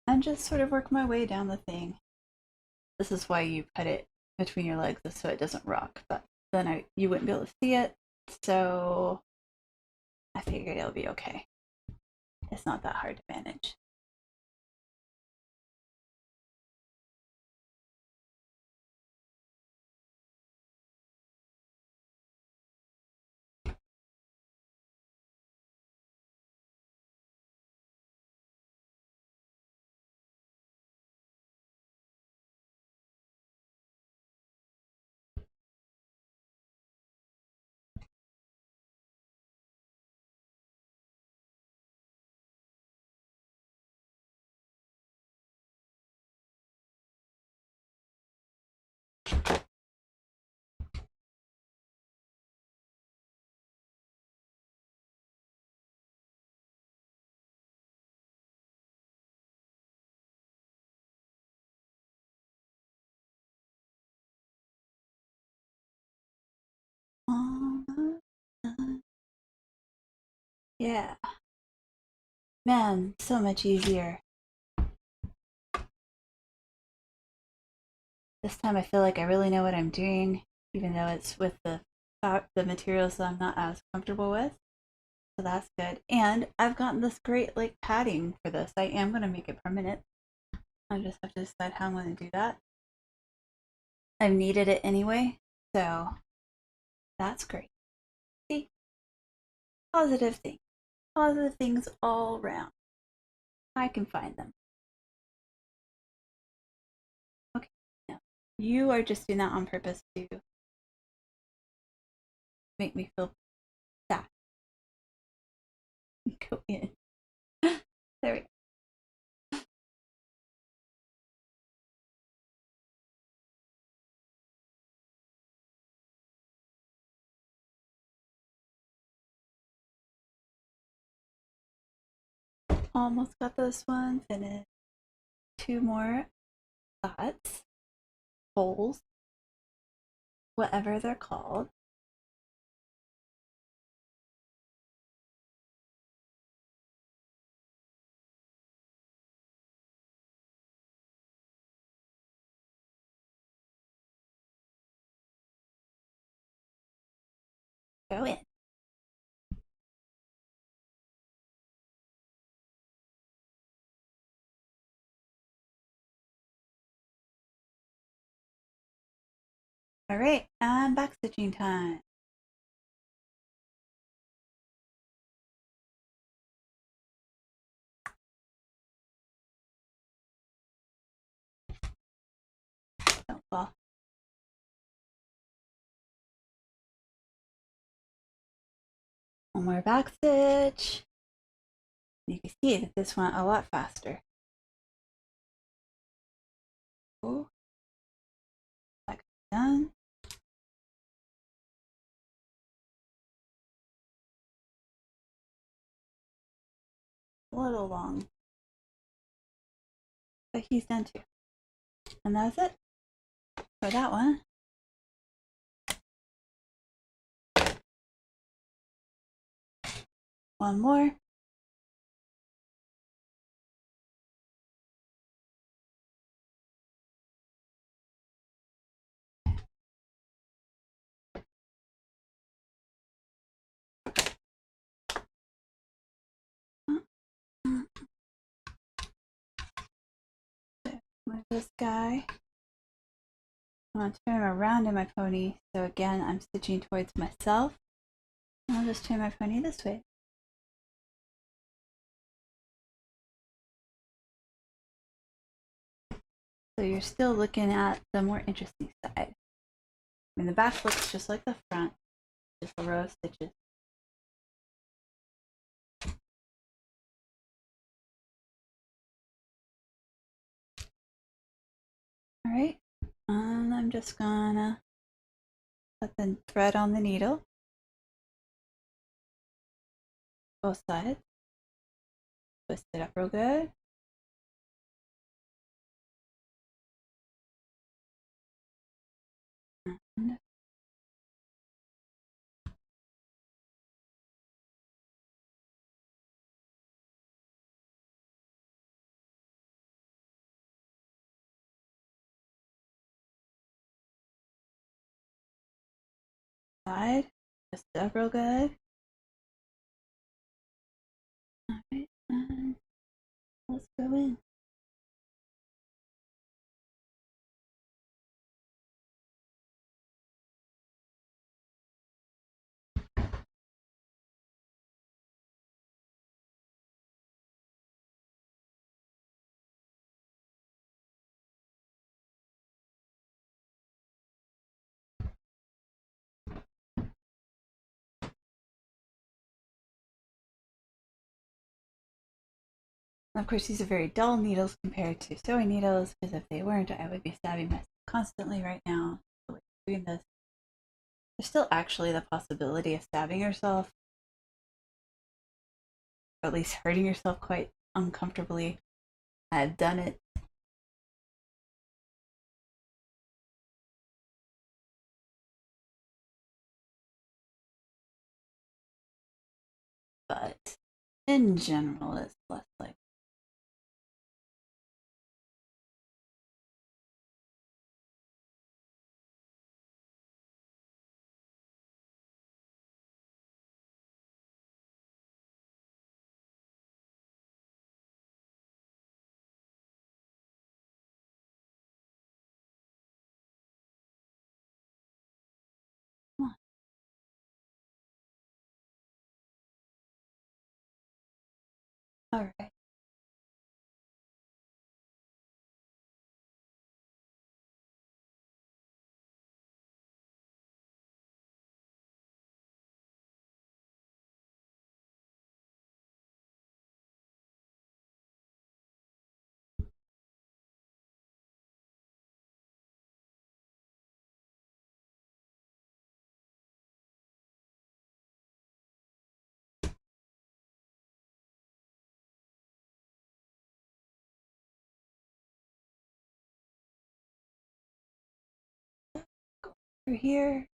A: And just sort of work my way down the thing. This is why you put it between your legs so it doesn't rock, but then you wouldn't be able to see it, so I figured it'll be okay. It's not that hard to manage. Yeah. Man, so much easier. This time I feel like I really know what I'm doing, even though it's with the the materials that I'm not as comfortable with. So that's good. And I've gotten this great like padding for this. I am going to make it permanent. I just have to decide how I'm going to do that. I've needed it anyway, so that's great. See? Positive things. Positive things all around. I can find them. Okay, no. You are just doing that on purpose to make me feel sad. Go in. There we go. Almost got this one finished. 2 more dots, holes, whatever they're called. Go in. All right, and back stitching time. Don't fall. One more back stitch. You can see that this went a lot faster. Oh, back done. A little long, but he's done too. And that's it for that one. One more. Move this guy. I'm going to turn him around in my pony. So again, I'm stitching towards myself. And I'll just turn my pony this way. So you're still looking at the more interesting side. I mean, the back looks just like the front, just a row of stitches. All right, and I'm just gonna put the thread on the needle, both sides, twist it up real good. And side, twist it up real good. All right, and let's go in. Of course, these are very dull needles compared to sewing needles, because if they weren't, I would be stabbing myself constantly right now. Doing this, there's still actually the possibility of stabbing yourself, or at least hurting yourself quite uncomfortably. I've done it. But in general, it's less likely. Alright. Go through here.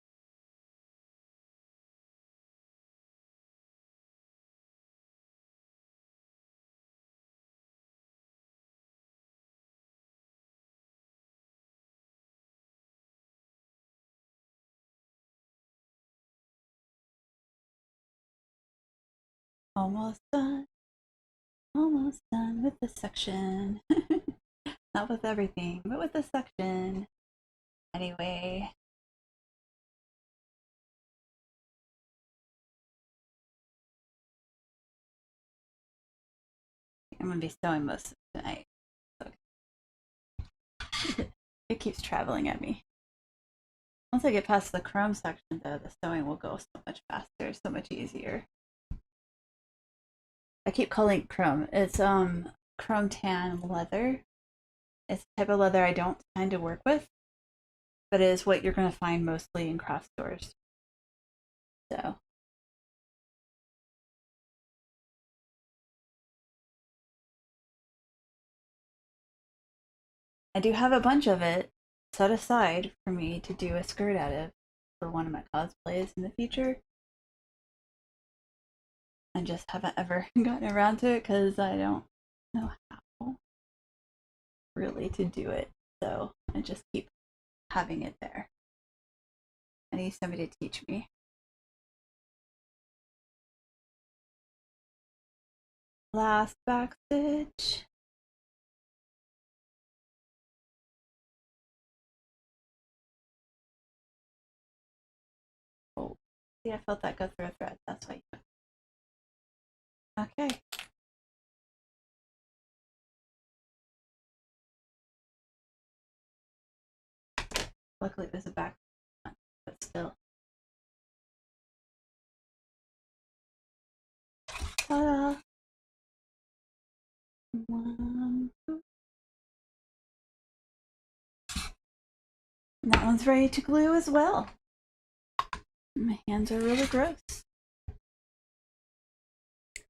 A: Almost done. Almost done with this section. Not with everything, but with this section. Anyway. I'm gonna be sewing most of tonight. Okay. It keeps traveling at me. Once I get past the chrome section though, the sewing will go so much faster, so much easier. I keep calling it chrome. It's chrome tan leather. It's the type of leather I don't tend to work with, but it is what you're gonna find mostly in craft stores. So I do have a bunch of it set aside for me to do a skirt out of for one of my cosplays in the future. I just haven't ever gotten around to it because I don't know how really to do it. So I just keep having it there. I need somebody to teach me. Last back stitch. Oh, see, I felt that go through a thread. That's why. Okay. Luckily, there's a back one, but still. Ta-da! One. And that one's ready to glue as well. My hands are really gross.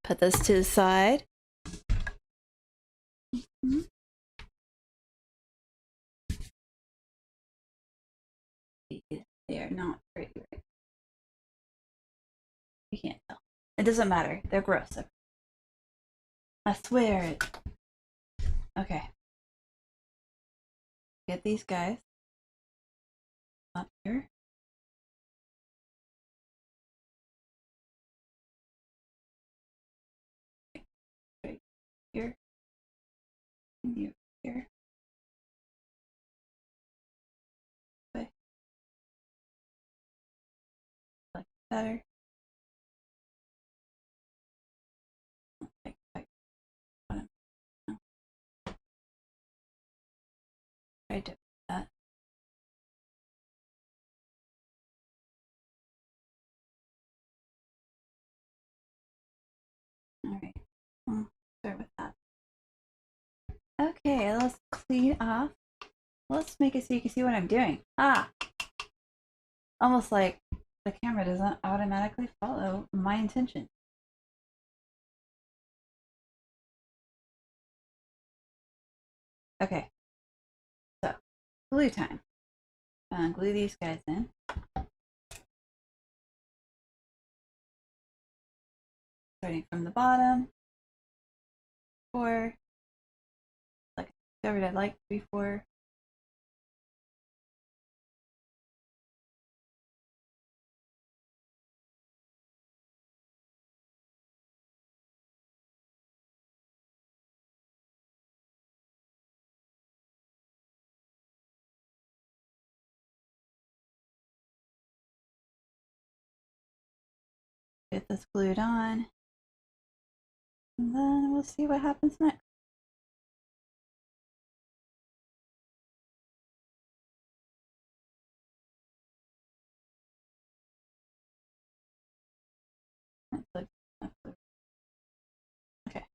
A: Put this to the side. Mm-hmm. They are not pretty, right? You can't tell. It doesn't matter. They're gross. I swear it. Okay. Get these guys up here. Right here. And you here. Okay. Like better. Like I did that. Alright. Start with that. Okay, let's clean off. Let's make it so you can see what I'm doing. Ah! Almost like the camera doesn't automatically follow my intention. Okay. So, glue time. Glue these guys in. Starting from the bottom. 4. Like I discovered I liked before. Get this glued on. And then we'll see what happens next. Netflix, Netflix. Okay.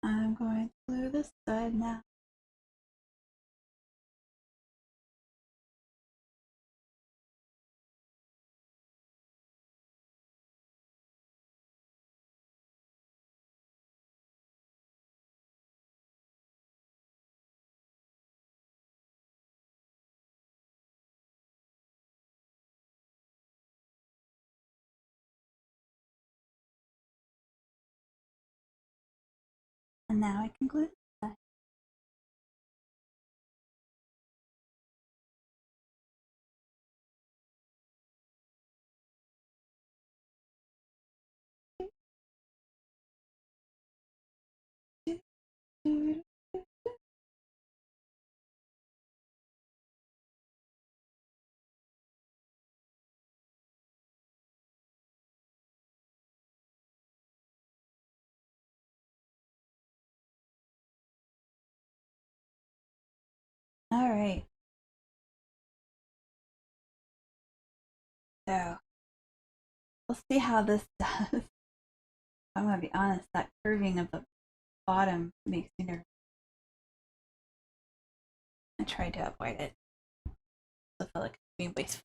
A: I'm going to glue this side now. And now I can glue this side. All right. So we'll see how this does. I'm gonna be honest, that curving of the bottom makes me nervous. I tried to avoid it. I feel like it's being wasteful.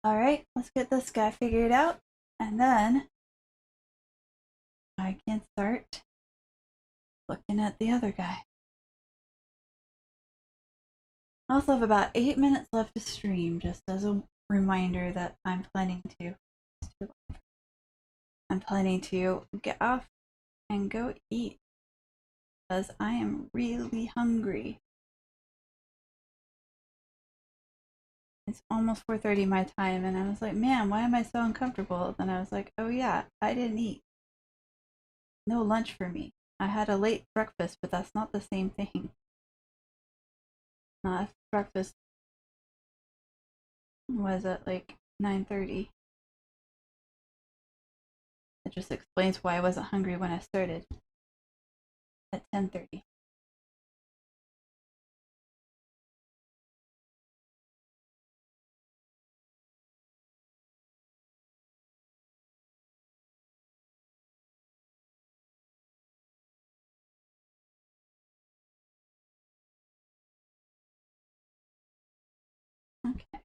A: Alright, let's get this guy figured out, and then I can start looking at the other guy. I also have about 8 minutes left to stream, just as a reminder that I'm planning to get off and go eat because I am really hungry. It's almost 4:30 my time, and I was like, man, why am I so uncomfortable? Then I was like, oh yeah, I didn't eat. No lunch for me. I had a late breakfast, but that's not the same thing. Not if breakfast was at like 9:30. It just explains why I wasn't hungry when I started at 10:30. Okay.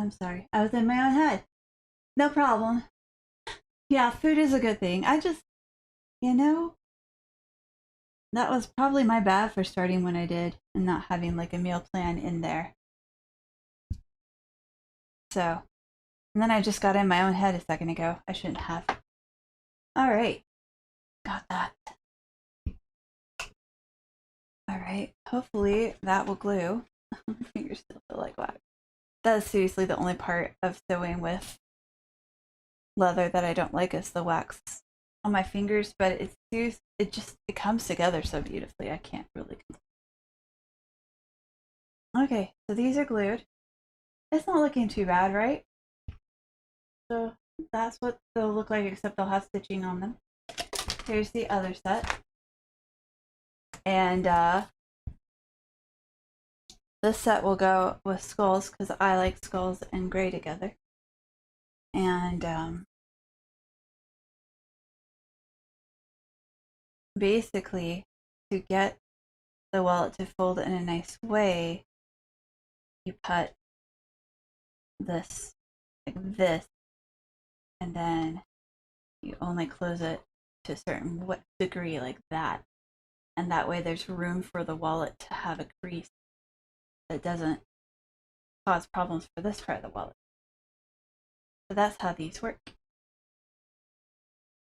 A: I'm sorry. I was in my own head. No problem. Yeah, food is a good thing. I just, you know, that was probably my bad for starting when I did and not having like a meal plan in there. So, and then I just got in my own head a second ago. I shouldn't have. All right. Got that. All right. Hopefully that will glue. My fingers still feel like wax. That is seriously the only part of sewing with leather that I don't like is the wax on my fingers, but it comes together so beautifully. I can't really complain. Okay, so these are glued. It's not looking too bad, right? So that's what they'll look like, except they'll have stitching on them. Here's the other set. And this set will go with skulls because I like skulls and gray together. And basically, to get the wallet to fold in a nice way, you put this like this, and then you only close it to a certain degree like that. And that way there's room for the wallet to have a crease that doesn't cause problems for this part of the wallet. So that's how these work.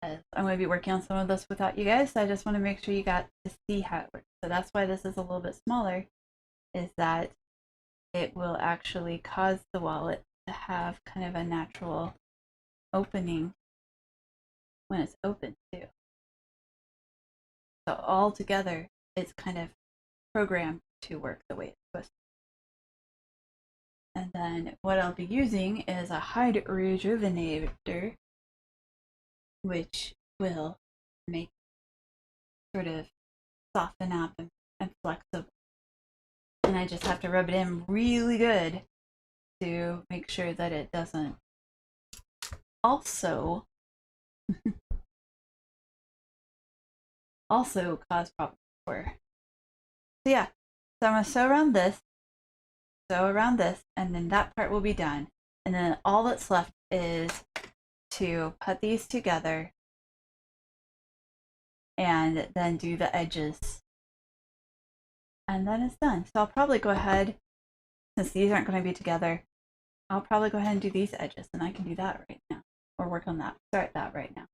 A: I'm going to be working on some of this without you guys, so I just want to make sure you got to see how it works. So that's why this is a little bit smaller, is that it will actually cause the wallet to have kind of a natural opening when it's open too. So all together, it's kind of programmed to work the way it's supposed to. And then what I'll be using is a hide rejuvenator, which will make sort of soften up and flexible. And I just have to rub it in really good to make sure that it doesn't also cause problems for. So yeah, so I'm gonna sew around this, and then that part will be done. And then all that's left is to put these together and then do the edges. And then it's done. So I'll probably go ahead, since these aren't going to be together, I'll probably go ahead and do these edges, and I can do that right now. Or work on that, start that right now.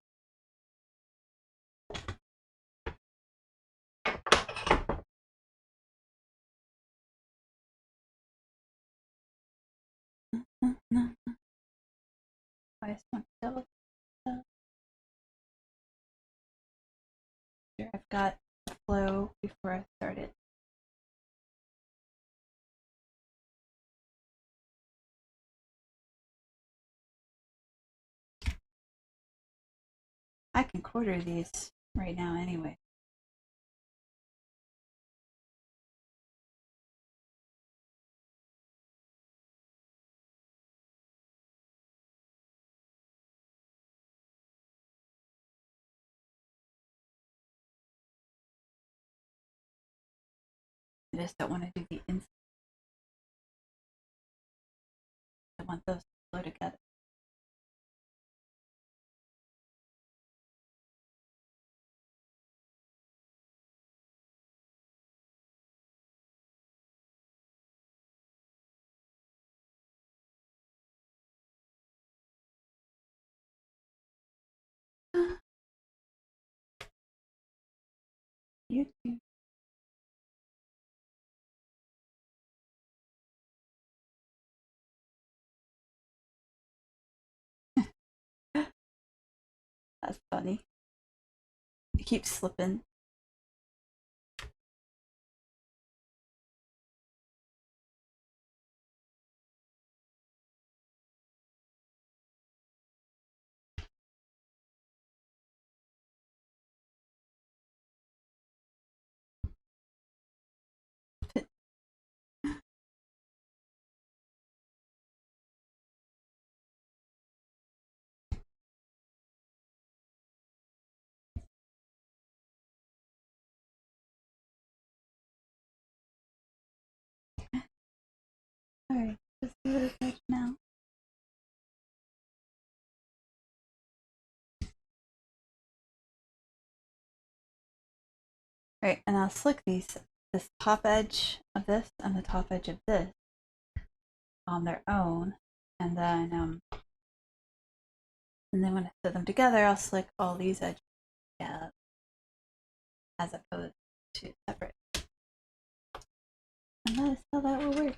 A: I just want to double check. Sure, I've got the flow before I started. I can quarter these right now anyway. I just don't want to do the inside. I want those to flow together. YouTube. That's funny. It keeps slipping. Alright, just give it a touch now. Right, and I'll slick this top edge of this and the top edge of this on their own, and then when I put them together, I'll slick all these edges together, as opposed to separate. And that is how that will work.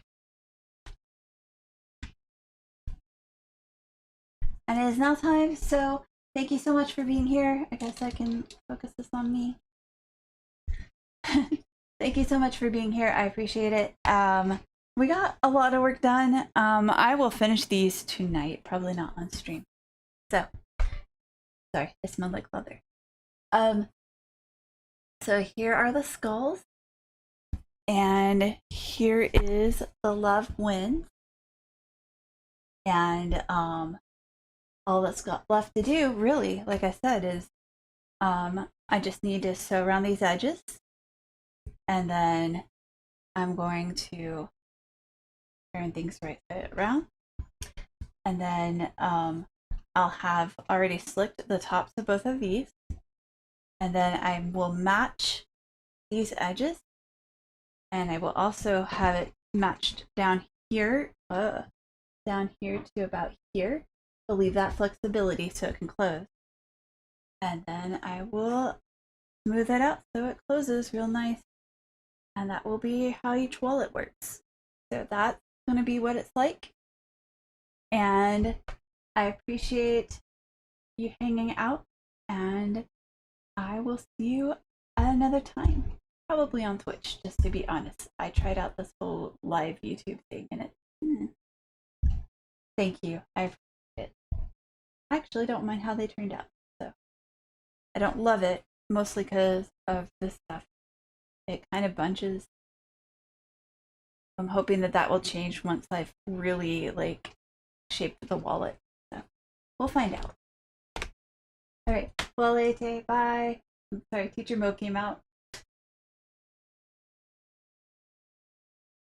A: And it is now time, so thank you so much for being here. I guess I can focus this on me. Thank you so much for being here. I appreciate it. We got a lot of work done. I will finish these tonight, probably not on stream. So, sorry, it smelled like leather. So here are the skulls. And here is the love wins. And all that's got left to do, really, like I said, is I just need to sew around these edges. And then I'm going to turn things right side around. And then I'll have already slicked the tops of both of these. And then I will match these edges. And I will also have it matched down here to about here. I'll leave that flexibility so it can close. And then I will smooth it out so it closes real nice. And that will be how each wallet works. So that's going to be what it's like. And I appreciate you hanging out. And I will see you at another time. Probably on Twitch, just to be honest. I tried out this whole live YouTube thing and it... Thank you. I appreciate it. I actually don't mind how they turned out. So I don't love it, mostly because of this stuff. It kind of bunches. I'm hoping that will change once I've really shaped the wallet. So we'll find out. All right. Well, bye. I'm sorry, Teacher Mo came out.